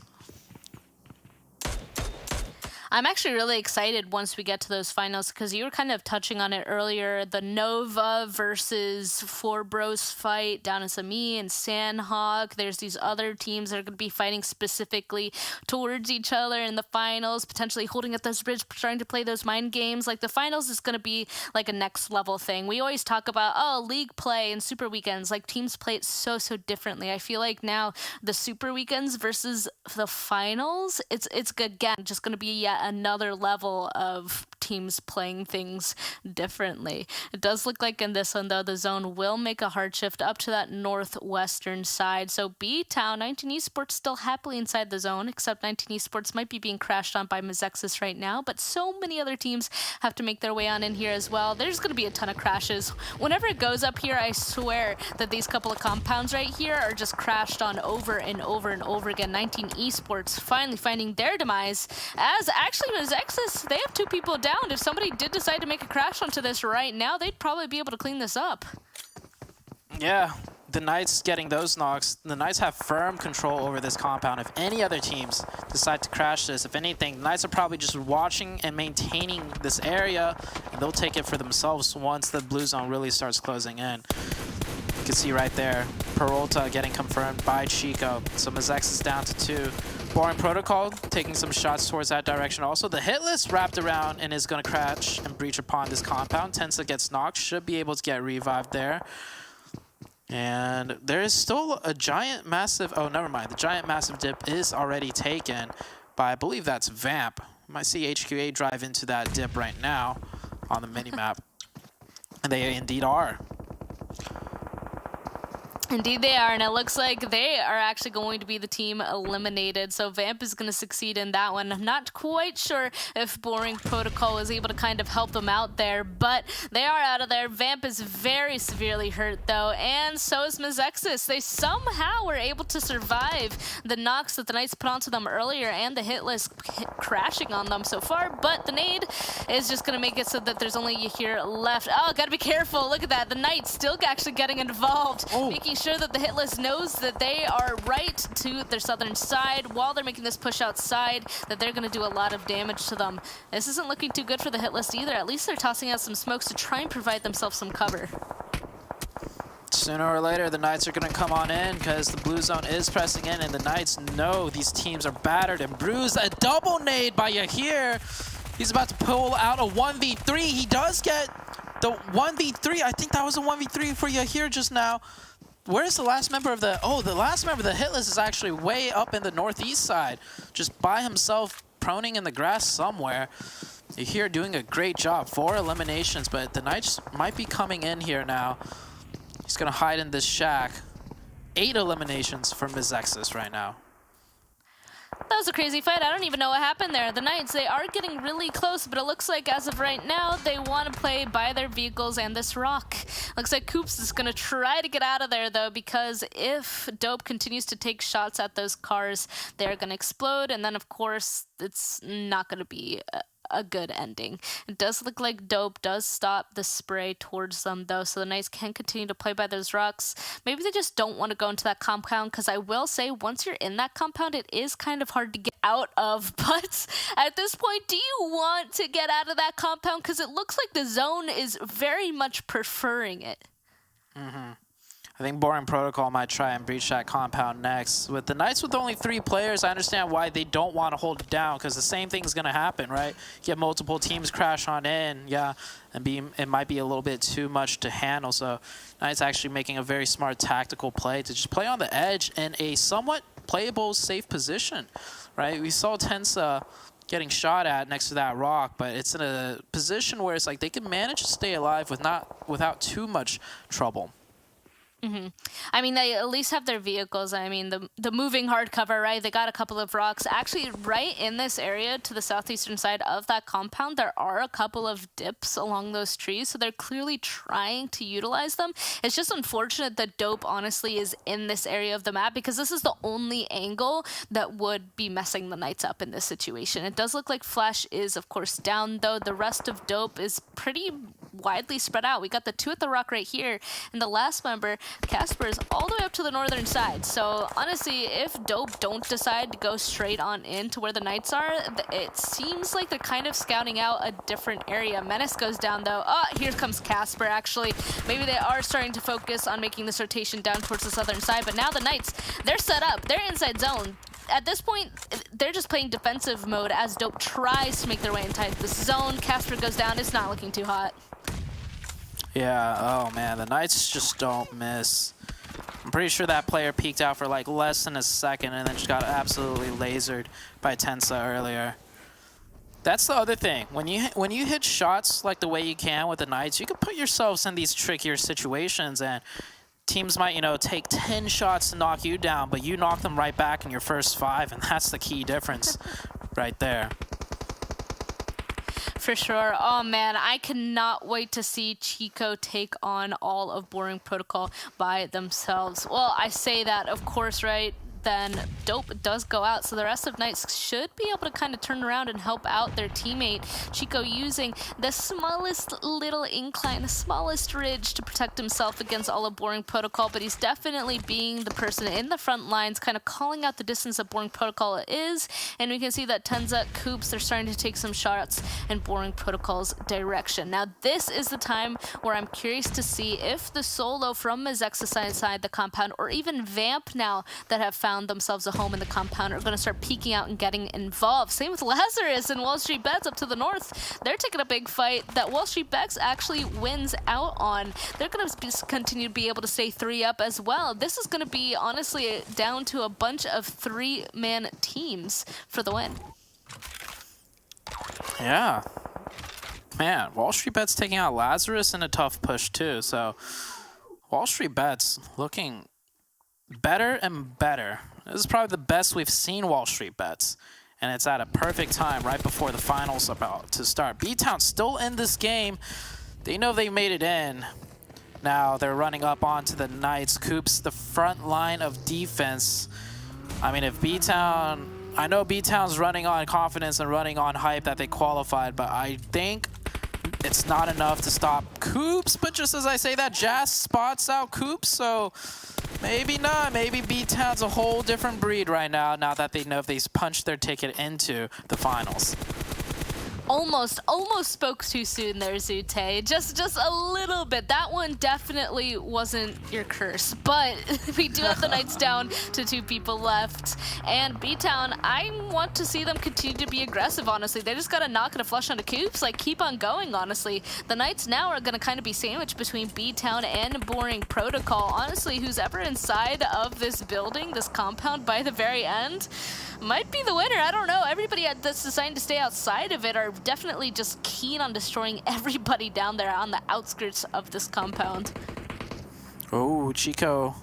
I'm actually really excited once we get to those finals because you were kind of touching on it earlier. The Nova versus Four Bros fight down in SME and Sanhok. There's these other teams that are going to be fighting specifically towards each other in the finals, potentially holding up those bridges, starting to play those mind games. Like the finals is going to be like a next level thing. We always talk about, oh, league play and super weekends. Like teams play it so differently. I feel like now the super weekends versus the finals, it's again just going to be yet another level of teams playing things differently. It does look like in this one, though, the zone will make a hard shift up to that northwestern side. So BTOWN, 19 Esports still happily inside the zone, except 19 Esports might be being crashed on by Mezexis right now, but so many other teams have to make their way on in here as well. There's going to be a ton of crashes. Whenever it goes up here, I swear that these couple of compounds right here are just crashed on over and over and over again. 19 Esports finally finding their demise, as actually Mezexis, they have 2 people down. If somebody did decide to make a crash onto this right now, they'd probably be able to clean this up. Yeah, the Knights getting those knocks. The Knights have firm control over this compound. If any other teams decide to crash this, if anything, the Knights are probably just watching and maintaining this area, and they'll take it for themselves once the blue zone really starts closing in. You can see right there, Peralta getting confirmed by Chico. So Mezexis down to 2. Boring Protocol taking some shots towards that direction. Also, the Hitlist wrapped around and is going to crash and breach upon this compound. Tensa gets knocked, should be able to get revived there. And there is still a giant massive, oh, never mind. The giant massive dip is already taken by, I believe that's Vamp. You might see HQA drive into that dip right now on the minimap. And they indeed are. Indeed they are, and it looks like they are actually going to be the team eliminated. So Vamp is going to succeed in that one. I'm not quite sure if Boring Protocol was able to kind of help them out there, but they are out of there. Vamp is very severely hurt, though, and so is Mezexis. They somehow were able to survive the knocks that the Knights put onto them earlier and the hit list crashing on them so far, but the nade is just going to make it so that there's only here left. Oh, gotta be careful. Look at that. The Knights still actually getting involved, making sure that the hit list knows that they are right to their southern side while they're making this push outside, that they're going to do a lot of damage to them. This isn't looking too good for the hit list either. At least they're tossing out some smokes to try and provide themselves some cover. Sooner or later, the Knights are going to come on in because the blue zone is pressing in, and the Knights know these teams are battered and bruised. A double nade by Yahir. He's about to pull out a 1v3. He does get the 1v3. I think that was a 1v3 for Yahir just now. Where's the last member of the... Oh, the last member of the hit list is actually way up in the northeast side. Just by himself, proning in the grass somewhere. Yahir doing a great job. 4 eliminations, but the Knights might be coming in here now. He's going to hide in this shack. 8 eliminations for Mezexis right now. That was a crazy fight. I don't even know what happened there. The Knights, they are getting really close, but it looks like as of right now, they want to play by their vehicles and this rock. Looks like Coops is going to try to get out of there, though, because if Dope continues to take shots at those cars, they're going to explode, and then, of course, it's not going to be a good ending. It does look like Dope does stop the spray towards them, though, so the Knights can continue to play by those rocks. Maybe they just don't want to go into that compound, because I will say, once you're in that compound, it is kind of hard to get out of. But at this point, do you want to get out of that compound? Because it looks like the zone is very much preferring it. I think Boring Protocol might try and breach that compound next. With the Knights with only 3 players, I understand why they don't want to hold it down, because the same thing's going to happen, right? Get multiple teams crash on in, yeah, and it might be a little bit too much to handle. So Knights actually making a very smart tactical play to just play on the edge in a somewhat playable, safe position, right? We saw Tensa getting shot at next to that rock, but it's in a position where it's like they can manage to stay alive without too much trouble. I mean, they at least have their vehicles. I mean, the moving hardcover, right? They got a couple of rocks. Actually, right in this area to the southeastern side of that compound, there are a couple of dips along those trees, so they're clearly trying to utilize them. It's just unfortunate that Dope, honestly, is in this area of the map, because this is the only angle that would be messing the Knights up in this situation. It does look like Flash is, of course, down, though. The rest of Dope is pretty widely spread out. We got the 2 at the rock right here, and the last member Casper is all the way up to the northern side. So honestly, if Dope don't decide to go straight on into where the Knights are, it seems like they're kind of scouting out a different area. Menace goes down though. Oh, here comes Casper actually. Maybe they are starting to focus on making this rotation down towards the southern side, but now the Knights, they're set up. They're inside zone. At this point, they're just playing defensive mode as Dope tries to make their way inside this zone. Casper goes down. It's not looking too hot. Yeah, oh man, the Knights just don't miss. I'm pretty sure that player peeked out for like less than a second and then just got absolutely lasered by Tensa earlier. That's the other thing. When you hit shots like the way you can with the Knights, you can put yourselves in these trickier situations, and teams might, you know, take 10 shots to knock you down, but you knock them right back in your first 5, and that's the key difference right there. For sure. Oh man, I cannot wait to see Chico take on all of Boring Protocol by themselves. Well, I say that, of course, right? Then Dope does go out, so the rest of Knights should be able to kind of turn around and help out their teammate. Chico using the smallest little incline, the smallest ridge to protect himself against all of Boring Protocol, but he's definitely being the person in the front lines, kind of calling out the distance that Boring Protocol is, and we can see that Tenza, Coops, they're starting to take some shots in Boring Protocol's direction. Now, this is the time where I'm curious to see if the solo from Mezexis inside the compound, or even Vamp now that have found themselves a home in the compound, are going to start peeking out and getting involved. Same with Lazarus and WallStreetBets up to the north. They're taking a big fight that WallStreetBets actually wins out on. They're going to continue to be able to stay 3 up as well. This is going to be, honestly, down to a bunch of 3-man teams for the win. Yeah. Man, WallStreetBets taking out Lazarus in a tough push too, so WallStreetBets looking better and better. This is probably the best we've seen WallStreetBets, and it's at a perfect time right before the finals about to start. BTOWN still in this game. They know they made it in. Now they're running up onto the Knights. Coops, the front line of defense. I mean, if BTOWN, I know BTOWN's running on confidence and running on hype that they qualified, but I think it's not enough to stop Coops. But just as I say that, Jazz spots out Coops, so maybe not. Maybe BTOWN's a whole different breed right now, now that they know if they punched their ticket into the finals. Almost spoke too soon there, Zute. Just a little bit. That one definitely wasn't your curse. But we do have the Knights down to 2 people left. And BTOWN, I want to see them continue to be aggressive, honestly. They just got to knock and a flush onto Coops. Like, keep on going, honestly. The Knights now are going to kind of be sandwiched between BTOWN and Boring Protocol. Honestly, who's ever inside of this building, this compound by the very end, might be the winner. I don't know. Everybody that's deciding to stay outside of it are definitely just keen on destroying everybody down there on the outskirts of this compound. Oh, Chico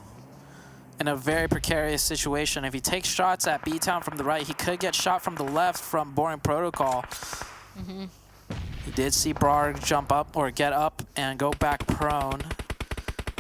in a very precarious situation. If he takes shots at BTOWN from the right, he could get shot from the left from Boring Protocol. He did see Brarg jump up or get up and go back prone.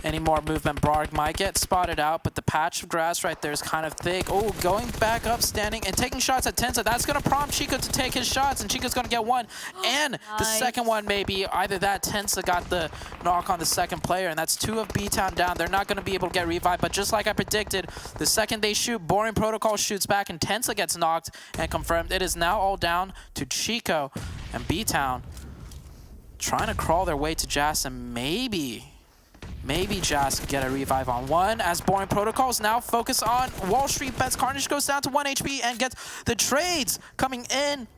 Any more movement, Brarg might get spotted out, but the patch of grass right there is kind of thick. Oh, going back up, standing, and taking shots at Tensa. That's going to prompt Chico to take his shots, and Chico's going to get one. And nice. The second one, maybe either that, Tensa got the knock on the second player, and that's 2 of BTOWN down. They're not going to be able to get revived, but just like I predicted, the second they shoot, Boring Protocol shoots back, and Tensa gets knocked and confirmed. It is now all down to Chico and BTOWN trying to crawl their way to Jas, and maybe Jas can get a revive on one, as Boring Protocols now focus on WallStreetBets. Carnage goes down to 1 HP and gets the trades coming in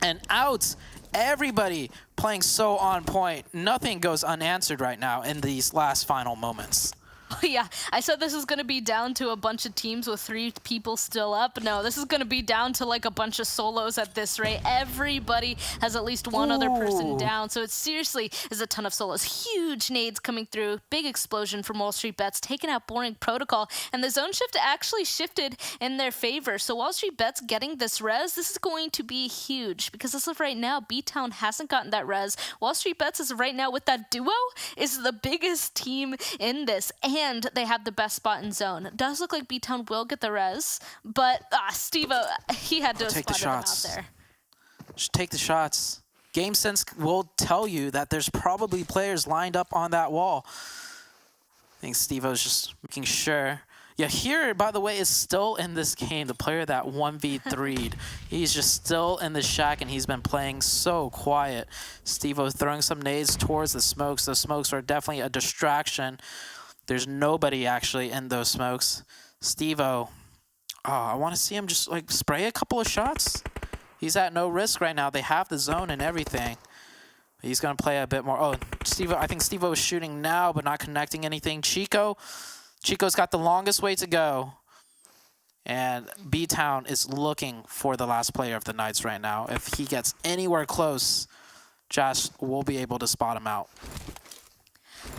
and out. Everybody playing so on point. Nothing goes unanswered right now in these last final moments. Oh, yeah, I said this is going to be down to a bunch of teams with 3 people still up. No, this is going to be down to like a bunch of solos at this rate. Everybody has at least one other person down. So it seriously is a ton of solos. Huge nades coming through. Big explosion from WallStreetBets, taking out Boring Protocol. And the zone shift actually shifted in their favor. So WallStreetBets getting this res, this is going to be huge. Because as of right now, BTOWN hasn't gotten that res. WallStreetBets as of right now with that duo is the biggest team in this. And they have the best spot in zone. It does look like BTOWN will get the res, but Steve-O, he had to take the spot shots. them out there. Just take the shots. Game sense will tell you that there's probably players lined up on that wall. think Steve-O's just making sure. Yeah, here, by the way, is still in this game, the player that 1v3'd. He's just still in the shack, and he's been playing so quiet. Steve-O throwing some nades towards the smokes. Those smokes are definitely a distraction. There's nobody actually in those smokes. Steve-O, I want to see him just like spray a couple of shots. He's at no risk right now. They have the zone and everything. He's going to play a bit more. Oh, I think Steve-O is shooting now, but not connecting anything. Chico's got the longest way to go. And BTOWN is looking for the last player of the Knights right now. If he gets anywhere close, Josh will be able to spot him out.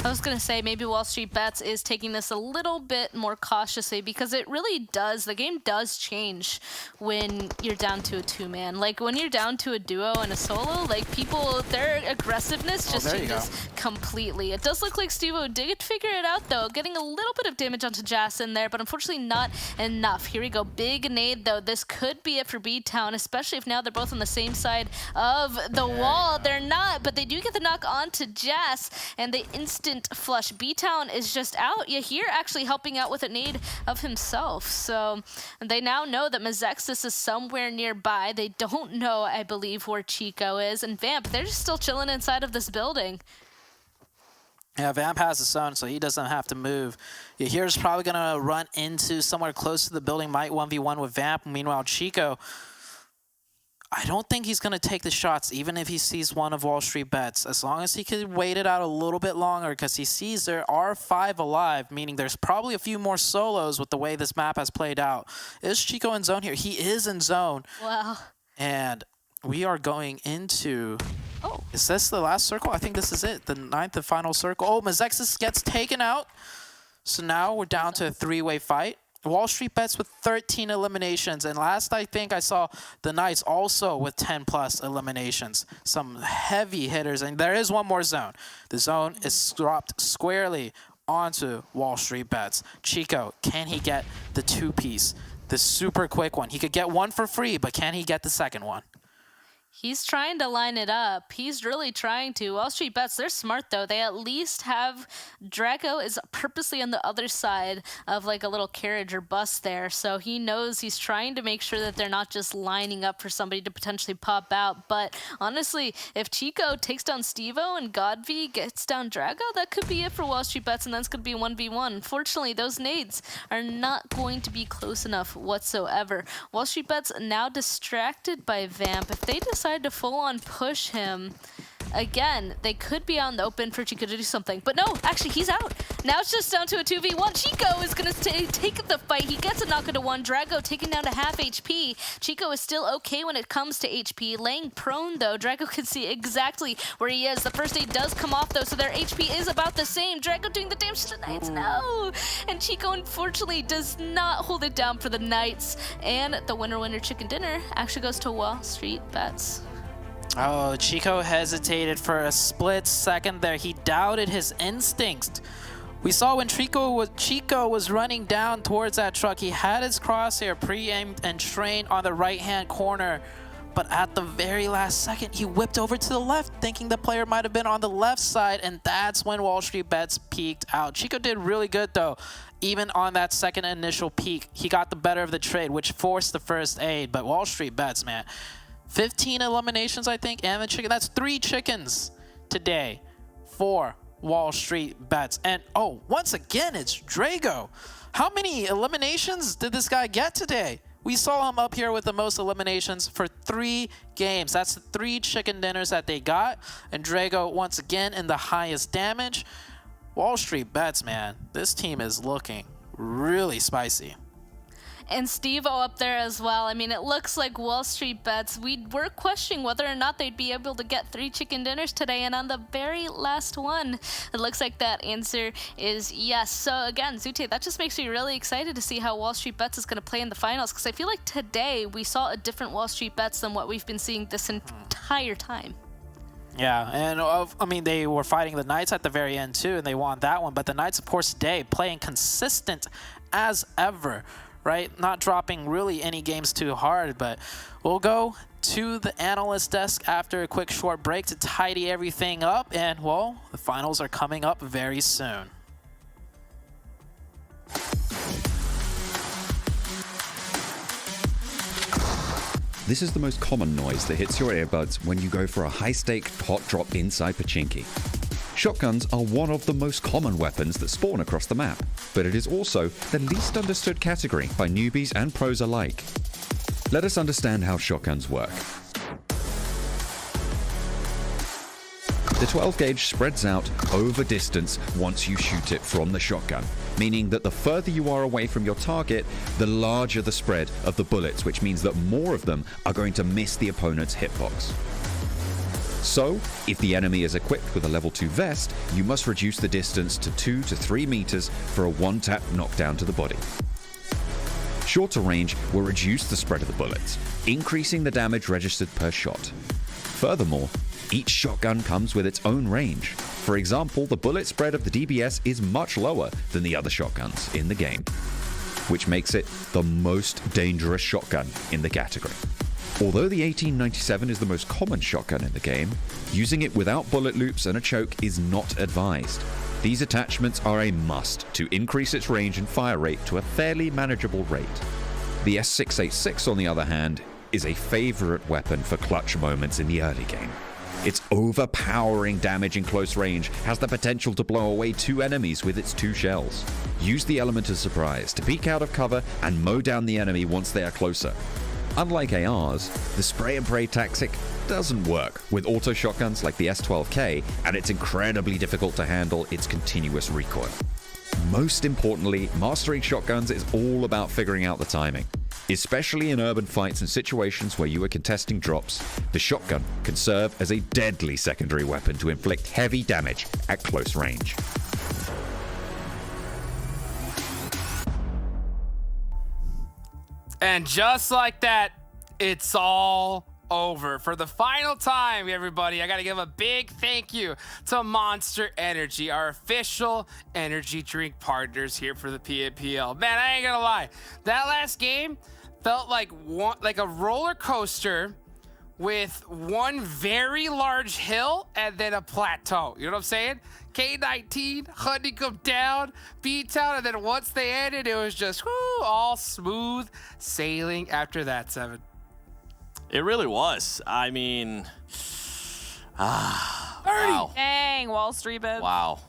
I was going to say maybe WallStreetBets is taking this a little bit more cautiously because it really does. The game does change when you're down to a two-man. Like when you're down to a duo and a solo, like people, their aggressiveness just changes completely. It does look like Steve-O did figure it out though, getting a little bit of damage onto Jas in there, but unfortunately not enough. Here we go. Big nade though. This could be it for BTOWN, especially if now they're both on the same side of the wall. They're not, but they do get the knock onto Jas and they instant flush. BTOWN is just out. Yahir actually helping out with a nade of himself. So they now know that Mezexis is somewhere nearby. They don't know, I believe, where Chico is. And Vamp, they're just still chilling inside of this building. Yeah, Vamp has the zone, so he doesn't have to move. Yahir's probably going to run into somewhere close to the building, might 1v1 with Vamp. Meanwhile, Chico, I don't think he's going to take the shots, even if he sees one of WallStreetBets, as long as he could wait it out a little bit longer, because he sees there are 5 alive, meaning there's probably a few more solos with the way this map has played out. Is Chico in zone here? He is in zone. Wow. And we are going into... Oh, is this the last circle? I think this is it, the 9th and final circle. Oh, Mezexis gets taken out. So now we're down to a 3-way fight. WallStreetBets with 13 eliminations, and last I think I saw the Knights also with 10+ eliminations. Some heavy hitters, and there is one more zone. The zone is dropped squarely onto WallStreetBets. Chico, can he get the 2-piece? The super quick one. He could get one for free, but can he get the second one? He's trying to line it up. He's really trying to. WallStreetBets, they're smart though. They at least have Draco is purposely on the other side of like a little carriage or bus there. So he knows he's trying to make sure that they're not just lining up for somebody to potentially pop out. But honestly, if Chico takes down Steve-O and Godv gets down Draco, that could be it for WallStreetBets, and that's going to be 1v1. Unfortunately, those nades are not going to be close enough whatsoever. WallStreetBets now distracted by Vamp. If they decide to full-on push him again, they could be on the open for Chico to do something, but no, actually he's out. Now it's just down to a 2v1. Chico is gonna take the fight. He gets a knock into one. Drago taken down to half HP. Chico is still okay when it comes to HP. Laying prone though, Drago can see exactly where he is. The first aid does come off though, so their HP is about the same. Drago doing the damage to the Knights, no! And Chico unfortunately does not hold it down for the Knights. And the winner chicken dinner actually goes to WallStreetBets. Oh, Chico hesitated for a split second there. He doubted his instincts. We saw when Chico was running down towards that truck, he had his crosshair pre-aimed and trained on the right-hand corner. But at the very last second, he whipped over to the left, thinking the player might have been on the left side, and that's when WallStreetBets peeked out. Chico did really good, though. Even on that second initial peek, he got the better of the trade, which forced the first aid. But WallStreetBets, man, 15 eliminations, I think, and the chicken. That's 3 chickens today for WallStreetBets. And, oh, once again, it's Drago. How many eliminations did this guy get today? We saw him up here with the most eliminations for 3 games. That's the 3 chicken dinners that they got. And Drago, once again, in the highest damage. WallStreetBets, man, this team is looking really spicy. And Steve-O up there as well. I mean, it looks like WallStreetBets, we were questioning whether or not they'd be able to get 3 chicken dinners today, and on the very last one, it looks like that answer is yes. So again, Zute, that just makes me really excited to see how WallStreetBets is going to play in the finals, because I feel like today we saw a different WallStreetBets than what we've been seeing this entire time. Yeah, and I mean, they were fighting the Knights at the very end too, and they won that one. But the Knights, of course, today playing consistent as ever, right? Not dropping really any games too hard. But we'll go to the analyst desk after a quick short break to tidy everything up. And, well, the finals are coming up very soon. This is the most common noise that hits your earbuds when you go for a high-stake hot drop inside Pachinki. Shotguns are one of the most common weapons that spawn across the map, but it is also the least understood category by newbies and pros alike. Let us understand how shotguns work. The 12 gauge spreads out over distance once you shoot it from the shotgun, meaning that the further you are away from your target, the larger the spread of the bullets, which means that more of them are going to miss the opponent's hitbox. So, if the enemy is equipped with a level 2 vest, you must reduce the distance to 2 to 3 meters for a one-tap knockdown to the body. Shorter range will reduce the spread of the bullets, increasing the damage registered per shot. Furthermore, each shotgun comes with its own range. For example, the bullet spread of the DBS is much lower than the other shotguns in the game, which makes it the most dangerous shotgun in the category. Although the 1897 is the most common shotgun in the game, using it without bullet loops and a choke is not advised. These attachments are a must to increase its range and fire rate to a fairly manageable rate. The S686, on the other hand, is a favorite weapon for clutch moments in the early game. Its overpowering damage in close range has the potential to blow away 2 enemies with its 2 shells. Use the element of surprise to peek out of cover and mow down the enemy once they are closer. Unlike ARs, the spray and pray tactic doesn't work with auto shotguns like the S12K, and it's incredibly difficult to handle its continuous recoil. Most importantly, mastering shotguns is all about figuring out the timing. Especially in urban fights and situations where you are contesting drops, the shotgun can serve as a deadly secondary weapon to inflict heavy damage at close range. And just like that, it's all over. For the final time, everybody, I got to give a big thank you to Monster Energy, our official energy drink partners here for the PMPL. Man, I ain't gonna lie, that last game felt like a roller coaster with one very large hill and then a plateau. You know what I'm saying? K19, hunting them down, BTOWN, and then once they ended, it was just all smooth sailing after that, Seven. It really was. I mean, wow. Dang, WallStreetBets. Wow.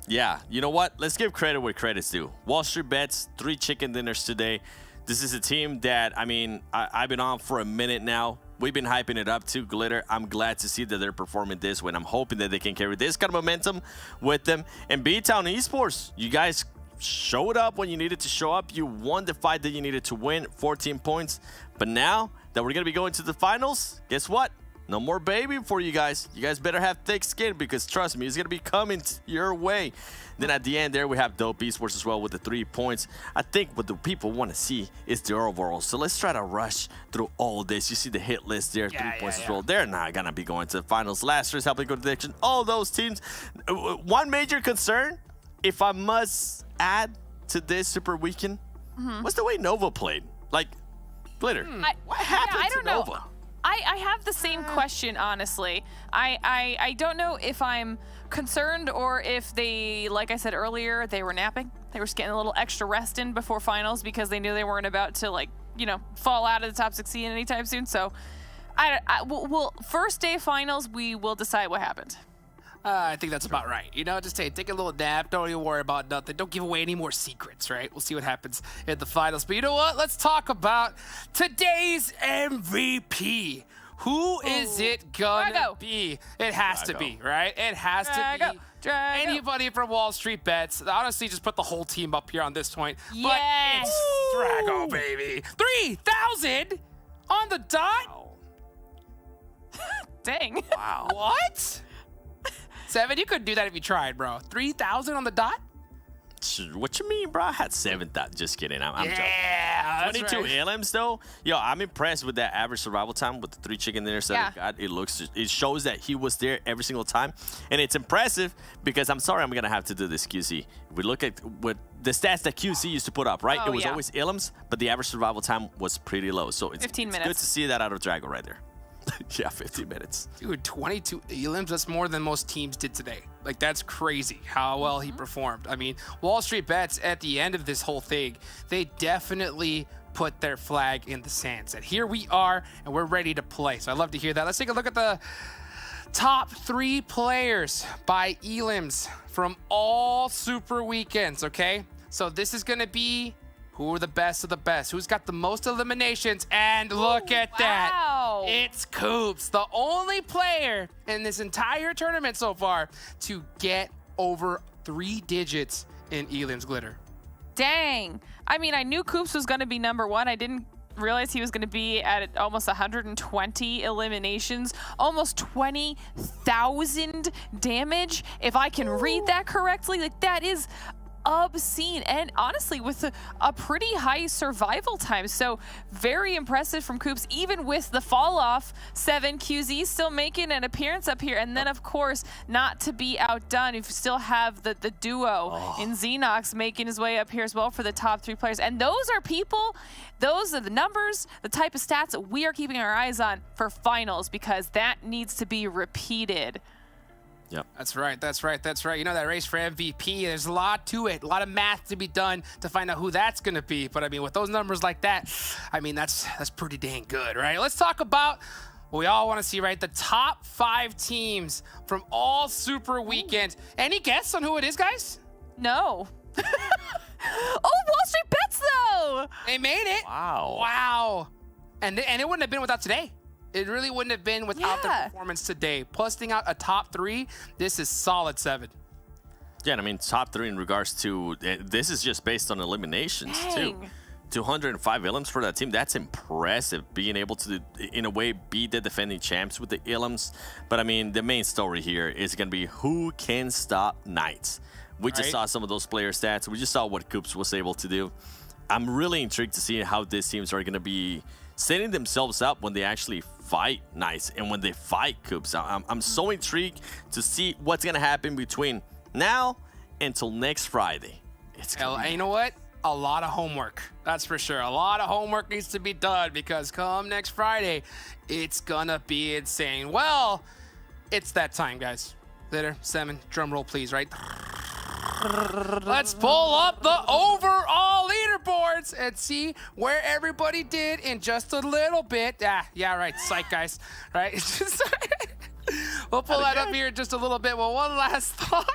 Yeah, you know what? Let's give credit where credit's due. WallStreetBets, 3 chicken dinners today. This is a team that, I mean, I've been on for a minute now. We've been hyping it up too, Glitter. I'm glad to see that they're performing this way, and I'm hoping that they can carry this kind of momentum with them. And BTOWN Esports, you guys showed up when you needed to show up. You won the fight that you needed to win, 14 points. But now that we're going to be going to the finals, guess what? No more baby for you guys. You guys better have thick skin, because trust me, it's going to be coming your way. Then at the end there, we have Dope Esports as well with the 3 points. I think what the people want to see is the overall. So let's try to rush through all this. You see the hit list there, 3 points as well. They're not going to be going to the finals. Lazarus helping go to the direction. All those teams. One major concern, if I must add to this Super Weekend, what's the way Nova played? Like, Glitter, what happened to Nova? Know. I have the same question, honestly. I don't know if I'm concerned or if they, like I said earlier, they were napping. They were just getting a little extra rest in before finals because they knew they weren't about to, like, you know, fall out of the top 16 anytime soon. So, we'll first day of finals, we will decide what happened. I think that's about right. You know, just take a little nap. Don't even worry about nothing. Don't give away any more secrets, right? We'll see what happens in the finals. But you know what? Let's talk about today's MVP. Who is it gonna be? It has to be, right? It has to be anybody from WallStreetBets. Honestly, just put the whole team up here on this point. Yes. But it's Drago, baby. 3,000 on the dot? Wow. Dang. Wow. What? Seven, you couldn't do that if you tried, bro. 3,000 on the dot? What you mean, bro? I had 7,000. Just kidding. I'm joking. Yeah, 22 elims though. Yo, I'm impressed with that average survival time with the 3 chicken dinners that he got. It shows that he was there every single time, and it's impressive because I'm sorry, I'm gonna have to do this, QC. If we look at what the stats that QC used to put up, right? It was always elims, but the average survival time was pretty low. So it's 15 minutes. Good to see that out of Drago right there. Yeah, 15 minutes. Dude, 22 elims, that's more than most teams did today. Like, that's crazy how well he performed. I mean, WallStreetBets at the end of this whole thing, they definitely put their flag in the sand. Said, here we are, and we're ready to play. So I love to hear that. Let's take a look at the top 3 players by elims from all Super Weekends, okay? So this is going to be who are the best of the best. Who's got the most eliminations? And look at that. It's Coops, the only player in this entire tournament so far to get over 3 digits in elims, Glitter. Dang. I mean, I knew Coops was going to be number 1. I didn't realize he was going to be at almost 120 eliminations, almost 20,000 damage. If I can read that correctly, like that is obscene, and honestly with a pretty high survival time. So very impressive from Coops, even with the fall off. 7QZ still making an appearance up here, and then of course, not to be outdone, you still have the duo in Xenox making his way up here as well for the top 3 players. And those are people, those are the numbers, the type of stats that we are keeping our eyes on for finals, because that needs to be repeated. Yep. That's right. You know, that race for MVP, there's a lot to it, a lot of math to be done to find out who that's going to be. But I mean, with those numbers like that, I mean, that's pretty dang good, right? Let's talk about what we all want to see, right? The top 5 teams from all Super Weekends. Any guess on who it is, guys? No. WallStreetBets, though! They made it. Wow. And it wouldn't have been without today. It really wouldn't have been without their performance today. Posting out a top 3, this is solid 7. Yeah, and I mean, top 3 in regards to, this is just based on eliminations, too. 205 elims for that team. That's impressive, being able to, in a way, beat the defending champs with the elims. But I mean, the main story here is going to be who can stop Knights. We just saw some of those player stats. We just saw what Coops was able to do. I'm really intrigued to see how these teams are going to be setting themselves up when they actually fight Knights and when they fight Coops. I'm so intrigued to see what's going to happen between now until next Friday. And you know what? A lot of homework. That's for sure. A lot of homework needs to be done, because come next Friday, it's going to be insane. Well, it's that time, guys. Glitter, 7, drum roll, please, right? Let's pull up the overall leaderboards and see where everybody did in just a little bit. Yeah, right. Psych, guys. Right? We'll pull that up here in just a little bit. Well, one last thought.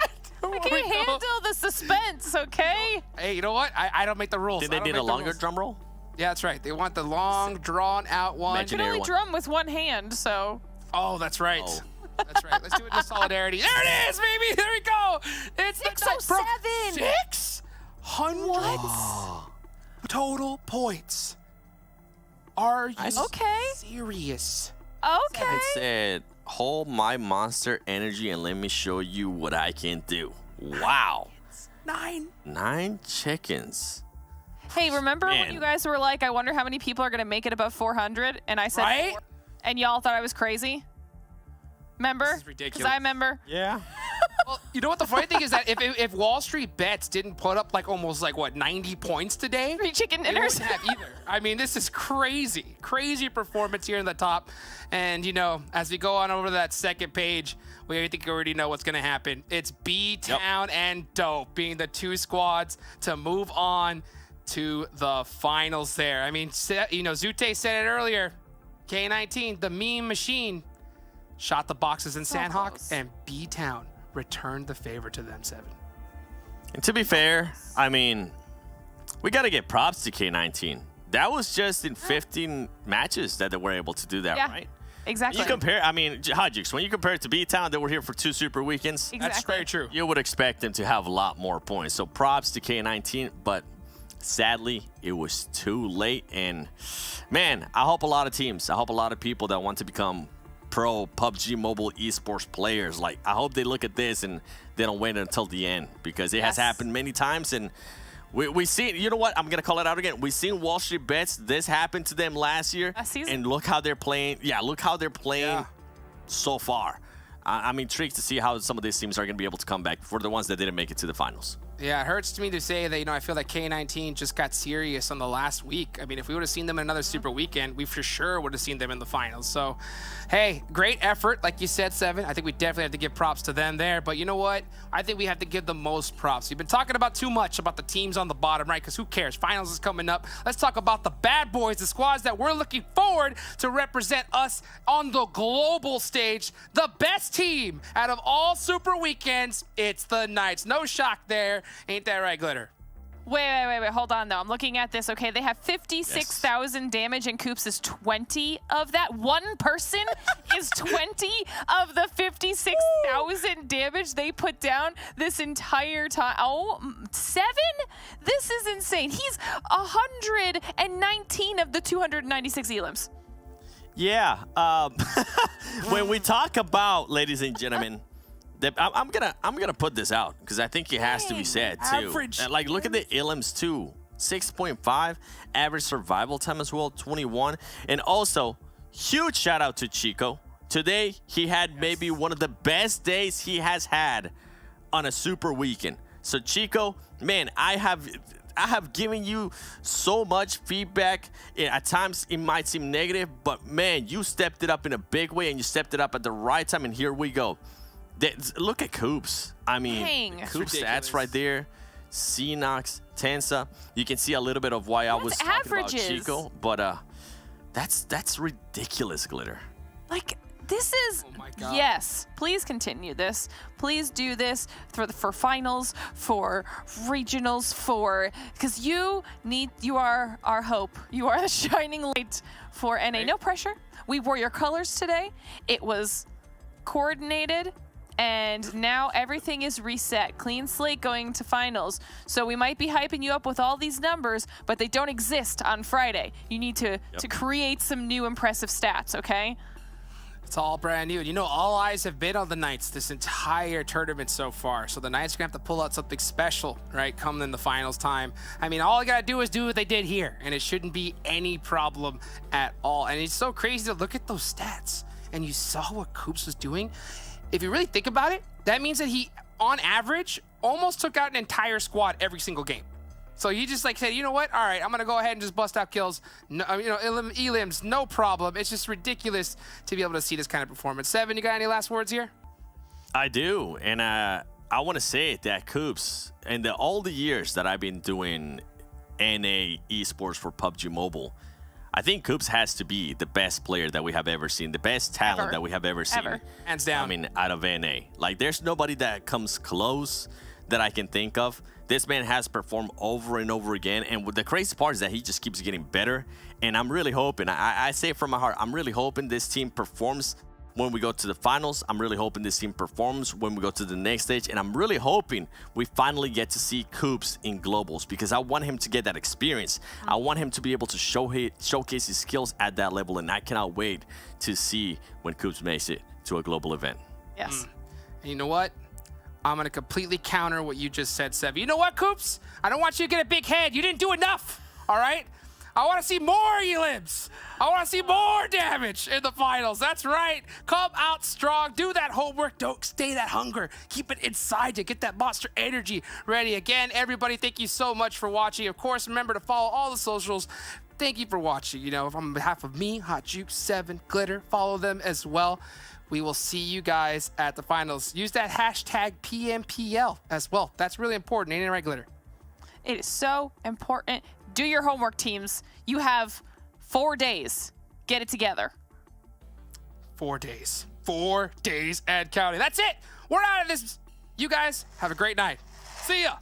I can't handle the suspense, okay? Hey, you know what? I don't make the rules. Did they need a longer drum roll? Yeah, that's right. They want the long, drawn-out one. I can only drum with one hand, so... Oh, that's right. Oh. That's right. Let's do it in solidarity. There it is, baby. There we go. It's 607. 600 total points. Are you serious? Okay. I said, hold my monster energy and let me show you what I can do. Wow. 9 chickens. Hey, remember when you guys were like, I wonder how many people are going to make it above 400? And I said, 4, and y'all thought I was crazy? Remember? This is ridiculous. Because I remember. Yeah. Well, you know what the funny thing is, that if WallStreetBets didn't put up like almost like what 90 points today, 3 chicken they dinners. wouldn't have either. I mean, this is crazy performance here in the top. And you know, as we go on over to that second page, we think we already know what's going to happen. It's BTOWN and Dope being the 2 squads to move on to the finals there. I mean, you know, Zute said it earlier. K19, the meme machine, shot the boxes in Sanhok, and BTOWN returned the favor to them, 7. And to be fair, I mean, we got to get props to K19. That was just in 15 matches that they were able to do that, right? Exactly. You compare, I mean, Hadjix, when you compare it to BTOWN, they were here for 2 super weekends. Exactly. That's very true. You would expect them to have a lot more points. So props to K19, but sadly, it was too late. And man, I hope a lot of teams, I hope a lot of people that want to become pro PUBG mobile esports players, like, I hope they look at this and they don't wait until the end, because it has happened many times. And we see, you know what, I'm gonna call it out again. We've seen WallStreetBets, this happened to them last year, and look how they're playing. Look how they're playing so far. I'm intrigued to see how some of these teams are gonna be able to come back for the ones that didn't make it to the finals. Yeah, it hurts to me to say that, I feel like K19 just got serious on the last week. I mean, if we would have seen them in another Super Weekend, we for sure would have seen them in the finals. So, hey, great effort, like you said, Seven. I think we definitely have to give props to them there. But you know what? I think we have to give the most props. We've been talking about too much about the teams on the bottom, right? Because who cares? Finals is coming up. Let's talk about the bad boys, the squads that we're looking forward to represent us on the global stage. The best team out of all Super Weekends, it's the Knights. No shock there. Ain't that right, Glitter? Wait. Hold on, though. I'm looking at this. Okay, they have 56,000 damage, and Coops is 20 of that. One person is 20 of the 56,000 damage they put down this entire time. Oh, 7? This is insane. He's 119 of the 296 elims. Yeah. When we talk about, ladies and gentlemen, I'm gonna put this out because I think it has to be said too. Average. Like, look at the elims too. 6.5 average survival time as well, 21. And also, huge shout out to Chico. Today he had maybe one of the best days he has had on a Super Weekend. So Chico, man, I have given you so much feedback. At times it might seem negative, but man, you stepped it up in a big way and you stepped it up at the right time, and here we go. Look at Coops. I mean, Coops stats right there. Cnox, Tensa. You can see a little bit of why I was talking about Chico, but that's ridiculous, Glitter. Like, this is, yes, please continue this. Please do this for finals, for regionals, because you are our hope. You are the shining light for NA. No pressure. We wore your colors today. It was coordinated, and now everything is reset. Clean slate going to finals. So we might be hyping you up with all these numbers, but they don't exist on Friday. You need to create some new impressive stats, okay? It's all brand new. And all eyes have been on the Knights this entire tournament so far. So the Knights are going to have to pull out something special, right, come in the finals time. I mean, all you got to do is do what they did here, and it shouldn't be any problem at all. And it's so crazy to look at those stats, and you saw what Coops was doing. If you really think about it, that means that he, on average, almost took out an entire squad every single game. So he just said, you know what? All right, I'm going to go ahead and just bust out kills. No, elims, no problem. It's just ridiculous to be able to see this kind of performance. Seven, you got any last words here? I do, and I want to say that Coops, and all the years that I've been doing NA esports for PUBG Mobile, I think Coops has to be the best player that we have ever seen, the best talent that we have ever seen. Hands down. I mean, out of NA. Like, there's nobody that comes close that I can think of. This man has performed over and over again, and the crazy part is that he just keeps getting better. And I'm really hoping, I say it from my heart, I'm really hoping this team performs when we go to the finals. I'm really hoping this team performs when we go to the next stage, and I'm really hoping we finally get to see Coops in globals, because I want him to get that experience. I want him to be able to showcase his skills at that level, and I cannot wait to see when Coops makes it to a global event. Yes. And you know what? I'm going to completely counter what you just said, Sev. You know what, Coops? I don't want you to get a big head. You didn't do enough, all right? I want to see more elims. I want to see more damage in the finals. That's right. Come out strong. Do that homework. Don't stay that hunger. Keep it inside you. Get that monster energy ready. Again, everybody, thank you so much for watching. Of course, remember to follow all the socials. Thank you for watching. On behalf of me, Hot Juke, Seven, Glitter, follow them as well. We will see you guys at the finals. Use that hashtag PMPL as well. That's really important. Ain't it right, Glitter? It is so important. Do your homework, teams. You have 4 days. Get it together. 4 days. 4 days and counting. That's it. We're out of this. You guys have a great night. See ya.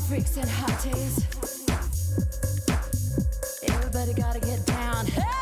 freaks and hotties. Everybody gotta get down. Hey!